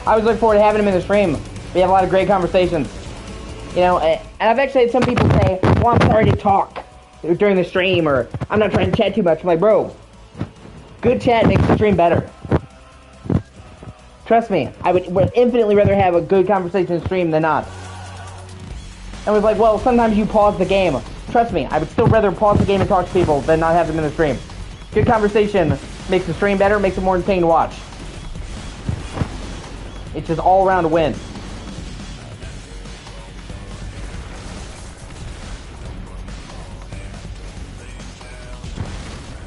I always look forward to having him in the stream. We have a lot of great conversations. You know, and I've actually had some people say, well, I'm sorry to talk during the stream, or I'm not trying to chat too much. I'm like, bro, good chat makes the stream better. Trust me, I would infinitely rather have a good conversation in stream than not. And was like, well, sometimes you pause the game. Trust me, I would still rather pause the game and talk to people than not have them in the stream. Good conversation makes the stream better, makes it more entertaining to watch. It's just all around a win.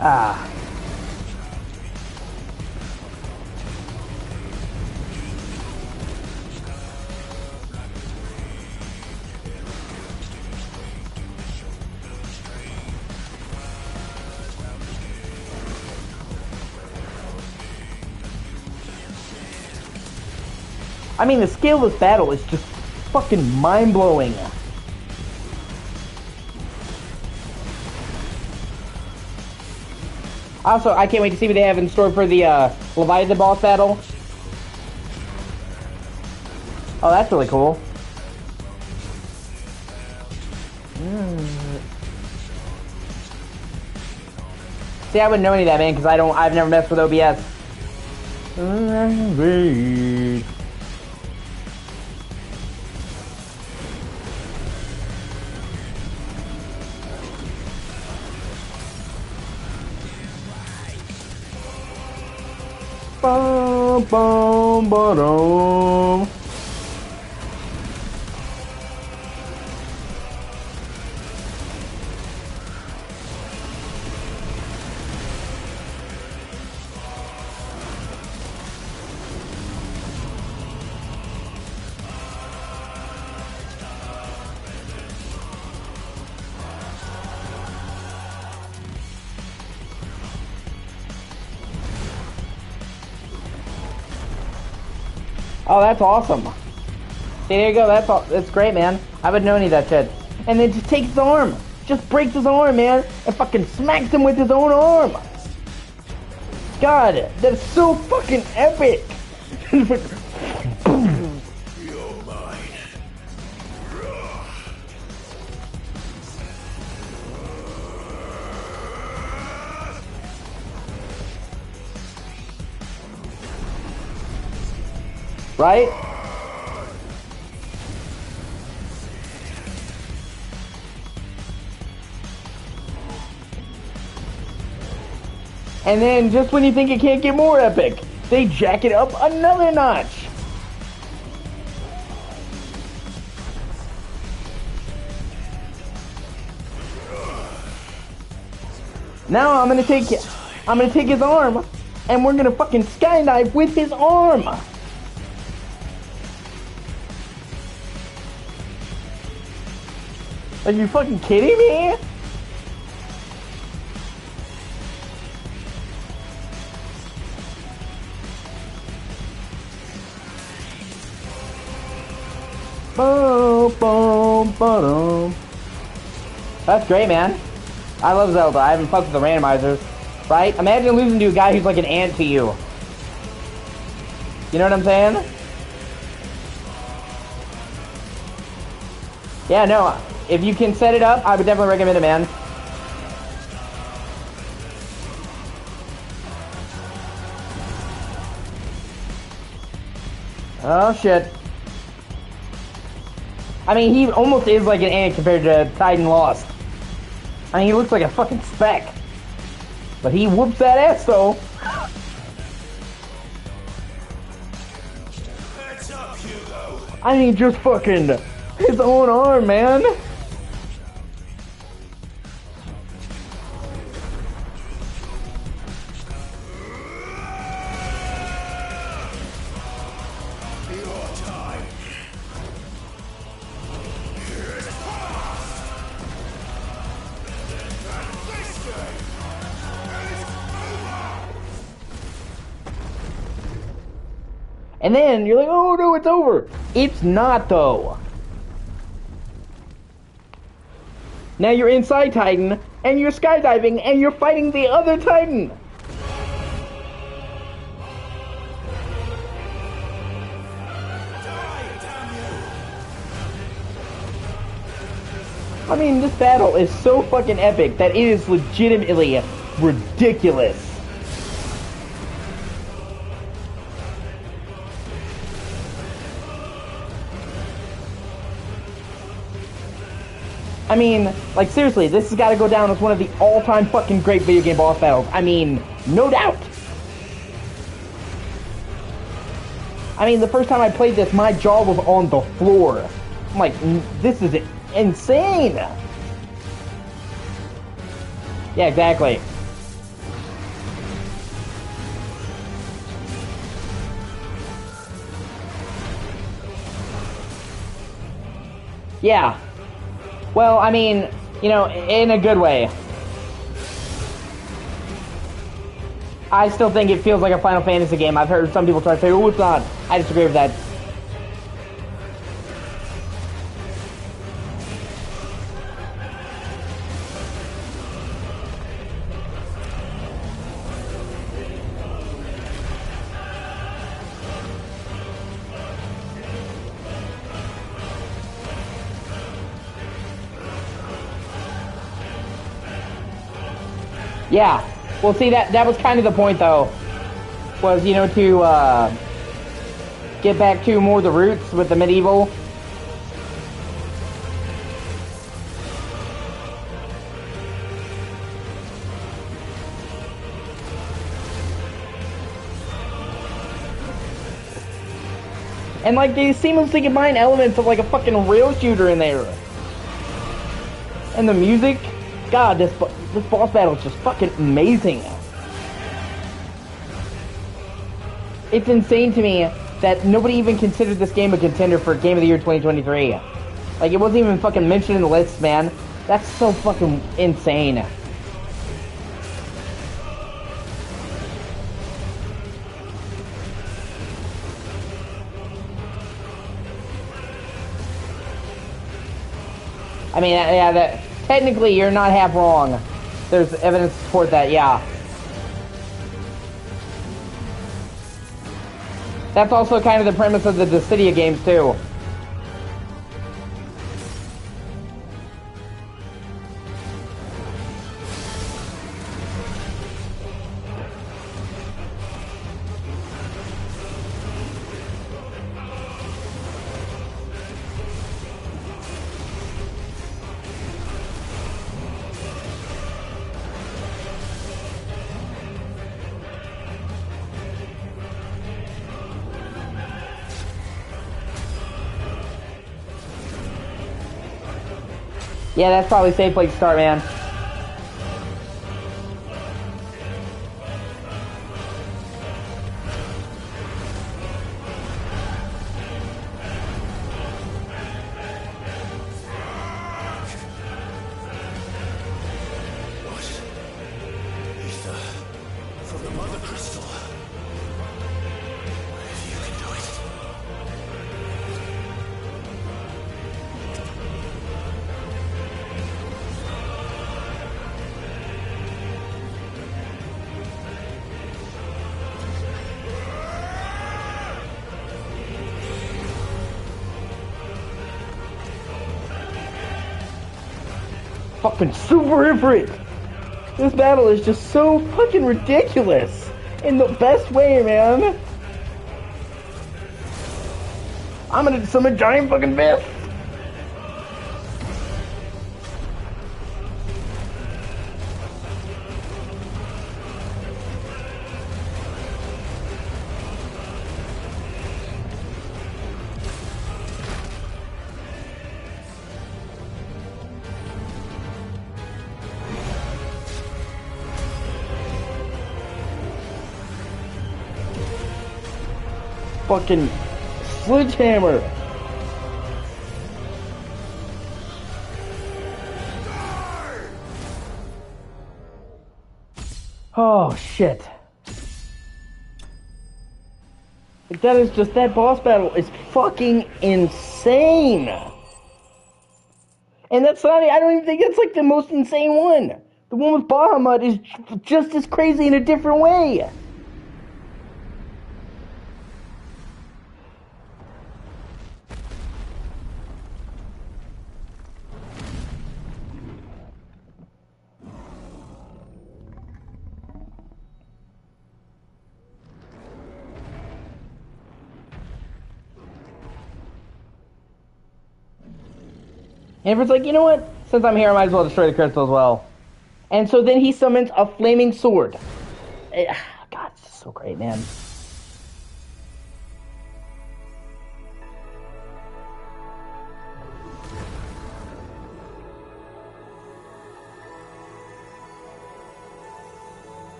Ah. I mean, the scale of this battle is just fucking mind-blowing. Also, I can't wait to see what they have in store for the Leviathan boss battle. Oh, that's really cool. See, I wouldn't know any of that, man, because I've never messed with OBS. Bum, bum, ba-dum. Oh, that's awesome. See, there you go. That's great, man. I wouldn't know any of that shit. And then just takes his arm. Just breaks his arm, man. And fucking smacks him with his own arm. God, that's so fucking epic. Right? And then just when you think it can't get more epic, they jack it up another notch. Now I'm gonna take his arm and we're gonna fucking skydive with his arm. Are you fucking kidding me? Boom, boom, boom. That's great, man. I love Zelda. I haven't fucked with the randomizers. Right? Imagine losing to a guy who's like an ant to you. You know what I'm saying? Yeah, no. If you can set it up, I would definitely recommend it, man. Oh, shit. I mean, he almost is like an ant compared to Titan Lost. I mean, he looks like a fucking speck. But he whoops that ass, though. I mean, just fucking his own arm, man. And then you're like, oh no, it's over. It's not, though. Now you're inside Titan, and you're skydiving, and you're fighting the other Titan. I mean, this battle is so fucking epic that it is legitimately ridiculous. I mean, like, seriously, this has got to go down as one of the all-time fucking great video game boss battles. I mean, no doubt. I mean, the first time I played this, my jaw was on the floor. I'm like, this is insane. Yeah, exactly. Yeah. Well, I mean, you know, in a good way. I still think it feels like a Final Fantasy game. I've heard some people try to say, oh, it's not. I disagree with that. Yeah. Well, see, that was kind of the point, though. Was, you know, to get back to more of the roots with the medieval. And, like, they seamlessly combine elements of, like, a fucking rail shooter in there. And the music. God, this boss battle is just fucking amazing. It's insane to me that nobody even considered this game a contender for Game of the Year 2023. Like, it wasn't even fucking mentioned in the list, man. That's so fucking insane. I mean, yeah, technically you're not half wrong. There's evidence to support that, yeah. That's also kind of the premise of the Dissidia games, too. Yeah, that's probably a safe place to start, man. Ether from the Mother Crystal. If you can do it. Fucking super infrared. This battle is just so fucking ridiculous. In the best way, man. I'm gonna summon giant fucking fist. Fucking sledgehammer. Oh shit. Like, that is just, that boss battle is fucking insane. And that's not, I don't even think that's like the most insane one. The one with Bahamut is just as crazy in a different way. And Everett's like, you know what? Since I'm here, I might as well destroy the crystal as well. And so then he summons a flaming sword. God, it's so great, man.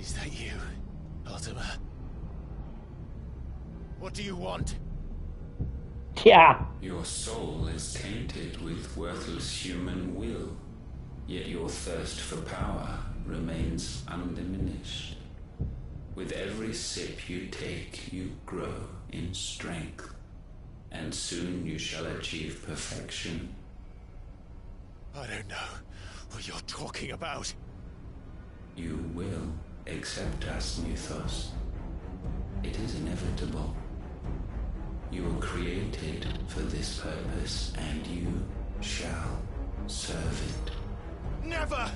Is that you, Ultima? What do you want? Yeah. Your soul is tainted with worthless human will, yet your thirst for power remains undiminished. With every sip you take, you grow in strength, and soon you shall achieve perfection. I don't know what you're talking about. You will accept us, Mythos. It is inevitable. You were created for this purpose, and you shall serve it. Never!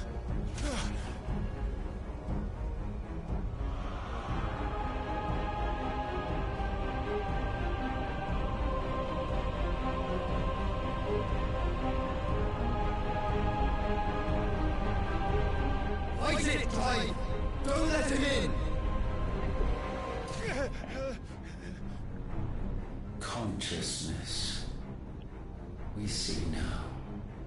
Fight it, Clive! Don't let him in! Consciousness. We see now.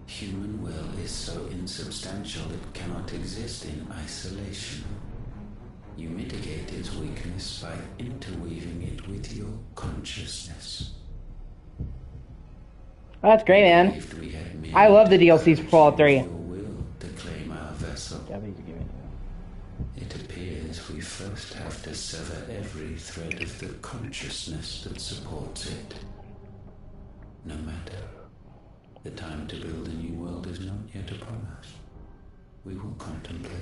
Human will is so insubstantial it cannot exist in isolation. You mitigate its weakness by interweaving it with your consciousness. Oh, that's great, man. I love the DLCs for Fallout 3. To claim our vessel. It appears we first have to sever every thread of the consciousness that supports it. No matter. The time to build a new world is not yet upon us. We will contemplate.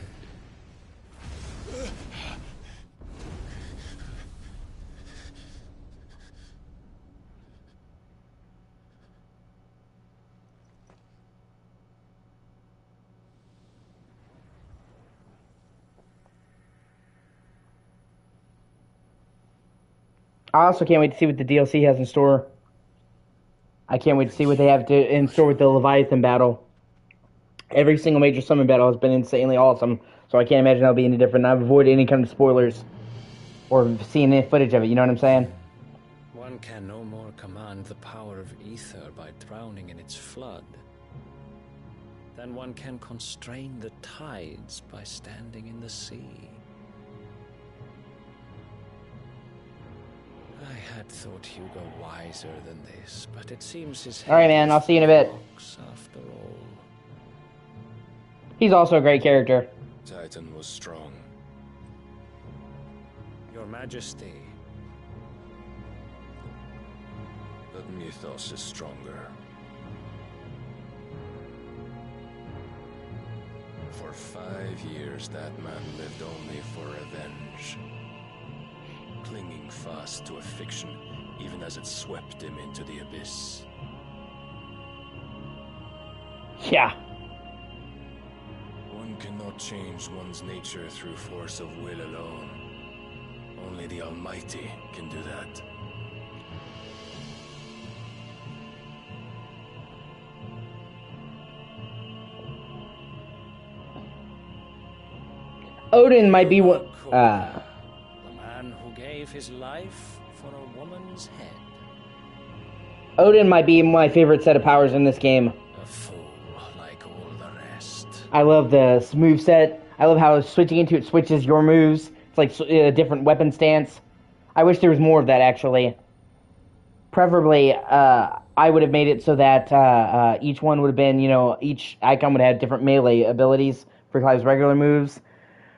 I also can't wait to see what the DLC has in store. I can't wait to see what they have in store with the Leviathan battle. Every single major summon battle has been insanely awesome, so I can't imagine that'll be any different. I've avoided any kind of spoilers or seeing any footage of it, you know what I'm saying? One can no more command the power of ether by drowning in its flood than one can constrain the tides by standing in the sea. I had thought Hugo wiser than this, but it seems his head Alright, man, I'll see you in a bit. after all. He's also a great character. Titan was strong. Your Majesty. But Mythos is stronger. For 5 years, that man lived only for revenge. Clinging fast to a fiction, even as it swept him into the abyss. Yeah. One cannot change one's nature through force of will alone. Only the Almighty can do that. Odin might be what. The man who gave his life for a woman's head. Odin might be my favorite set of powers in this game. A fool like all the rest. I love the move set. I love how switching into it switches your moves. It's like a different weapon stance. I wish there was more of that, actually. preferably, I would have made it so that each one would have been, each icon would have different melee abilities for Clive's regular moves.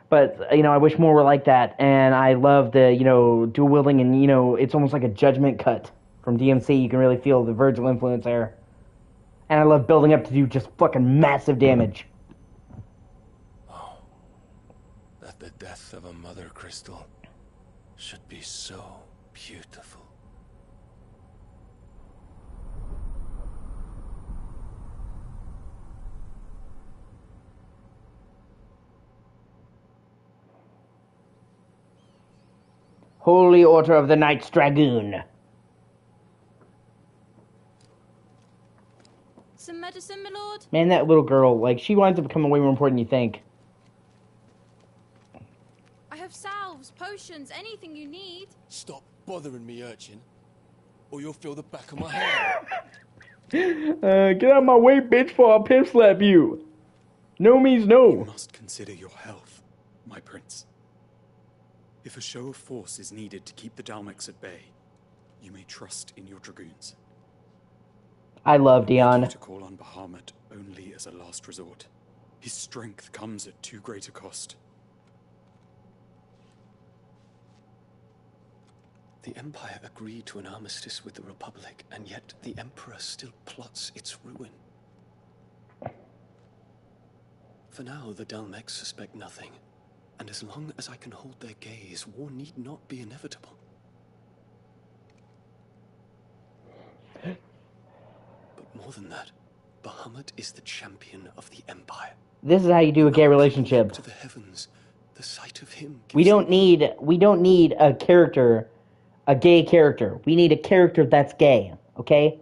But, I wish more were like that. And I love the, dual wielding, and, it's almost like a judgment cut from DMC. You can really feel the Virgil influence there. And I love building up to do just fucking massive damage. Oh, that the death of a mother crystal should be so beautiful. Holy Order of the Knights Dragoon. Some medicine, my lord? Man, that little girl, she winds up becoming way more important than you think. I have salves, potions, anything you need. Stop bothering me, urchin, or you'll feel the back of my hand. Get out of my way, bitch, before I'll pimp slap you. No means no. You must consider your health, my prince. If a show of force is needed to keep the Dalmex at bay, you may trust in your dragoons. I love Dion. I to call on Bahamut only as a last resort. His strength comes at too great a cost. The Empire agreed to an armistice with the Republic, and yet the Emperor still plots its ruin. For now, the Dalmex suspect nothing, and as long as I can hold their gaze, war need not be inevitable. But more than that, Bahamut is the champion of the Empire. This is how you do a gay relationship. To the heavens, the sight of him. We don't need a character, a gay character. We need a character that's gay. Okay,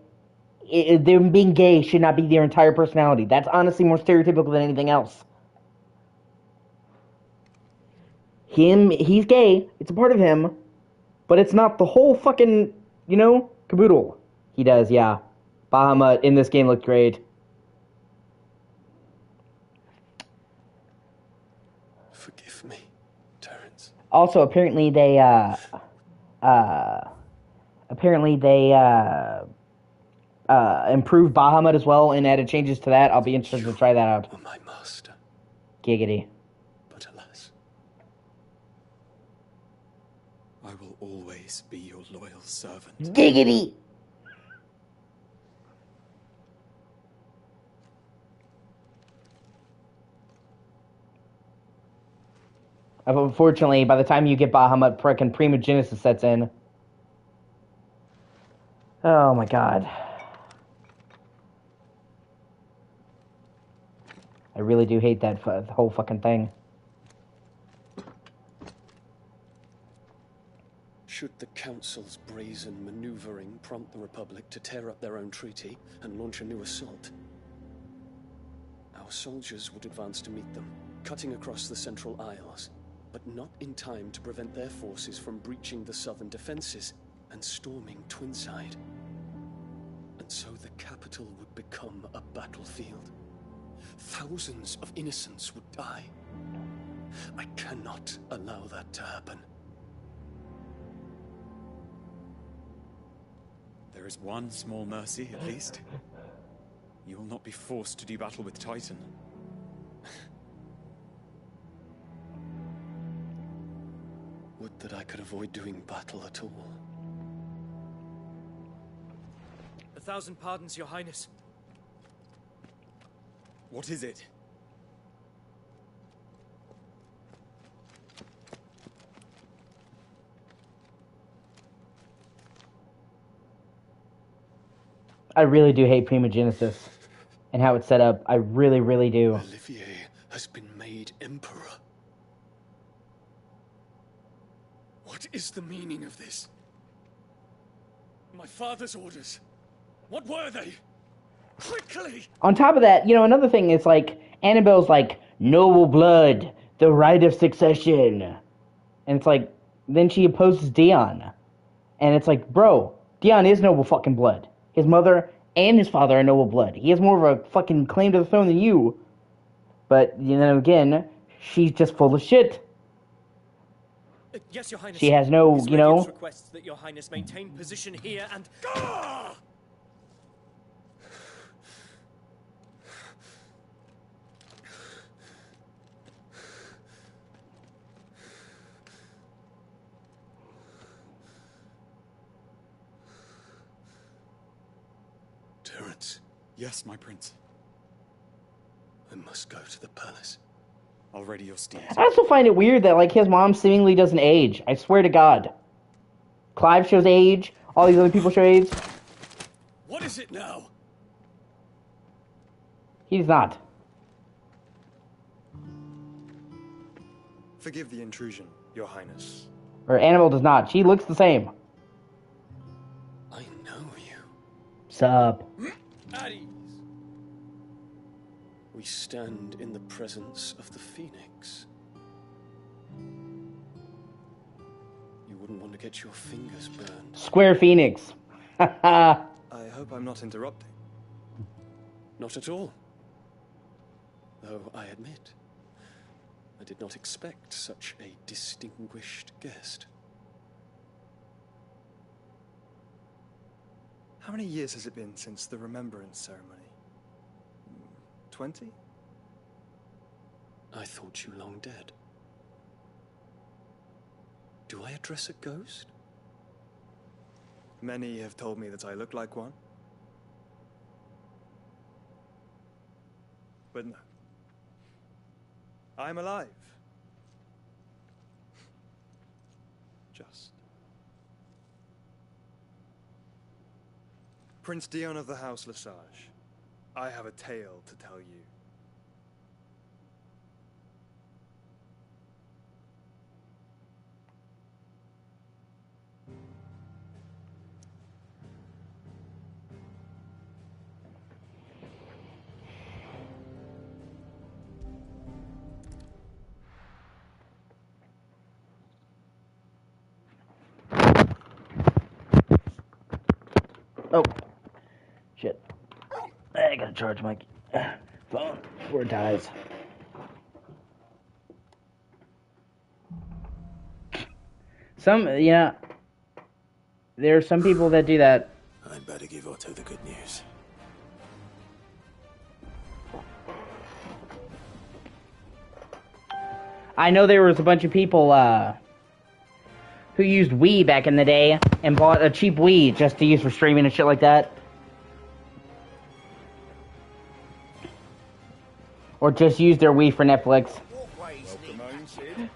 them being gay should not be their entire personality. That's honestly more stereotypical than anything else. He's gay. It's a part of him, but it's not the whole fucking, caboodle. He does, yeah. Bahamut in this game looked great. Forgive me, Terrence. Also, apparently they improved Bahamut as well and added changes to that. I'll be interested to try that out. My master. Giggity. But alas, I will always be your loyal servant. Giggity! Unfortunately, by the time you get Bahamut, frickin' Primogenesis sets in. Oh my god. I really do hate that whole fucking thing. should the Council's brazen maneuvering prompt the Republic to tear up their own treaty and launch a new assault, our soldiers would advance to meet them, cutting across the Central Isles, but not in time to prevent their forces from breaching the southern defenses and storming Twinside. And so the capital would become a battlefield. Thousands of innocents would die. I cannot allow that to happen. There is one small mercy, at least. You will not be forced to do battle with Titan. Would that I could avoid doing battle at all. 1,000 pardons, Your Highness. What is it? I really do hate Primogenesis and how it's set up. I really, really do. Olivier has been made Emperor. What is the meaning of this? My father's orders. What were they? Quickly! On top of that, you know, another thing is like, Annabelle's like, noble blood, the right of succession. And it's like, then she opposes Dion. And it's like, bro, Dion is noble fucking blood. His mother and his father are noble blood. He has more of a fucking claim to the throne than you. But, you know, again, she's just full of shit. Yes, Your Highness. She has no, His you know. Radiance requests that Your Highness maintain position here and. Terence. Yes, my prince. I must go to the palace. I'll ready your steed. I also find it weird that, like, his mom seemingly doesn't age. I swear to God. Clive shows age. All these other people show age. What is it now? He's not. Forgive the intrusion, Your Highness. Or Annabelle does not. She looks the same. I know you. Sup? At ease. We stand in the presence of the Phoenix. You wouldn't want to get your fingers burned. Square Phoenix. I hope I'm not interrupting. Not at all. Though I admit, I did not expect such a distinguished guest. How many years has it been since the Remembrance ceremony? 20? I thought you long dead. Do I address a ghost? Many have told me that I look like one. But no. I'm alive. Just. Prince Dion of the House Lesage, I have a tale to tell you. Oh. Shit. I gotta charge my phone before it dies. There are some people that do that. I'd better give Otto the good news. I know there was a bunch of people, who used Wii back in the day and bought a cheap Wii just to use for streaming and shit like that. Or just use their Wii for Netflix. Welcome home, Sid.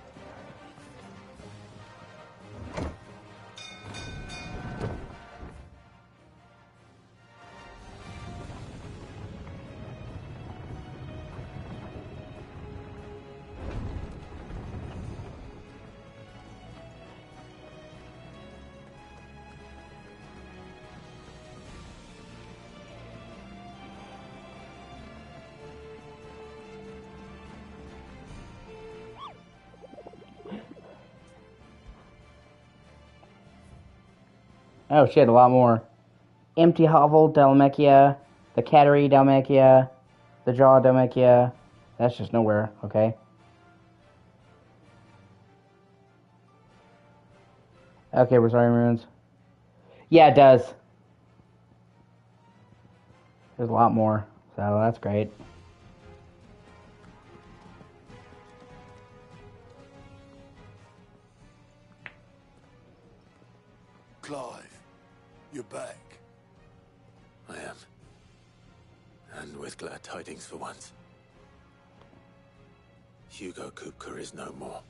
Oh shit, a lot more. Empty Hovel, Dhalmekia, the Cattery, Dhalmekia, the Jaw, Dhalmekia. That's just nowhere, okay. Okay, Rosario Ruins. Yeah, it does. There's a lot more, so that's great. Clive, you're back. I am. And with glad tidings for once. Hugo Kupka is no more.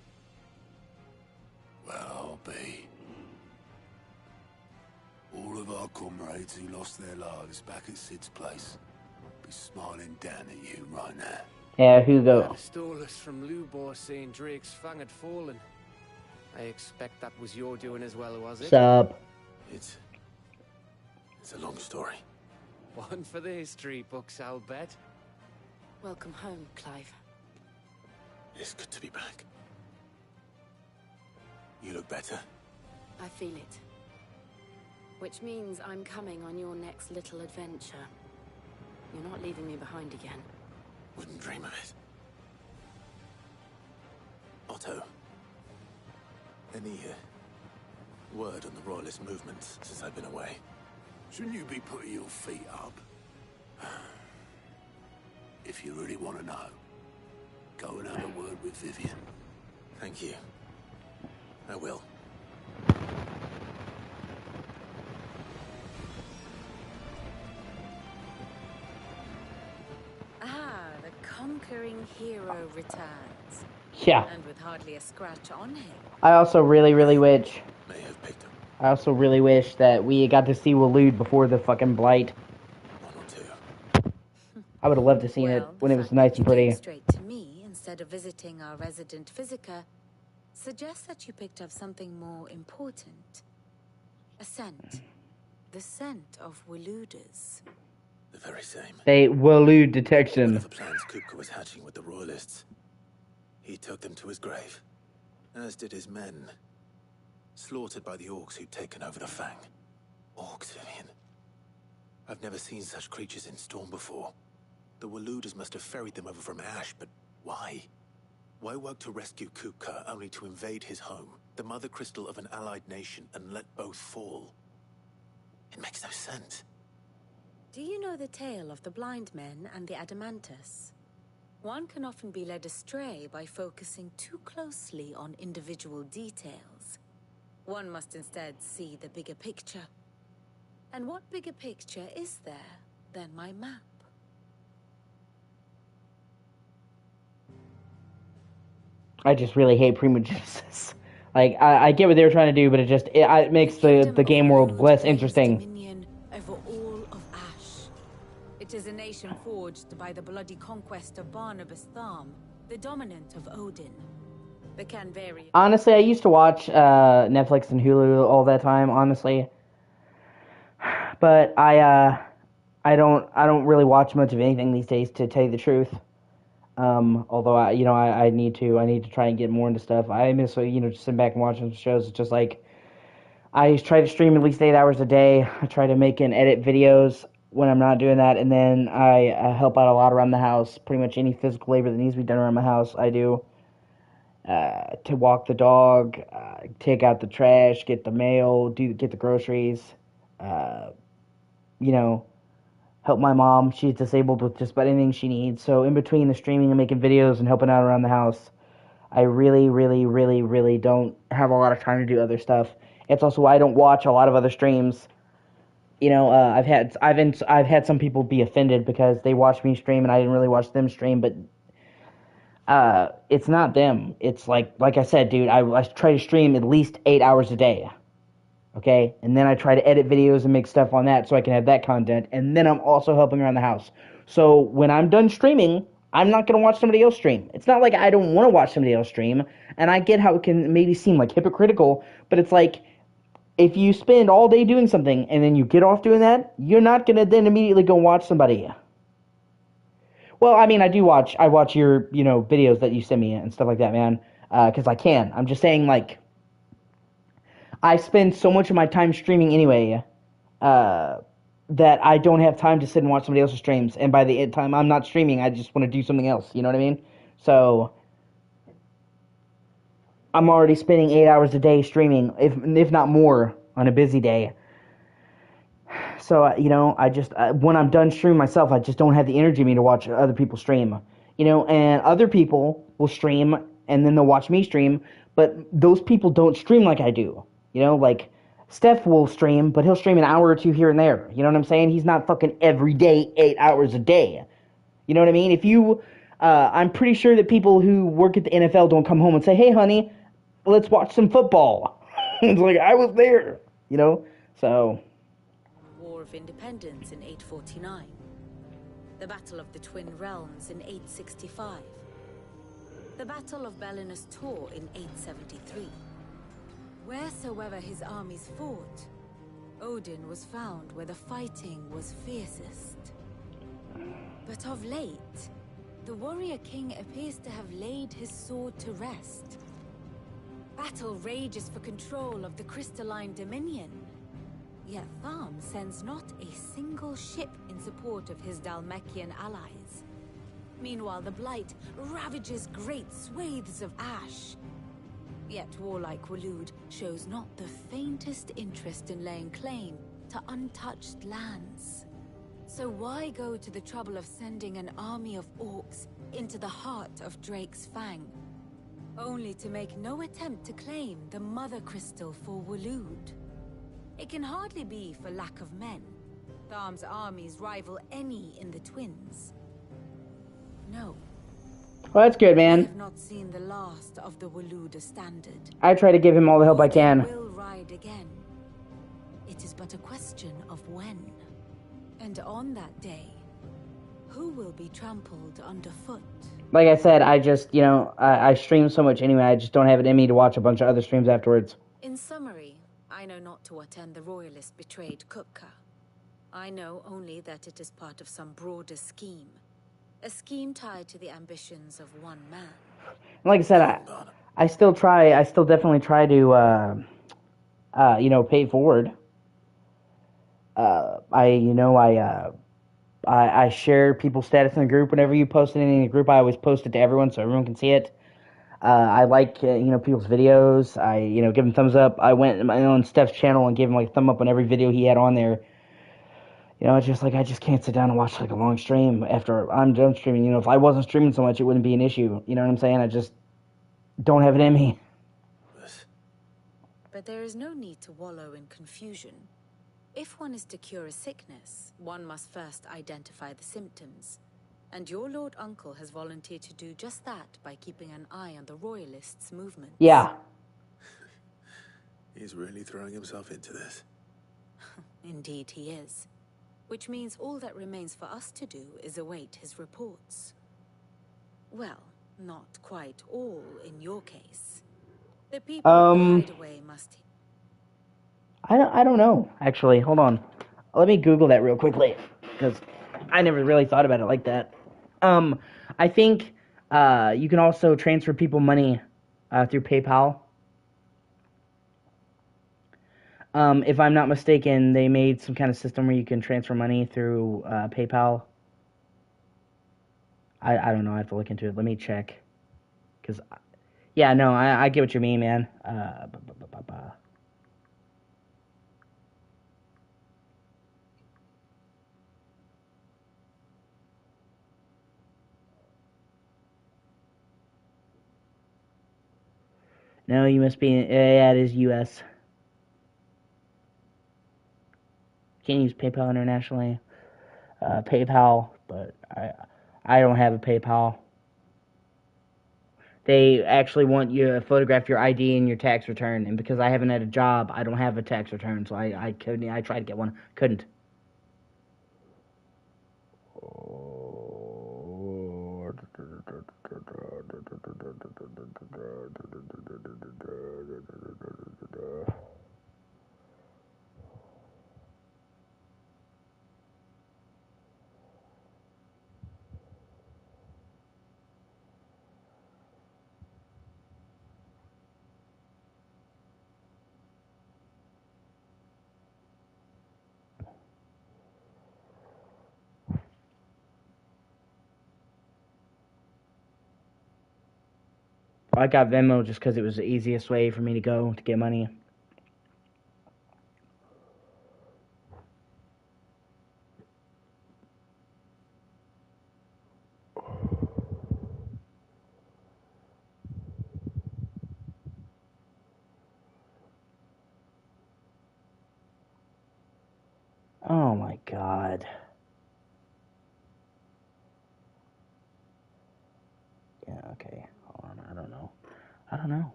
Well, I'll be. All of our comrades who lost their lives back at Sid's place be smiling down at you right now. Yeah, Hugo. Stole us from Lubor saying Drake's fang had fallen. I expect that was your doing as well, was it? Sup? It's a long story. One for the history books, I'll bet. Welcome home, Clive. It's good to be back. You look better. I feel it. Which means I'm coming on your next little adventure. You're not leaving me behind again. Wouldn't dream of it. Otto. Any word on the Royalist movement since I've been away? Shouldn't you be putting your feet up? If you really want to know, go and have a word with Vivian. Thank you. I will. Ah, the conquering hero returns. Yeah. And with hardly a scratch on him. I also really wish. I also really wish that we got to see Waloed before the fucking blight. I would have loved to seen it when it was nice and pretty. Straight to me instead of visiting our resident Physica suggests that you picked up something more important. A scent. The scent of Waloeders. The very same. Waloed detection. Whatever plans Kupka was hatching with the Royalists, he took them to his grave, as did his men, slaughtered by the orcs who'd taken over the Fang. Orcs, Vivian. I've never seen such creatures in Storm before. The Waloeders must have ferried them over from Ash, but why? Why work to rescue Kupka only to invade his home, the mother crystal of an allied nation, and let both fall? It makes no sense. Do you know the tale of the blind men and the Adamantus? One can often be led astray by focusing too closely on individual details. One must instead see the bigger picture. And what bigger picture is there than my map? I just really hate Primogenesis. Like, I get what they were trying to do, but it makes the game world less interesting. Dominion over all of Ash. It is a nation forged by the bloody conquest of Barnabas Tharm, the dominant of Odin. They can vary. Honestly, I used to watch Netflix and Hulu all that time, honestly. But I don't really watch much of anything these days, to tell you the truth. Although I need to try and get more into stuff. I miss just sitting back and watching shows. It's just like I try to stream at least 8 hours a day. I try to make and edit videos when I'm not doing that, and then I help out a lot around the house. Pretty much any physical labor that needs to be done around my house, I do. To walk the dog, take out the trash, get the mail, get the groceries. Help my mom. She's disabled with just about anything she needs. So in between the streaming and making videos and helping out around the house, I really don't have a lot of time to do other stuff. It's also why I don't watch a lot of other streams. I've had some people be offended because they watch me stream and I didn't really watch them stream, but it's not them. It's like I said, dude, I try to stream at least 8 hours a day. Okay, and then I try to edit videos and make stuff on that so I can have that content, and then I'm also helping around the house. So when I'm done streaming, I'm not going to watch somebody else stream. It's not like I don't want to watch somebody else stream, and I get how it can maybe seem like hypocritical, but it's like, if you spend all day doing something, and then you get off doing that, you're not going to then immediately go watch somebody. Well, I mean, I watch your, videos that you send me and stuff like that, man, because I can. I'm just saying, like, I spend so much of my time streaming anyway, that I don't have time to sit and watch somebody else's streams, and by the time I'm not streaming, I just want to do something else, you know what I mean? So, I'm already spending 8 hours a day streaming, if not more, on a busy day. So, I just, when I'm done streaming myself, I just don't have the energy in me to watch other people stream. And other people will stream, and then they'll watch me stream, but those people don't stream like I do. Like, Steph will stream, but he'll stream an hour or two here and there. You know what I'm saying? He's not fucking every day, 8 hours a day. You know what I mean? If you, I'm pretty sure that people who work at the NFL don't come home and say, hey, honey, let's watch some football. It's like, I was there, So. War of Independence in 849. The Battle of the Twin Realms in 865. The Battle of Belinus Tor in 873. Wheresoever his armies fought, Odin was found where the fighting was fiercest. But of late, the warrior king appears to have laid his sword to rest. Battle rages for control of the crystalline dominion. Yet Tharm sends not a single ship in support of his Dhalmekian allies. Meanwhile, the Blight ravages great swathes of Ash. Yet warlike Waloed shows not the faintest interest in laying claim to untouched lands. So why go to the trouble of sending an army of orcs into the heart of Drake's Fang, only to make no attempt to claim the Mother Crystal for Waloed? It can hardly be for lack of men. Tharm's armies rival any in the Twins. No. Well, that's good, We man. have not seen the last of the Waloed standard. I try to give him all the help I can. Will ride again. It is but a question of when. And on that day, who will be trampled underfoot? Like I said, I just, you know, I stream so much anyway, I just don't have it in me to watch a bunch of other streams afterwards. In summary, I know not to attend the Royalist betrayed Kupka. I know only that it is part of some broader scheme. A scheme tied to the ambitions of one man. Like I said, I still definitely try to, you know, pay it forward. I share people's status in the group. Whenever you post anything in the group, I always post it to everyone so everyone can see it. I like, you know, people's videos. I, you know, give them thumbs up. I went on Steph's channel and gave him like a thumb up on every video he had on there. You know, it's just like I just can't sit down and watch like a long stream after I'm done streaming. You know, if I wasn't streaming so much, it wouldn't be an issue. You know what I'm saying? I just don't have it in me. But there is no need to wallow in confusion. If one is to cure a sickness, one must first identify the symptoms. And your Lord Uncle has volunteered to do just that by keeping an eye on the Royalists' movements. Yeah. He's really throwing himself into this. Indeed he is. Which means all that remains for us to do is await his reports. Well, not quite all in your case. The people who hide away must... I don't know, actually. Hold on. Let me Google that real quickly, because I never really thought about it like that. I think you can also transfer people money through PayPal. If I'm not mistaken, they made some kind of system where you can transfer money through PayPal. I don't know. I have to look into it. Let me check. Because, yeah, no, I get what you mean, man. No, you must be... yeah, it is U.S. Can't use PayPal internationally. PayPal, but I don't have a PayPal. They actually want you to photograph your ID and your tax return, and because I haven't had a job, I don't have a tax return, so I couldn't. I tried to get one, couldn't. I got Venmo just because it was the easiest way for me to go to get money. Oh my god. Yeah, okay. Hold on, I don't know. I don't know.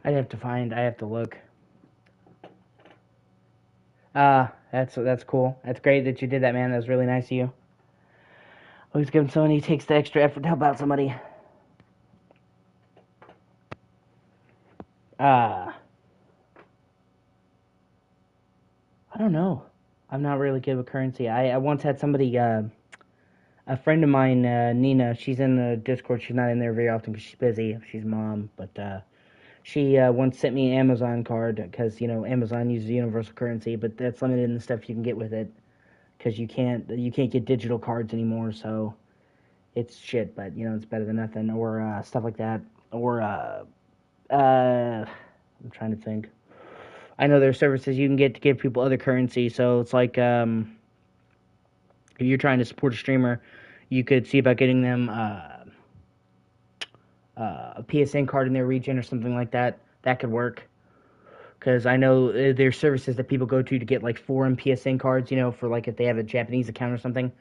I have to look. That's cool. That's great that you did that, man. That was really nice of you. Always giving someone who takes the extra effort to help out somebody. I don't know. I'm not really good with currency. I once had somebody, a friend of mine, Nina, she's in the Discord. She's not in there very often because she's busy. She's mom. But she once sent me an Amazon card because, Amazon uses universal currency, but that's limited in the stuff you can get with it because you can't get digital cards anymore, so it's shit, but, it's better than nothing, or stuff like that. Or, I'm trying to think. I know there are services you can get to give people other currency, so it's like, if you're trying to support a streamer, you could see about getting them a PSN card in their region or something like that. That could work. Because I know there's services that people go to get like foreign PSN cards, for like if they have a Japanese account or something.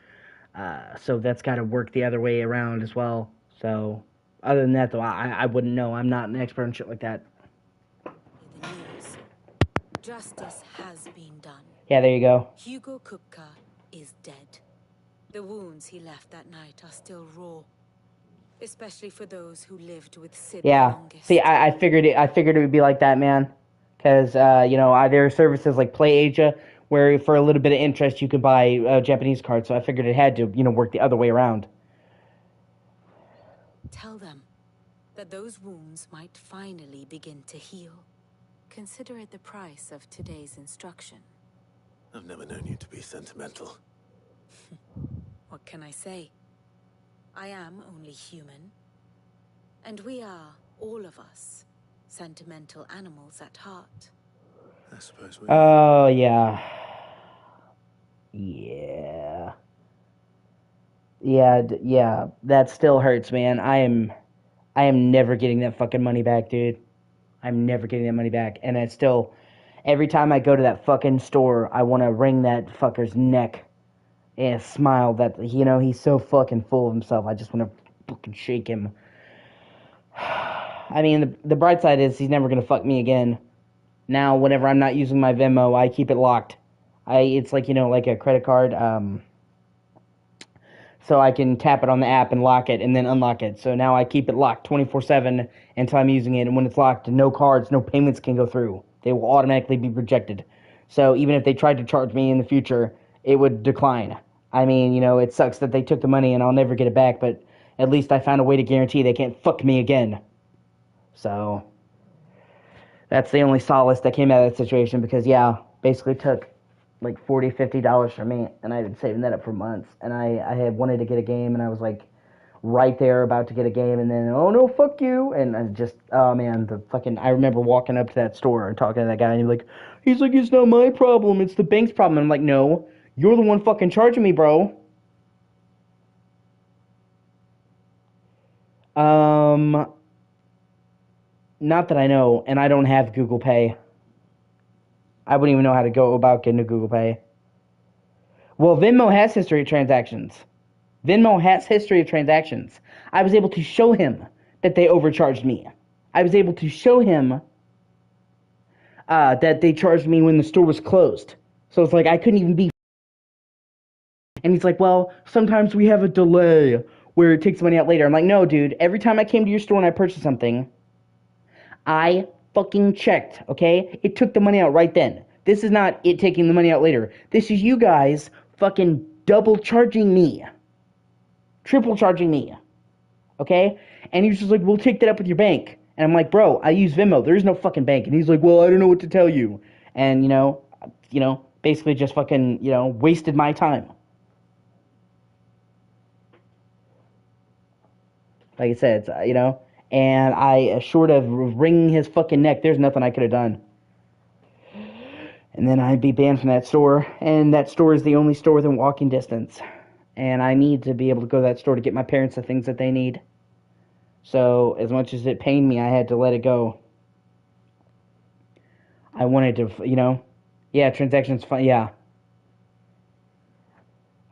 So that's got to work the other way around as well. So other than that, though, I wouldn't know. I'm not an expert on shit like that. Justice has been done. Yeah, there you go. Hugo Kupka is dead. The wounds he left that night are still raw, especially for those who lived with Sid the Yeah. longest. See, I figured it would be like that, man. Because there are services like PlayAsia where for a little bit of interest you could buy a Japanese card. So I figured it had to work the other way around. Tell them that those wounds might finally begin to heal. Consider it the price of today's instruction. I've never known you to be sentimental. What can I say? I am only human. And we are, all of us, sentimental animals at heart. I suppose we Oh, yeah. Yeah. Yeah, that still hurts, man. I am never getting that fucking money back, dude. I'm never getting that money back. And I still, every time I go to that fucking store, I want to wring that fucker's neck and smile that, he's so fucking full of himself. I just want to fucking shake him. I mean, the bright side is he's never going to fuck me again. Now, whenever I'm not using my Venmo, I keep it locked. It's like, like a credit card, so I can tap it on the app and lock it and then unlock it. So now I keep it locked 24/7 until I'm using it. And when it's locked, no cards, no payments can go through. They will automatically be rejected. So even if they tried to charge me in the future, it would decline. I mean, it sucks that they took the money and I'll never get it back, but at least I found a way to guarantee they can't fuck me again. So that's the only solace that came out of that situation because, yeah, basically took like $40, $50 from me, and I've been saving that up for months. And I had wanted to get a game, and I was like right there about to get a game, and then, oh no, fuck you. And I just, oh man, I remember walking up to that store and talking to that guy, and he's like, it's not my problem, it's the bank's problem. And I'm like, no, you're the one fucking charging me, bro. Not that I know, and I don't have Google Pay. I wouldn't even know how to go about getting a Google Pay. Well, Venmo has history of transactions. I was able to show him that they overcharged me. I was able to show him that they charged me when the store was closed. So it's like I couldn't even be. And he's like, well, sometimes we have a delay where it takes money out later. I'm like, no, dude. Every time I came to your store and I purchased something, I fucking checked, okay? It took the money out right then. This is not it taking the money out later. This is you guys fucking double charging me. Triple charging me. Okay? And he's just like, we'll take that up with your bank. And I'm like, bro, I use Venmo. There is no fucking bank. And he's like, well, I don't know what to tell you. And, basically just fucking, wasted my time. Like I said, it's, and I, short of wringing his fucking neck, there's nothing I could have done. And then I'd be banned from that store, and that store is the only store within walking distance. And I need to be able to go to that store to get my parents the things that they need. So, as much as it pained me, I had to let it go. I wanted to, yeah, transactions, yeah.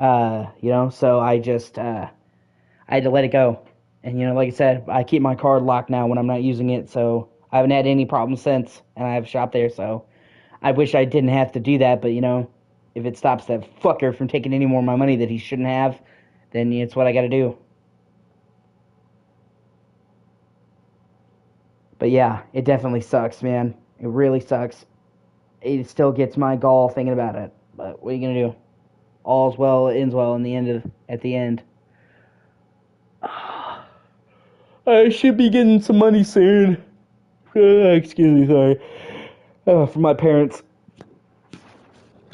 So I just, I had to let it go. And, like I said, I keep my card locked now when I'm not using it, so I haven't had any problems since, and I have a shop there, so I wish I didn't have to do that, but, if it stops that fucker from taking any more of my money that he shouldn't have, then it's what I gotta do. But yeah, it definitely sucks, man. It really sucks. It still gets my gall thinking about it. But what are you gonna do? All's well, ends well at the end. I should be getting some money soon. Excuse me, sorry. From my parents.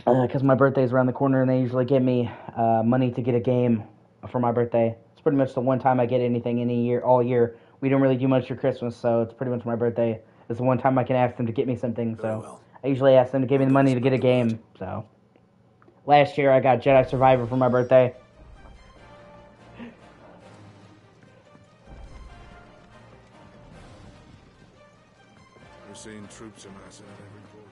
Because my birthday's around the corner and they usually give me money to get a game for my birthday. It's pretty much the one time I get anything any year, all year. We don't really do much for Christmas, so it's pretty much my birthday. It's the one time I can ask them to get me something, so I usually ask them to give me the money to get a game, so. Last year I got Jedi Survivor for my birthday. We're seeing troops amassing at every port.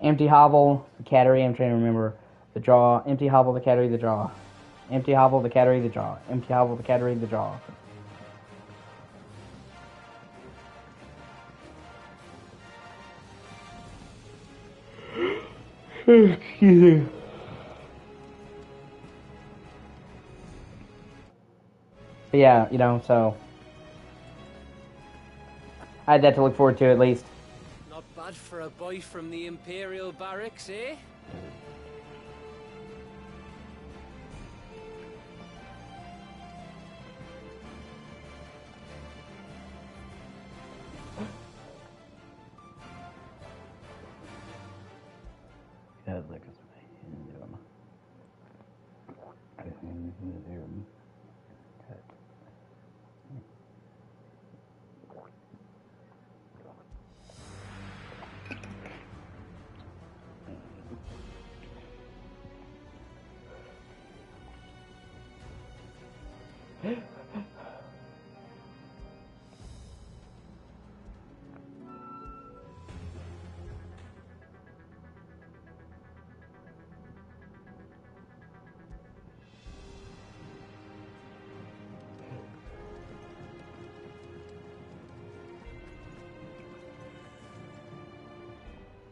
Empty hovel, the cattery, I'm trying to remember. The draw, empty hovel, the cattery, the draw. Empty hovel, the cattery, the draw. Empty hovel, the cattery, the draw. Excuse me. But yeah, you know, so I had that to look forward to at least. Not bad for a boy from the Imperial barracks, eh?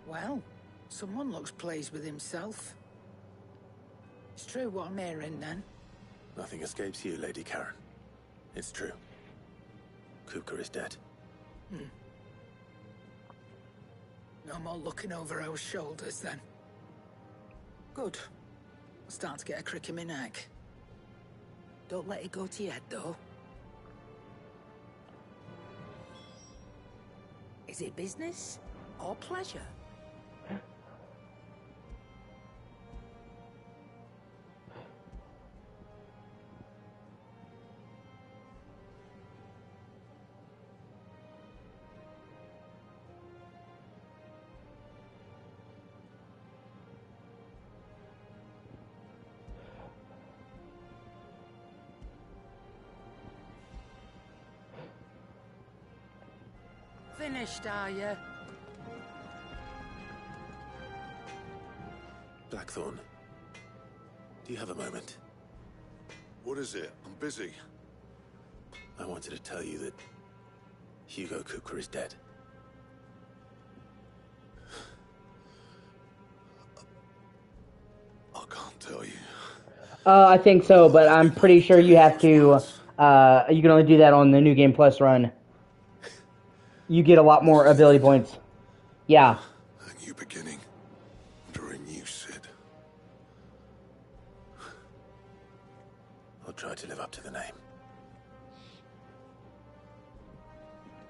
Well, someone looks pleased with himself. It's true what I'm hearing, then. Nothing escapes you, Lady Karen. It's true. Kupka is dead. No more looking over our shoulders, then. Good. I'm starting to get a crick in my neck. Don't let it go to your head, though. Is it business or pleasure? Finished, are you? Blackthorn, do you have a moment? What is it? I'm busy. I wanted to tell you that Hugo Kupka is dead. I can't tell you. I think so, but I'm pretty sure you have to, you can only do that on the New Game Plus run. You get a lot more ability points. Yeah. A new beginning. Under a new Sid. I'll try to live up to the name.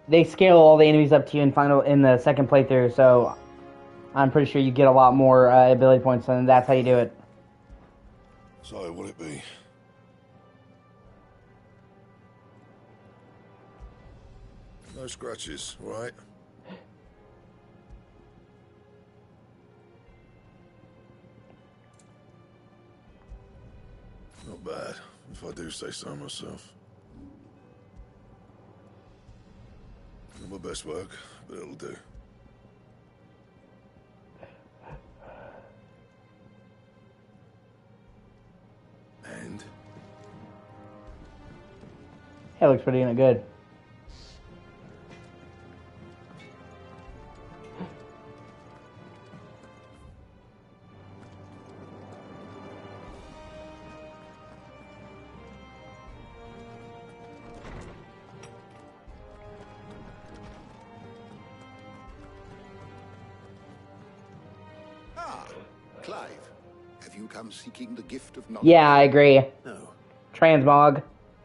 They scale all the enemies up to you in the second playthrough, so I'm pretty sure you get a lot more ability points, and that's how you do it. So, what'll it be? No scratches, right? Not bad, if I do say so myself. Not my best work, but it'll do. And? It looks pretty good. Ah, Clive, have you come seeking the gift of knowledge? Yeah, I agree. No. Transmog.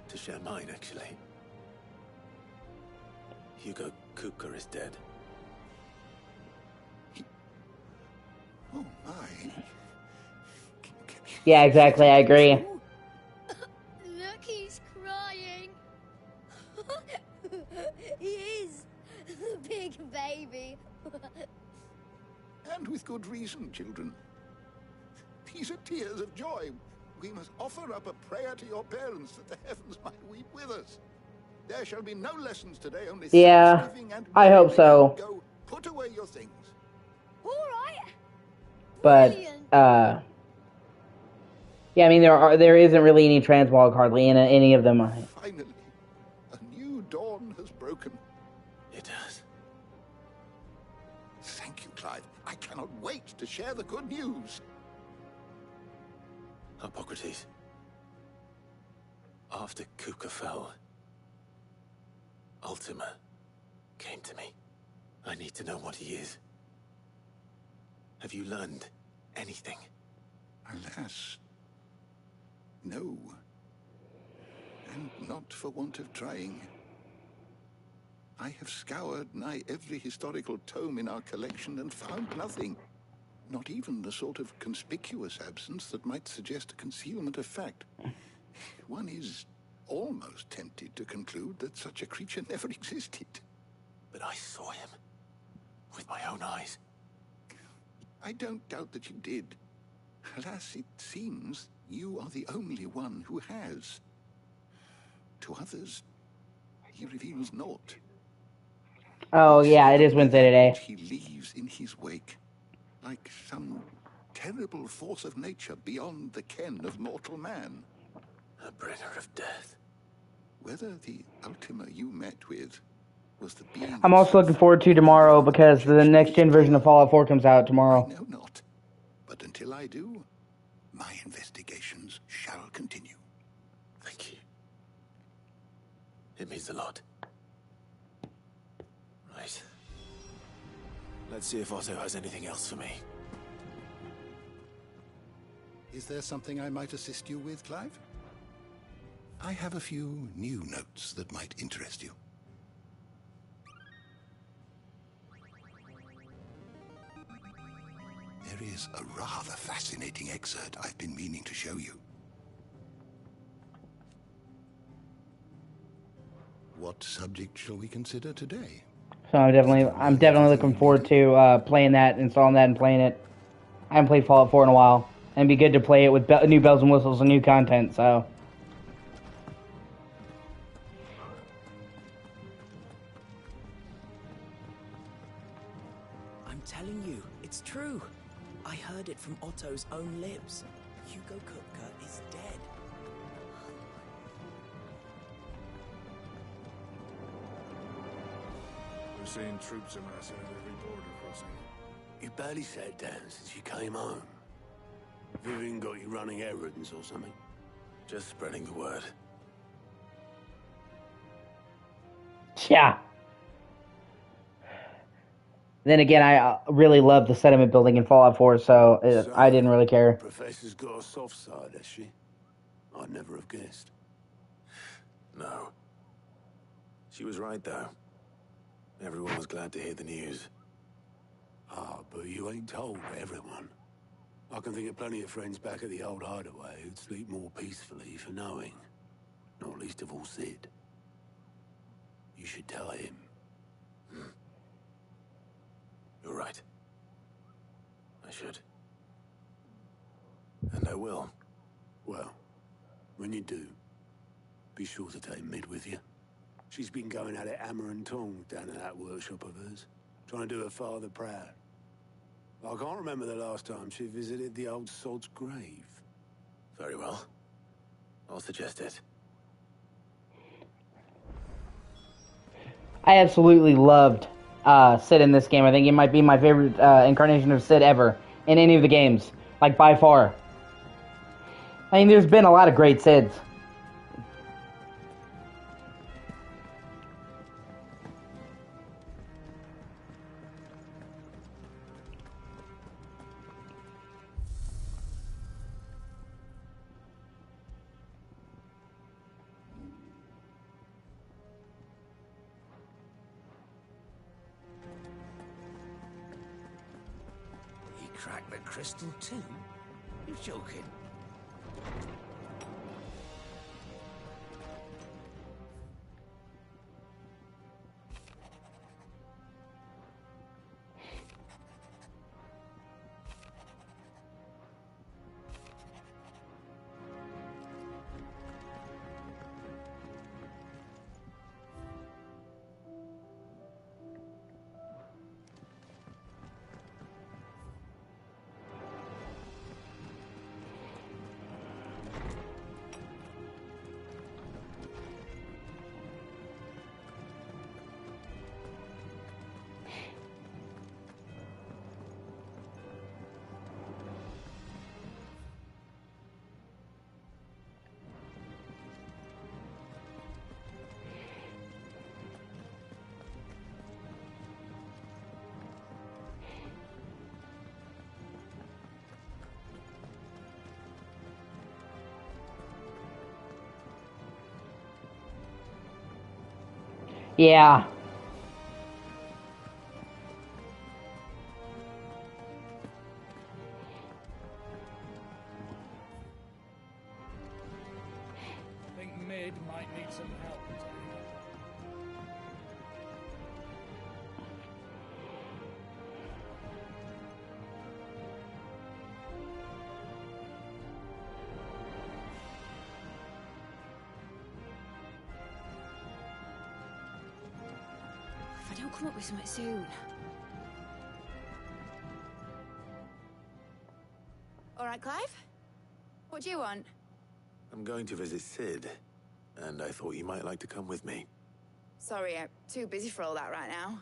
To share mine, actually. Hugo Kupka is dead. Oh, my. Yeah, exactly, I agree. Look, he's crying. He is. The big baby. And with good reason, children. These are tears of joy. We must offer up a prayer to your parents that the heavens might weep with us. There shall be no lessons today, only Yeah, thanksgiving and I hope so. Go, put away your things. All right. But, yeah, I mean, there isn't really any transmog hardly in any of them. Finally, a new dawn has broken. It has. Thank you, Clive. I cannot wait to share the good news. Hippocrates. After Kuka fell, Ultima came to me. I need to know what he is. Have you learned anything? Alas, no. And not for want of trying. I have scoured nigh every historical tome in our collection and found nothing. Not even the sort of conspicuous absence that might suggest a concealment of fact. One is almost tempted to conclude that such a creature never existed. But I saw him. With my own eyes. I don't doubt that you did. Alas, it seems you are the only one who has. To others, he reveals naught. Oh, yeah, it is Wednesday today. He leaves in his wake, like some terrible force of nature beyond the ken of mortal man. A bringer of death. Whether the Ultima you met with was the being I'm also looking forward to tomorrow because the next gen version of Fallout 4 comes out tomorrow. I know not. But until I do, my investigations shall continue. Thank you. It means a lot. Right. Let's see if Otto has anything else for me. Is there something I might assist you with, Clive? I have a few new notes that might interest you. There is a rather fascinating excerpt I've been meaning to show you. What subject shall we consider today? So I'm definitely looking forward to playing that, installing that, and playing it. I haven't played Fallout 4 in a while, and it'd be good to play it with new bells and whistles and new content. So. I'm telling you, it's true. I heard it from Otto's own lips. Hugo Kupka is dead. We're seeing troops amassing at every border crossing. You barely sat down since you came home. Vivian got you running errands or something? Just spreading the word. Yeah. Then again, I really love the settlement building in Fallout 4, so I didn't really care. Professor's got a soft side, has she? I'd never have guessed. No. She was right, though. Everyone was glad to hear the news. Ah, but you ain't told everyone. I can think of plenty of friends back at the old hideaway who'd sleep more peacefully for knowing. Not least of all Sid. You should tell him. You're right. I should. And I will. Well, when you do, be sure to take Mid with you. She's been going at it hammer and tongs down at that workshop of hers, trying to do her father proud. I can't remember the last time she visited the old sod's grave. Very well. I'll suggest it. I absolutely loved Sid in this game. I think it might be my favorite incarnation of Sid ever in any of the games, like by far. I mean, there's been a lot of great Sids. crack the crystal too? You joking? Yeah. I think Mid might need some help. If I don't come up with something soon. All right, Clive? What do you want? I'm going to visit Sid, and I thought you might like to come with me. Sorry, I'm too busy for all that right now.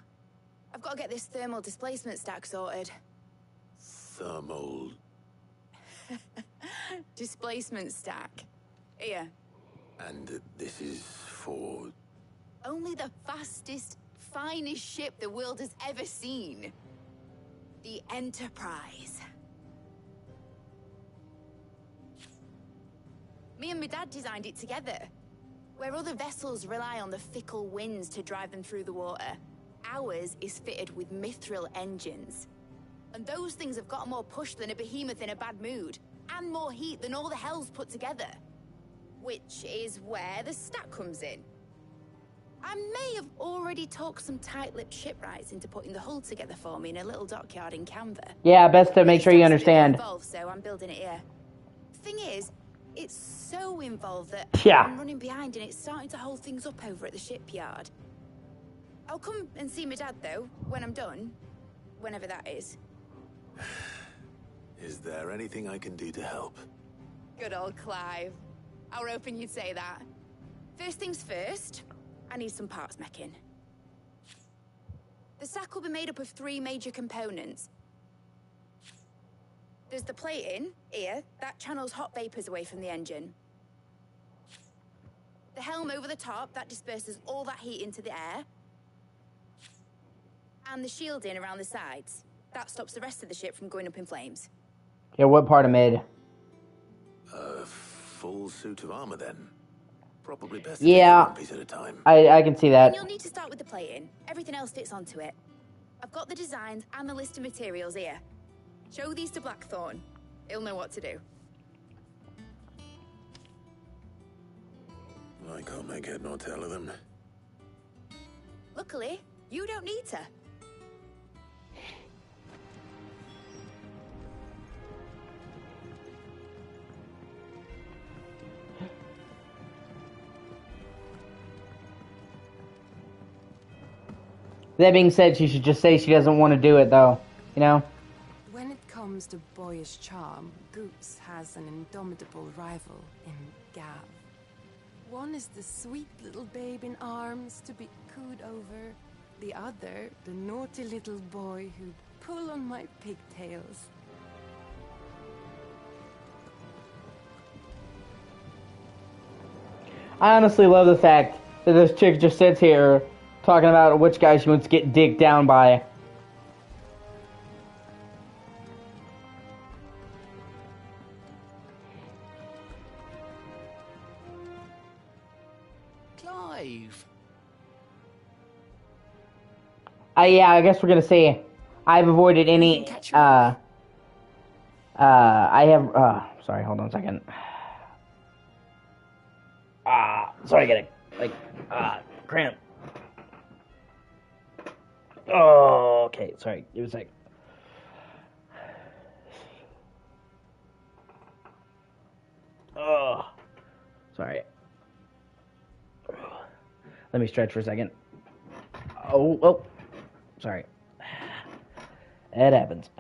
I've got to get this thermal displacement stack sorted. Thermal... Displacement stack. Here. And this is for... Only the fastest, finest ship the world has ever seen. The Enterprise. Me and my dad designed it together. Where other vessels rely on the fickle winds to drive them through the water, ours is fitted with mithril engines. And those things have got more push than a behemoth in a bad mood, and more heat than all the hells put together. Which is where the stack comes in. I may have already talked some tight-lipped shipwrights into putting the hull together for me in a little dockyard in Canva. Yeah, best to make sure you understand. Involved, so I'm building it here. Thing is, it's so involved that I'm running behind and it's starting to hold things up over at the shipyard. I'll come and see my dad, though, when I'm done. Whenever that is. Is there anything I can do to help? Good old Clive. I were hoping you'd say that. First things first, I need some parts meching. The stack will be made up of 3 major components. There's the plating, here, that channels hot vapors away from the engine. The helm over the top, that disperses all that heat into the air. And the shielding around the sides. That stops the rest of the ship from going up in flames. Yeah, what part of Mid? A full suit of armor, then. Probably best to take Yeah, one piece at a time. I can see that. And you'll need to start with the plating. Everything else fits onto it. I've got the designs and the list of materials here. Show these to Blackthorn. He'll know what to do. I can't make head nor tail of them. Luckily, you don't need to. That being said, she should just say she doesn't want to do it, though. You know? When it comes to boyish charm, Goose has an indomitable rival in Gav. One is the sweet little babe in arms to be cooed over. The other, the naughty little boy who'd pull on my pigtails. I honestly love the fact that this chick just sits here talking about which guy she wants to get digged down by. Clive. Yeah, I guess we're gonna say I've avoided any I have, sorry, hold on a second. Sorry, I get it, cramp. Oh, okay, sorry, give me a sec. Oh, sorry. Let me stretch for a second. Oh, sorry. It happens.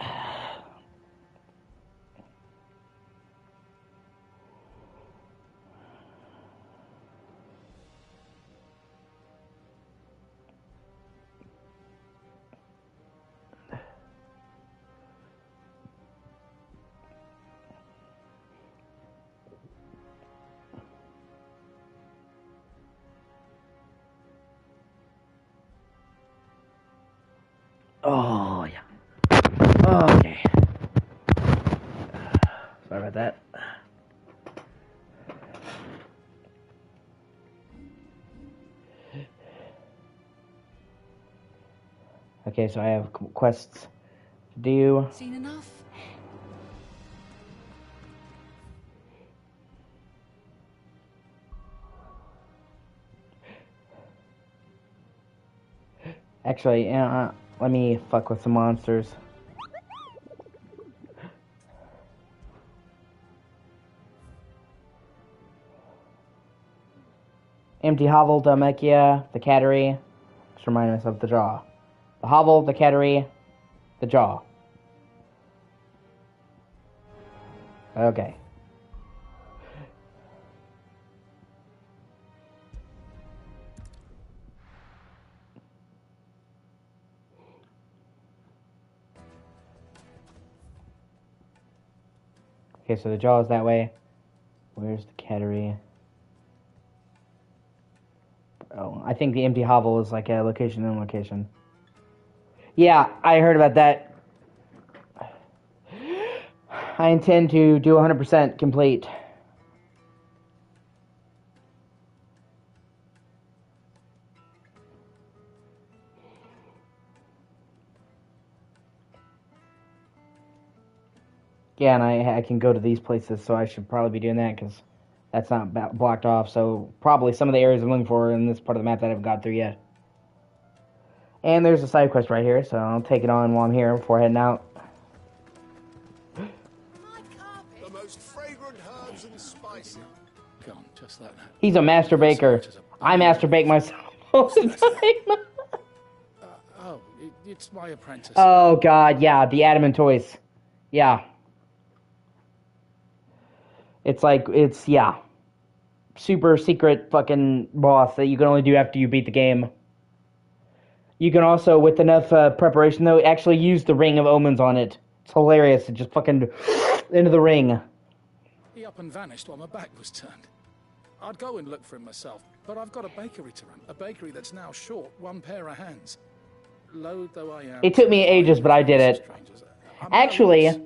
Oh, yeah. Okay. Sorry about that. Okay, so I have quests to do. Seen enough? Actually, let me fuck with some monsters. Empty hovel, Dhalmekia, the Cattery. Just remind myself of the jaw. The hovel, the Cattery, the jaw. Okay. Okay, so the jaw is that way. Where's the Cattery? Oh, I think the empty hovel is like a location in location. Yeah, I heard about that. I intend to do 100% complete. Yeah, and I can go to these places, so I should probably be doing that, because that's not blocked off, so probably some of the areas I'm looking for in this part of the map that I haven't got through yet. And there's a side quest right here, so I'll take it on while I'm here before heading out. The most fragrant herbs and spices. Gone, just like that. He's a master baker. I masturbate myself all the time. It's my apprentice. Oh, God, yeah, the adamant toys. Yeah. Yeah. Super secret fucking boss that you can only do after you beat the game. You can also, with enough preparation, though, actually use the Ring of Omens on it. It's hilarious. It just fucking into the ring. He up and vanished while my back was turned. I'd go and look for him myself, but I've got a bakery to run. A bakery that's now short one pair of hands. Loath though I am. It took me ages, but I did it. Actually,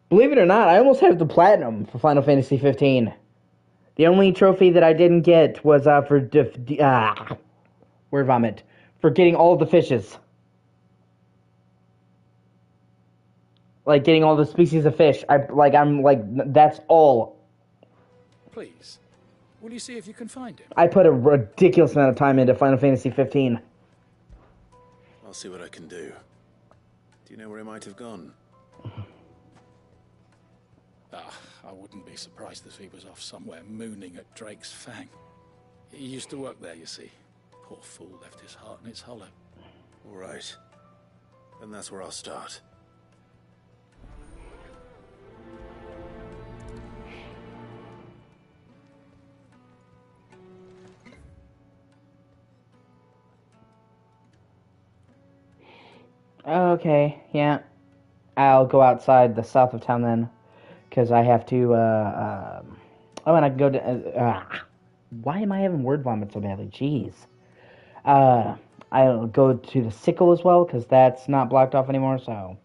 believe it or not, I almost have the platinum for Final Fantasy 15. The only trophy that I didn't get was for word vomit, for getting all the fishes. Like getting all the species of fish. That's all. Please, will you see if you can find him? I put a ridiculous amount of time into Final Fantasy 15. I'll see what I can do. Do you know where he might have gone? I wouldn't be surprised if he was off somewhere mooning at Drake's Fang. He used to work there, you see. Poor fool left his heart in its hollow. All right. Then that's where I'll start. Okay, yeah. I'll go outside the south of town then, because I have to, oh, and I can go to, why am I having word vomit so badly? Jeez. I'll go to the sickle as well, because that's not blocked off anymore, so.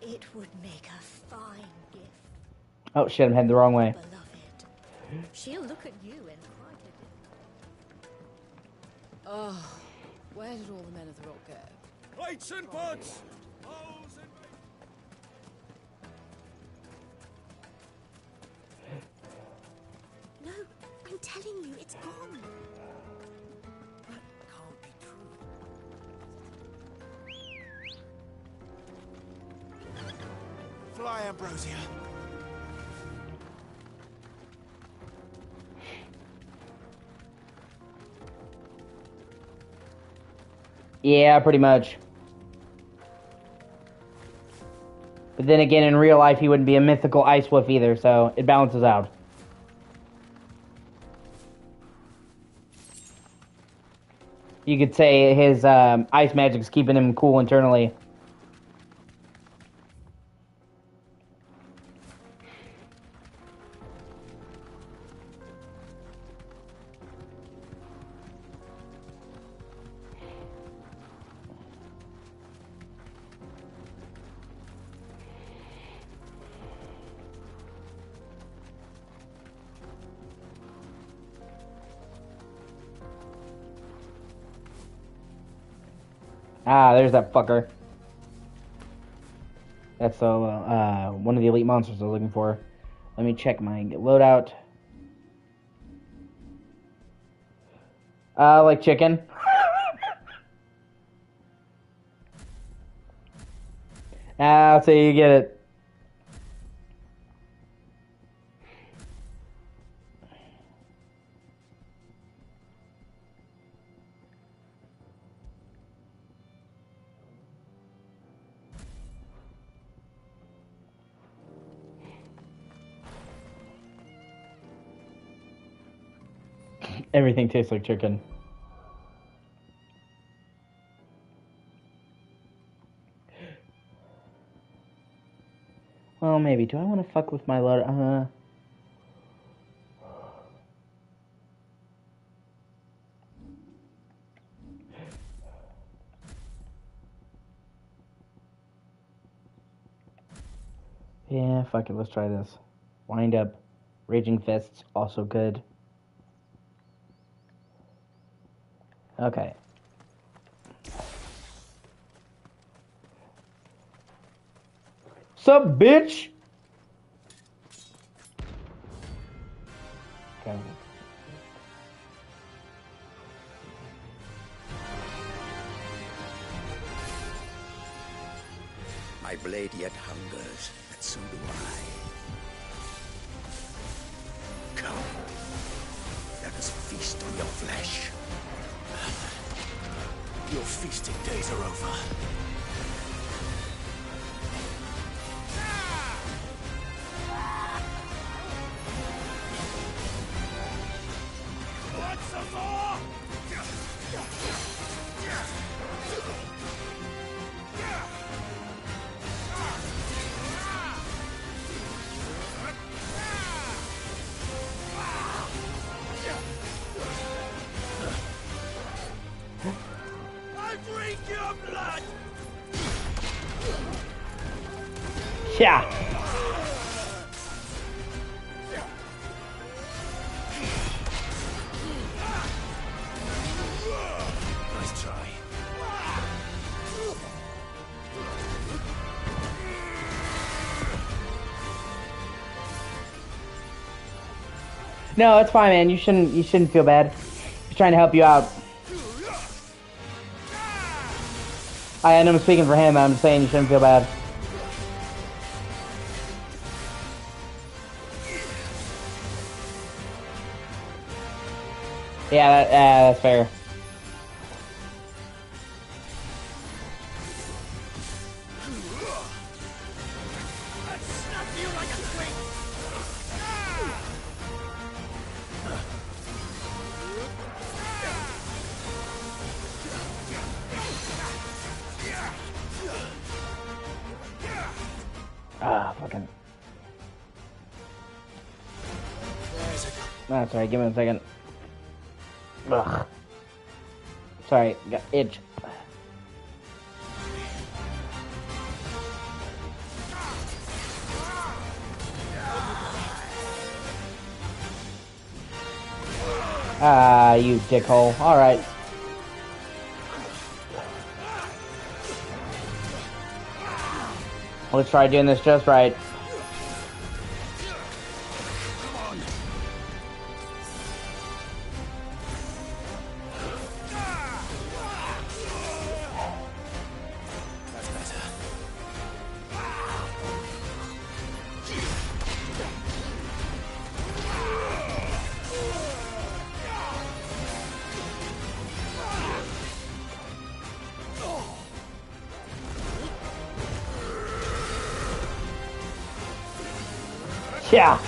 It would make a fine gift. Oh shit, I'm heading the wrong way. Beloved. She'll look at you and cry Oh, where did all the men of the rock go? Plates and pots! No, I'm telling you, it's gone. That can't be true. Fly, Ambrosia. Yeah, pretty much. But then again, in real life, he wouldn't be a mythical ice wolf either, so it balances out. You could say his ice magic's keeping him cool internally. Ah, there's that fucker. That's one of the elite monsters I was looking for. Let me check my loadout. Like chicken. Ah, so you get it. Everything tastes like chicken. Well, maybe. Do I want to fuck with my loadout? Yeah, fuck it. Let's try this. Wind up. Raging Fists, also good. Okay. Sup, bitch? Okay. My blade yet hungers, but so do I. Come, let us feast on your flesh. Your feasting days are over. Want some more? I drink your blood! Yeah. Nice try. No, it's fine, man. You shouldn't feel bad. He's trying to help you out. I know I'm speaking for him. I'm saying you shouldn't feel bad. Yeah, that's fair. Ah, fucking. That's alright, give me a second. Ugh. Sorry, got itch. Ah, you dickhole. Alright. Let's try doing this just right. Yeah.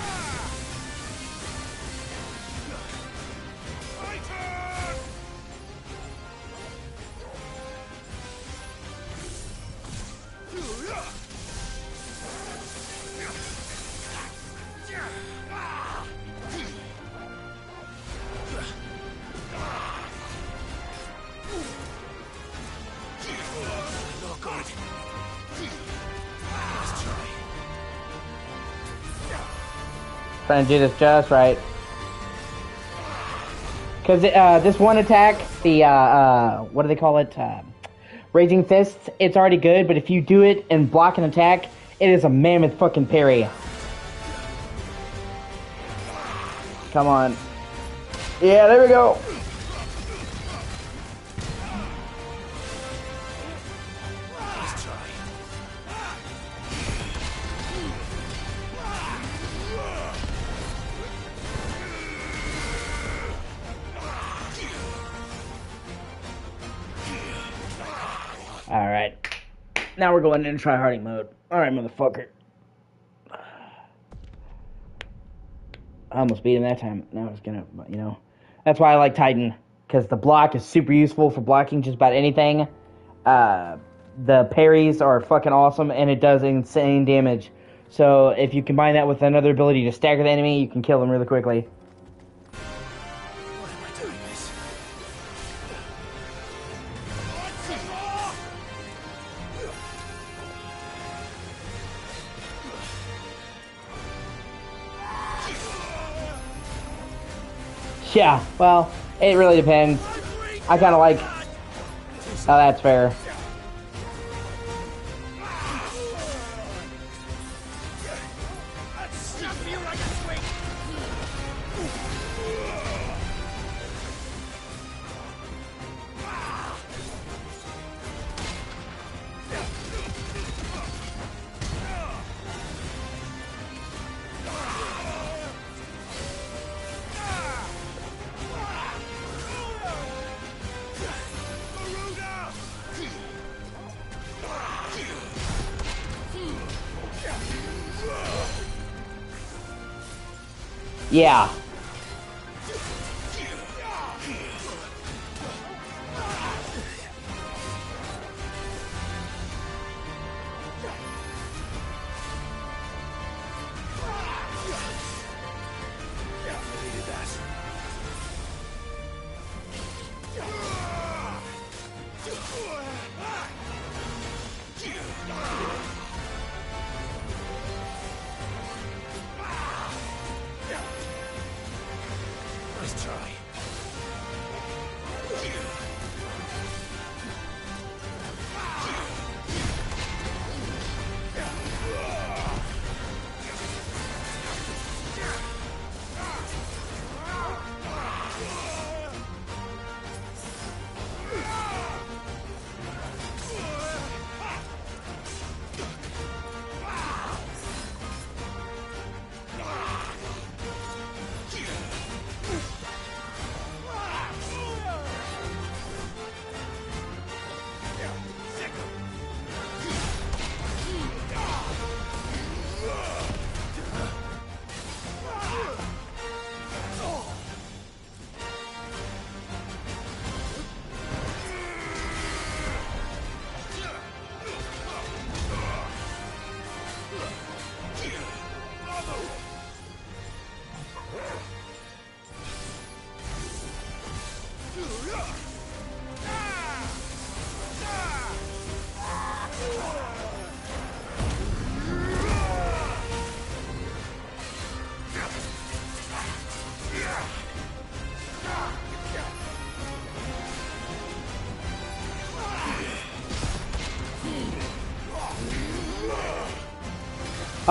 Trying to do this just right. Because this one attack, the, what do they call it? Raging Fists, it's already good, but if you do it and block an attack, it is a mammoth fucking parry. Come on. Yeah, there we go. Alright. Now we're going into tryharding mode. Alright, motherfucker. I almost beat him that time. Now I was gonna, you know. That's why I like Titan. Because the block is super useful for blocking just about anything. The parries are fucking awesome, and it does insane damage. So if you combine that with another ability to stagger the enemy, you can kill them really quickly. Yeah, well, it really depends. I kind of like how that's fair. Yeah.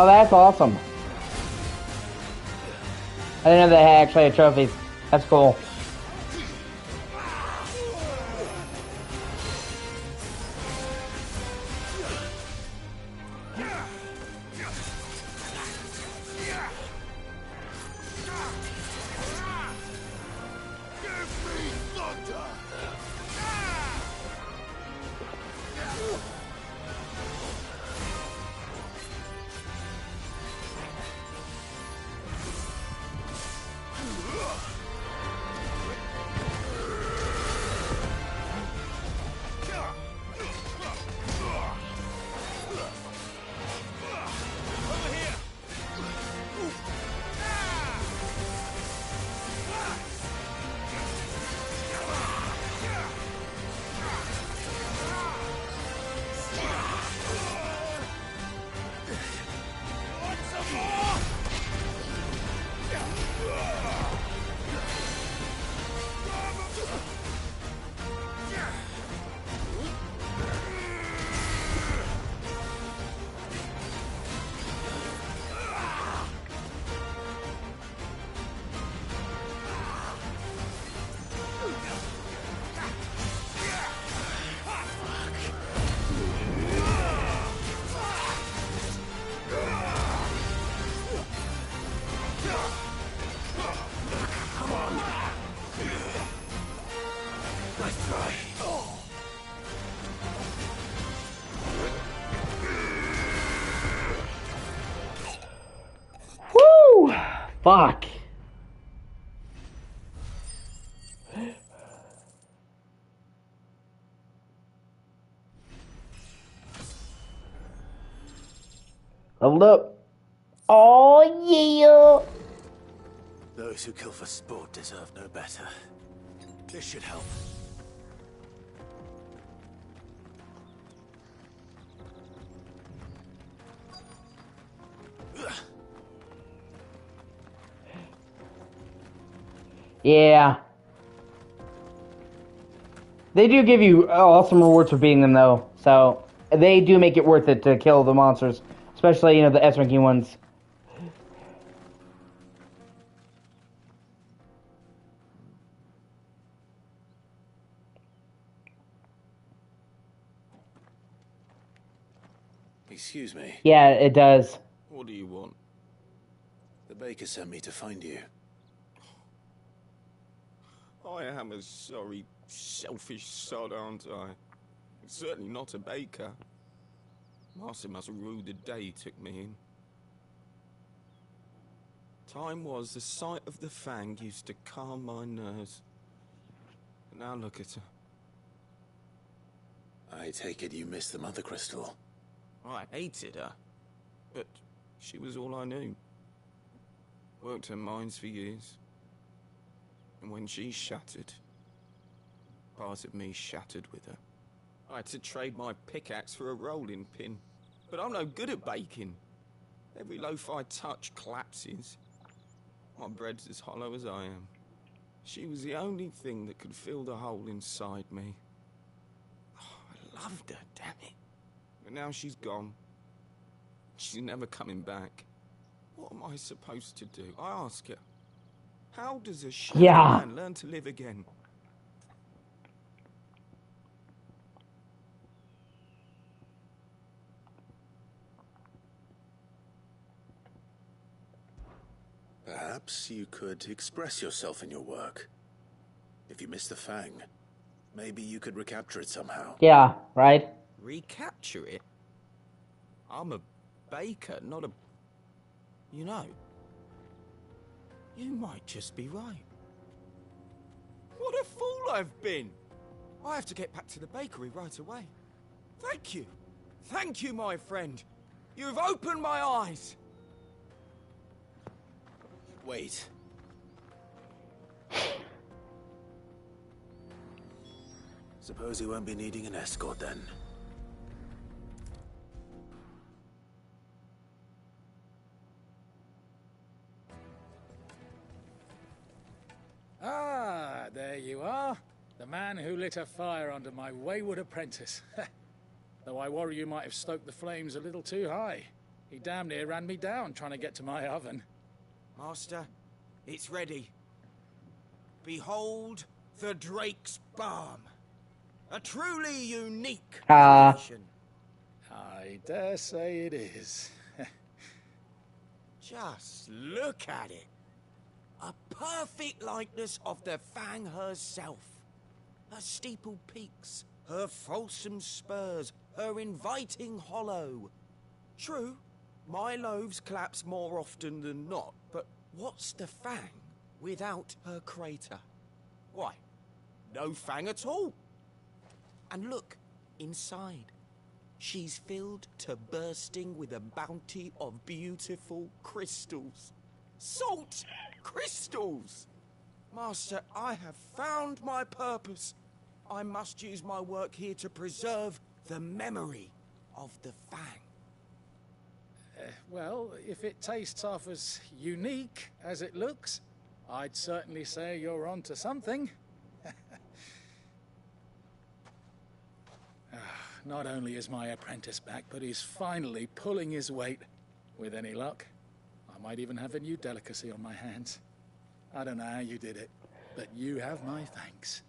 Oh, that's awesome. I didn't know they actually had trophies. That's cool. Woo! Fuck. Leveled up. Oh yeah. Those who kill for sport deserve no better. This should help. Yeah. They do give you awesome rewards for beating them, though. So they do make it worth it to kill the monsters, especially the S-ranking ones. Excuse me. Yeah, it does. What do you want? The baker sent me to find you. I am a sorry, selfish sod, aren't I? Certainly not a baker. Master must rue the day he took me in. Time was the sight of the fang used to calm my nerves. But now look at her. I take it you missed the Mother Crystal. I hated her, but she was all I knew. Worked her mines for years. And when she shattered, part of me shattered with her. I had to trade my pickaxe for a rolling pin. But I'm no good at baking. Every loaf I touch collapses. My bread's as hollow as I am. She was the only thing that could fill the hole inside me. Oh, I loved her, damn it. But now she's gone. She's never coming back. What am I supposed to do? I ask her. How does a shattered man learn to live again? Perhaps you could express yourself in your work. If you miss the fang, maybe you could recapture it somehow. Yeah, right? Recapture it? I'm a baker, not a... You know, you might just be right. What a fool I've been! I have to get back to the bakery right away. Thank you. Thank you, my friend. You've opened my eyes. Wait. Suppose you won't be needing an escort then. Ah, there you are. The man who lit a fire under my wayward apprentice. Though I worry you might have stoked the flames a little too high. He damn near ran me down trying to get to my oven. Master, it's ready. Behold the Drake's Balm. A truly unique creation. I dare say it is. Just look at it. A perfect likeness of the Fang herself. Her steepled peaks, her fulsome spurs, her inviting hollow. True, my loaves collapse more often than not, but what's the Fang without her crater? Why, no Fang at all. And look, inside. She's filled to bursting with a bounty of beautiful crystals. Salt crystals! Master, I have found my purpose. I must use my work here to preserve the memory of the Fang. Well, if it tastes half as unique as it looks, I'd certainly say you're onto something. Not only is my apprentice back, but he's finally pulling his weight. With any luck, I might even have a new delicacy on my hands. I don't know how you did it, but you have my thanks.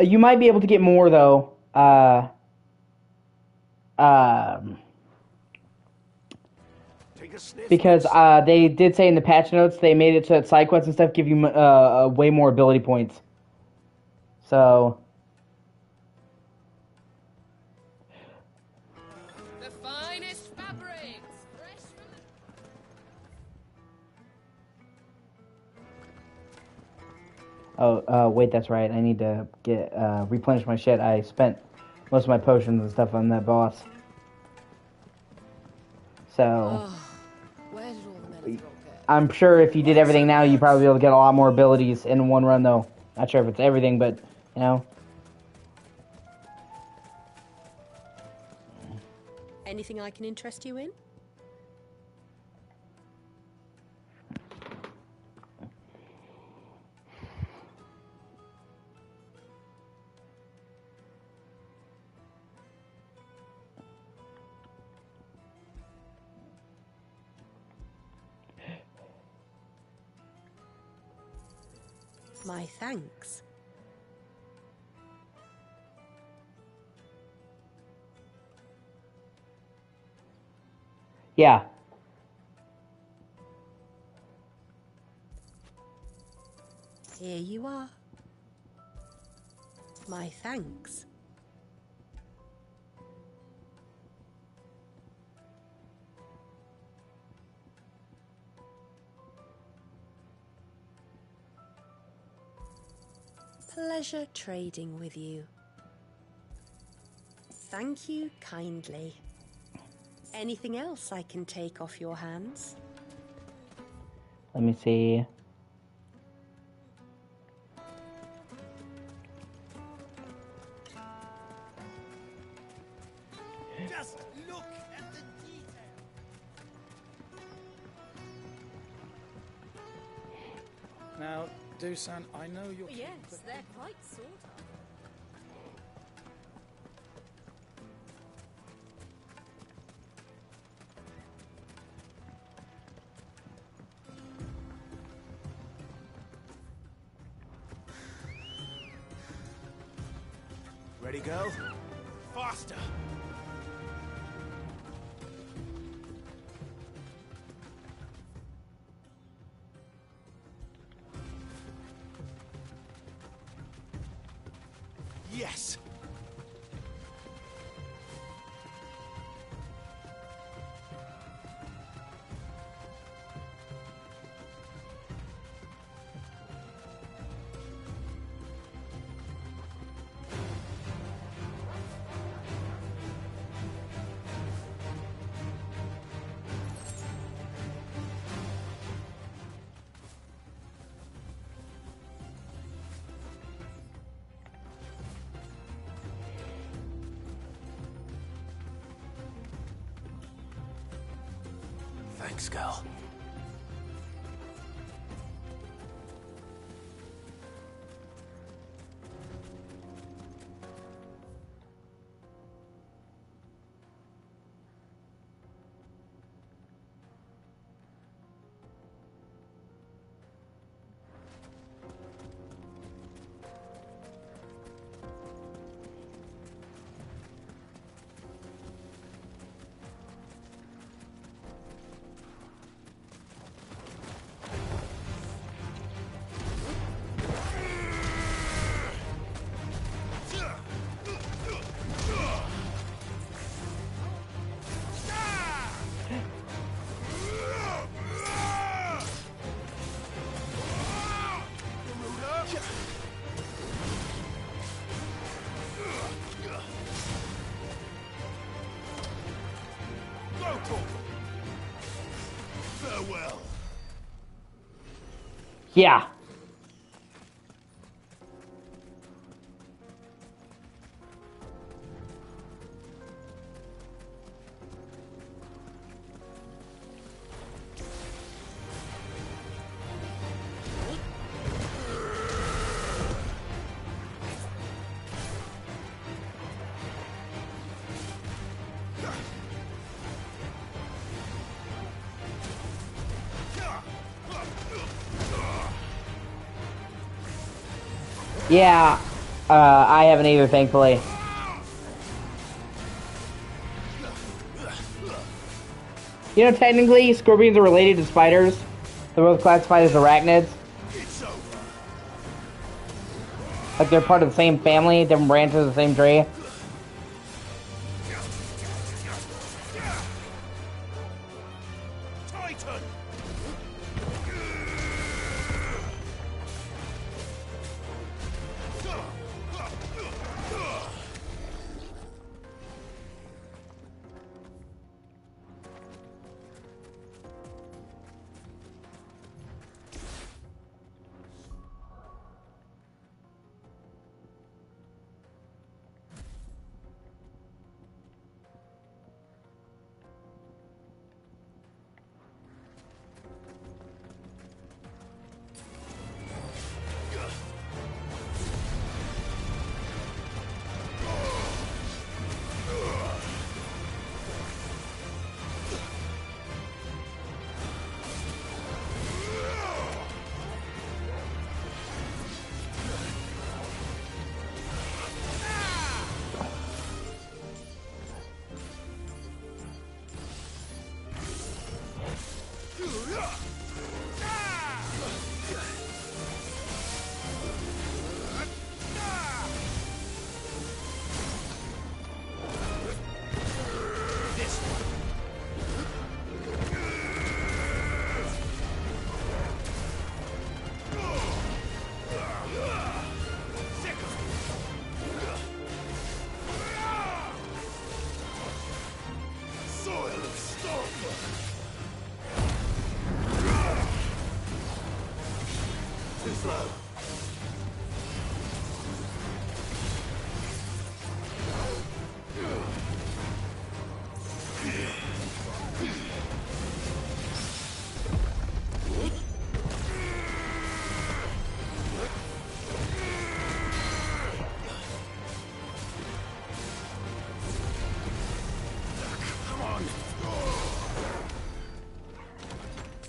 You might be able to get more, though. Because they did say in the patch notes they made it so that side quests and stuff give you way more ability points. So The finest fabrics, fresh from wait, that's right. I need to get replenish my shit. I spent most of my potions and stuff on that boss. So where did all the men of the rock go? I'm sure if you did everything now, you'd probably be able to get a lot more abilities in one run, though. Not sure if it's everything, but, you know. Anything I can interest you in? My thanks. Yeah. Here you are. My thanks. Pleasure trading with you. Thank you kindly. Anything else I can take off your hands? Let me see. Just look at the detail. Now, Dusan, I know you're... Yes, they're quite sought after. Ready, girl? Faster! Yes! Thanks, girl. Farewell. Yeah. Yeah, I haven't either, thankfully. You know, technically, scorpions are related to spiders. They're both classified as arachnids. Like, they're part of the same family, different branches of the same tree. Titan.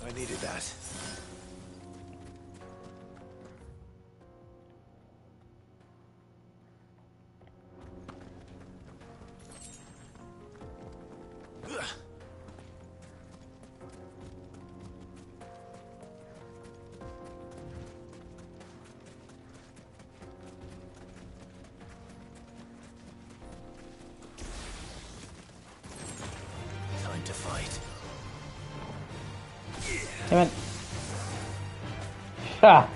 I needed that. Time to fight. Damn it. Ah.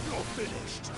You're finished.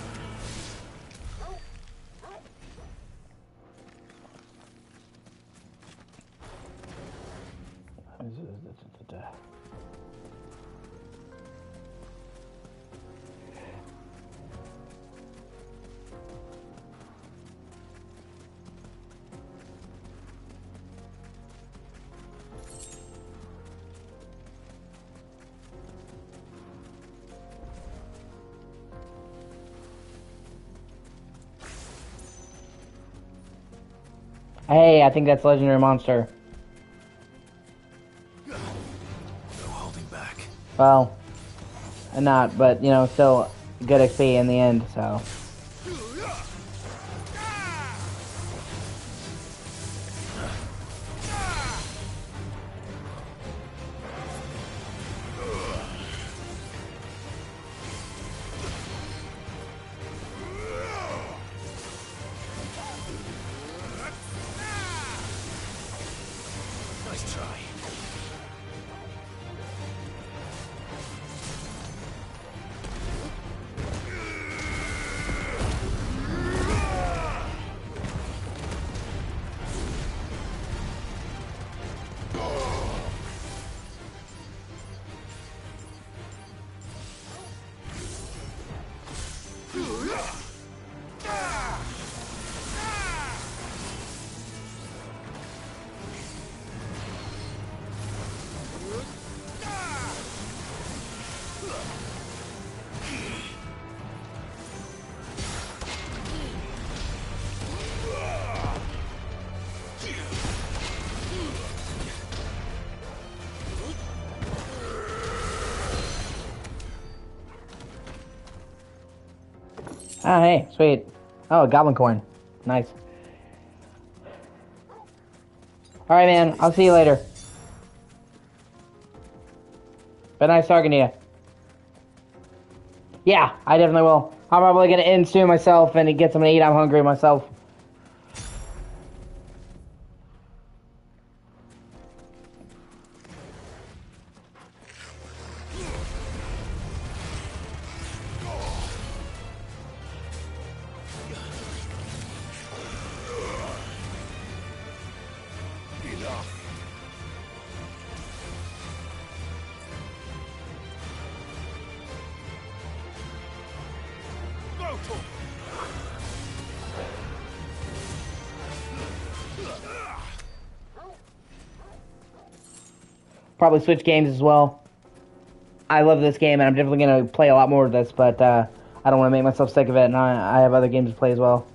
Hey, I think that's legendary monster. No holding back. Well, not, but you know, still good XP in the end. So. Ah, hey, sweet. Oh, a goblin coin. Nice. Alright, man. I'll see you later. But nice talking to you. Yeah, I definitely will. I'm probably gonna end soon myself and get something to eat. I'm hungry myself. Probably switch games as well. I love this game, and I'm definitely going to play a lot more of this, but I don't want to make myself sick of it, and I have other games to play as well.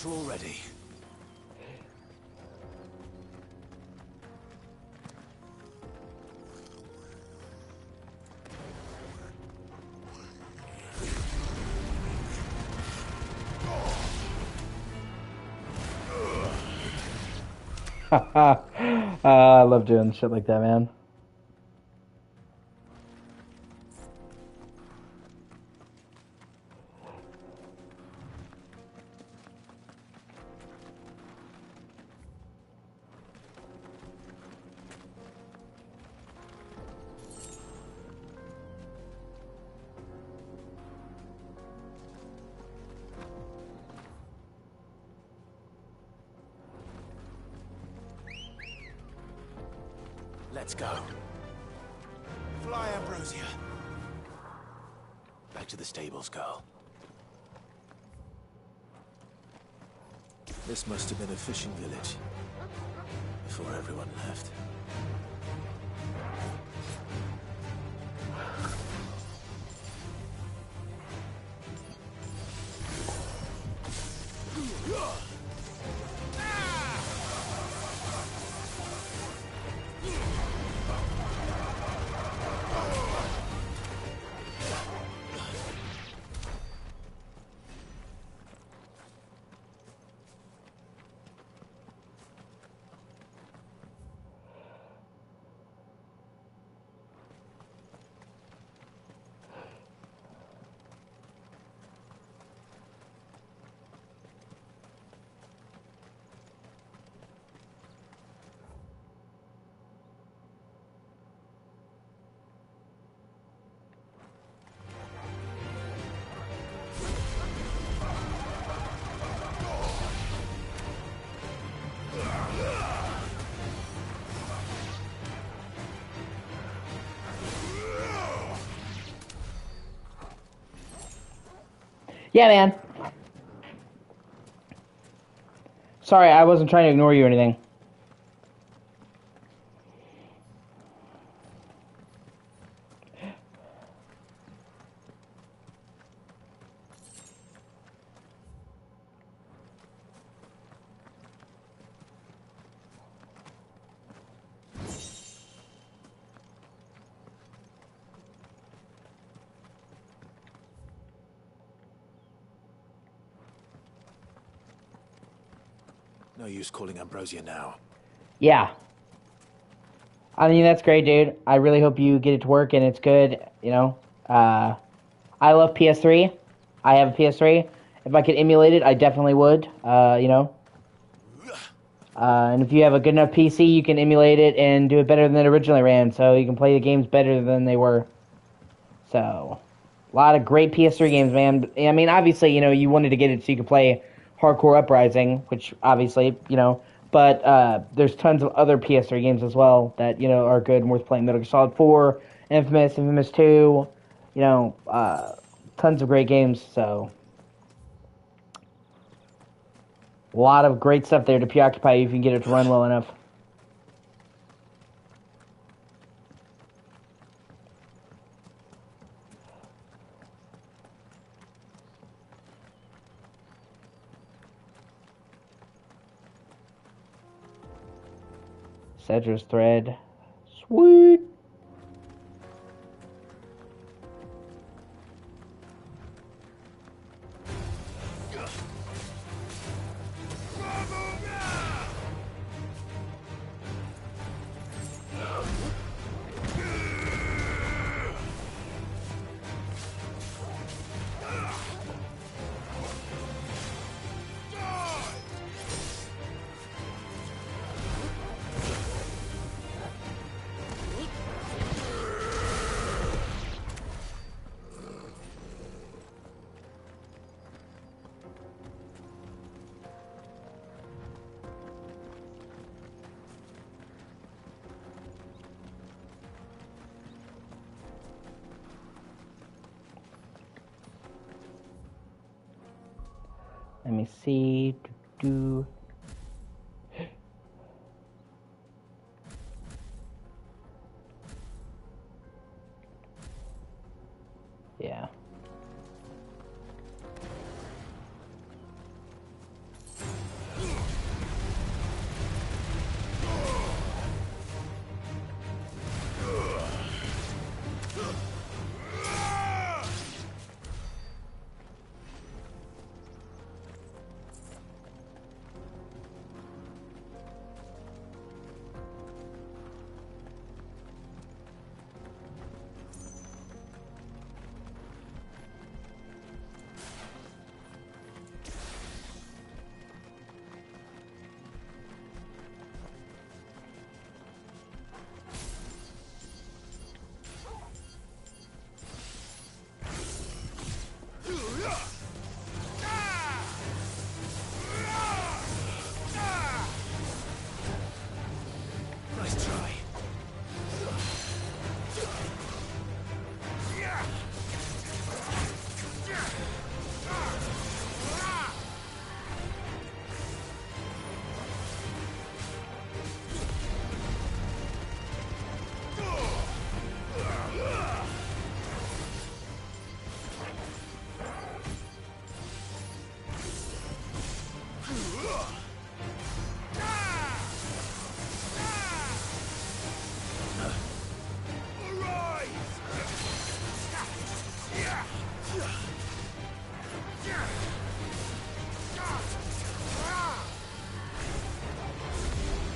We're all ready. I love doing shit like that, man. Let's go. Fly, Ambrosia. Back to the stables, girl. This must have been a fishing village before everyone left. Yeah, man. Sorry, I wasn't trying to ignore you or anything. No use calling Ambrosia now. Yeah. I mean, that's great, dude. I really hope you get it to work and it's good, you know. I love PS3. I have a PS3. If I could emulate it, I definitely would, you know. And if you have a good enough PC, you can emulate it and do it better than it originally ran, so you can play the games better than they were. So, a lot of great PS3 games, man. I mean, obviously, you know, you wanted to get it so you could play Hardcore Uprising, which obviously, you know, but there's tons of other PS3 games as well that, you know, are good and worth playing. Metal Gear Solid 4, Infamous 2, you know, tons of great games, so... A lot of great stuff there to preoccupy you if you can get it to run well enough. Cedra's thread. Sweet. Let me see. Yeah. Nice try.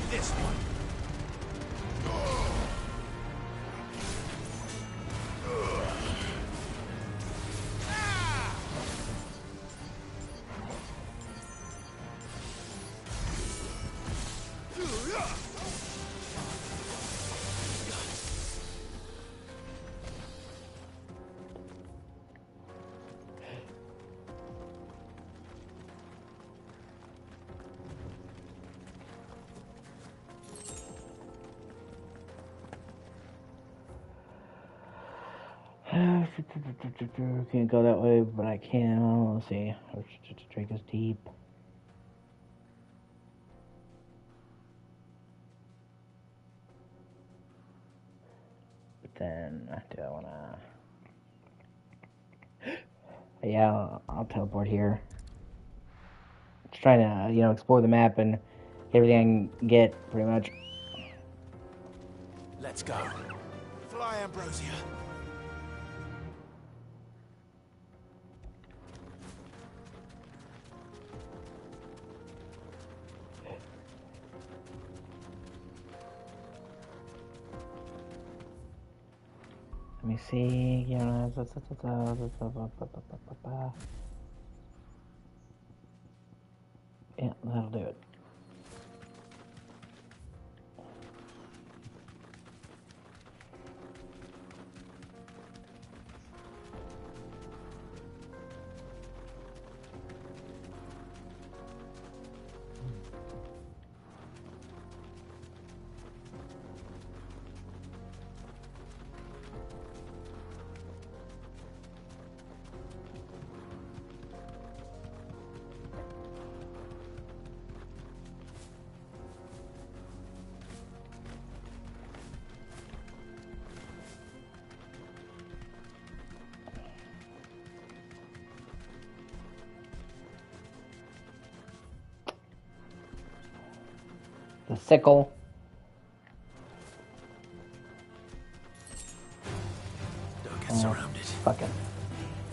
This one. Can't go that way, but I can. Let's see. Drake is deep. But then, do I wanna? Yeah, I'll teleport here. Just trying to, you know, explore the map and everything I can get, pretty much. Let's go. Fly, Ambrosia. see. Yeah, that'll do it. The sickle. Don't get surrounded. Fuck it.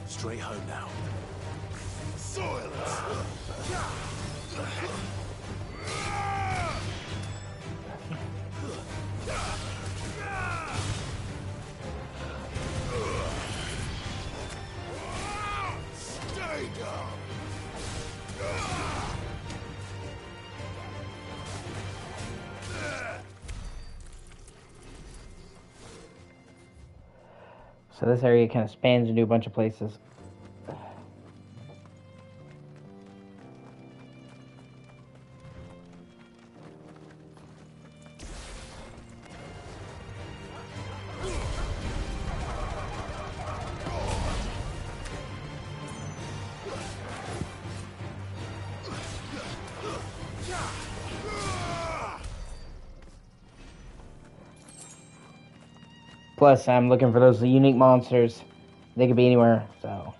Straight home now. Soil Stay down. So this area kind of spans into a bunch of places. Plus, I'm looking for those unique monsters. They could be anywhere, so...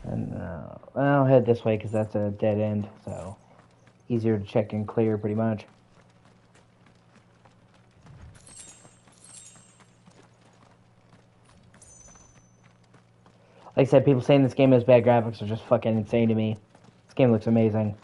And, I'll head this way because that's a dead end, so... Easier to check and clear, pretty much. Like I said, people saying this game has bad graphics are just fucking insane to me. This game looks amazing.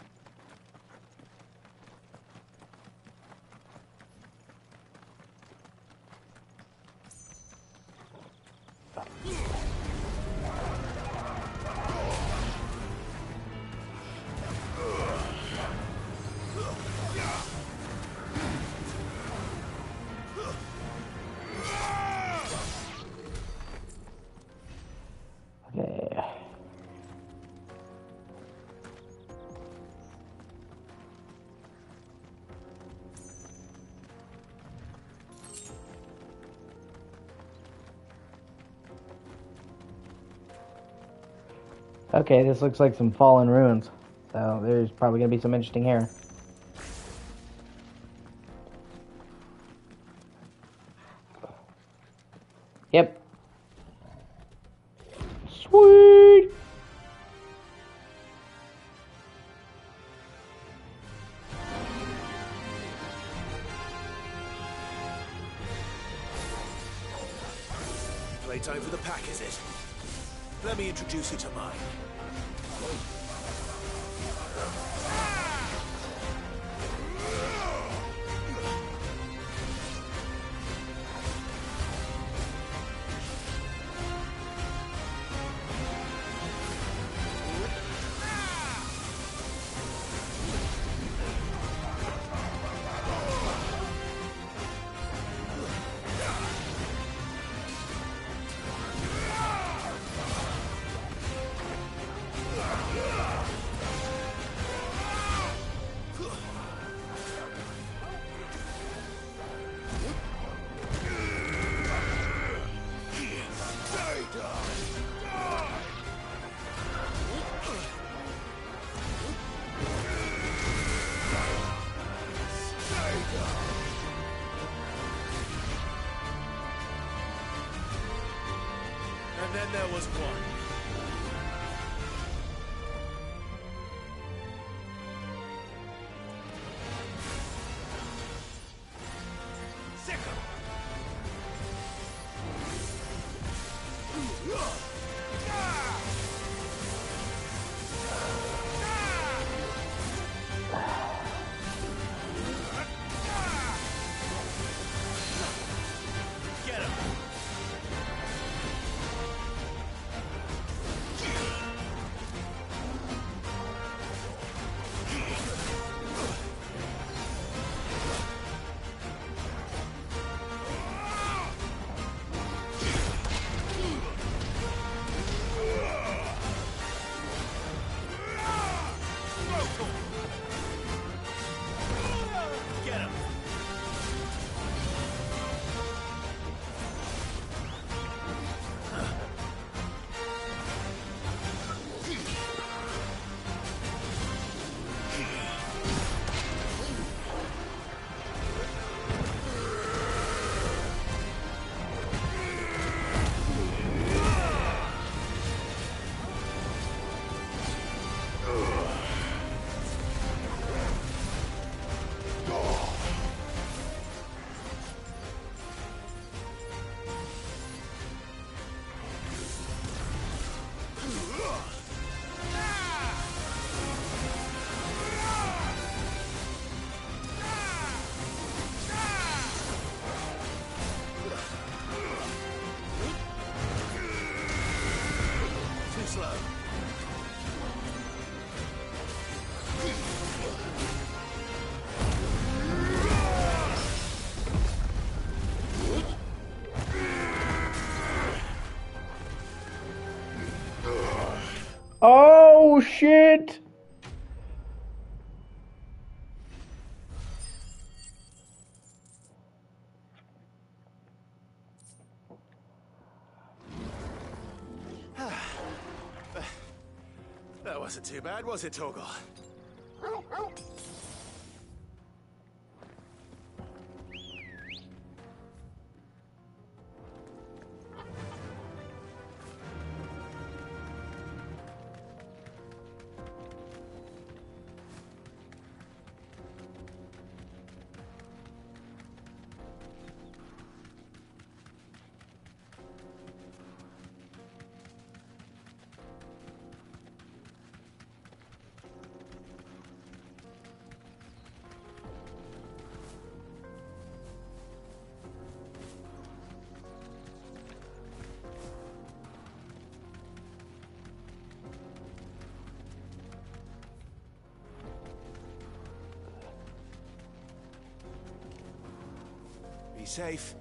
Okay. Okay, this looks like some fallen ruins. So there's probably going to be some interesting here. Yep. Sweet! Playtime for the pack, is it? Let me introduce you to mine. And then there was one. Oh shit! That wasn't too bad, was it, Torgal? Be safe.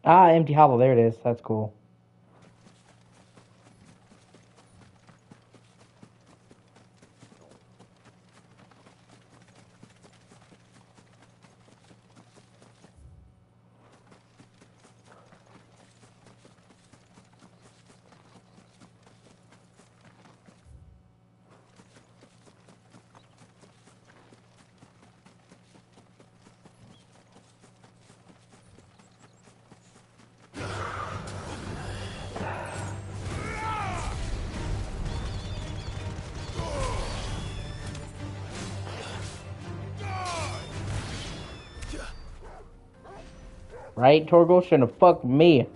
Ah, empty hovel. There it is. That's cool. Right? Torgal shouldn't have fucked me.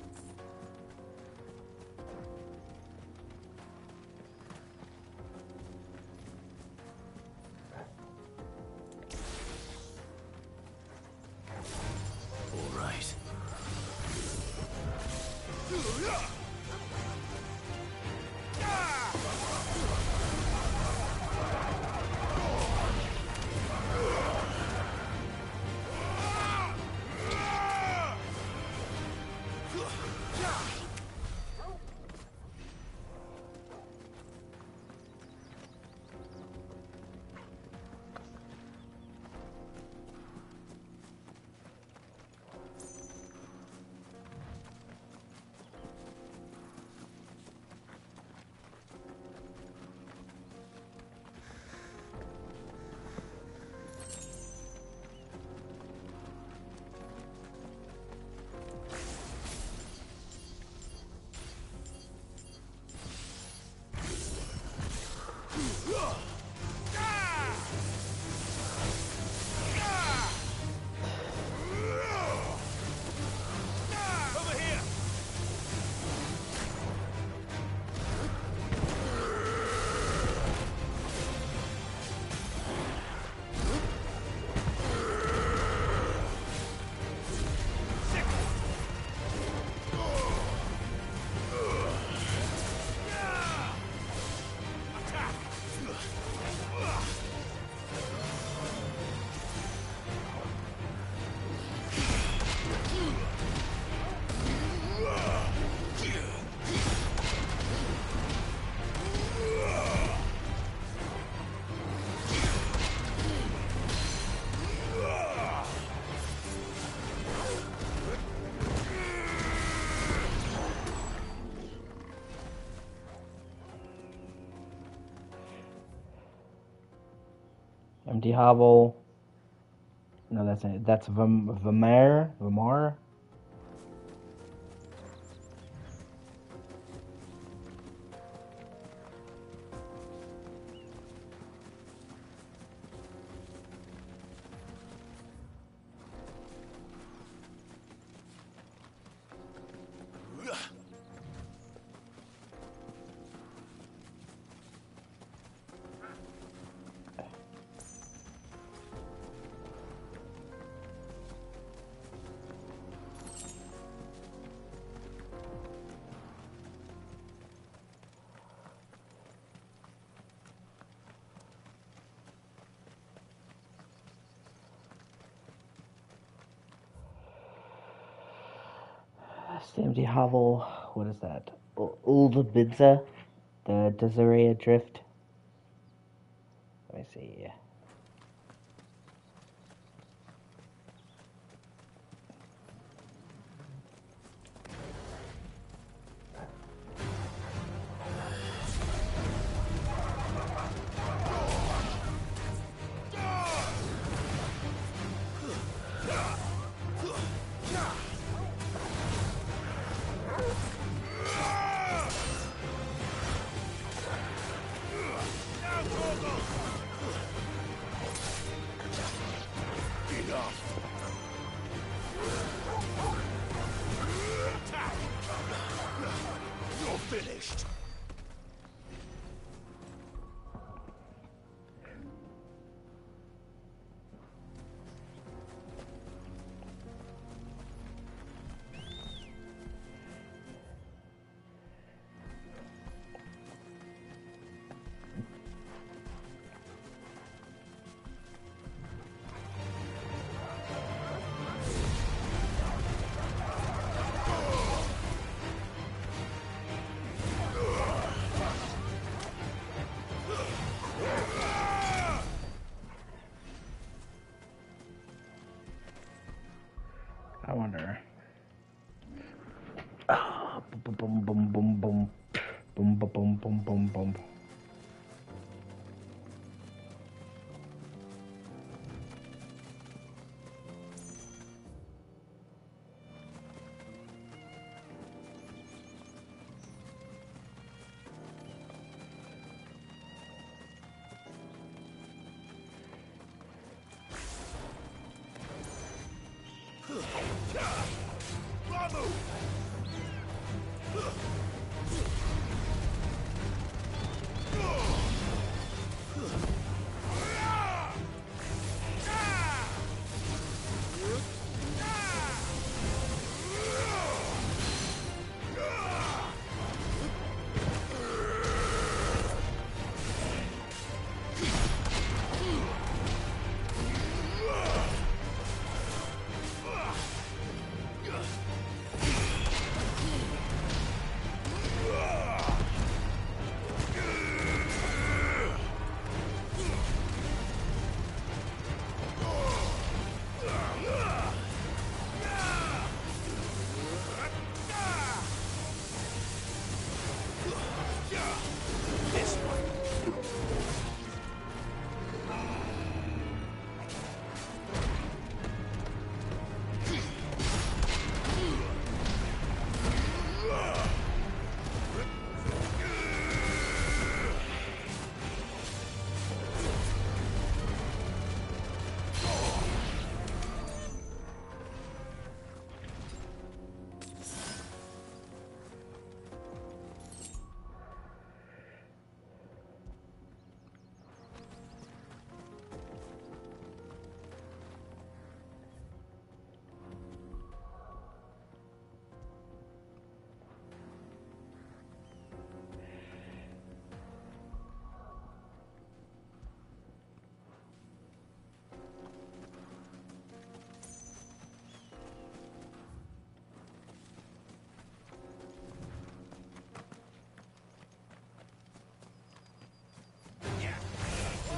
All right. Empty hovel. No, that's it. That's Vamar. Vamar. Empty hovel. What is that? Ulda the Desiree Drift. Let me see. Finished. I wonder. Boom, boom, boom, boom, boom, boom, boom, boom, boom, boom, boom.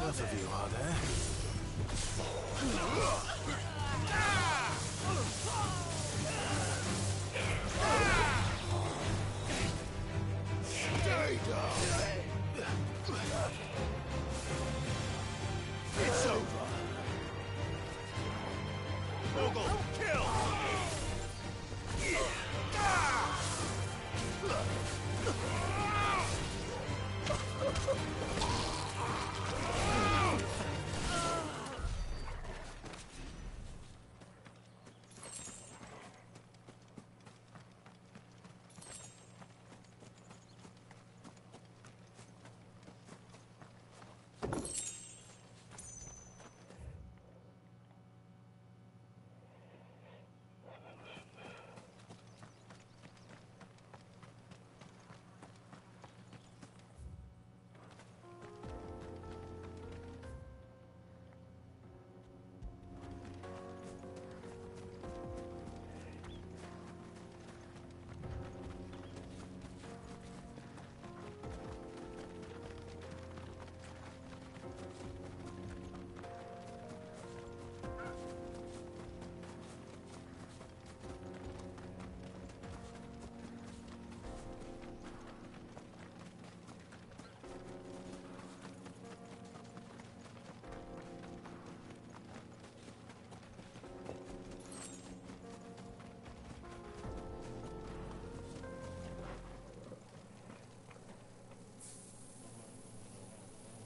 Enough of you, are there? Stay down! It's over!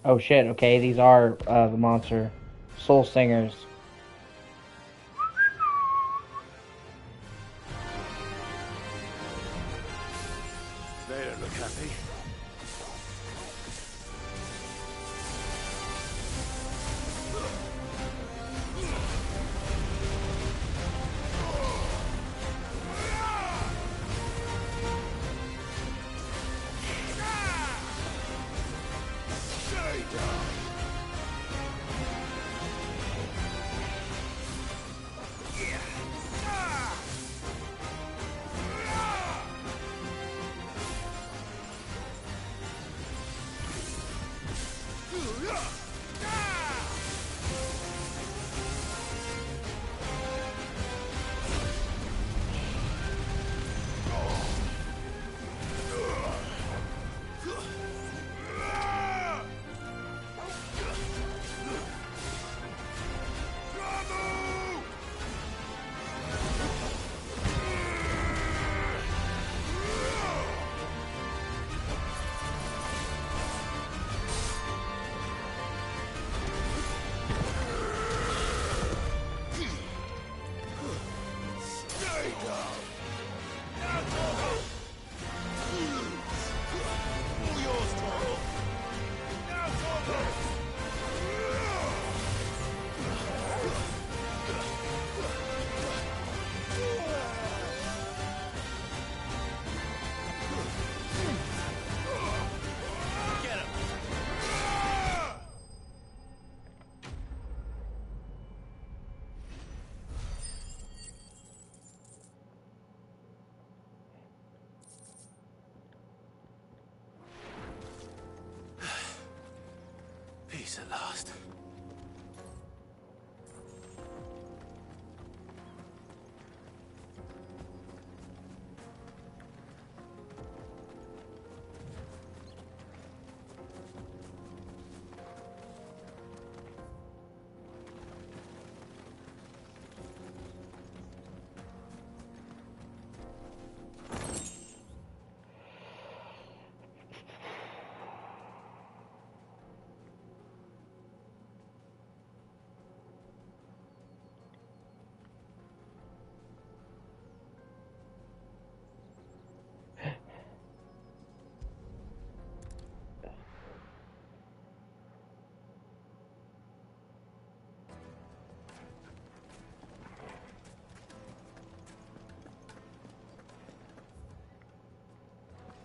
Oh shit, okay, these are the monster soul singers. They don't look happy. Peace at last.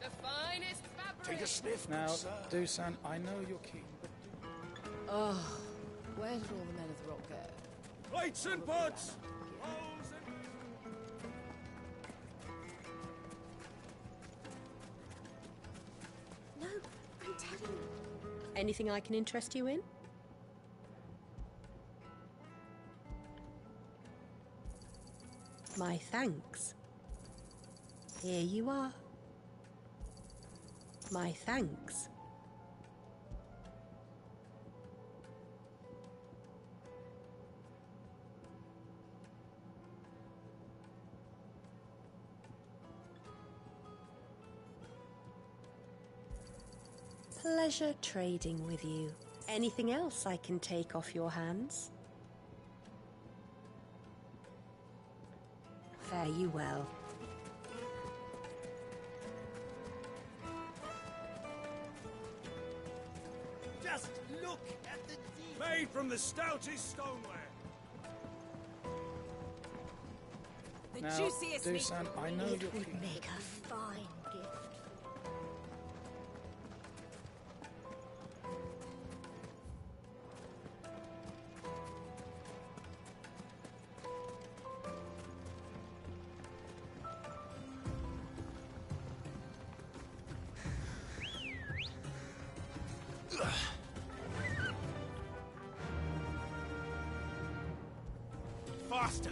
The finest fabric. Take a sniff, Now, sir. Dusan, I know you're keen, but Oh, where did all the men of the rock go? Plates and pots! No, I'm telling you. Anything I can interest you in? My thanks. Here you are. My thanks. Pleasure trading with you. Anything else I can take off your hands? Fare you well. Just look at the deep. Made from the stoutest stoneware. The now, juiciest meat. Dusan, I know It you're would keen. make a fine gift. Faster!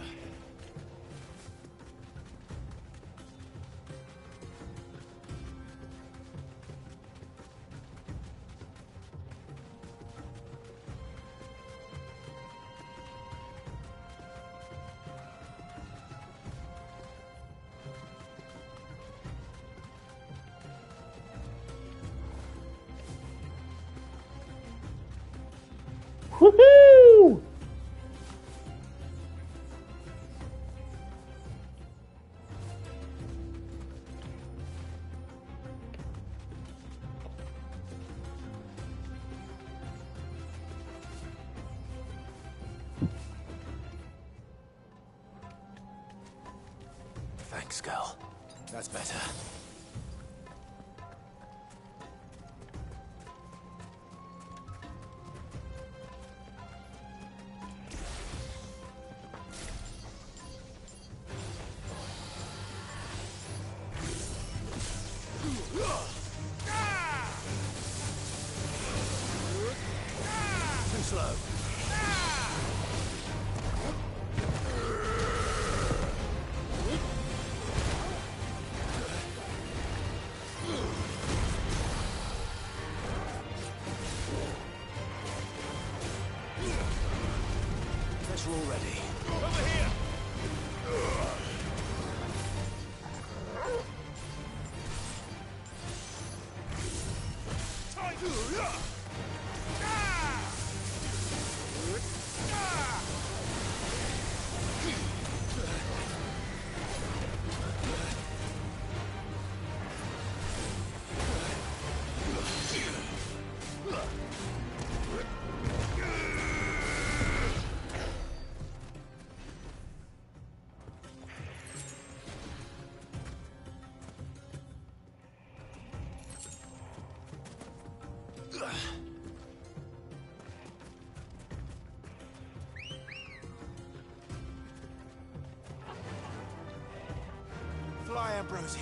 Woohoo! Thanks, girl. That's better. Too slow. Guess we're all ready. Over here! Fly, Ambrosia.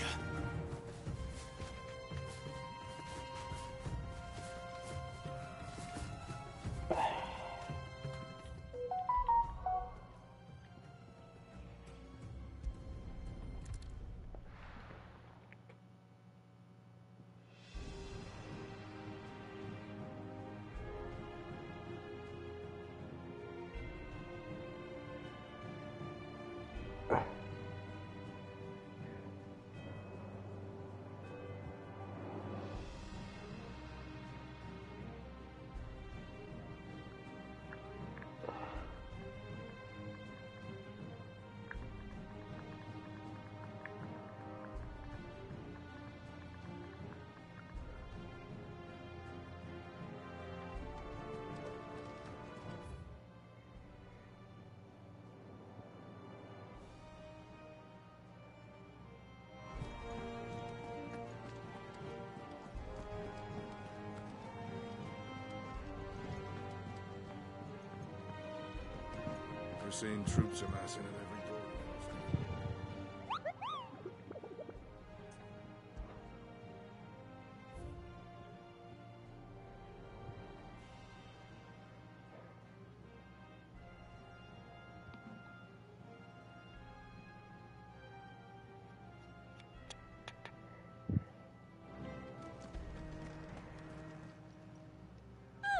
We're seeing troops amassing at every door.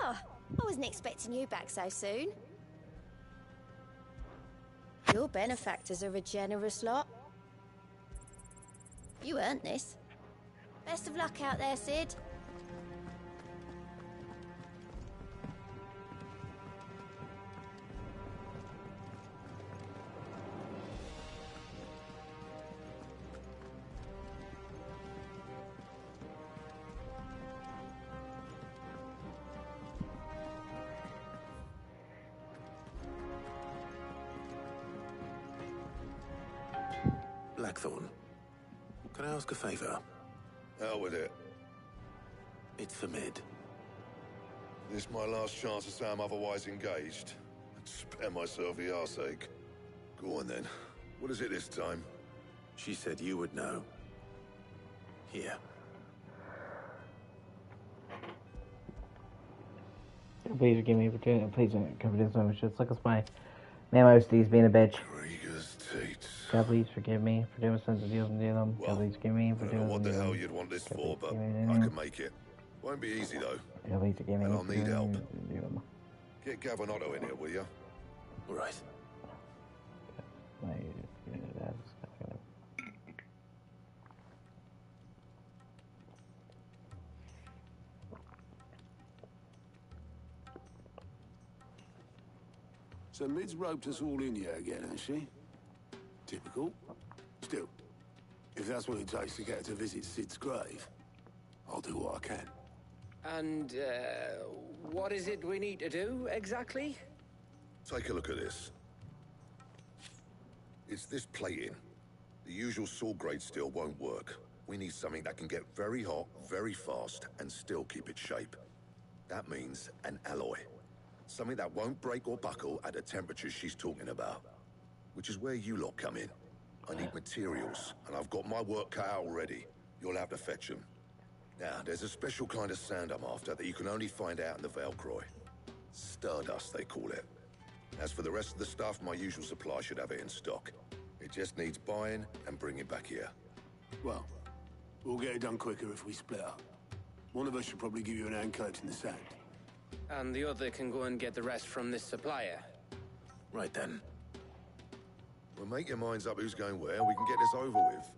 Oh, I wasn't expecting you back so soon. Your benefactors are a generous lot. You earned this. Best of luck out there, Sid. Blackthorn, can I ask a favor? Out with it. It's for Mid. This my last chance to say I'm otherwise engaged. Spare myself the arseache. Go on then. What is it this time? She said you would know. Here. Please forgive me for doing it. Please don't cover this one. Just look at my man. My OCD's being a bitch. God, please forgive me for doing sons of deals and do them. God, please forgive me for I don't know doing what the them. hell you'd want this for, but I can make it. Won't be easy though. God, please forgive me. And I'll for need doing help. them. Get Gavin Otto in here, will you? All right. So Mid's roped us all in here again, has she? Typical. Still, if that's what it takes to get her to visit Sid's grave, I'll do what I can. And, what is it we need to do, exactly? Take a look at this. It's this plating. The usual saw-grade steel won't work. We need something that can get very hot, very fast, and still keep its shape. That means an alloy. Something that won't break or buckle at the temperatures she's talking about. Which is where you lot come in. I need materials, and I've got my work cut out already. You'll have to fetch them. Now, there's a special kind of sand I'm after that you can only find out in the Velcroy. Stardust, they call it. As for the rest of the stuff, my usual supply should have it in stock. It just needs buying and bringing back here. Well, we'll get it done quicker if we split up. One of us should probably give you an hand collecting the sand. And the other can go and get the rest from this supplier. Right then. Well, make your minds up who's going where. We can get this over with.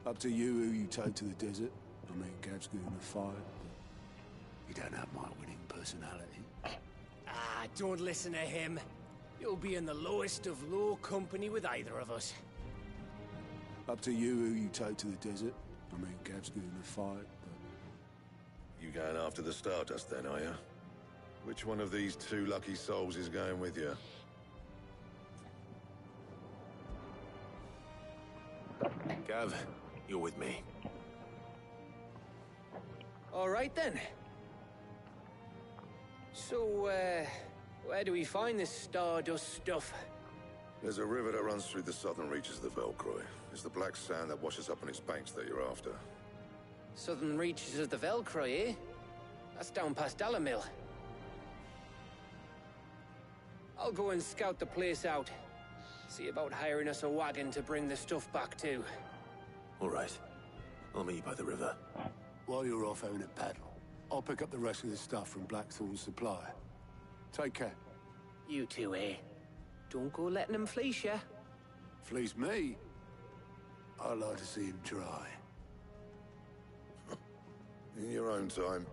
Up to you who you take to the desert. I mean, Gav's good in a fight, but you don't have my winning personality. Ah, don't listen to him. You'll be in the lowest of low company with either of us. Up to you who you take to the desert. I mean, Gav's good in a fight, but... You going after the Stardust then, are you? Which one of these two lucky souls is going with you? Gav, you're with me. All right, then. So, where do we find this Stardust stuff? There's a river that runs through the southern reaches of the Velcroy. It's the black sand that washes up on its banks that you're after. Southern reaches of the Velcroy, eh? That's down past Dalamil. I'll go and scout the place out. See about hiring us a wagon to bring the stuff back to. All right. I'll meet you by the river. While you're off having a paddle, I'll pick up the rest of the stuff from Blackthorn's supply. Take care. You two, eh? Don't go letting him fleece ya. Fleece me? I'd like to see him try. In your own time.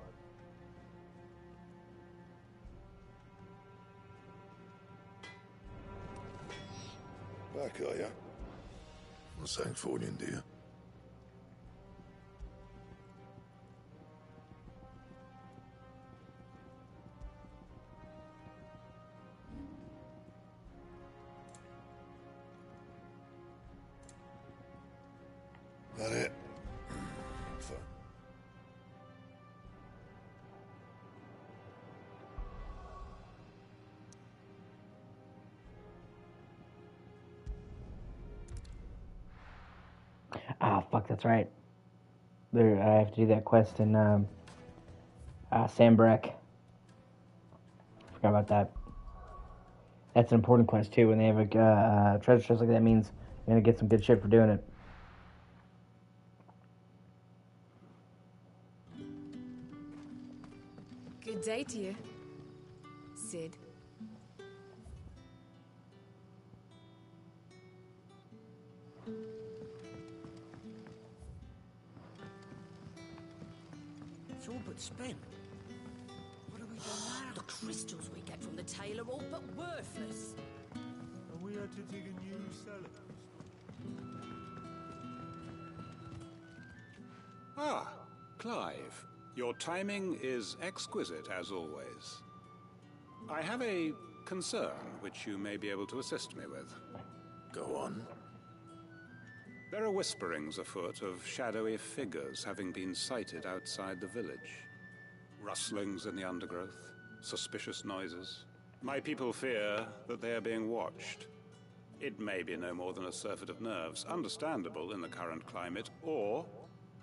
Back, are ya? From Sancthornian, do you? That it? Fine. Ah, fuck, that's right. There, I have to do that quest in Sambrek. Forgot about that. That's an important quest too. When they have a treasure chest like that, means you're gonna get some good shit for doing it. Good day to you, Sid. It's all but spent. What do we do now? The crystals we get from the tail are all but worthless. And we had to dig a new cellar. Ah, Clive. Your timing is exquisite, as always. I have a concern which you may be able to assist me with. Go on. There are whisperings afoot of shadowy figures having been sighted outside the village. Rustlings in the undergrowth, suspicious noises. My people fear that they are being watched. It may be no more than a surfeit of nerves, understandable in the current climate, or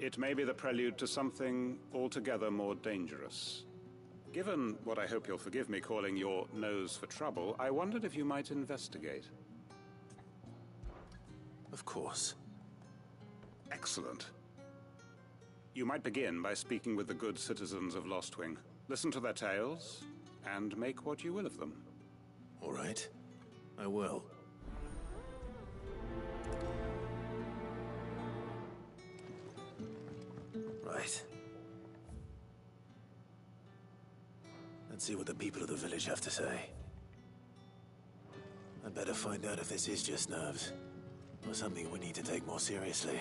it may be the prelude to something altogether more dangerous. Given what I hope you'll forgive me calling your nose for trouble, I wondered if you might investigate. Of course. Excellent. You might begin by speaking with the good citizens of Lostwing. Listen to their tales, and make what you will of them. All right. I will. Right. Let's see what the people of the village have to say. I'd better find out if this is just nerves, or something we need to take more seriously.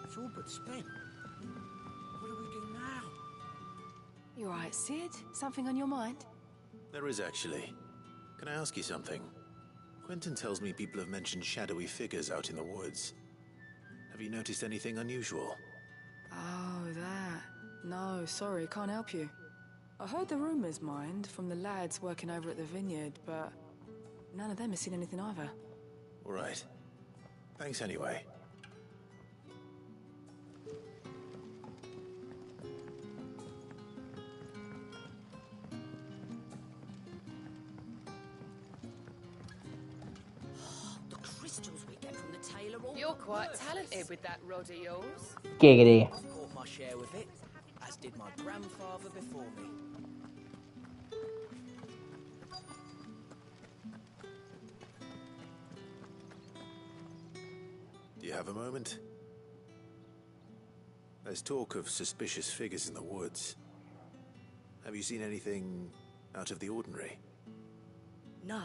It's all but spent. What do we do now? You all right, Sid? Something on your mind? There is actually. Can I ask you something? Quentin tells me people have mentioned shadowy figures out in the woods. Have you noticed anything unusual? Oh, that. No, sorry, can't help you. I heard the rumours, mind, from the lads working over at the vineyard, but none of them has seen anything either. All right. Thanks anyway. You're quite talented with that rod of yours. Giggity. I've caught my share with it, as did my grandfather before me. Do you have a moment? There's talk of suspicious figures in the woods. Have you seen anything out of the ordinary? No,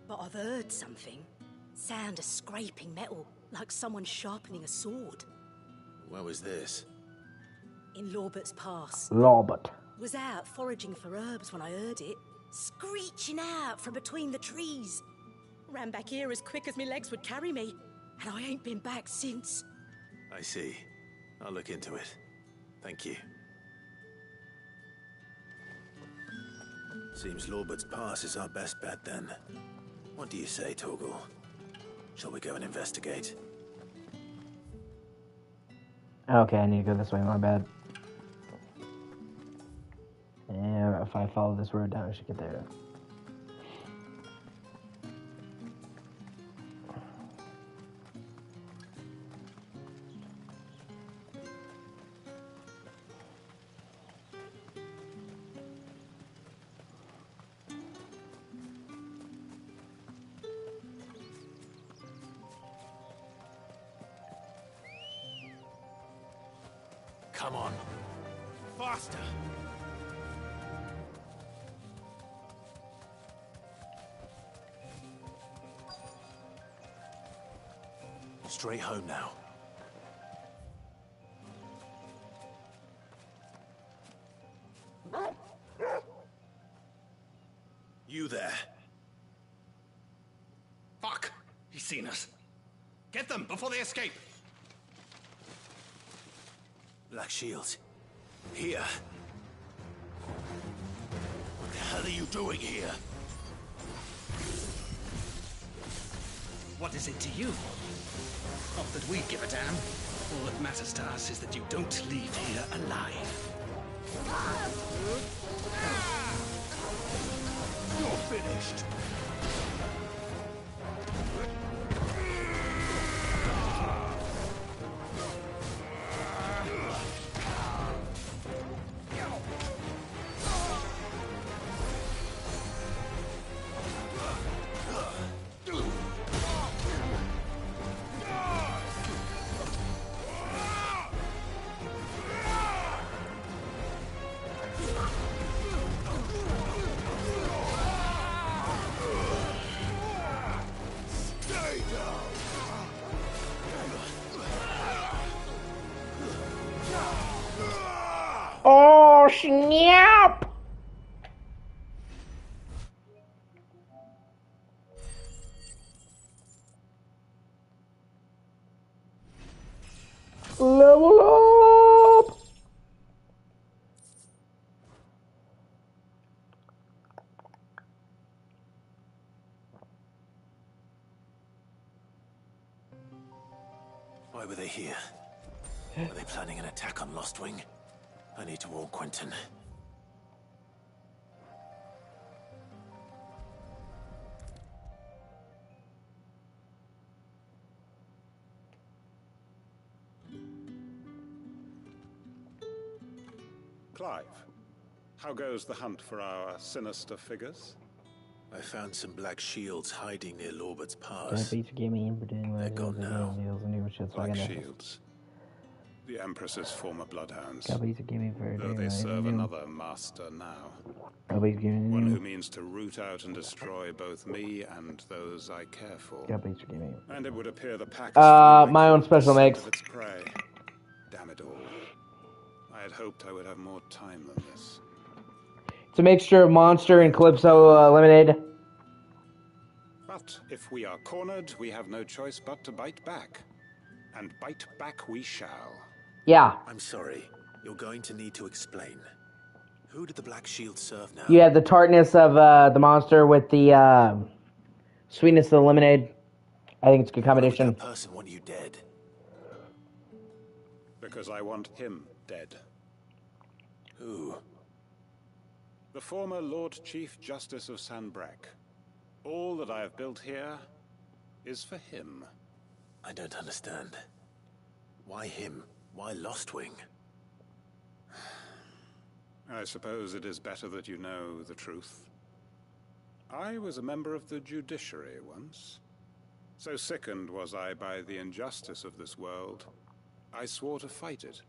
but I've heard something. Sound of scraping metal, like someone sharpening a sword. Where was this? In Lorbert's Pass. Lobert. Was out foraging for herbs when I heard it, screeching out from between the trees. Ran back here as quick as my legs would carry me, and I ain't been back since. I see. I'll look into it. Thank you. Seems Lorbert's Pass is our best bet then. What do you say, Torgal? Shall we go and investigate? Okay, I need to go this way, my bad. Yeah, if I follow this road down, I should get there. Come on. Faster! Straight home now. You there. Fuck! He's seen us. Get them before they escape! Black Shield. Here. What the hell are you doing here? What is it to you? Not that we give a damn. All that matters to us is that you don't leave here alive. You're finished. Oh, snap! Level up! Why were they here? Are they planning an attack on Lostwing? I need to warn Quentin. 5. How goes the hunt for our sinister figures? I found some black shields hiding near Lorbert's They're Pass. gone now. Black shields. The Empress's former bloodhounds. Though Though they serve another master now. One who means to root out and destroy both me and those I care for. And it would appear the pack my own special mix. of its prey. Damn it all. I had hoped I would have more time than this. It's a mixture of Monster and Calypso lemonade. But if we are cornered, we have no choice but to bite back. And bite back we shall. Yeah. I'm sorry. You're going to need to explain. Who did the Black Shield serve now? You have the tartness of the Monster with the sweetness of the lemonade. I think it's a good combination. Why would that person want you dead? Because I want him dead. Who? The former Lord Chief Justice of Sanbreque. All that I have built here is for him. I don't understand. Why him? Why Lostwing? I suppose it is better that you know the truth. I was a member of the judiciary once. So sickened was I by the injustice of this world, I swore to fight it.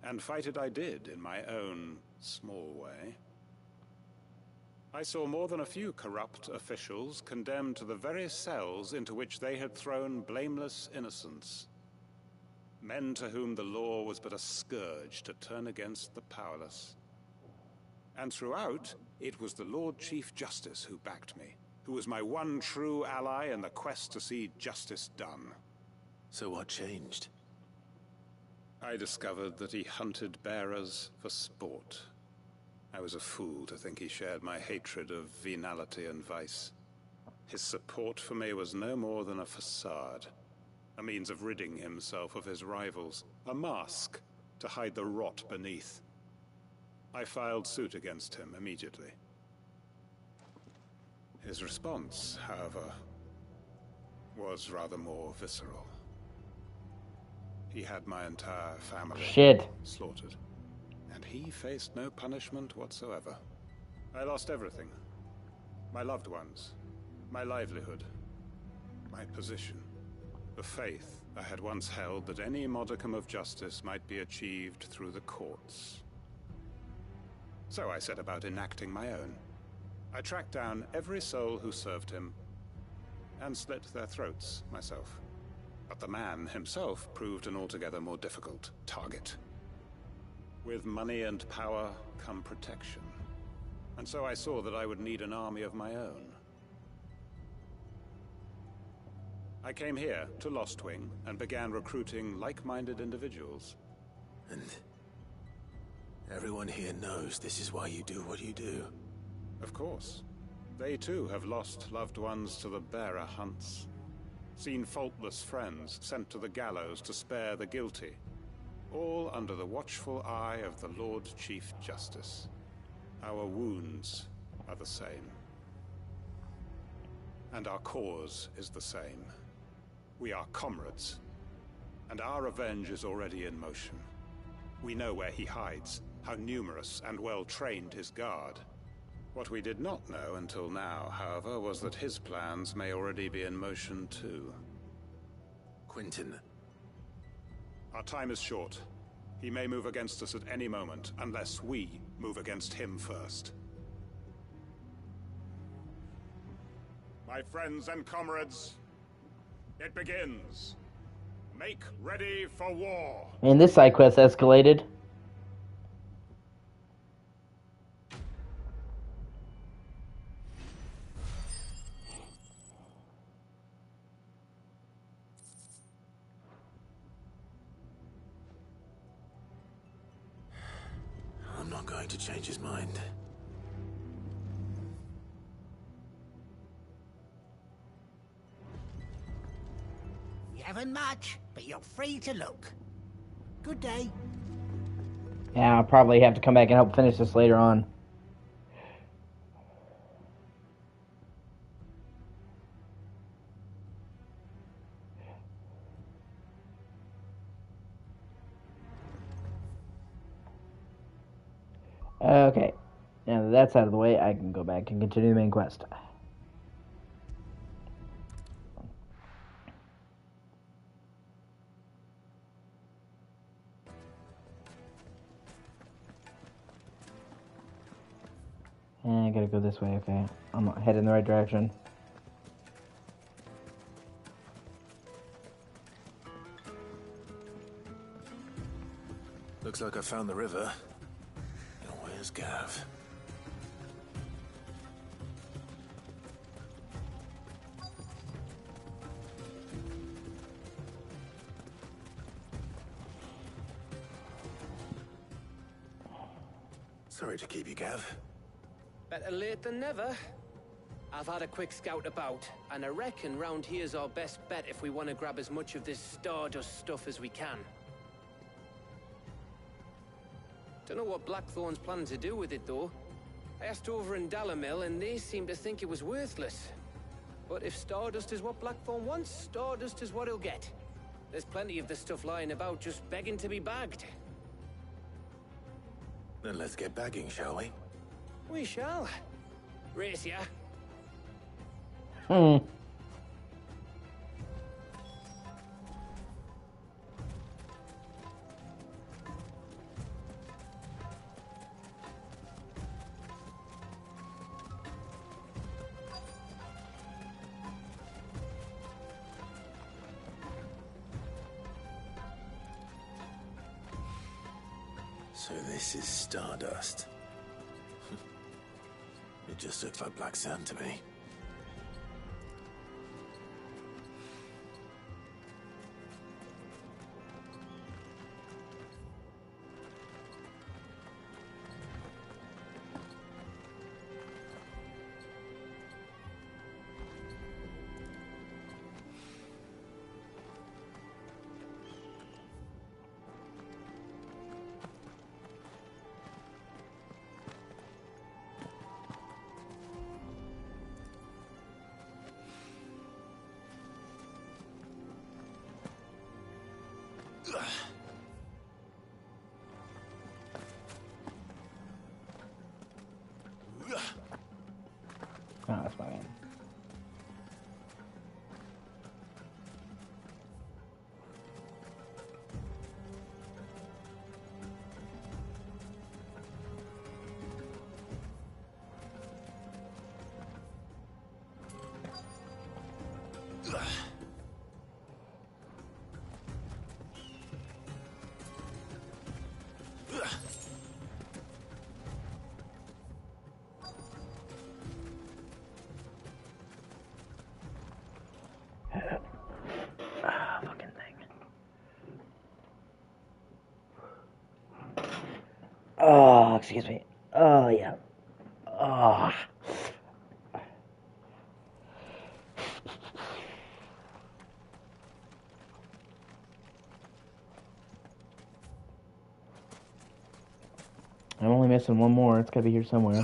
And fight it I did in my own small way. I saw more than a few corrupt officials condemned to the very cells into which they had thrown blameless innocents. Men to whom the law was but a scourge to turn against the powerless. And throughout, it was the Lord Chief Justice who backed me, who was my one true ally in the quest to see justice done. So what changed? I discovered that he hunted bearers for sport. I was a fool to think he shared my hatred of venality and vice. His support for me was no more than a facade, a means of ridding himself of his rivals, a mask to hide the rot beneath. I filed suit against him immediately. His response, however, was rather more visceral. He had my entire family slaughtered, and he faced no punishment whatsoever. I lost everything. My loved ones, my livelihood, my position, the faith I had once held that any modicum of justice might be achieved through the courts. So I set about enacting my own. I tracked down every soul who served him, and slit their throats myself. But the man himself proved an altogether more difficult target. With money and power come protection. And so I saw that I would need an army of my own. I came here to Lostwing and began recruiting like-minded individuals. And everyone here knows this is why you do what you do. Of course. They too have lost loved ones to the bearer hunts. Seen faultless friends sent to the gallows to spare the guilty. All under the watchful eye of the Lord Chief Justice. Our wounds are the same. And our cause is the same. We are comrades. And our revenge is already in motion. We know where he hides, how numerous and well-trained his guard. What we did not know until now, however, was that his plans may already be in motion too. Quentin. Our time is short. He may move against us at any moment, unless we move against him first. My friends and comrades, it begins. Make ready for war. And this side quest escalated. I'm not going to change his mind. You haven't much, but you're free to look. Good day. Yeah, I'll probably have to come back and help finish this later on. Okay. Now that that's out of the way, I can go back and continue the main quest. I gotta go this way, okay. I'm heading in the right direction. Looks like I found the river. Now where's Gav? Sorry to keep you, Gav. Better late than never. I've had a quick scout about, and I reckon round here's our best bet if we want to grab as much of this Stardust stuff as we can. Don't know what Blackthorn's planning to do with it, though. I asked over in Dalamil, and they seem to think it was worthless. But if Stardust is what Blackthorn wants, Stardust is what he'll get. There's plenty of this stuff lying about, just begging to be bagged. Then let's get bagging, shall we? We shall. Race ya. So this is Stardust. It just looks like black sand to me. Oh, that's my man. Fucking thing. Oh, excuse me. Oh, yeah. Oh. I'm only missing one more. It's gotta be here somewhere.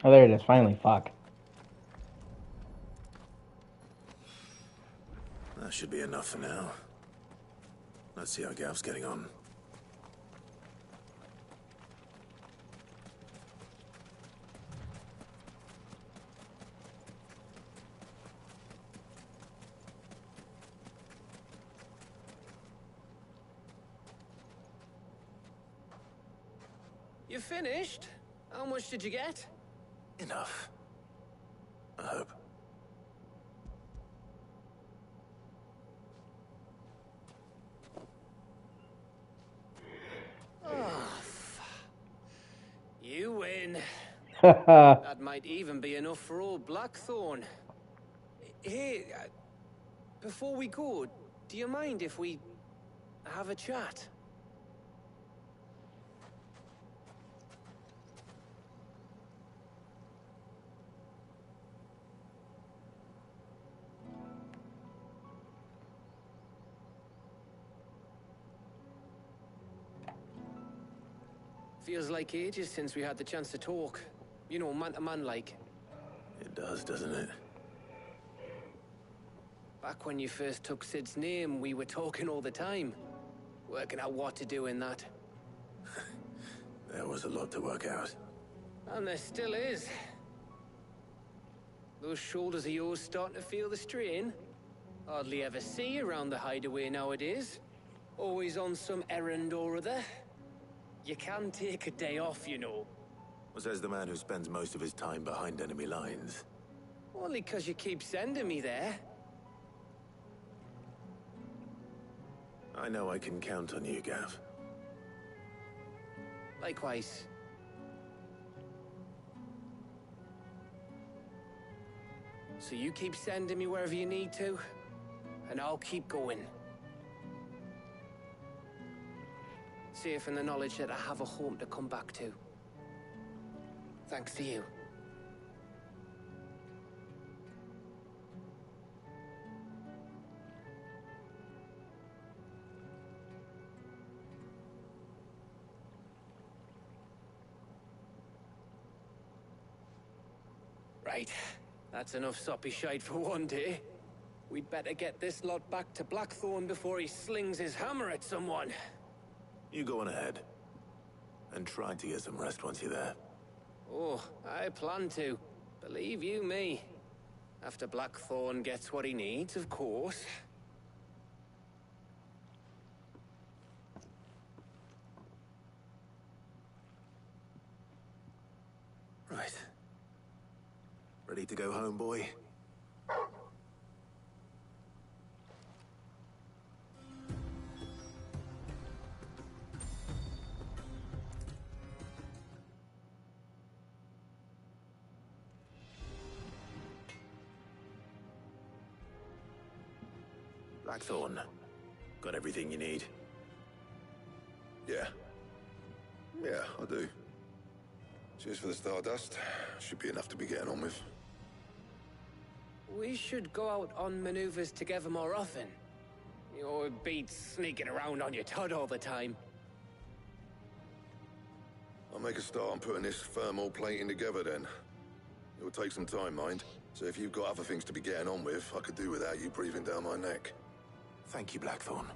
Oh, there it is. Finally, fuck. That should be enough for now. Let's see how Gav's getting on. You finished? How much did you get? Enough. I hope. That might even be enough for old Blackthorn. Hey, before we go, do you mind if we have a chat? Feels like ages since we had the chance to talk. You know, man to man like. It does, doesn't it? Back when you first took Sid's name, we were talking all the time. Working out what to do in that. There was a lot to work out. And there still is. Those shoulders of yours starting to feel the strain. Hardly ever see you around the hideaway nowadays. Always on some errand or other. You can take a day off, you know. Says the man who spends most of his time behind enemy lines. Only 'cause you keep sending me there. I know I can count on you, Gav. Likewise. So you keep sending me wherever you need to, and I'll keep going. Safe in the knowledge that I have a home to come back to. Thanks to you. Right. That's enough soppy shite for one day. We'd better get this lot back to Blackthorn before he slings his hammer at someone. You go on ahead. And try to get some rest once you're there. Oh, I plan to. Believe you me. After Blackthorn gets what he needs, of course. Right. Ready to go home, boy? Blackthorn, got everything you need? Yeah. Yeah, I do. Cheers for the stardust. Should be enough to be getting on with. We should go out on maneuvers together more often. You know, it beats sneaking around on your Todd all the time. I'll make a start on putting this thermal plating together then. It'll take some time, mind. So if you've got other things to be getting on with, I could do without you breathing down my neck. Thank you, Blackthorn.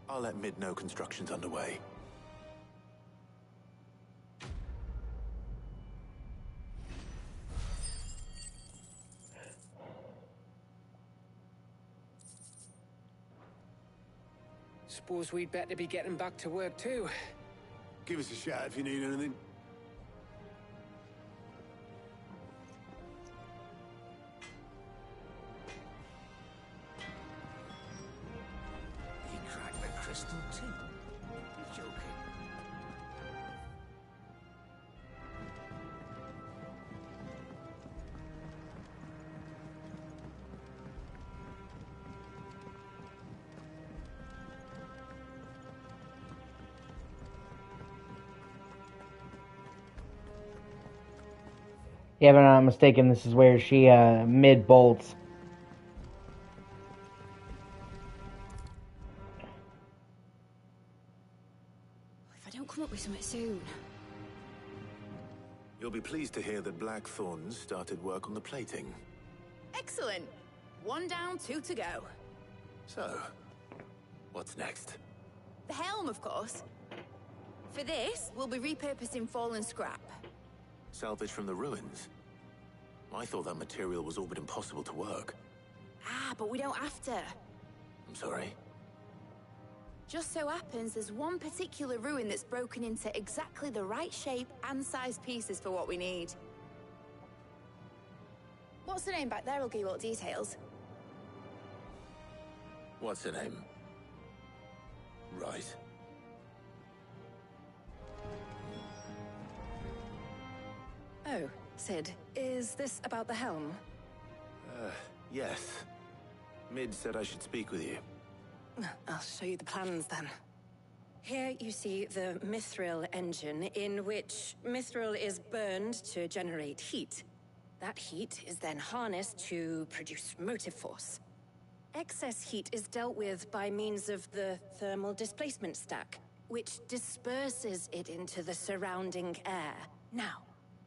I'll let Mid know construction's underway. Suppose we'd better be getting back to work too. Give us a shout if you need anything. He cracked the crystal too. You're joking. Yeah, if I'm not mistaken, this is where she mid bolts. If I don't come up with something soon. You'll be pleased to hear that Blackthorn's started work on the plating. Excellent. 1 down, 2 to go. So, what's next? The helm, of course. For this, we'll be repurposing fallen scrap. Salvage from the ruins? I thought that material was all but impossible to work. Ah, but we don't have to. I'm sorry. Just so happens there's one particular ruin that's broken into exactly the right shape and size pieces for what we need. What's the name back there? I'll give you all the details. What's her name? Right. Oh, Sid, is this about the helm? Yes. Mid said I should speak with you. I'll show you the plans then. Here you see the mithril engine, in which mithril is burned to generate heat. That heat is then harnessed to produce motive force. Excess heat is dealt with by means of the thermal displacement stack, which disperses it into the surrounding air. Now,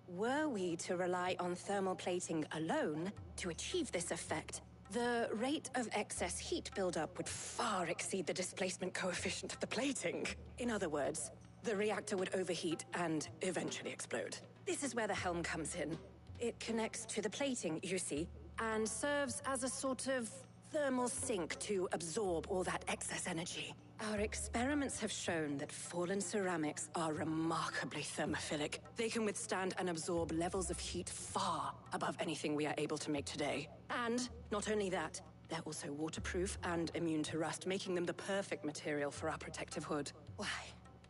were we to rely on thermal plating alone to achieve this effect, the rate of excess heat buildup would far exceed the displacement coefficient of the plating. In other words, the reactor would overheat and eventually explode. This is where the helm comes in. It connects to the plating, you see, and serves as a sort of thermal sink to absorb all that excess energy. Our experiments have shown that fallen ceramics are remarkably thermophilic. They can withstand and absorb levels of heat far above anything we are able to make today. And not only that, they're also waterproof and immune to rust, making them the perfect material for our protective hood. Why,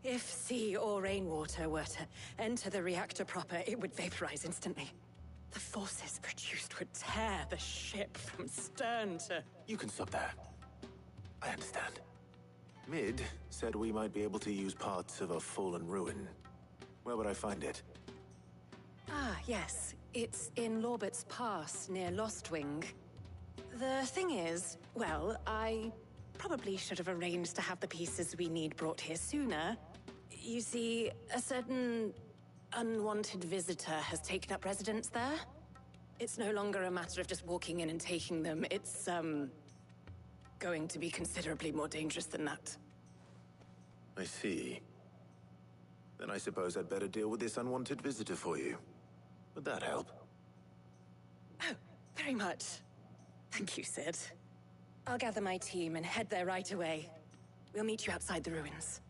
if sea or rainwater were to enter the reactor proper, it would vaporize instantly. The forces produced would tear the ship from stern to... You can stop there. I understand. Mid said we might be able to use parts of a fallen ruin. Where would I find it? Ah, yes. It's in Lorbert's Pass, near Lostwing. The thing is, well, I probably should have arranged to have the pieces we need brought here sooner. You see, a certain unwanted visitor has taken up residence there. It's no longer a matter of just walking in and taking them. It's, going to be considerably more dangerous than that. I see. Then I suppose I'd better deal with this unwanted visitor for you. Would that help? Oh, very much. Thank you, Sid. I'll gather my team and head there right away. We'll meet you outside the ruins.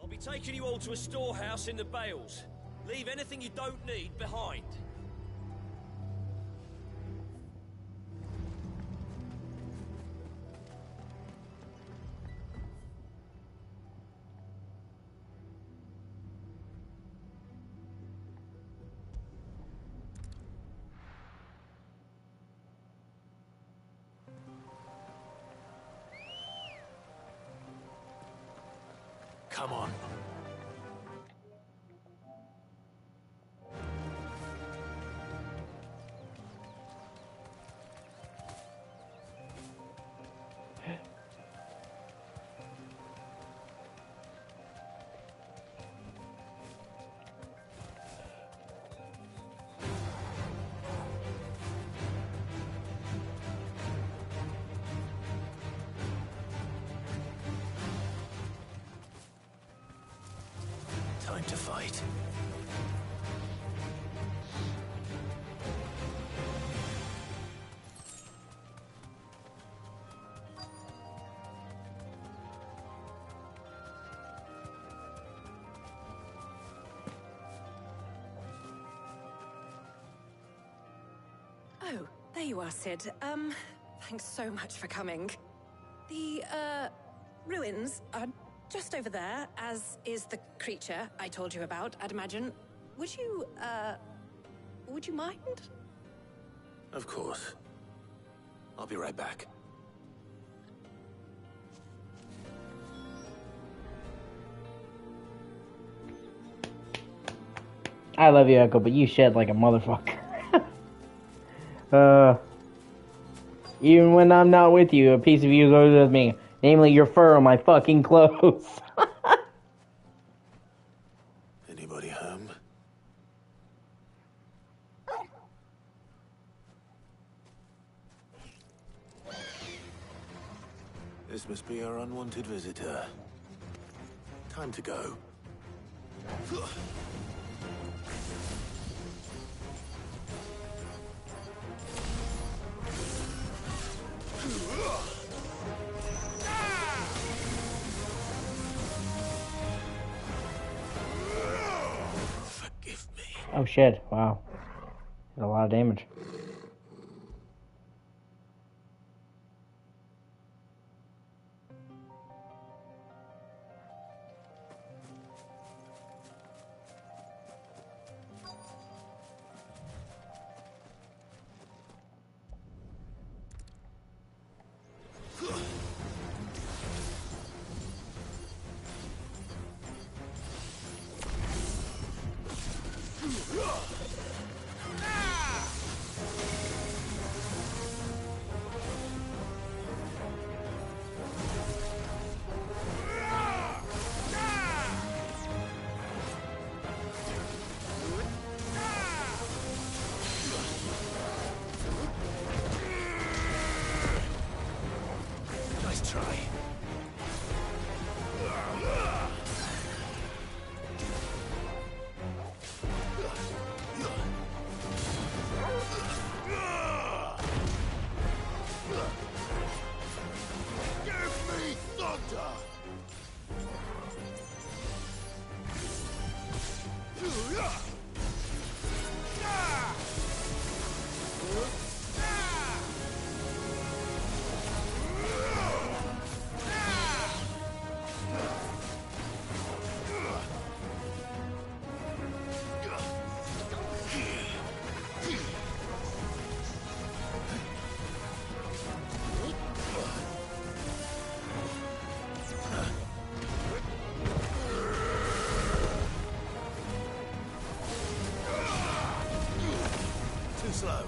I'll be taking you all to a storehouse in the Bales. Leave anything you don't need behind. Come on. Time to fight. Oh, there you are, Sid. Thanks so much for coming. The, ruins are just over there, as is the creature I told you about, I'd imagine. Would you mind? Of course. I'll be right back. I love you, Echo, but you shed like a motherfucker. Even when I'm not with you, a piece of you goes with me. Namely, your fur on my fucking clothes. Anybody home? This must be our unwanted visitor. Time to go. Oh shit, wow. Did a lot of damage. Nice try. Give me thunder! Too slow.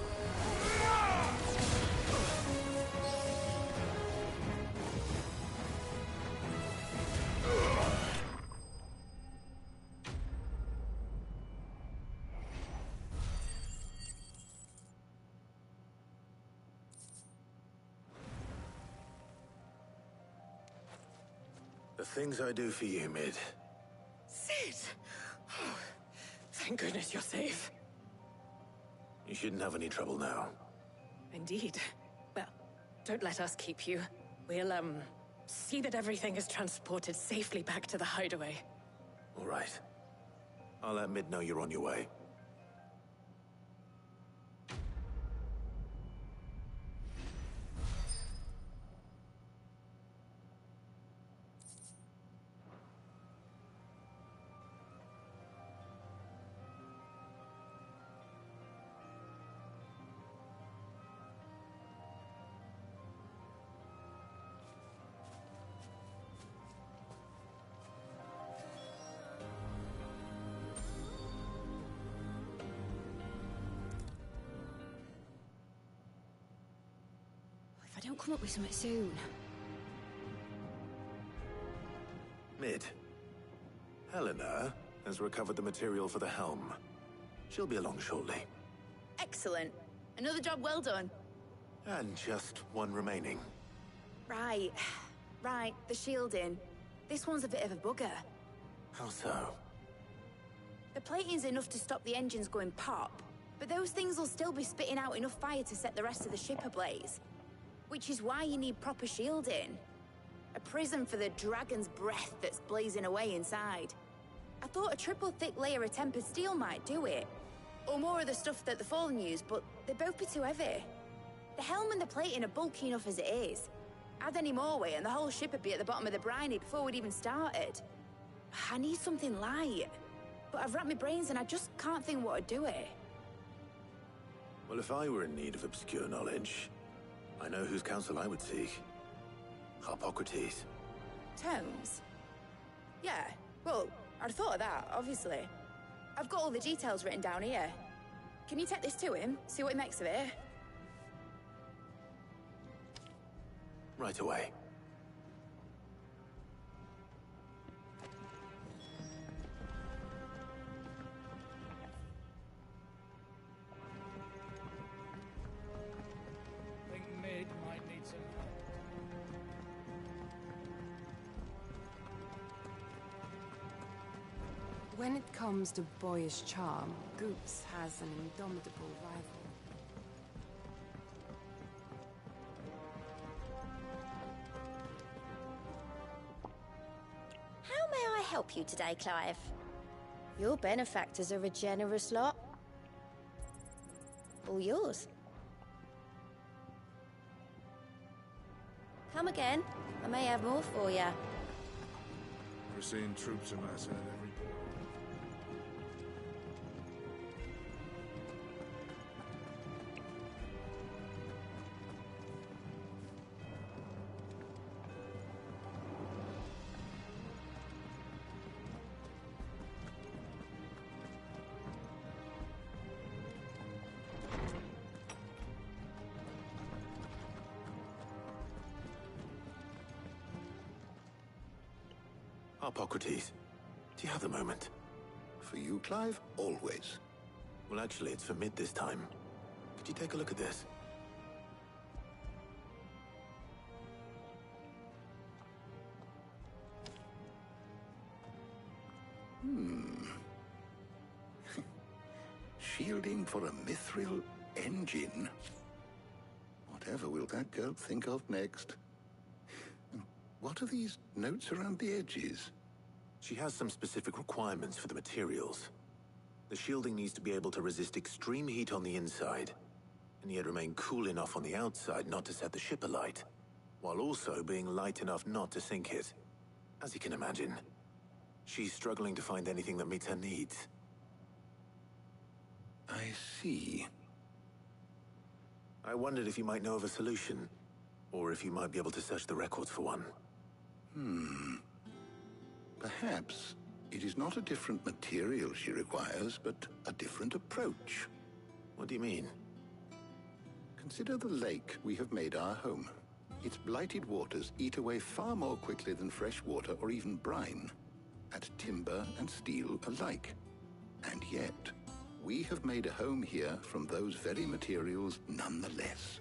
The things I do for you, Mid. Sid! Oh, thank goodness you're safe. You shouldn't have any trouble now. Indeed. Well, don't let us keep you. We'll, see that everything is transported safely back to the hideaway. All right. I'll let Mid know you're on your way. If I don't come up with something soon. Mid. Helena has recovered the material for the helm. She'll be along shortly. Excellent. Another job well done. And just one remaining. Right. Right, the shielding. This one's a bit of a bugger. How so? The plating's enough to stop the engines going pop, but those things will still be spitting out enough fire to set the rest of the ship ablaze. Which is why you need proper shielding. A prison for the dragon's breath that's blazing away inside. I thought a triple thick layer of tempered steel might do it. Or more of the stuff that the Fallen use, but they'd both be too heavy. The helm and the plating are bulky enough as it is. Add any more weight and the whole ship would be at the bottom of the briny before we'd even started. I need something light. But I've racked my brains and I just can't think what would do it. Well, if I were in need of obscure knowledge, I know whose counsel I would seek. Harpocrates. Tomes? Yeah, well, I'd thought of that, obviously. I've got all the details written down here. Can you take this to him, see what he makes of it? Right away. Think Mid might need some help. When it comes to boyish charm, Goops has an indomitable rival. How may I help you today, Clive? Your benefactors are a generous lot. All yours. Come again. I may have more for you. We're seeing troops amassing at every point. Hippocrates, do you have a moment? For you, Clive? Always. Well, actually, it's for mid this time. Could you take a look at this? Shielding for a mithril engine. Whatever will that girl think of next? What are these notes around the edges? She has some specific requirements for the materials. The shielding needs to be able to resist extreme heat on the inside, and yet remain cool enough on the outside not to set the ship alight, while also being light enough not to sink it. As you can imagine, she's struggling to find anything that meets her needs. I see. I wondered if you might know of a solution, or if you might be able to search the records for one. Perhaps it is not a different material she requires, but a different approach. What do you mean? Consider the lake we have made our home. Its blighted waters eat away far more quickly than fresh water or even brine, at timber and steel alike. And yet, we have made a home here from those very materials nonetheless.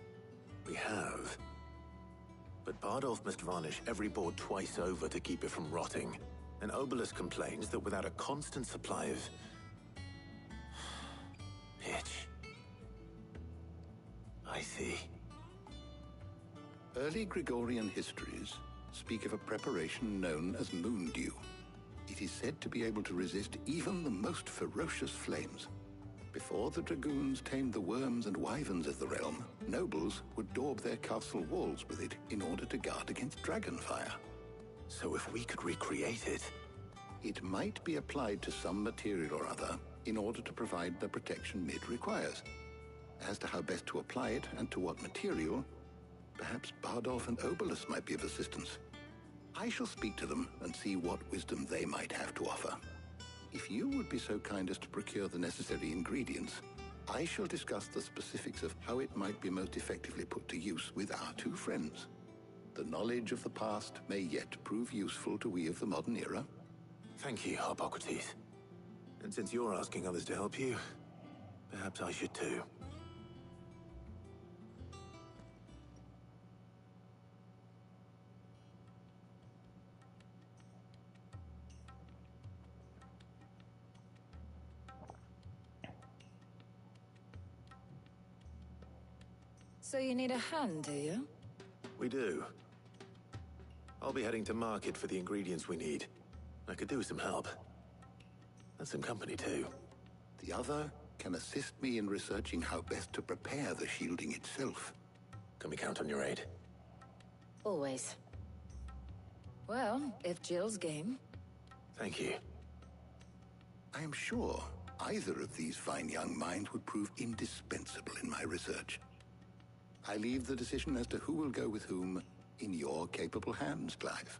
We have. But Bardolph must varnish every board twice over to keep it from rotting. And Obelisk complains that without a constant supply of pitch. I see. Early Gregorian histories speak of a preparation known as moon dew. It is said to be able to resist even the most ferocious flames. Before the dragoons tamed the worms and wyverns of the realm, nobles would daub their castle walls with it in order to guard against dragonfire. So if we could recreate it... It might be applied to some material or other in order to provide the protection Mid requires. As to how best to apply it and to what material, perhaps Bardolph and Obelisk might be of assistance. I shall speak to them and see what wisdom they might have to offer. If you would be so kind as to procure the necessary ingredients, I shall discuss the specifics of how it might be most effectively put to use with our two friends. The knowledge of the past may yet prove useful to we of the modern era. Thank you, Hippocrates. And since you're asking others to help you, perhaps I should too. So you need a hand, do you? We do. I'll be heading to market for the ingredients we need. I could do with some help. And some company, too. The other can assist me in researching how best to prepare the shielding itself. Can we count on your aid? Always. Well, if Jill's game. Thank you. I am sure either of these fine young minds would prove indispensable in my research. I leave the decision as to who will go with whom in your capable hands, Clive.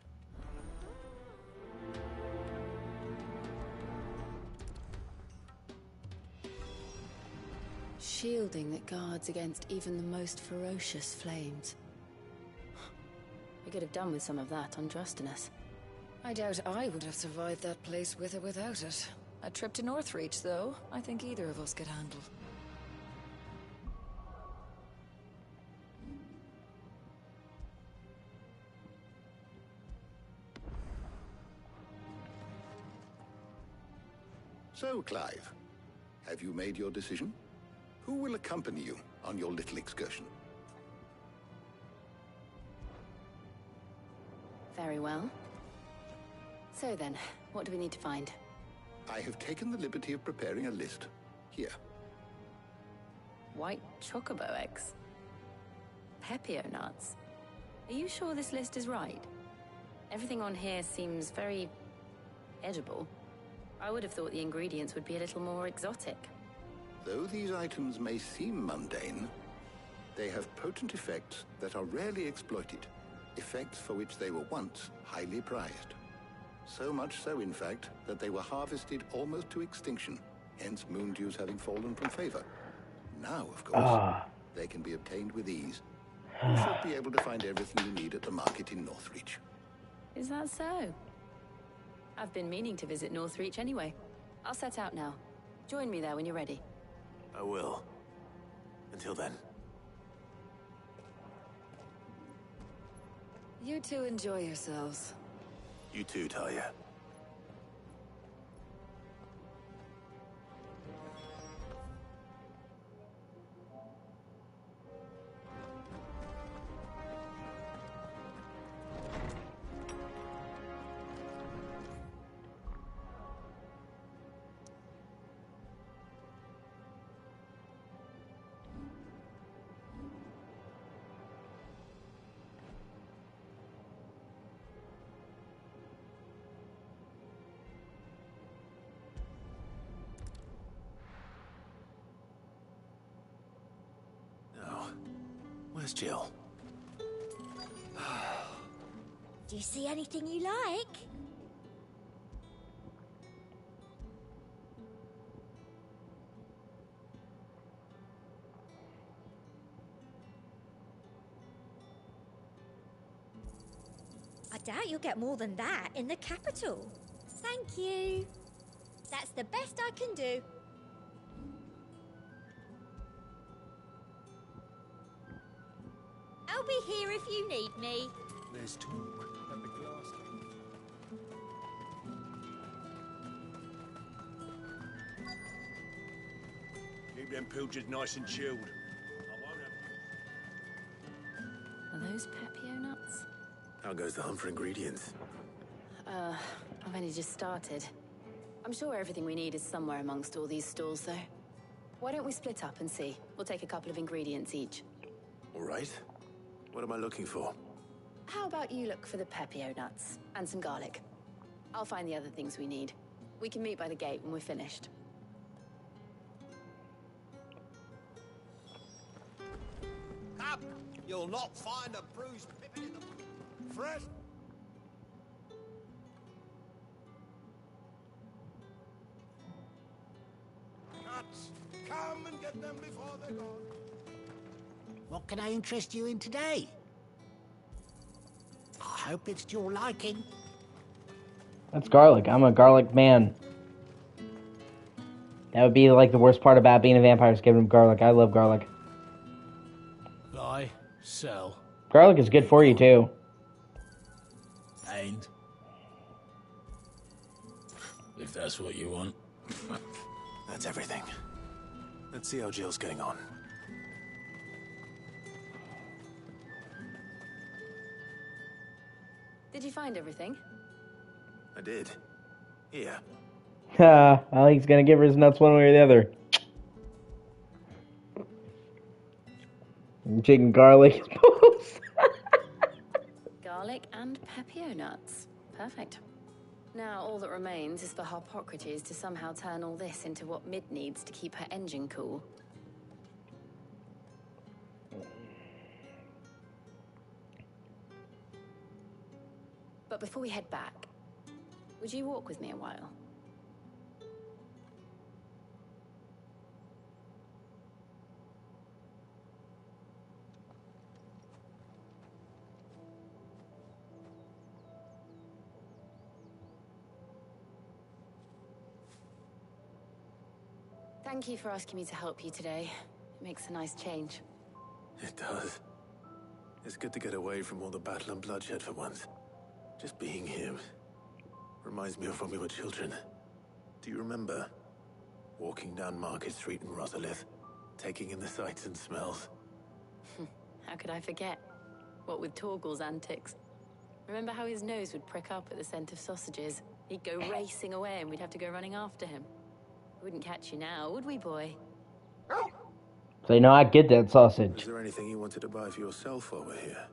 Shielding that guards against even the most ferocious flames. We could have done with some of that on Drustinus. I doubt I would have survived that place with or without it. A trip to Northreach, though, I think either of us could handle. So, Clive, have you made your decision? Who will accompany you on your little excursion? Very well. So then, what do we need to find? I have taken the liberty of preparing a list. Here. White chocobo eggs. Pepio nuts. Are you sure this list is right? Everything on here seems very edible. I would have thought the ingredients would be a little more exotic. Though these items may seem mundane, they have potent effects that are rarely exploited. Effects for which they were once highly prized. So much so, in fact, that they were harvested almost to extinction, hence moon dews having fallen from favor. Now, of course, they can be obtained with ease. You should be able to find everything you need at the market in Northreach. Is that so? I've been meaning to visit Northreach anyway. I'll set out now. Join me there when you're ready. I will. Until then. You two enjoy yourselves. You too, Talia. Where's Jill? Do you see anything you like? I doubt you'll get more than that in the capital. Thank you. That's the best I can do. I'll be here if you need me. There's talk at the glass. Keep them pilchards nice and chilled. Are those Pepio nuts? How goes the hunt for ingredients? I've only just started. I'm sure everything we need is somewhere amongst all these stalls, though. Why don't we split up and see? We'll take a couple of ingredients each. All right. What am I looking for? How about you look for the Pepio nuts and some garlic? I'll find the other things we need. We can meet by the gate when we're finished. Up! You'll not find a bruised pippin in the... Fresh? Nuts! Come and get them before they're gone. What can I interest you in today? I hope it's to your liking. That's garlic. I'm a garlic man. That would be like the worst part about being a vampire is giving him garlic. I love garlic. Buy, sell. Garlic is good for you too. And if that's what you want. That's everything. Let's see how Jill's getting on. Did you find everything? I did. Here. Well, he's gonna give her his nuts one way or the other. Chicken garlic. Garlic and Pepio nuts. Perfect. Now all that remains is for Harpocrates to somehow turn all this into what Mid needs to keep her engine cool. But before we head back, would you walk with me a while? Thank you for asking me to help you today. It makes a nice change. It does. It's good to get away from all the battle and bloodshed for once. Just being here reminds me of when we were children. Do you remember? Walking down Market Street in Rosalith, taking in the sights and smells. How could I forget? What with Torgal's antics. Remember how his nose would prick up at the scent of sausages? He'd go racing away and we'd have to go running after him. We wouldn't catch you now, would we, boy? So, I get that sausage. Is there anything you wanted to buy for yourself while we're here?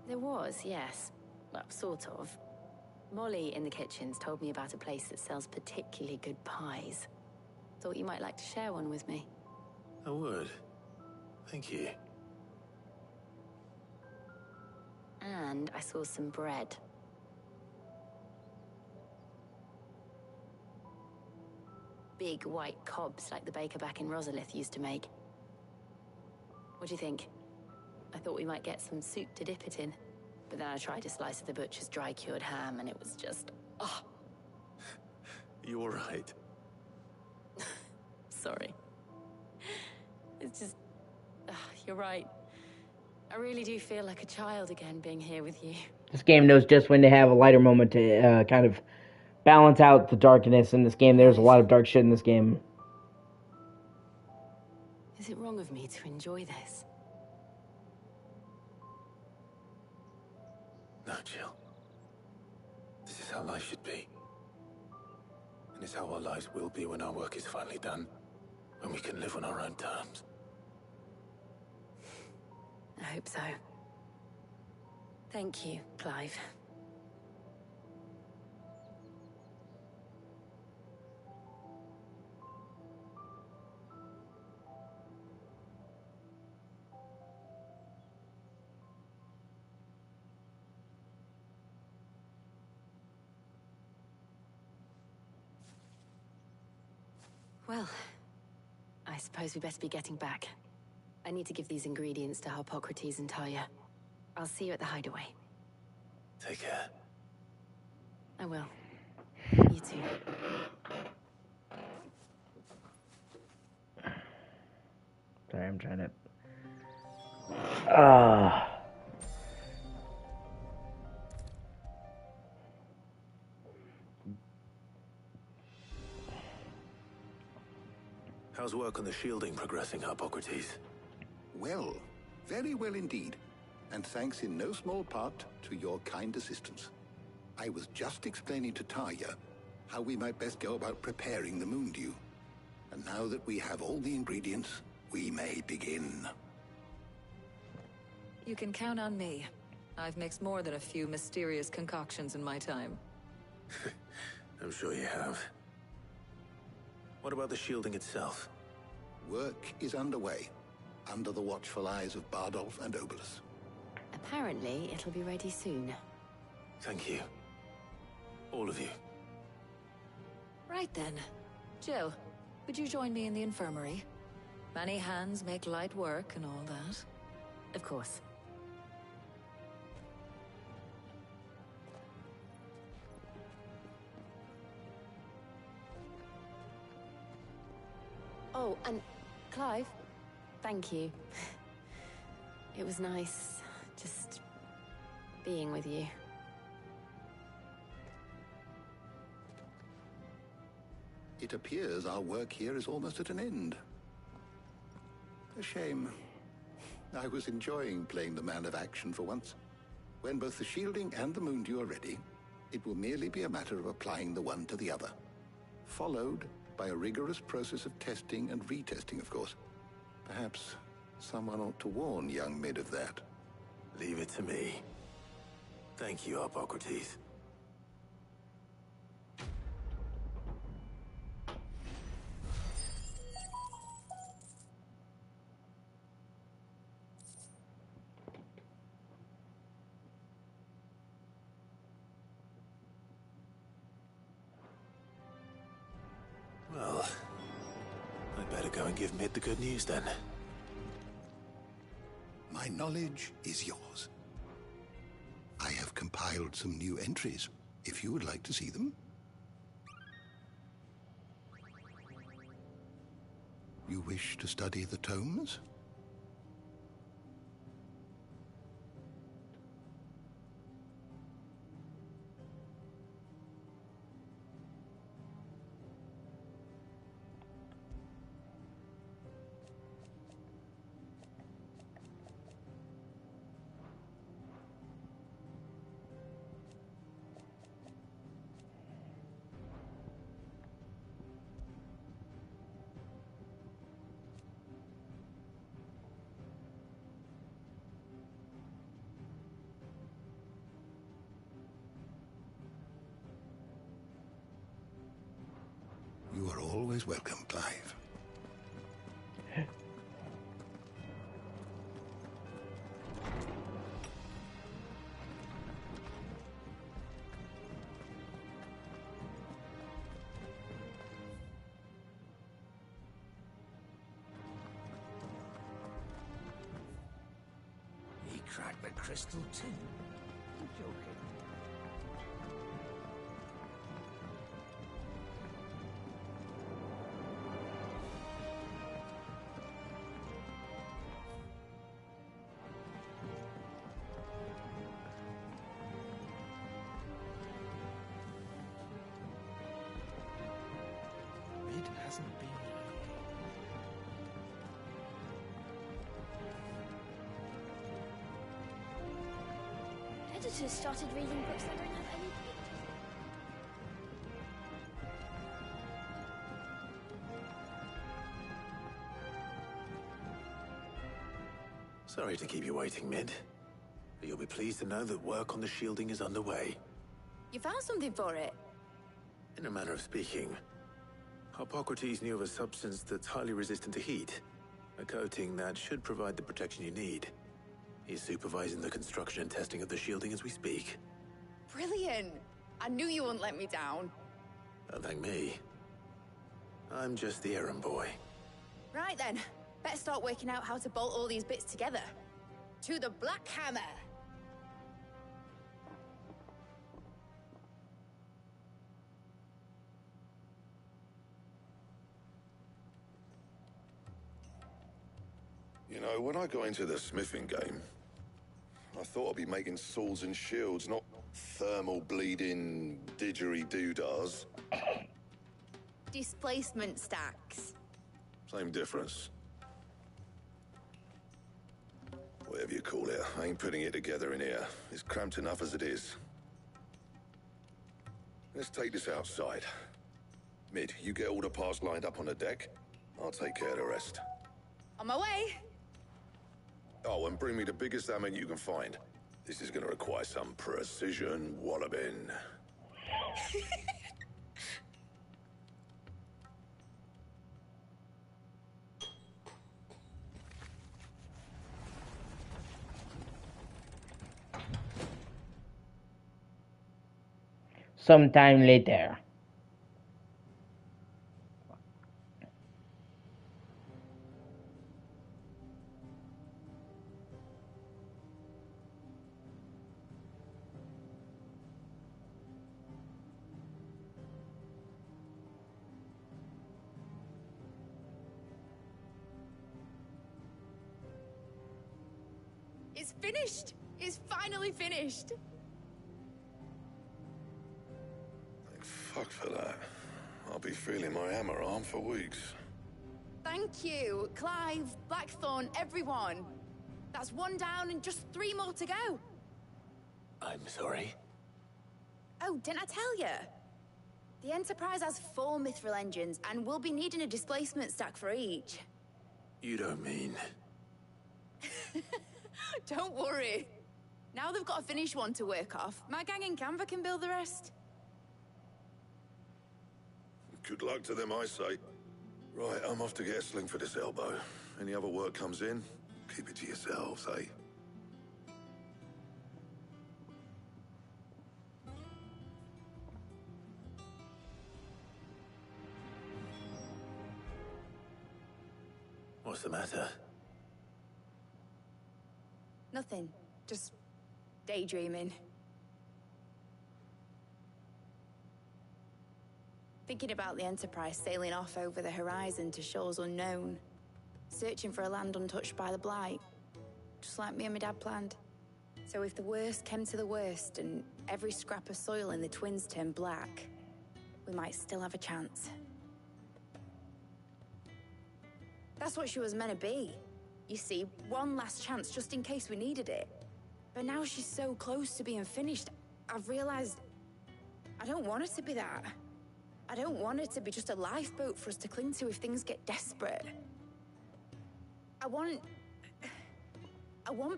There was, yes. Well, sort of. Molly in the kitchens told me about a place that sells particularly good pies. Thought you might like to share one with me. I would. Thank you. And I saw some bread. Big white cobs like the baker back in Rosalith used to make. What do you think? I thought we might get some soup to dip it in. But then I tried a slice of the butcher's dry-cured ham and it was just... oh. You all right? Sorry. It's just... you're right. I really do feel like a child again being here with you. This game knows just when to have a lighter moment to kind of balance out the darkness in this game. There's a lot of dark shit in this game. Is it wrong of me to enjoy this? No, Jill. This is how life should be. And it's how our lives will be when our work is finally done. When we can live on our own terms. I hope so. Thank you, Clive. Well, I suppose we best be getting back. I need to give these ingredients to Harpocrates and Talia. I'll see you at the hideaway. Take care. I will. You too. Sorry, I'm trying to... How's work on the shielding progressing, Harpocrates? Well, very well indeed. And thanks in no small part to your kind assistance. I was just explaining to Talia how we might best go about preparing the moon dew. And now that we have all the ingredients, we may begin. You can count on me. I've mixed more than a few mysterious concoctions in my time. I'm sure you have. What about the shielding itself? Work is underway, under the watchful eyes of Bardolph and Obolus. Apparently, it'll be ready soon. Thank you. All of you. Right then. Jill, would you join me in the infirmary? Many hands make light work and all that. Of course. Oh, and Clive, thank you. It was nice, just being with you. It appears our work here is almost at an end. A shame. I was enjoying playing the man of action for once. When both the shielding and the moon dew are ready, it will merely be a matter of applying the one to the other. Followed by a rigorous process of testing and retesting, of course. Perhaps someone ought to warn young Mid of that. Leave it to me. Thank you, Harpocrates. Well, I'd better go and give Mid the good news then. My knowledge is yours. I have compiled some new entries, if you would like to see them. You wish to study the tomes? You are always welcome, Clive. He cracked the crystal too. I'm joking. It hasn't been. Editors started reading books that don't have any pictures. Sorry to keep you waiting, Mid. But you'll be pleased to know that work on the shielding is underway. You found something for it? In a manner of speaking, Hippocrates knew of a substance that's highly resistant to heat. A coating that should provide the protection you need. He's supervising the construction and testing of the shielding as we speak. Brilliant! I knew you wouldn't let me down. Don't thank me. I'm just the errand boy. Right then, better start working out how to bolt all these bits together. To the Black Hammer! You know, when I got into the smithing game, I thought I'd be making swords and shields, not thermal bleeding didgeridoo-dahs. Displacement stacks. Same difference. Whatever you call it, I ain't putting it together in here. It's cramped enough as it is. Let's take this outside. Mid, you get all the parts lined up on the deck. I'll take care of the rest. On my way! Oh, and bring me the biggest hammer you can find. This is gonna require some precision walloping. Sometime later. It's finished! It's finally finished! Thank fuck for that. I'll be feeling my hammer arm for weeks. Thank you, Clive, Blackthorn, everyone. That's one down and just 3 more to go. I'm sorry. Oh, didn't I tell you? The Enterprise has 4 mithril engines, and we'll be needing a displacement stack for each. You don't mean... Don't worry. Now they've got a finished one to work off, my gang in Canva can build the rest. Good luck to them, I say. Right, I'm off to get a sling for this elbow. Any other work comes in, keep it to yourselves, eh? What's the matter? Nothing. Just daydreaming. Thinking about the Enterprise sailing off over the horizon to shores unknown. Searching for a land untouched by the Blight. Just like me and my dad planned. So if the worst came to the worst and every scrap of soil in the Twins turned black, we might still have a chance. That's what she was meant to be. You see, one last chance just in case we needed it. But now she's so close to being finished, I've realized I don't want it to be that. I don't want it to be just a lifeboat for us to cling to if things get desperate. I want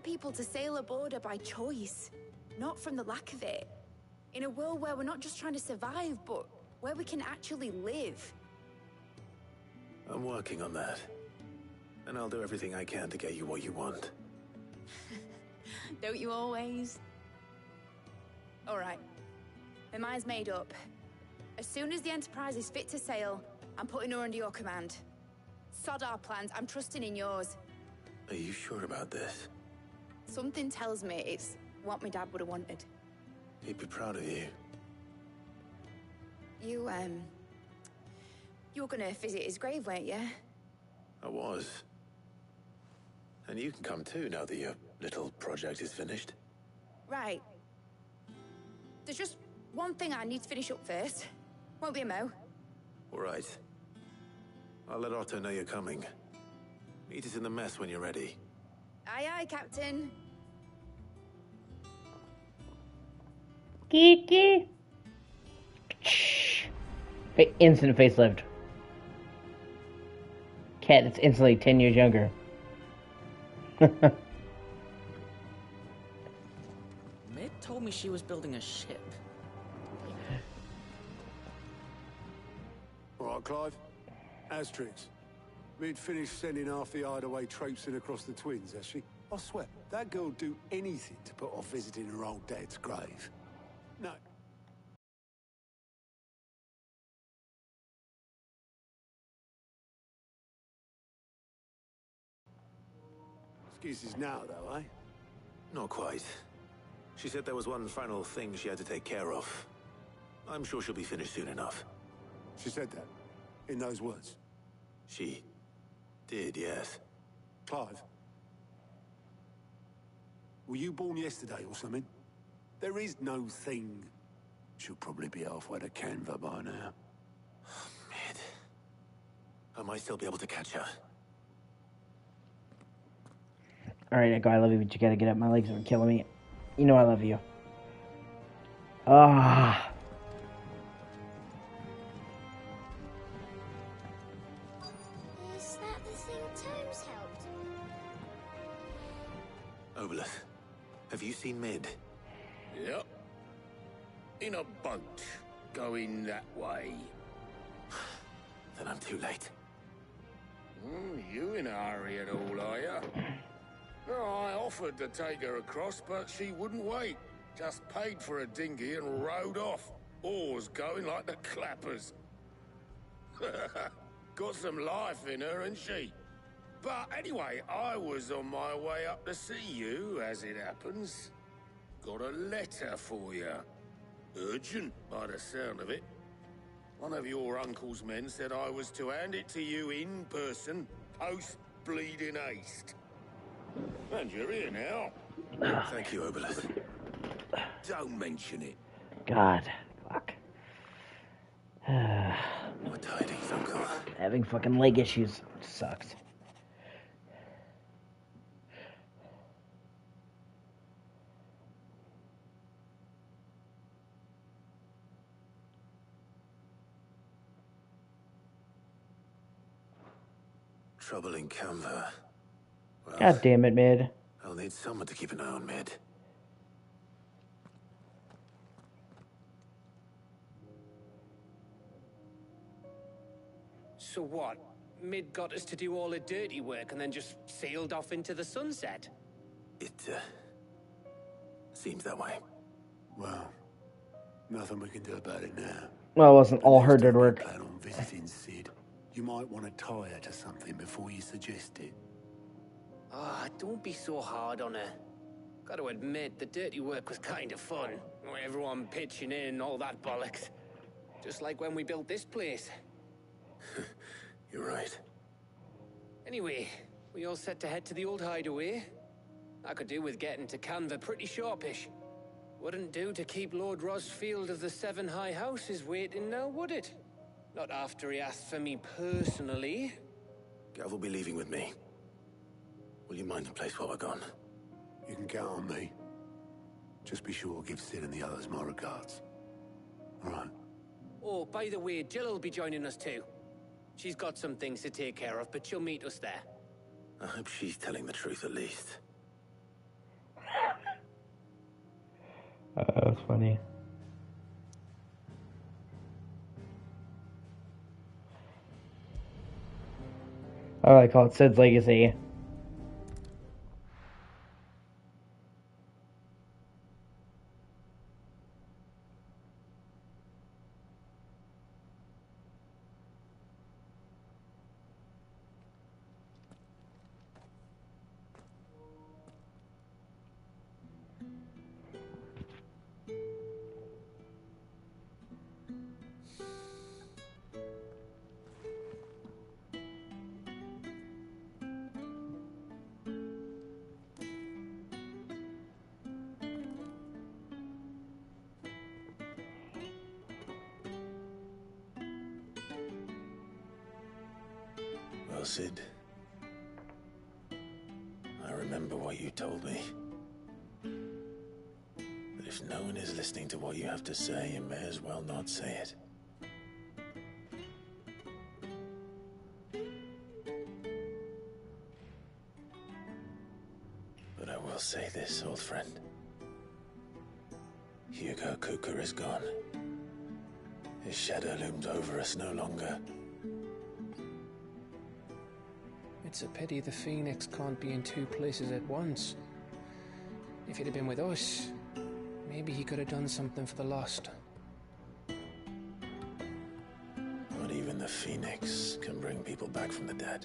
people to sail aboard her by choice, not from the lack of it. In a world where we're not just trying to survive, but where we can actually live. I'm working on that. And I'll do everything I can to get you what you want. Don't you always? Alright. My mind's made up. As soon as the Enterprise is fit to sail, I'm putting her under your command. Sod our plans, I'm trusting in yours. Are you sure about this? Something tells me it's what my dad would have wanted. He'd be proud of you. You were gonna visit his grave, weren't you? I was. And you can come too, now that your little project is finished. Right. There's just one thing I need to finish up first. Won't be a mo. All right. I'll let Otto know you're coming. Meet us in the mess when you're ready. Aye, aye, Captain. Kiki. Instant facelift. Cat that's instantly 10 years younger. Mid told me she was building a ship. All right, Clive. Asterix. Mid finished sending half the hideaway traipsing across the twins, has she? I swear, that girl'd do anything to put off visiting her old dad's grave. No. Excuses now, though, eh? Not quite. She said there was one final thing she had to take care of. I'm sure she'll be finished soon enough. She said that? In those words? She did, yes. Clive? Were you born yesterday or something? There is no thing. She'll probably be halfway to Canva by now. Mid. I might still be able to catch her. Alright, Echo, I love you, but you gotta get up. My legs are killing me. You know I love you. Ah. Is that the thing Tomes helped? Obolus, have you seen Mid? Yep. In a boat, going that way. Then I'm too late. You in a hurry at all, are you? I offered to take her across, but she wouldn't wait. Just paid for a dinghy and rowed off. Oars going like the clappers. Got some life in her, ain't she? But anyway, I was on my way up to see you, as it happens. Got a letter for you. Urgent, by the sound of it. One of your uncle's men said I was to hand it to you in person, post-bleeding haste. And you're here now. Thank you, Obolus. Don't mention it. God. Fuck. What tidings, Uncle? Having fucking leg issues sucks. Trouble in Canva. Well, God damn it, Mid. I'll need someone to keep an eye on Mid. So what? Mid got us to do all the dirty work and then just sailed off into the sunset? It, seems that way. Well, nothing we can do about it now. Well, it wasn't all her dirty work. Plan on visiting Sid. You might want to tie her to something before you suggest it. Ah, don't be so hard on her. Gotta admit, the dirty work was kind of fun. Everyone pitching in, all that bollocks. Just like when we built this place. You're right. Anyway, we all set to head to the old hideaway. I could do with getting to Canva pretty sharpish. Wouldn't do to keep Lord Rosfield of the Seven High Houses waiting now, would it? Not after he asked for me personally. Gav will be leaving with me. Will you mind the place while we're gone? You can count on me. Just be sure to give Sid and the others my regards. All right. Oh, by the way, Jill will be joining us too. She's got some things to take care of, but she'll meet us there. I hope she's telling the truth at least. That's funny. I like call it Sid's Legacy. Well, Sid, I remember what you told me. That if no one is listening to what you have to say, you may as well not say it. But I will say this, old friend. Hugo Cooker is gone. His shadow looms over us no longer. It's a pity the Phoenix can't be in two places at once. If he'd have been with us, maybe he could have done something for the Lost. Not even the Phoenix can bring people back from the dead.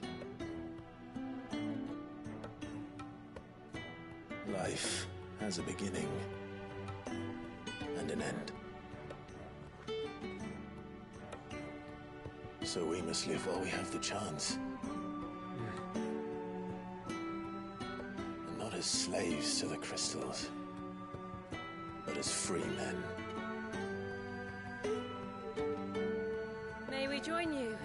Life has a beginning and an end. So we must live while we have the chance. And not as slaves to the crystals, but as free men. May we join you?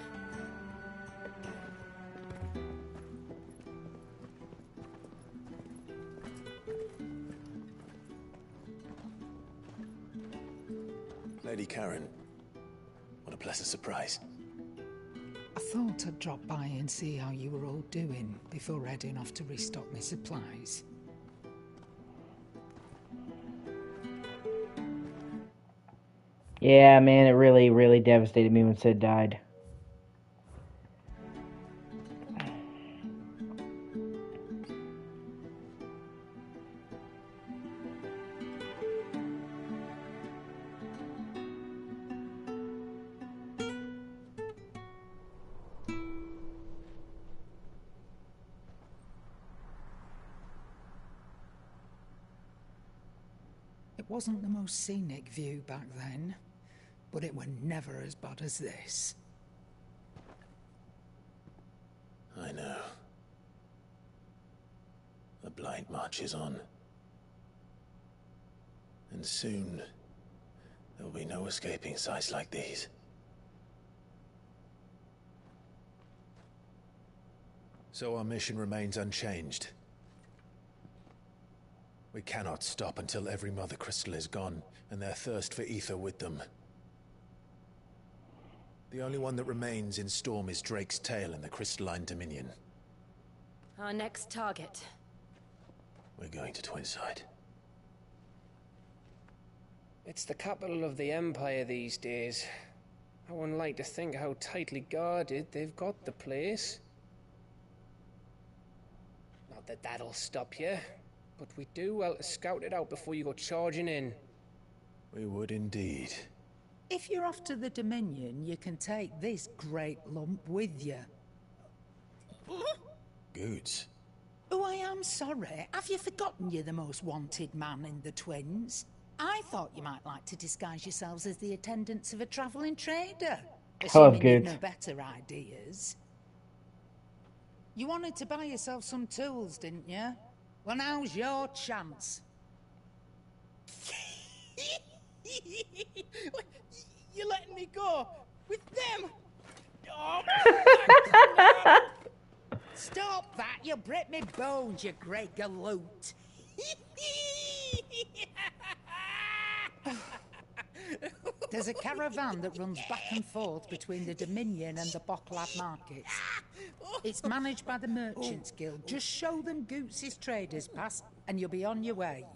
Lady Karen, what a pleasant surprise. I thought I'd drop by and see how you were all doing before heading off to restock my supplies. Yeah, man, it really, really devastated me when Sid died. It wasn't the most scenic view back then, but it were never as bad as this. I know. The Blight March is on. And soon, there will be no escaping sights like these. So our mission remains unchanged. We cannot stop until every Mother Crystal is gone, and their thirst for ether with them. The only one that remains in Storm is Drake's Tail in the Crystalline Dominion. Our next target. We're going to Twinside. It's the capital of the Empire these days. I wouldn't like to think how tightly guarded they've got the place. Not that that'll stop you, but we do well to scout it out before you go charging in. We would indeed. If you're off to the Dominion, you can take this great lump with you. Goods. Oh, I am sorry. Have you forgotten you're the most wanted man in the Twins? I thought you might like to disguise yourselves as the attendants of a travelling trader. Assuming you've no better ideas. You wanted to buy yourself some tools, didn't you? Well, now's your chance. You're letting me go with them? Oh, stop that! You'll break me bones, you great galoot. There's a caravan that runs back and forth between the Dominion and the Bocklab markets. It's managed by the Merchants Guild. Just show them Goots' traders pass and you'll be on your way.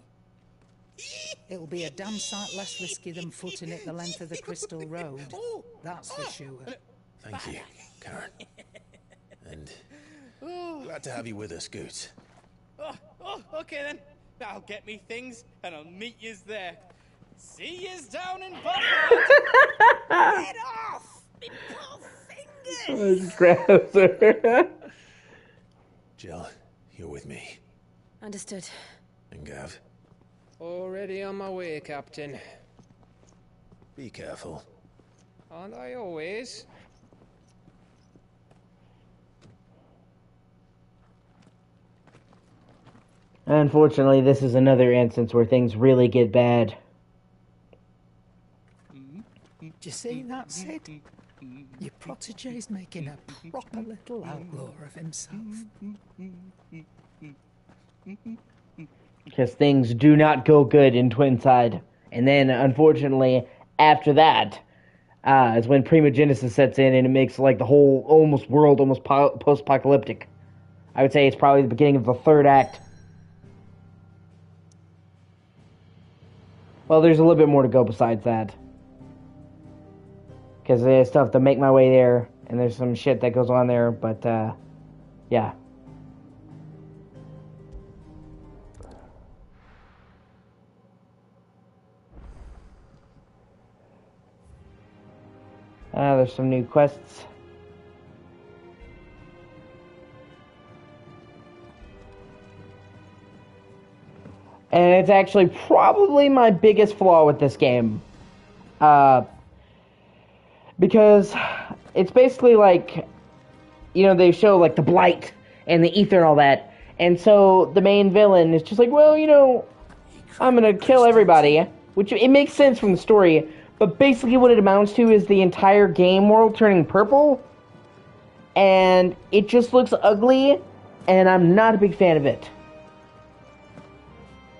It'll be a damn sight less risky than footing it the length of the Crystal Road. That's for sure. Thank you, Karen. And Glad to have you with us, Goot. Okay then. I'll get me things and I'll meet yous there. See yous down in Butterfly. Get off! Me poor fingers! Just grabs her. Jill, you're with me. Understood. And Gav? Already on my way, Captain. Be careful. Aren't I always? Unfortunately, this is another instance where things really get bad. Do you see that, Sid? Your protege's making a proper little outlaw of himself. Because things do not go good in Twinside. And then, unfortunately, after that, is when Primogenesis sets in and it makes like the whole world almost post-apocalyptic. I would say it's probably the beginning of the third act. Well, there's a little bit more to go besides that. Because I still have to make my way there, and there's some shit that goes on there, but, yeah. There's some new quests. And it's actually probably my biggest flaw with this game. Because it's basically like, you know, they show like the blight and the ether and all that. And so the main villain is just like, well, you know, I'm gonna kill everybody. Which, it makes sense from the story. But basically what it amounts to is the entire game world turning purple. And it just looks ugly. And I'm not a big fan of it.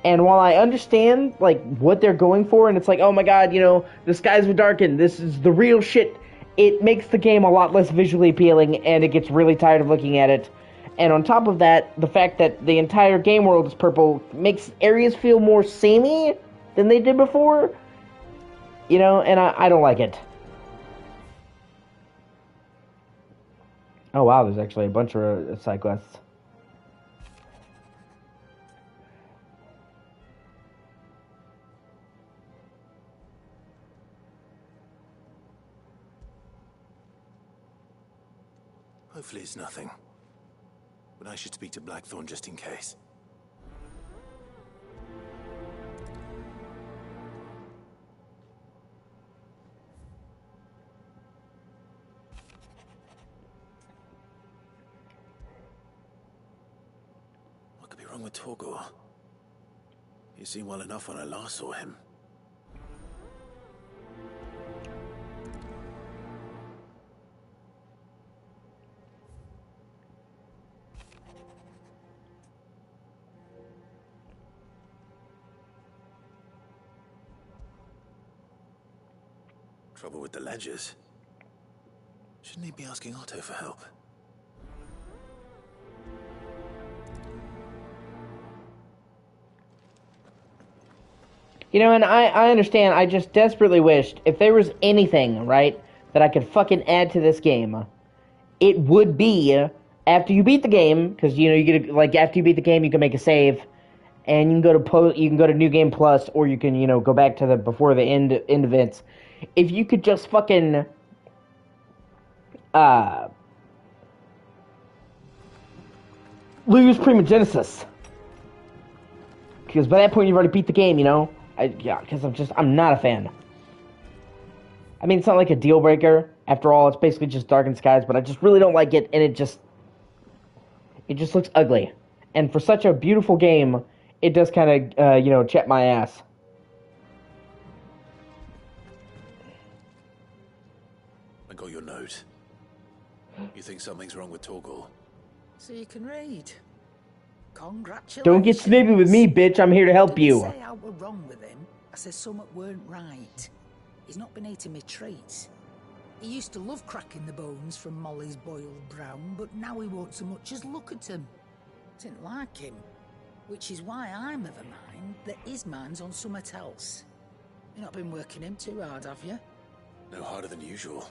And while I understand, like, what they're going for, and it's like, oh my god, you know, the skies will darken, this is the real shit, it makes the game a lot less visually appealing, and it gets really tired of looking at it. And on top of that, the fact that the entire game world is purple makes areas feel more samey than they did before. You know, and I don't like it. Oh wow, there's actually a bunch of side quests. Hopefully it's nothing. But I should speak to Blackthorn just in case. What could be wrong with Torgor? He seemed well enough when I last saw him. Trouble with the ledgers. Shouldn't he be asking Otto for help? You know, and I understand, I just desperately wished, if there was anything, right, that I could fucking add to this game, it would be, after you beat the game, because, you know, you get, like, after you beat the game, you can make a save, and you can go to New Game Plus, or you can, you know, go back to the, before the end events. If you could just fucking, lose Primogenesis. Because by that point, you've already beat the game, you know? Because I'm not a fan. I mean, it's not like a deal breaker. After all, it's basically just Darkened Skies, but I just really don't like it, and it just looks ugly. And for such a beautiful game, it does kind of, you know, chap my ass. I got your note. You think something's wrong with Torgor? So you can read. Congratulations. Don't get snippy with me, bitch. I'm here to help you. I didn't say I were wrong with him. I said something weren't right. He's not been eating me treats. He used to love cracking the bones from Molly's boiled brown, but now he won't so much as look at him. Didn't like him. Which is why I'm of a mind that his mind's on something else. You've not been working him too hard, have you? No harder than usual.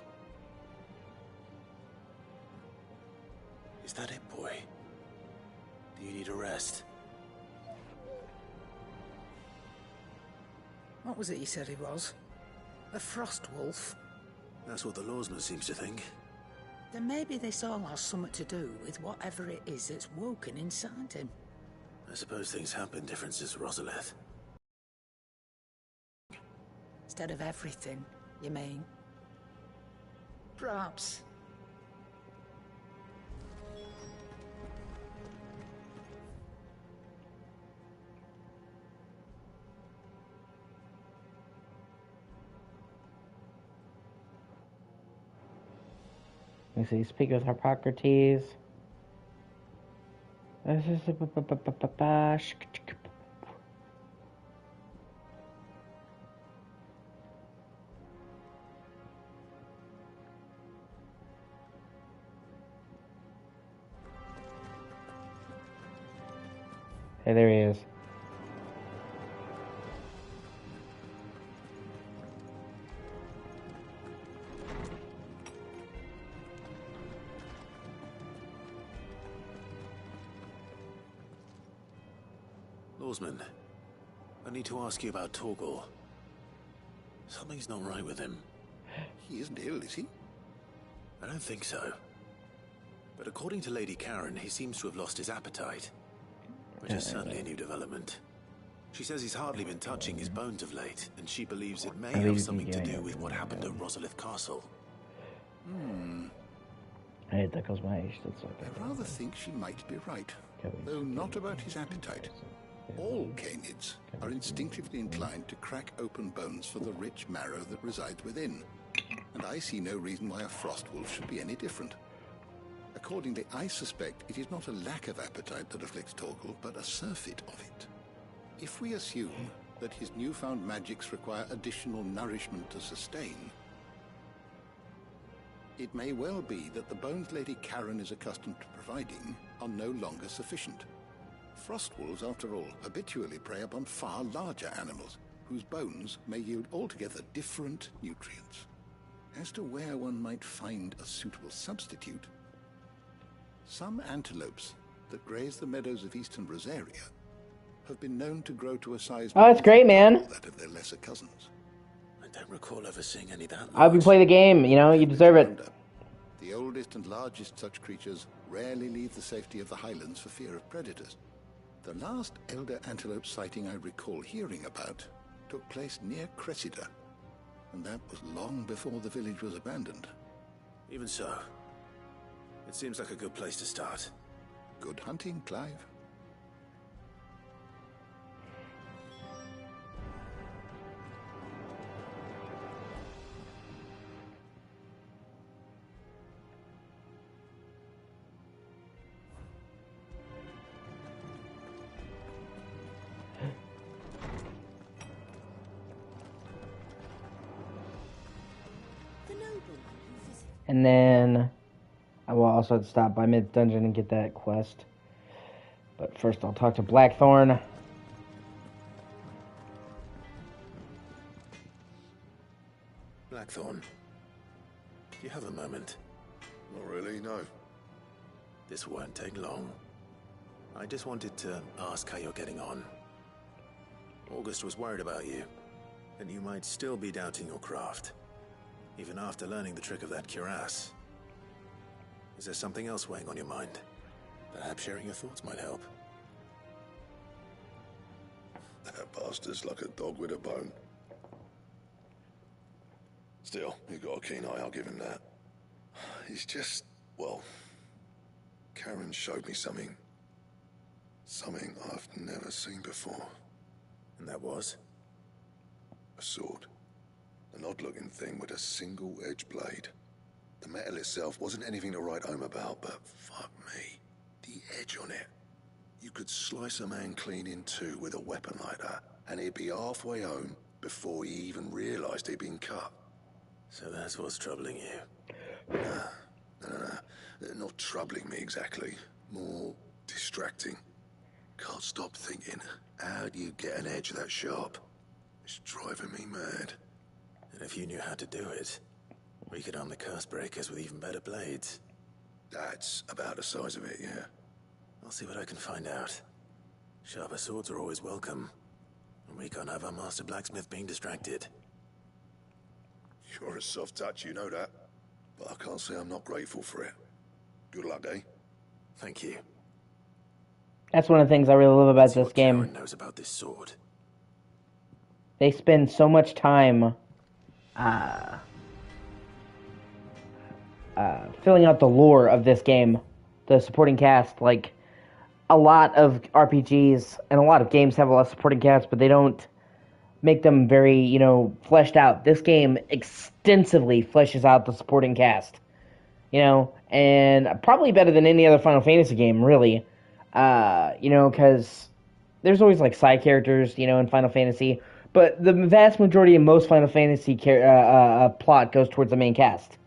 Is that it, boy? Do you need a rest? What was it he said he was? A frost wolf? That's what the lawsman seems to think. Then maybe this all has something to do with whatever it is that's woken inside him. I suppose things have been different since Rosalith. Instead of everything, you mean? Perhaps. Let me see, speak with Hippocrates. Hey, there he is. Lawsman, I need to ask you about Torgal. Something's not right with him. He isn't ill, is he? I don't think so. But according to Lady Karen, he seems to have lost his appetite, which is certainly a new development. She says he's hardly been touching his bones of late, and she believes it may have something to do with what happened at Rosalith Castle. I hate that goes my age. That's okay. I rather think she might be right, though not about his appetite. All canids are instinctively inclined to crack open bones for the rich marrow that resides within, and I see no reason why a frost wolf should be any different. Accordingly, I suspect it is not a lack of appetite that afflicts Torgal, but a surfeit of it. If we assume that his newfound magics require additional nourishment to sustain, it may well be that the bones Lady Karen is accustomed to providing are no longer sufficient. Frost wolves, after all, habitually prey upon far larger animals, whose bones may yield altogether different nutrients. As to where one might find a suitable substitute, some antelopes that graze the meadows of eastern Rosaria have been known to grow to a size Oh, that's great, man. that of their lesser cousins. I don't recall ever seeing any that large. I hope you play the game, you know, you deserve it. The oldest and largest such creatures rarely leave the safety of the highlands for fear of predators. The last elder antelope sighting I recall hearing about took place near Cressida, and that was long before the village was abandoned. Even so, it seems like a good place to start. Good hunting, Clive. And then I will also have to stop by mid-dungeon and get that quest. But first I'll talk to Blackthorn. Blackthorn, do you have a moment? Not really, no. This won't take long. I just wanted to ask how you're getting on. August was worried about you, and you might still be doubting your craft, even after learning the trick of that cuirass. Is there something else weighing on your mind? Perhaps sharing your thoughts might help. That bastard's like a dog with a bone. Still, he's got a keen eye, I'll give him that. He's just, well, Karen showed me something. Something I've never seen before. And that was? A sword. An odd-looking thing with a single-edged blade. The metal itself wasn't anything to write home about, but fuck me. The edge on it. You could slice a man clean in two with a weapon like that, and he'd be halfway home before he even realized he'd been cut. So that's what's troubling you? Nah. Not troubling me exactly. More distracting. Can't stop thinking, how do you get an edge that sharp? It's driving me mad. And if you knew how to do it, we could arm the curse breakers with even better blades. That's about the size of it, yeah. I'll see what I can find out. Sharper swords are always welcome. And we can't have our master blacksmith being distracted. You're a soft touch, you know that. But I can't say I'm not grateful for it. Good luck, eh? Thank you. That's one of the things I really love about this game. Karen knows about this sword. They spend so much time filling out the lore of this game. The supporting cast, like a lot of RPGs and a lot of games have a lot of supporting cast, but they don't make them very, fleshed out. This game extensively fleshes out the supporting cast, and probably better than any other Final Fantasy game, really, because there's always like side characters, in Final Fantasy, but the vast majority of most Final Fantasy plot goes towards the main cast.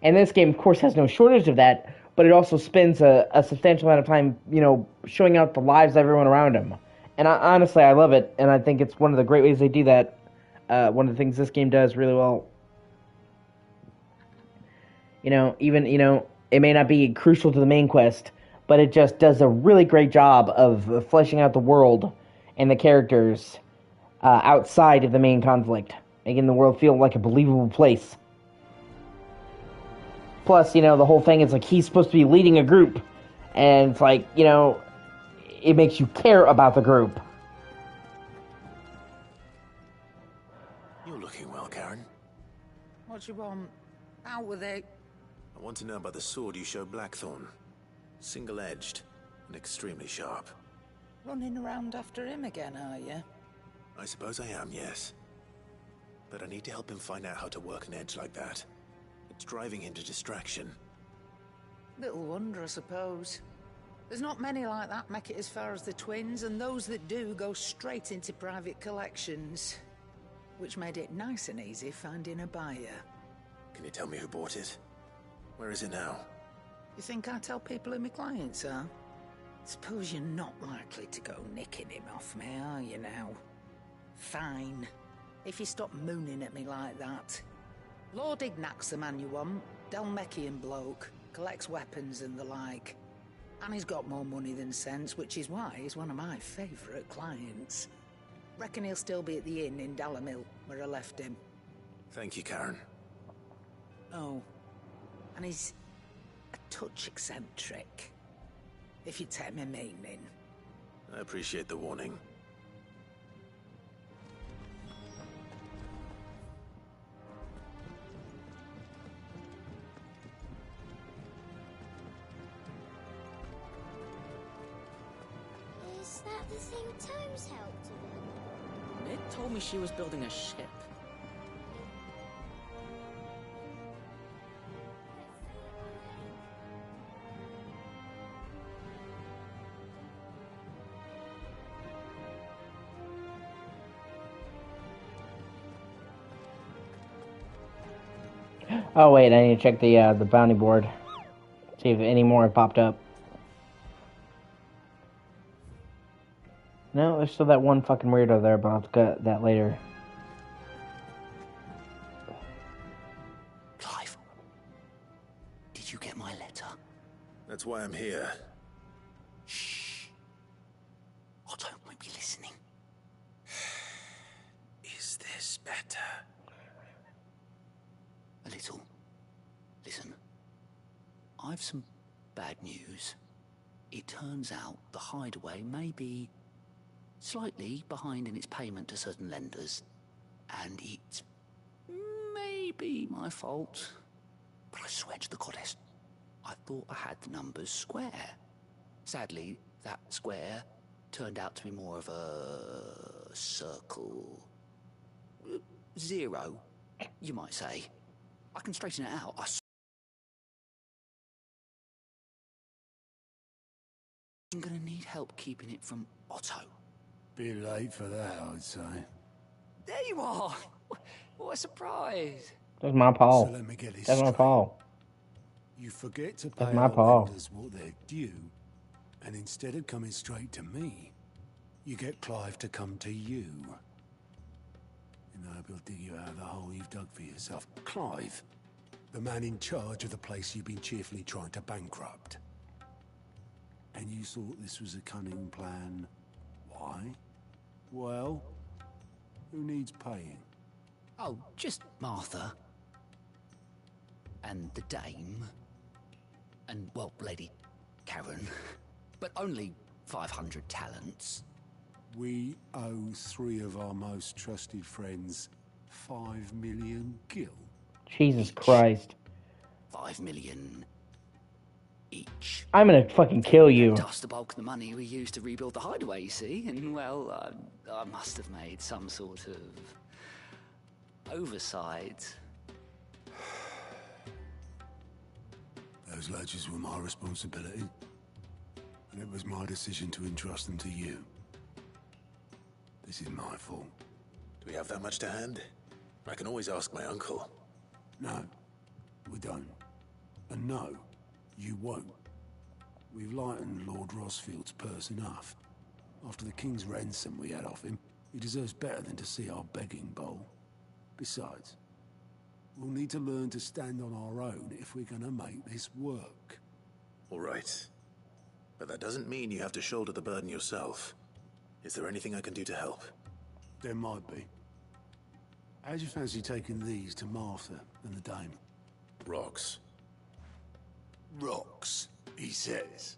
And this game, of course, has no shortage of that, but it also spends a substantial amount of time, showing out the lives of everyone around him. And honestly, I love it, and I think it's one of the great ways they do that. One of the things this game does really well. It may not be crucial to the main quest, but it just does a really great job of fleshing out the world and the characters outside of the main conflict, making the world feel like a believable place. Plus, the whole thing is like he's supposed to be leading a group, and it's like, it makes you care about the group. You're looking well, Karen. What you want? Out with it. I want to know about the sword you showed Blackthorn. Single-edged and extremely sharp. Running around after him again, are you? I suppose I am, yes. But I need to help him find out how to work an edge like that. It's driving him to distraction. Little wonder, I suppose. There's not many like that make it as far as the twins, and those that do go straight into private collections. Which made it nice and easy finding a buyer. Can you tell me who bought it? Where is it now? You think I tell people who my clients are? Suppose you're not likely to go nicking him off me, are you now? Fine. If you stop mooning at me like that. Lord Ignac's the man you want. Dalmekian bloke. Collects weapons and the like. And he's got more money than sense, which is why he's one of my favourite clients. Reckon he'll still be at the inn in Dalamil, where I left him. Thank you, Karen. Oh. And he's a touch eccentric. If you take my meaning. I appreciate the warning. Is that the thing Tomes helped with? Mid told me she was building a ship. Oh wait, I need to check the bounty board. See if any more have popped up. No, there's still that one fucking weirdo there, but I'll get that later. Clive, did you get my letter? That's why I'm here. Shh. Otto won't be listening. Is this better? A little. Listen, I've some bad news. It turns out the hideaway may be slightly behind in its payment to certain lenders, and it may be my fault. But I swear to the goddess, I thought I had the numbers square. Sadly, that square turned out to be more of a circle. Zero, you might say. I can straighten it out. I'm gonna need help keeping it from Otto. Bit late for that, I'd say. There you are! What a surprise! That's my Paul. So let me get this That's my straight. Paul. You forget to That's pay my our Paul. lenders what they're due, and instead of coming straight to me, you get Clive to come to you. And I hope he'll dig you out of the hole you've dug for yourself. Clive, The man in charge of the place you've been cheerfully trying to bankrupt. And you thought this was a cunning plan. Why? Well, who needs paying? Oh, just Martha. And the dame. And, well, Lady Karen. But only 500 talents. We owe 3 of our most trusted friends 5 million gil. Jesus Christ. 5 million each. I'm gonna fucking kill you. That's the bulk of the money we used to rebuild the hideaway, you see? And, well, I must have made some sort of oversight. Those ledgers were my responsibility. And it was my decision to entrust them to you. This is my fault. Do we have that much to hand? I can always ask my uncle. No, we don't. And no, you won't. We've lightened Lord Rosfield's purse enough. After the king's ransom we had off him, he deserves better than to see our begging bowl. Besides, we'll need to learn to stand on our own if we're gonna make this work. All right. But that doesn't mean you have to shoulder the burden yourself. Is there anything I can do to help? There might be. How'd you fancy taking these to Martha and the dame? Rocks. Rocks, he says.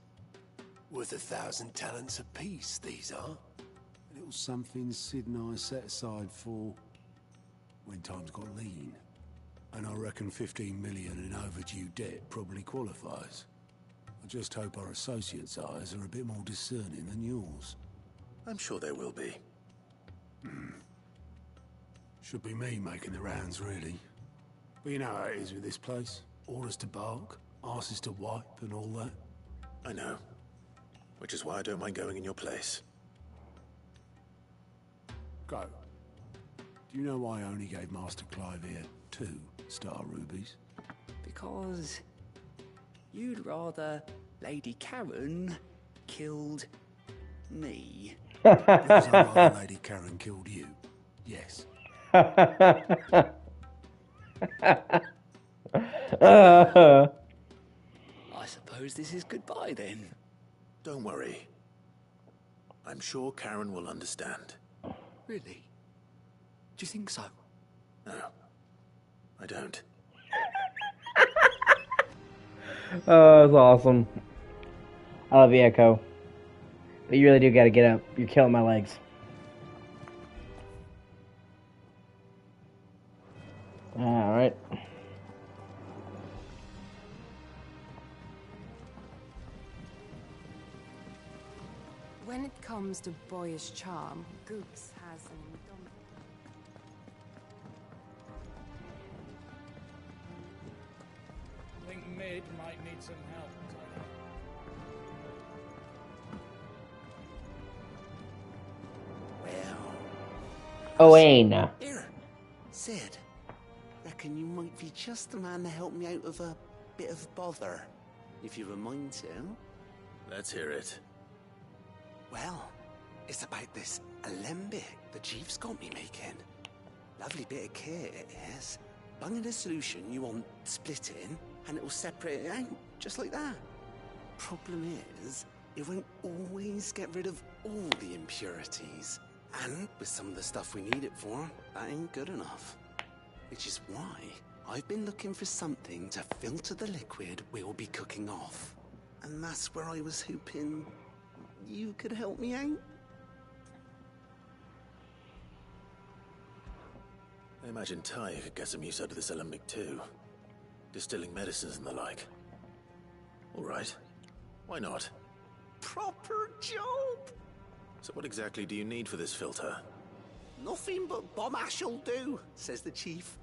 Worth 1,000 talents apiece, these are. A little something Sid and I set aside for when times got lean. And I reckon 15 million in overdue debt probably qualifies. I just hope our associates' eyes are a bit more discerning than yours. I'm sure there will be. Should be me making the rounds, really. But you know how it is with this place. Orders to bark, asses to wipe, and all that. I know. Which is why I don't mind going in your place. Go. Do you know why I only gave Master Clive here 2 star rubies? Because you'd rather Lady Karen killed me. Because I'd rather Lady Karen killed you. Yes. I suppose this is goodbye then. Don't worry. I'm sure Karen will understand. Really? Do you think so? No, I don't. Oh, that's awesome. I love you, Echo. But you really do gotta get up. You're killing my legs. Alright. When it comes to boyish charm, Gooks has an indomitable... I think Mid might need some help. Owain. Here, Sid. Reckon you might be just the man to help me out of a bit of bother, if you have a mind to. Let's hear it. Well, it's about this alembic the chief's got me making. Lovely bit of kit it is. Bung in a solution you want splitting, and it'll separate it out, just like that. Problem is, it won't always get rid of all the impurities. And with some of the stuff we need it for, that ain't good enough. Which is why I've been looking for something to filter the liquid we'll be cooking off. And that's where I was hoping you could help me out. I imagine Ty could get some use out of this alembic too. Distilling medicines and the like. All right. Why not? Proper job! So what exactly do you need for this filter? Nothing but bomb ash'll do, says the chief.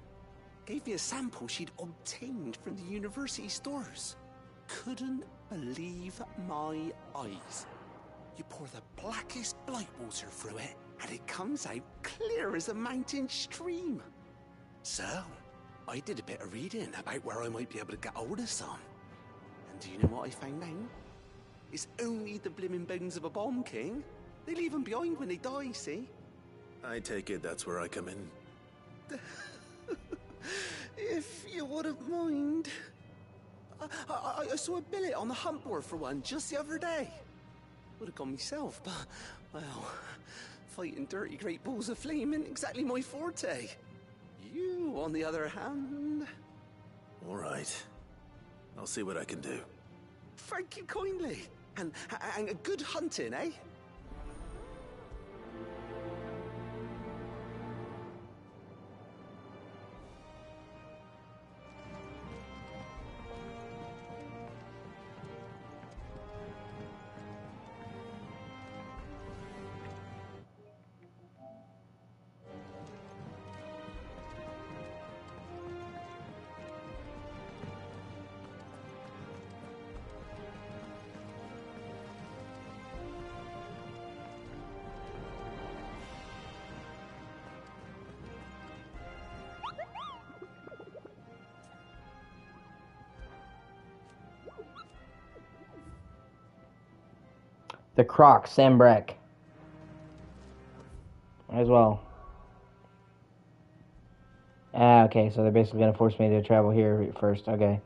Gave me a sample she'd obtained from the university stores. Couldn't believe my eyes. You pour the blackest blight water through it, and it comes out clear as a mountain stream. So, I did a bit of reading about where I might be able to get hold of some. And do you know what I found out? It's only the blimmin' bones of a bomb king. They leave them behind when they die, see? I take it that's where I come in. if you wouldn't mind. I saw a billet on the hunt board for one just the other day. Would have gone myself, but, well, fighting dirty great balls of flame ain't exactly my forte. You, on the other hand... All right. I'll see what I can do. Thank you kindly. And good hunting, eh? The Croc, Sambrek. Might as well. Ah, okay, so they're basically going to force me to travel here first. Okay.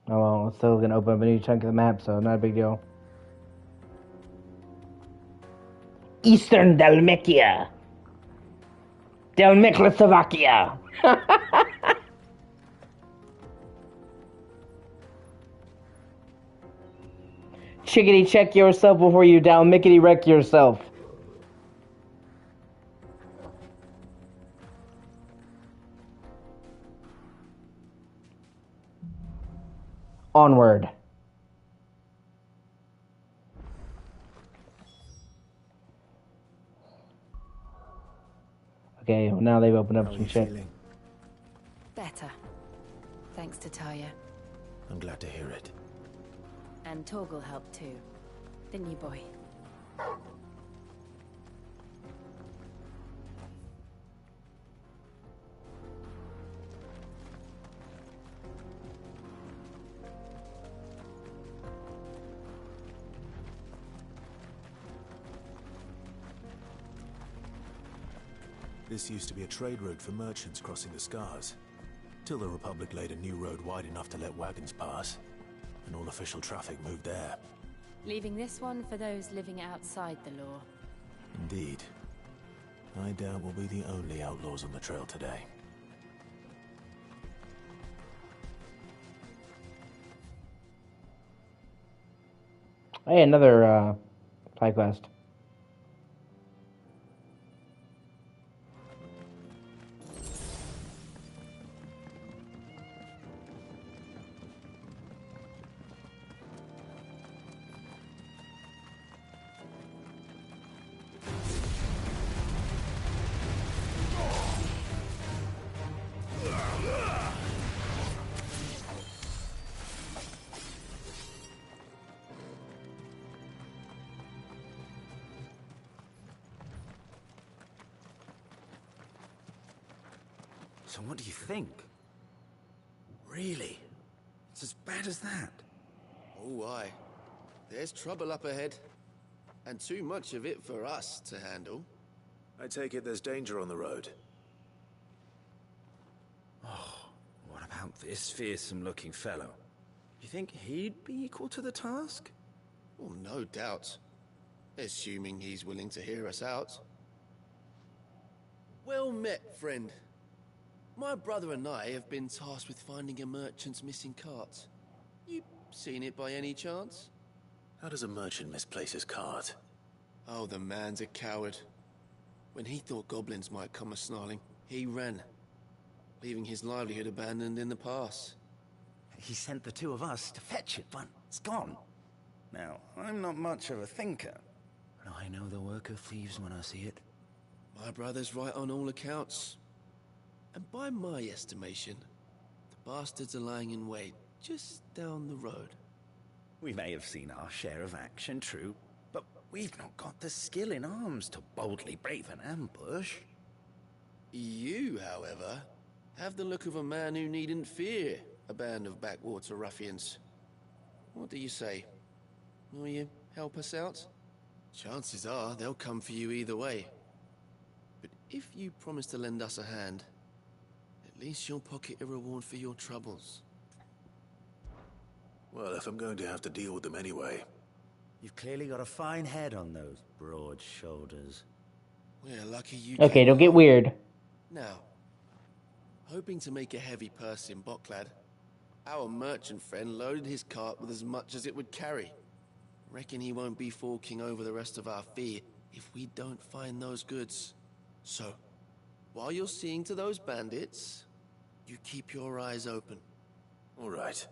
Oh well, it's still going to open up a new chunk of the map, so not a big deal. Eastern Dalmatia. Dalmecloslovakia. Chickadee check yourself before you Dalmickety wreck yourself. Onward. Okay, well now they've opened up some shit. Better. Thanks to Talia. I'm glad to hear it. And Torgal helped too. Didn't you, boy? This used to be a trade route for merchants crossing the Scars, till the Republic laid a new road wide enough to let wagons pass, and all official traffic moved there. Leaving this one for those living outside the law. Indeed. I doubt we'll be the only outlaws on the trail today. Hey, another side quest. So what do you think? Really? It's as bad as that? Oh, aye. There's trouble up ahead. And too much of it for us to handle. I take it there's danger on the road. Oh, what about this fearsome-looking fellow? You think he'd be equal to the task? Well, no doubt. Assuming he's willing to hear us out. Well met, friend. My brother and I have been tasked with finding a merchant's missing cart. You seen it by any chance? How does a merchant misplace his cart? Oh, the man's a coward. When he thought goblins might come a-snarling, he ran, leaving his livelihood abandoned in the pass. He sent the two of us to fetch it, but it's gone. Now, I'm not much of a thinker, but I know the work of thieves when I see it. My brother's right on all accounts. And by my estimation, the bastards are lying in wait just down the road. We may have seen our share of action, true, but we've not got the skill in arms to boldly brave an ambush. You, however, have the look of a man who needn't fear a band of backwater ruffians. What do you say? Will you help us out? Chances are they'll come for you either way. But If you promise to lend us a hand, at least you'll pocket a reward for your troubles. Well, if I'm going to have to deal with them anyway. You've clearly got a fine head on those broad shoulders. We're lucky you Okay, came don't get along. weird. Now, hoping to make a heavy purse in Boklad, our merchant friend loaded his cart with as much as it would carry. Reckon he won't be forking over the rest of our fee if we don't find those goods. So, while you're seeing to those bandits, you keep your eyes open. All right.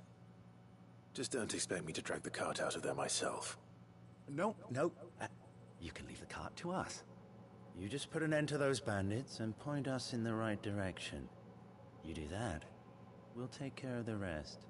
Just don't expect me to drag the cart out of there myself. No. You can leave the cart to us. You just put an end to those bandits and point us in the right direction. You do that, we'll take care of the rest.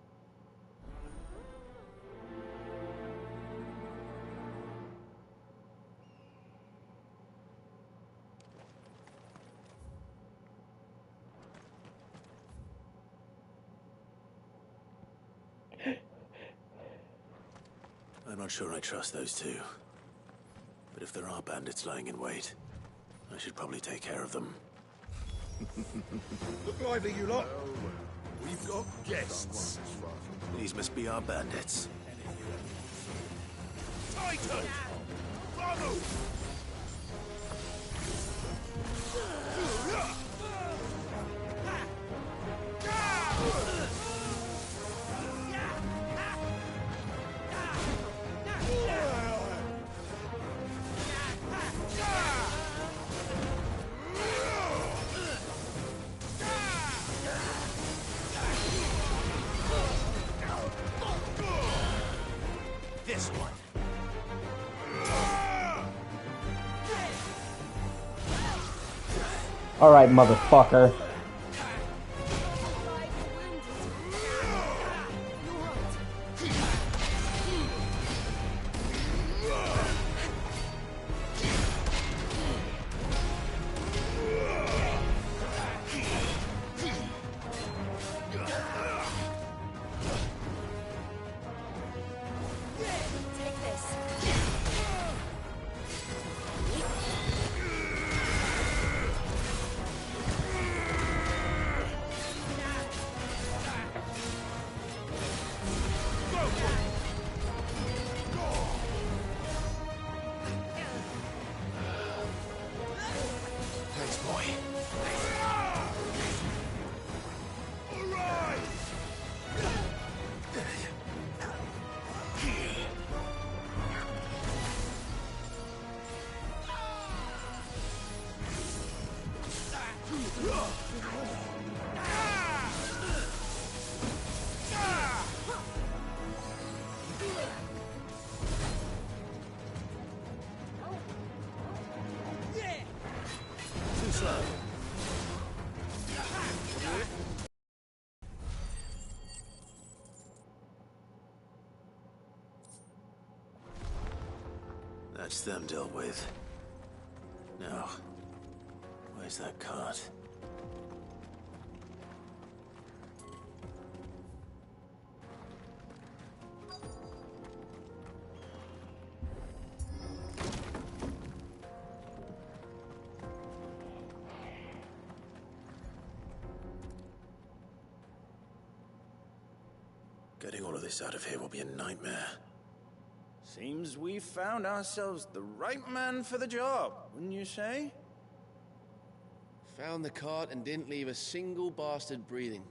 I'm not sure I trust those two. But if there are bandits lying in wait, I should probably take care of them. Look lively, you lot. We've got guests. These must be our bandits. Tighter! Follow! This one. All right, motherfucker. Thanks, boy. Too slow. That's them dealt with. Now, where's that cart? Getting all of this out of here will be a nightmare. Seems we've found ourselves the right man for the job, wouldn't you say? Found the cart and didn't leave a single bastard breathing.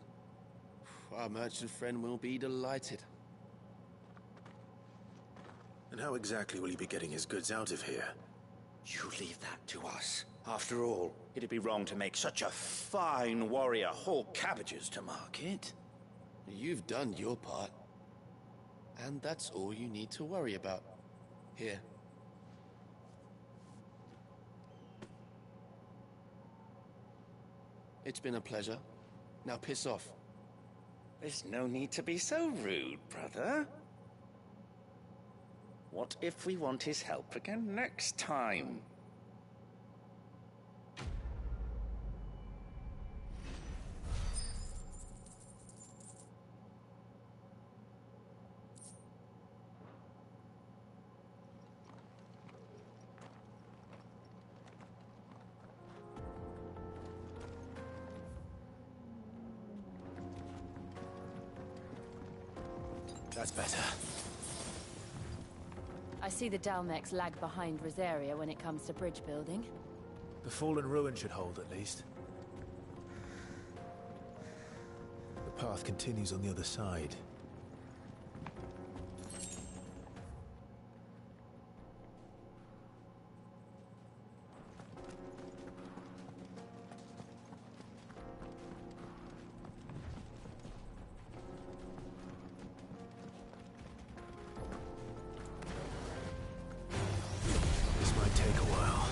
Our merchant friend will be delighted. And how exactly will he be getting his goods out of here? You leave that to us. After all, it'd be wrong to make such a fine warrior haul cabbages to market. You've done your part. And that's all you need to worry about. Here. It's been a pleasure. Now piss off. There's no need to be so rude, brother. What if we want his help again next time? That's better. I see the Dalmex lag behind Rosaria when it comes to bridge building. The fallen ruin should hold, at least. The path continues on the other side. This might take a while.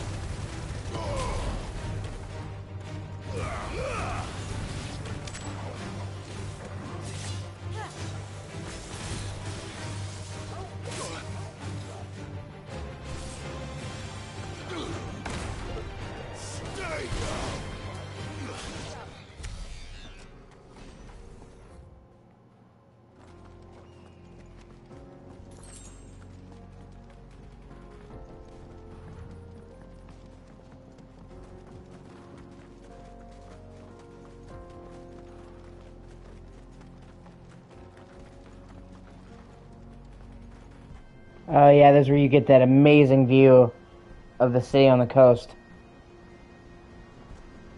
Oh yeah, that's where you get that amazing view of the city on the coast.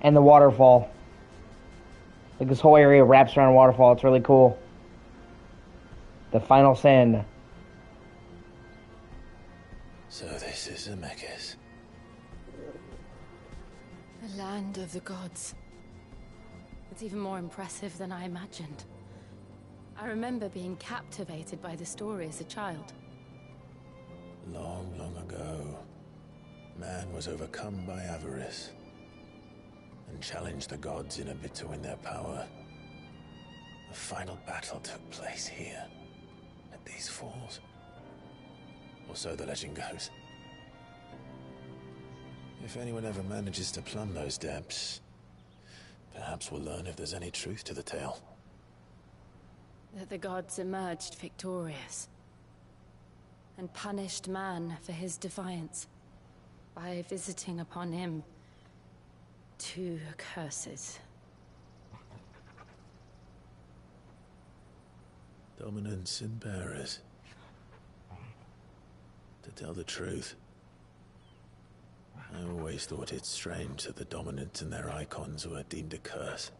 And the waterfall. Like this whole area wraps around a waterfall. It's really cool. The final sin. So this is Zemeckis. The land of the gods. It's even more impressive than I imagined. I remember being captivated by the story as a child. Long, long ago, man was overcome by avarice and challenged the gods in a bid to win their power. The final battle took place here, at these falls. Or so the legend goes. If anyone ever manages to plumb those depths, perhaps we'll learn if there's any truth to the tale. That the gods emerged victorious and punished man for his defiance by visiting upon him 2 curses. Dominants and bearers. To tell the truth, I always thought it strange that the dominants and their icons were deemed a curse.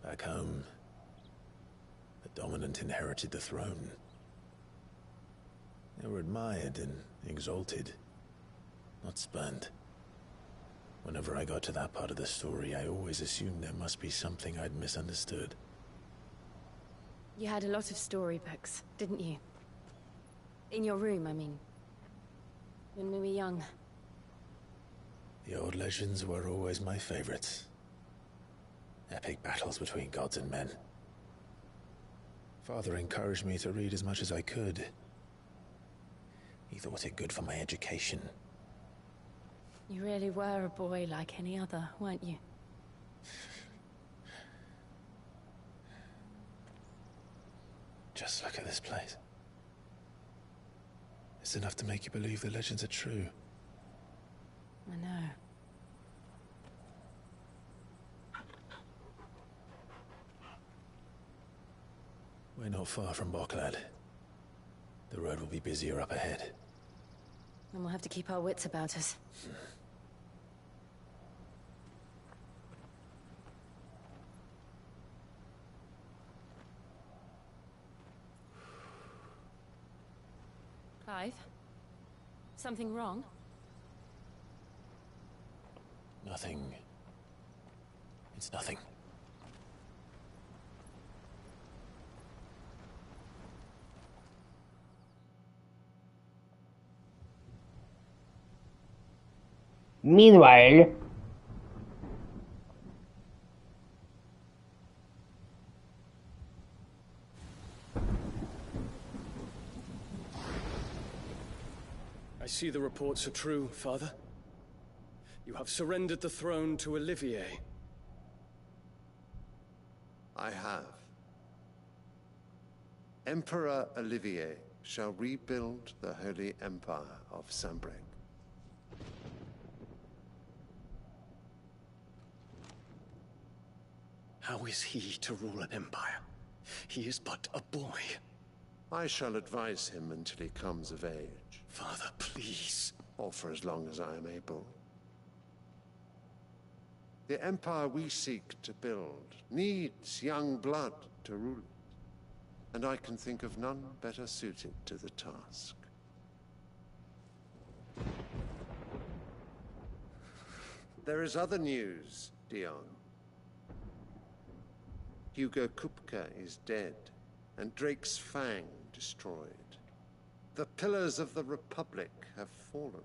Back home, the dominant inherited the throne. They were admired and exalted, not spurned. Whenever I got to that part of the story, I always assumed there must be something I'd misunderstood. You had a lot of storybooks, didn't you? In your room, I mean. When we were young. The old legends were always my favorites. Epic battles between gods and men. Father encouraged me to read as much as I could. He thought it good for my education. You really were a boy like any other, weren't you? Just look at this place. It's enough to make you believe the legends are true. I know. We're not far from Boklad. The road will be busier up ahead. And we'll have to keep our wits about us. Clive? Something wrong? Nothing. It's nothing. Meanwhile, I see the reports are true, Father. You have surrendered the throne to Olivier. I have. Emperor Olivier shall rebuild the Holy Empire of Sanbreque. How is he to rule an empire? He is but a boy. I shall advise him until he comes of age. Father, please. Or for as long as I am able. The empire we seek to build needs young blood to rule it. And I can think of none better suited to the task. There is other news, Dion. Hugo Kupka is dead, and Drake's Fang destroyed. The pillars of the Republic have fallen.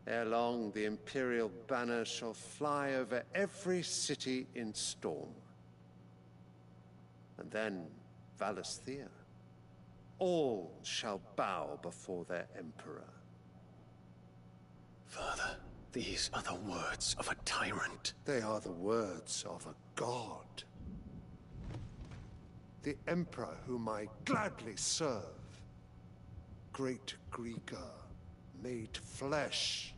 Ere long, the Imperial banner shall fly over every city in Storm. And then, Valisthea. All shall bow before their Emperor. Father, these are the words of a tyrant. They are the words of a god. The Emperor whom I gladly serve. Great Greeker, made flesh.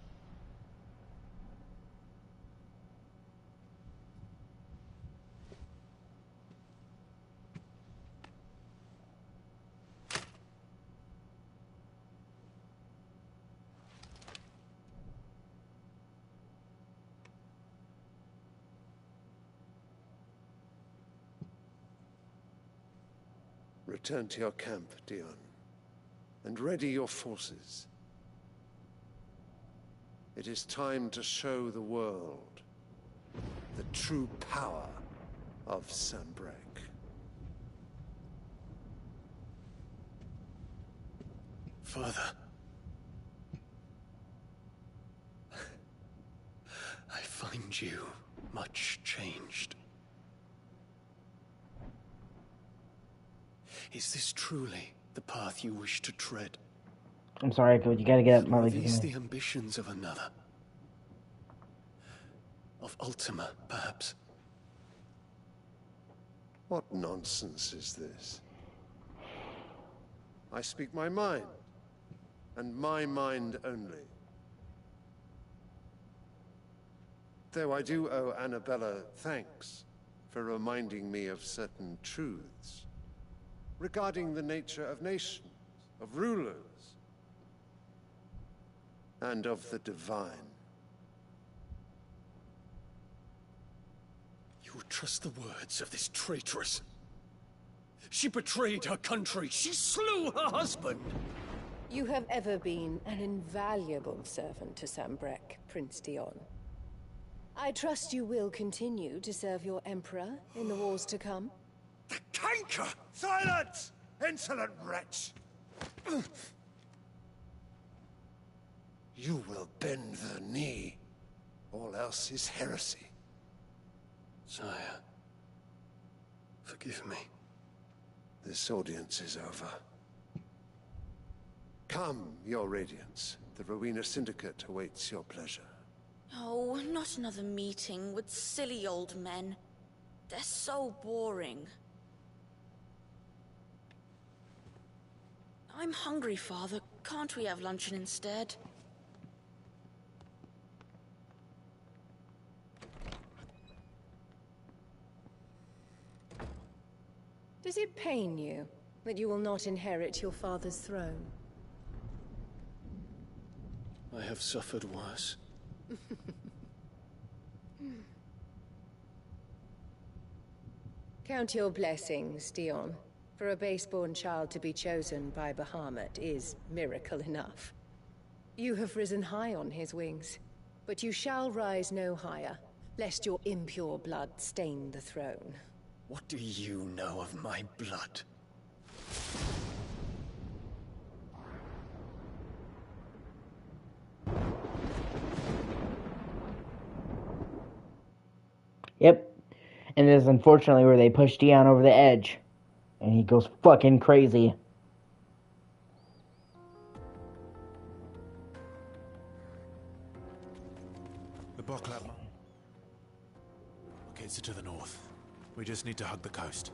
Return to your camp, Dion, and ready your forces. It is time to show the world the true power of Sanbreque. Father. I find you much changed. Is this truly the path you wish to tread? I'm sorry, but you gotta get up, Are Molly. these the ambitions of another? Of Ultima, perhaps? What nonsense is this? I speak my mind, and my mind only. Though I do owe Annabella thanks for reminding me of certain truths regarding the nature of nations, of rulers, and of the divine. You would trust the words of this traitress? She betrayed her country. She slew her husband. You have ever been an invaluable servant to Sanbreque, Prince Dion. I trust you will continue to serve your Emperor in the wars to come. The canker! Silence! Insolent wretch! You will bend the knee. All else is heresy. Sire, forgive me. This audience is over. Come, your Radiance. The Rowena Syndicate awaits your pleasure. Oh, not another meeting with silly old men. They're so boring. I'm hungry, Father. Can't we have luncheon instead? Does it pain you that you will not inherit your father's throne? I have suffered worse. Count your blessings, Dion. For a base-born child to be chosen by Bahamut is miracle enough. You have risen high on his wings, but you shall rise no higher, lest your impure blood stain the throne. What do you know of my blood? Yep. And this is unfortunately where they push Dion over the edge. And he goes fucking crazy. The Bocklap. Locates it to the north. We just need to hug the coast.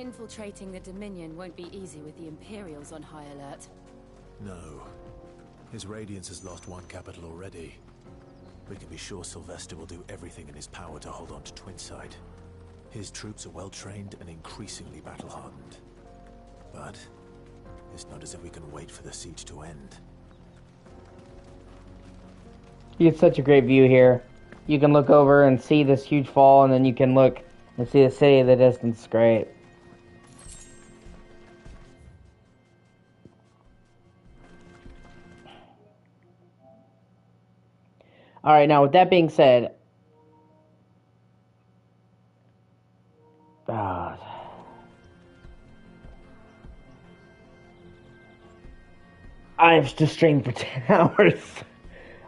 Infiltrating the Dominion won't be easy with the Imperials on high alert. No. His Radiance has lost one capital already. We can be sure Sylvester will do everything in his power to hold on to Twinside. His troops are well-trained and increasingly battle-hardened. But it's not as if we can wait for the siege to end. You get such a great view here. You can look over and see this huge fall, and then you can look and see the city in the distance. It's great. Alright, now with that being said, I've just streamed for 10 hours.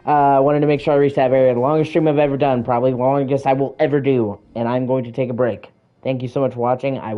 Wanted to make sure I reached that area. The longest stream I've ever done, probably the longest I will ever do, and I'm going to take a break. Thank you so much for watching. I will